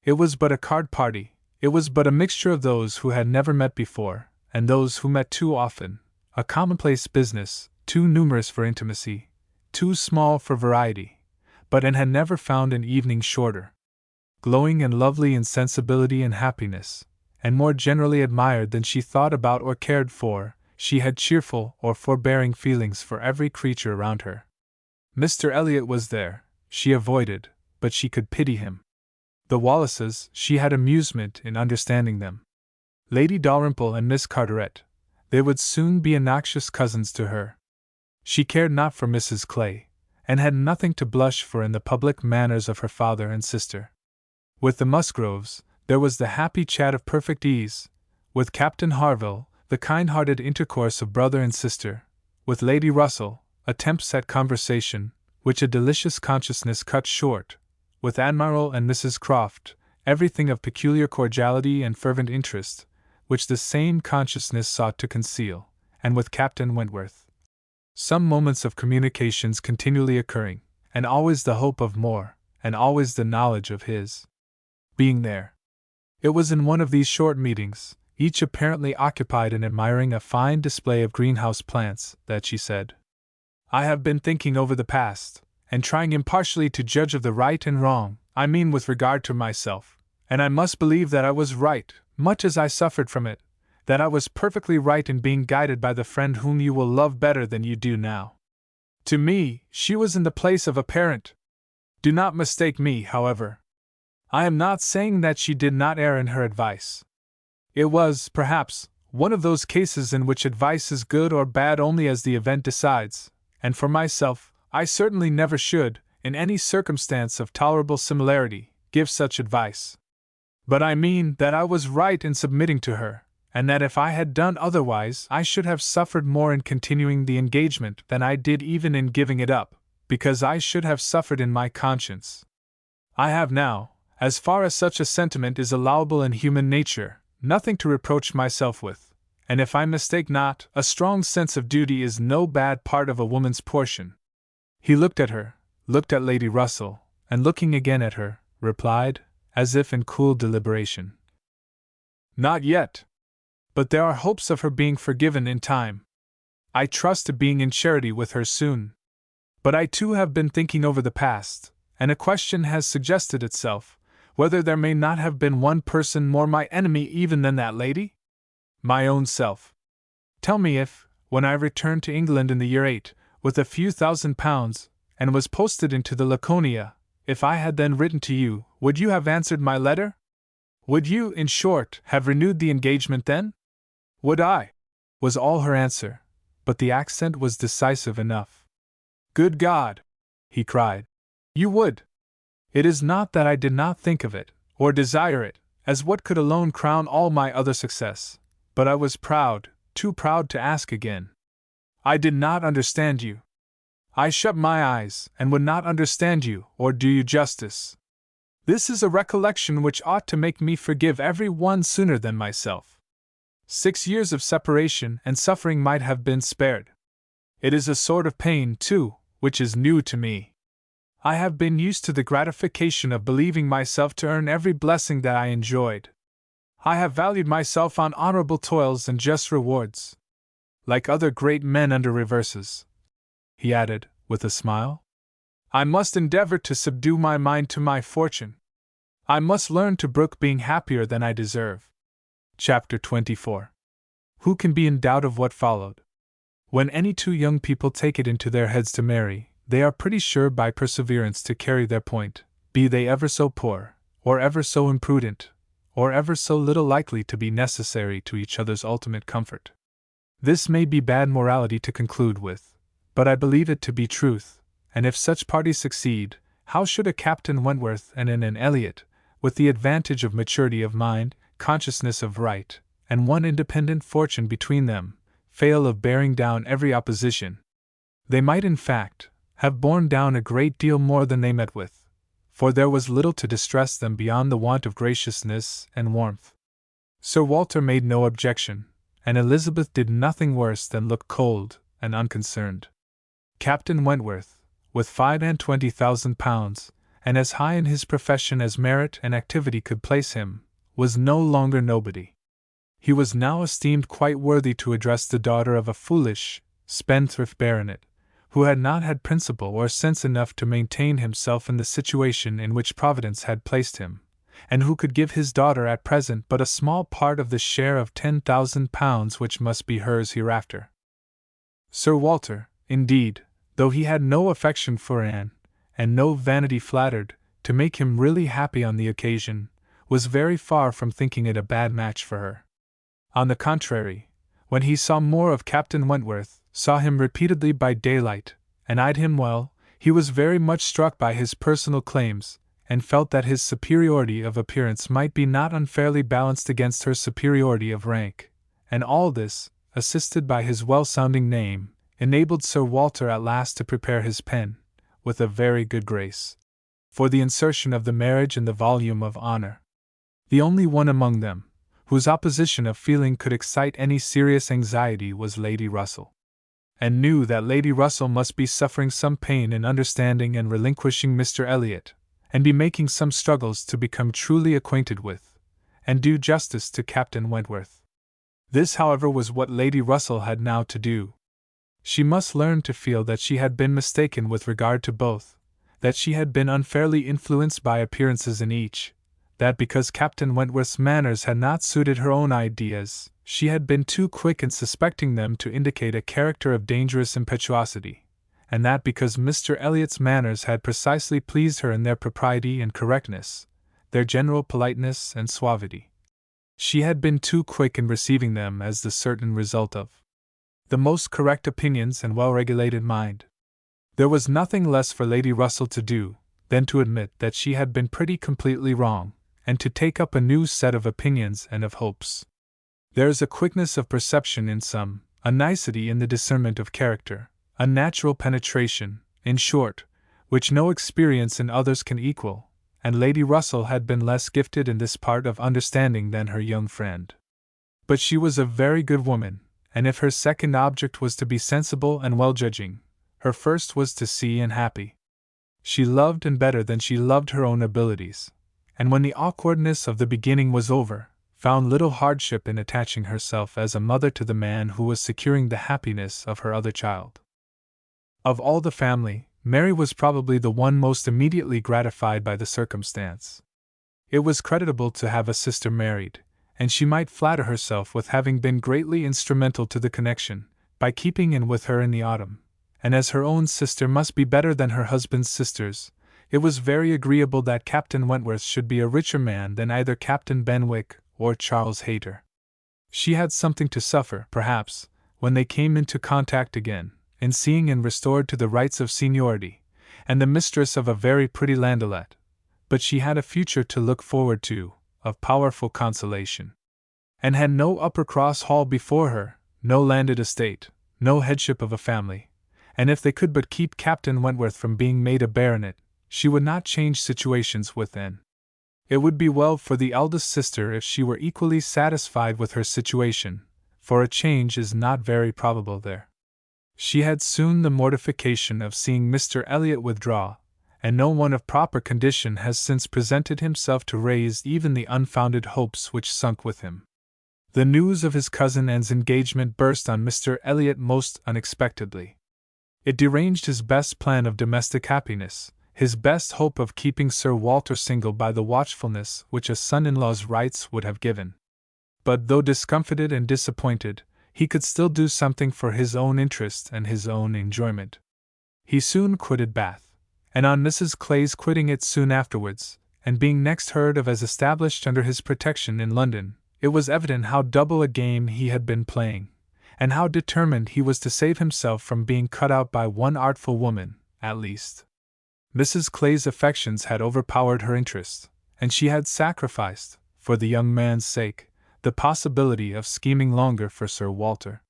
It was but a card party, it was but a mixture of those who had never met before, and those who met too often, a commonplace business, too numerous for intimacy, too small for variety, but Anne had never found an evening shorter. Glowing and lovely in sensibility and happiness, and more generally admired than she thought about or cared for, she had cheerful or forbearing feelings for every creature around her. Mr. Elliot was there, she avoided, but she could pity him. The Wallaces, she had amusement in understanding them. Lady Dalrymple and Miss Carteret, they would soon be obnoxious cousins to her. She cared not for Mrs. Clay, and had nothing to blush for in the public manners of her father and sister. With the Musgroves, there was the happy chat of perfect ease; with Captain Harville, the kind-hearted intercourse of brother and sister; with Lady Russell, attempts at conversation, which a delicious consciousness cut short; with Admiral and Mrs. Croft, everything of peculiar cordiality and fervent interest, which the same consciousness sought to conceal; and with Captain Wentworth, some moments of communications continually occurring, and always the hope of more, and always the knowledge of his being there. It was in one of these short meetings, each apparently occupied in admiring a fine display of greenhouse plants, that she said, "I have been thinking over the past, and trying impartially to judge of the right and wrong, I mean with regard to myself, and I must believe that I was right, much as I suffered from it, that I was perfectly right in being guided by the friend whom you will love better than you do now. To me, she was in the place of a parent. Do not mistake me, however. I am not saying that she did not err in her advice. It was, perhaps, one of those cases in which advice is good or bad only as the event decides, and for myself, I certainly never should, in any circumstance of tolerable similarity, give such advice. But I mean that I was right in submitting to her, and that if I had done otherwise I should have suffered more in continuing the engagement than I did even in giving it up, because I should have suffered in my conscience. I have now, as far as such a sentiment is allowable in human nature, nothing to reproach myself with, and if I mistake not, a strong sense of duty is no bad part of a woman's portion." He looked at her, looked at Lady Russell, and looking again at her, replied, as if in cool deliberation, "Not yet. But there are hopes of her being forgiven in time. I trust to being in charity with her soon. But I too have been thinking over the past, and a question has suggested itself, whether there may not have been one person more my enemy even than that lady? My own self. Tell me if, when I returned to England in the year 8, with a few £1,000, and was posted into the Laconia, if I had then written to you, would you have answered my letter? Would you, in short, have renewed the engagement then? Would I? Was all her answer, but the accent was decisive enough. Good God! He cried. You would! It is not that I did not think of it, or desire it, as what could alone crown all my other success, but I was proud, too proud to ask again. I did not understand you. I shut my eyes, and would not understand you, or do you justice. This is a recollection which ought to make me forgive every one sooner than myself. 6 years of separation and suffering might have been spared. It is a sort of pain, too, which is new to me. I have been used to the gratification of believing myself to earn every blessing that I enjoyed. I have valued myself on honorable toils and just rewards. Like other great men under reverses," he added, with a smile, "I must endeavor to subdue my mind to my fortune. I must learn to brook being happier than I deserve." Chapter 24. Who can be in doubt of what followed? When any two young people take it into their heads to marry, they are pretty sure by perseverance to carry their point, be they ever so poor, or ever so imprudent, or ever so little likely to be necessary to each other's ultimate comfort. This may be bad morality to conclude with, but I believe it to be truth, and if such parties succeed, how should a Captain Wentworth and an Anne Elliot, with the advantage of maturity of mind, consciousness of right, and one independent fortune between them, fail of bearing down every opposition. They might, in fact, have borne down a great deal more than they met with, for there was little to distress them beyond the want of graciousness and warmth. Sir Walter made no objection, and Elizabeth did nothing worse than look cold and unconcerned. Captain Wentworth, with £25,000, and as high in his profession as merit and activity could place him, was no longer nobody. He was now esteemed quite worthy to address the daughter of a foolish, spendthrift baronet, who had not had principle or sense enough to maintain himself in the situation in which Providence had placed him, and who could give his daughter at present but a small part of the share of £10,000 which must be hers hereafter. Sir Walter, indeed, though he had no affection for Anne, and no vanity flattered to make him really happy on the occasion, was very far from thinking it a bad match for her. On the contrary, when he saw more of Captain Wentworth, saw him repeatedly by daylight, and eyed him well, he was very much struck by his personal claims, and felt that his superiority of appearance might be not unfairly balanced against her superiority of rank, and all this, assisted by his well-sounding name, enabled Sir Walter at last to prepare his pen, with a very good grace, for the insertion of the marriage in the volume of honor. The only one among them, whose opposition of feeling could excite any serious anxiety, was Lady Russell, and knew that Lady Russell must be suffering some pain in understanding and relinquishing Mr. Elliot, and be making some struggles to become truly acquainted with, and do justice to Captain Wentworth. This, however, was what Lady Russell had now to do. She must learn to feel that she had been mistaken with regard to both, that she had been unfairly influenced by appearances in each, that because Captain Wentworth's manners had not suited her own ideas, she had been too quick in suspecting them to indicate a character of dangerous impetuosity, and that because Mr. Elliot's manners had precisely pleased her in their propriety and correctness, their general politeness and suavity, she had been too quick in receiving them as the certain result of the most correct opinions and well-regulated mind. There was nothing less for Lady Russell to do than to admit that she had been pretty completely wrong, and to take up a new set of opinions and of hopes. There is a quickness of perception in some, a nicety in the discernment of character, a natural penetration, in short, which no experience in others can equal, and Lady Russell had been less gifted in this part of understanding than her young friend. But she was a very good woman, and if her second object was to be sensible and well-judging, her first was to see and happy. She loved and better than she loved her own abilities, and when the awkwardness of the beginning was over, found little hardship in attaching herself as a mother to the man who was securing the happiness of her other child. Of all the family, Mary was probably the one most immediately gratified by the circumstance. It was creditable to have a sister married, and she might flatter herself with having been greatly instrumental to the connection, by keeping in with her in the autumn, and as her own sister must be better than her husband's sisters, it was very agreeable that Captain Wentworth should be a richer man than either Captain Benwick or Charles Hayter. She had something to suffer, perhaps, when they came into contact again, in seeing and restored to the rights of seniority, and the mistress of a very pretty landaulette, but she had a future to look forward to, of powerful consolation, and had no Uppercross Hall before her, no landed estate, no headship of a family, and if they could but keep Captain Wentworth from being made a baronet, she would not change situations with Anne. It would be well for the eldest sister if she were equally satisfied with her situation, for a change is not very probable there. She had soon the mortification of seeing Mr. Elliot withdraw, and no one of proper condition has since presented himself to raise even the unfounded hopes which sunk with him. The news of his cousin Anne's engagement burst on Mr. Elliot most unexpectedly. It deranged his best plan of domestic happiness, his best hope of keeping Sir Walter single by the watchfulness which a son-in-law's rights would have given. But though discomfited and disappointed, he could still do something for his own interest and his own enjoyment. He soon quitted Bath, and on Mrs. Clay's quitting it soon afterwards, and being next heard of as established under his protection in London, it was evident how double a game he had been playing, and how determined he was to save himself from being cut out by one artful woman, at least. Mrs. Clay's affections had overpowered her interest, and she had sacrificed, for the young man's sake, the possibility of scheming longer for Sir Walter.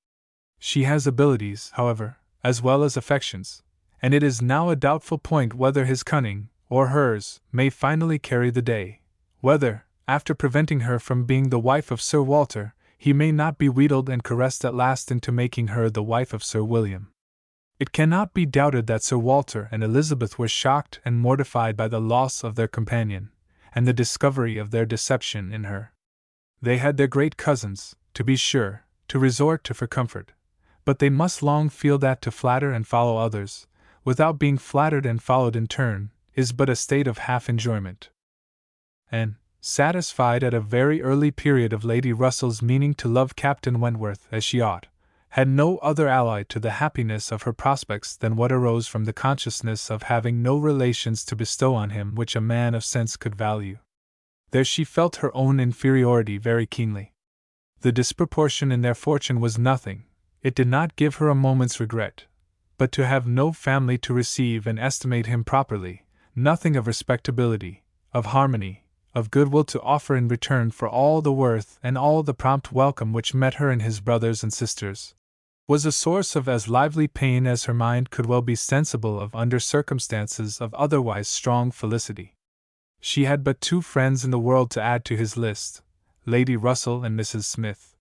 She has abilities, however, as well as affections, and it is now a doubtful point whether his cunning, or hers, may finally carry the day, whether, after preventing her from being the wife of Sir Walter, he may not be wheedled and caressed at last into making her the wife of Sir William. It cannot be doubted that Sir Walter and Elizabeth were shocked and mortified by the loss of their companion, and the discovery of their deception in her. They had their great cousins, to be sure, to resort to for comfort, but they must long feel that to flatter and follow others, without being flattered and followed in turn, is but a state of half-enjoyment. And, satisfied at a very early period of Lady Russell's meaning to love Captain Wentworth as she ought, had no other ally to the happiness of her prospects than what arose from the consciousness of having no relations to bestow on him which a man of sense could value. There she felt her own inferiority very keenly. The disproportion in their fortune was nothing, it did not give her a moment's regret, but to have no family to receive and estimate him properly, nothing of respectability, of harmony, of goodwill to offer in return for all the worth and all the prompt welcome which met her and his brothers and sisters, was a source of as lively pain as her mind could well be sensible of under circumstances of otherwise strong felicity. She had but two friends in the world to add to his list, Lady Russell and Mrs. Smith.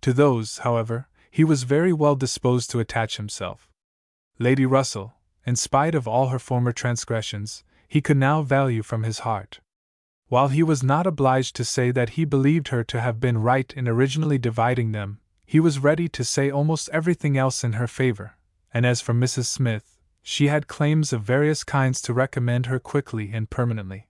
To those, however, he was very well disposed to attach himself. Lady Russell, in spite of all her former transgressions, he could now value from his heart. While he was not obliged to say that he believed her to have been right in originally dividing them, he was ready to say almost everything else in her favor, and as for Mrs. Smith, she had claims of various kinds to recommend her quickly and permanently.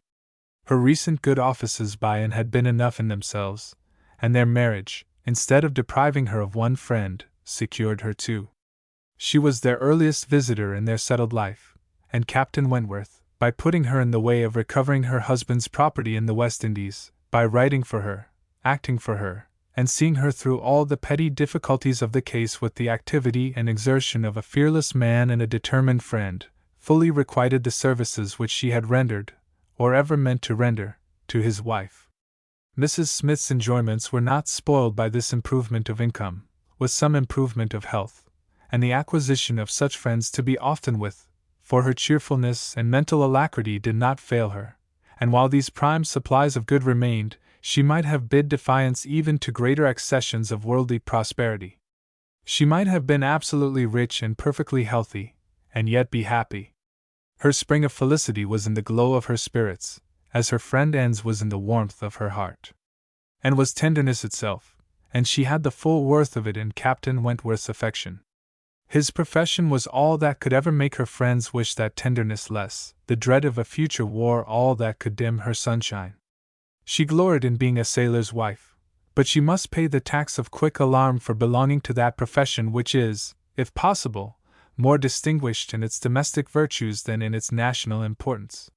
Her recent good offices by and had been enough in themselves, and their marriage, instead of depriving her of one friend, secured her two. She was their earliest visitor in their settled life, and Captain Wentworth, by putting her in the way of recovering her husband's property in the West Indies, by writing for her, acting for her, and seeing her through all the petty difficulties of the case with the activity and exertion of a fearless man and a determined friend, fully requited the services which she had rendered, or ever meant to render, to his wife. Mrs. Smith's enjoyments were not spoiled by this improvement of income, with some improvement of health, and the acquisition of such friends to be often with, for her cheerfulness and mental alacrity did not fail her, and while these prime supplies of good remained, she might have bid defiance even to greater accessions of worldly prosperity. She might have been absolutely rich and perfectly healthy, and yet be happy. Her spring of felicity was in the glow of her spirits, as her friend Anne's was in the warmth of her heart. And was tenderness itself, and she had the full worth of it in Captain Wentworth's affection. His profession was all that could ever make her friends wish that tenderness less, the dread of a future war all that could dim her sunshine. She gloried in being a sailor's wife, but she must pay the tax of quick alarm for belonging to that profession which is, if possible, more distinguished in its domestic virtues than in its national importance.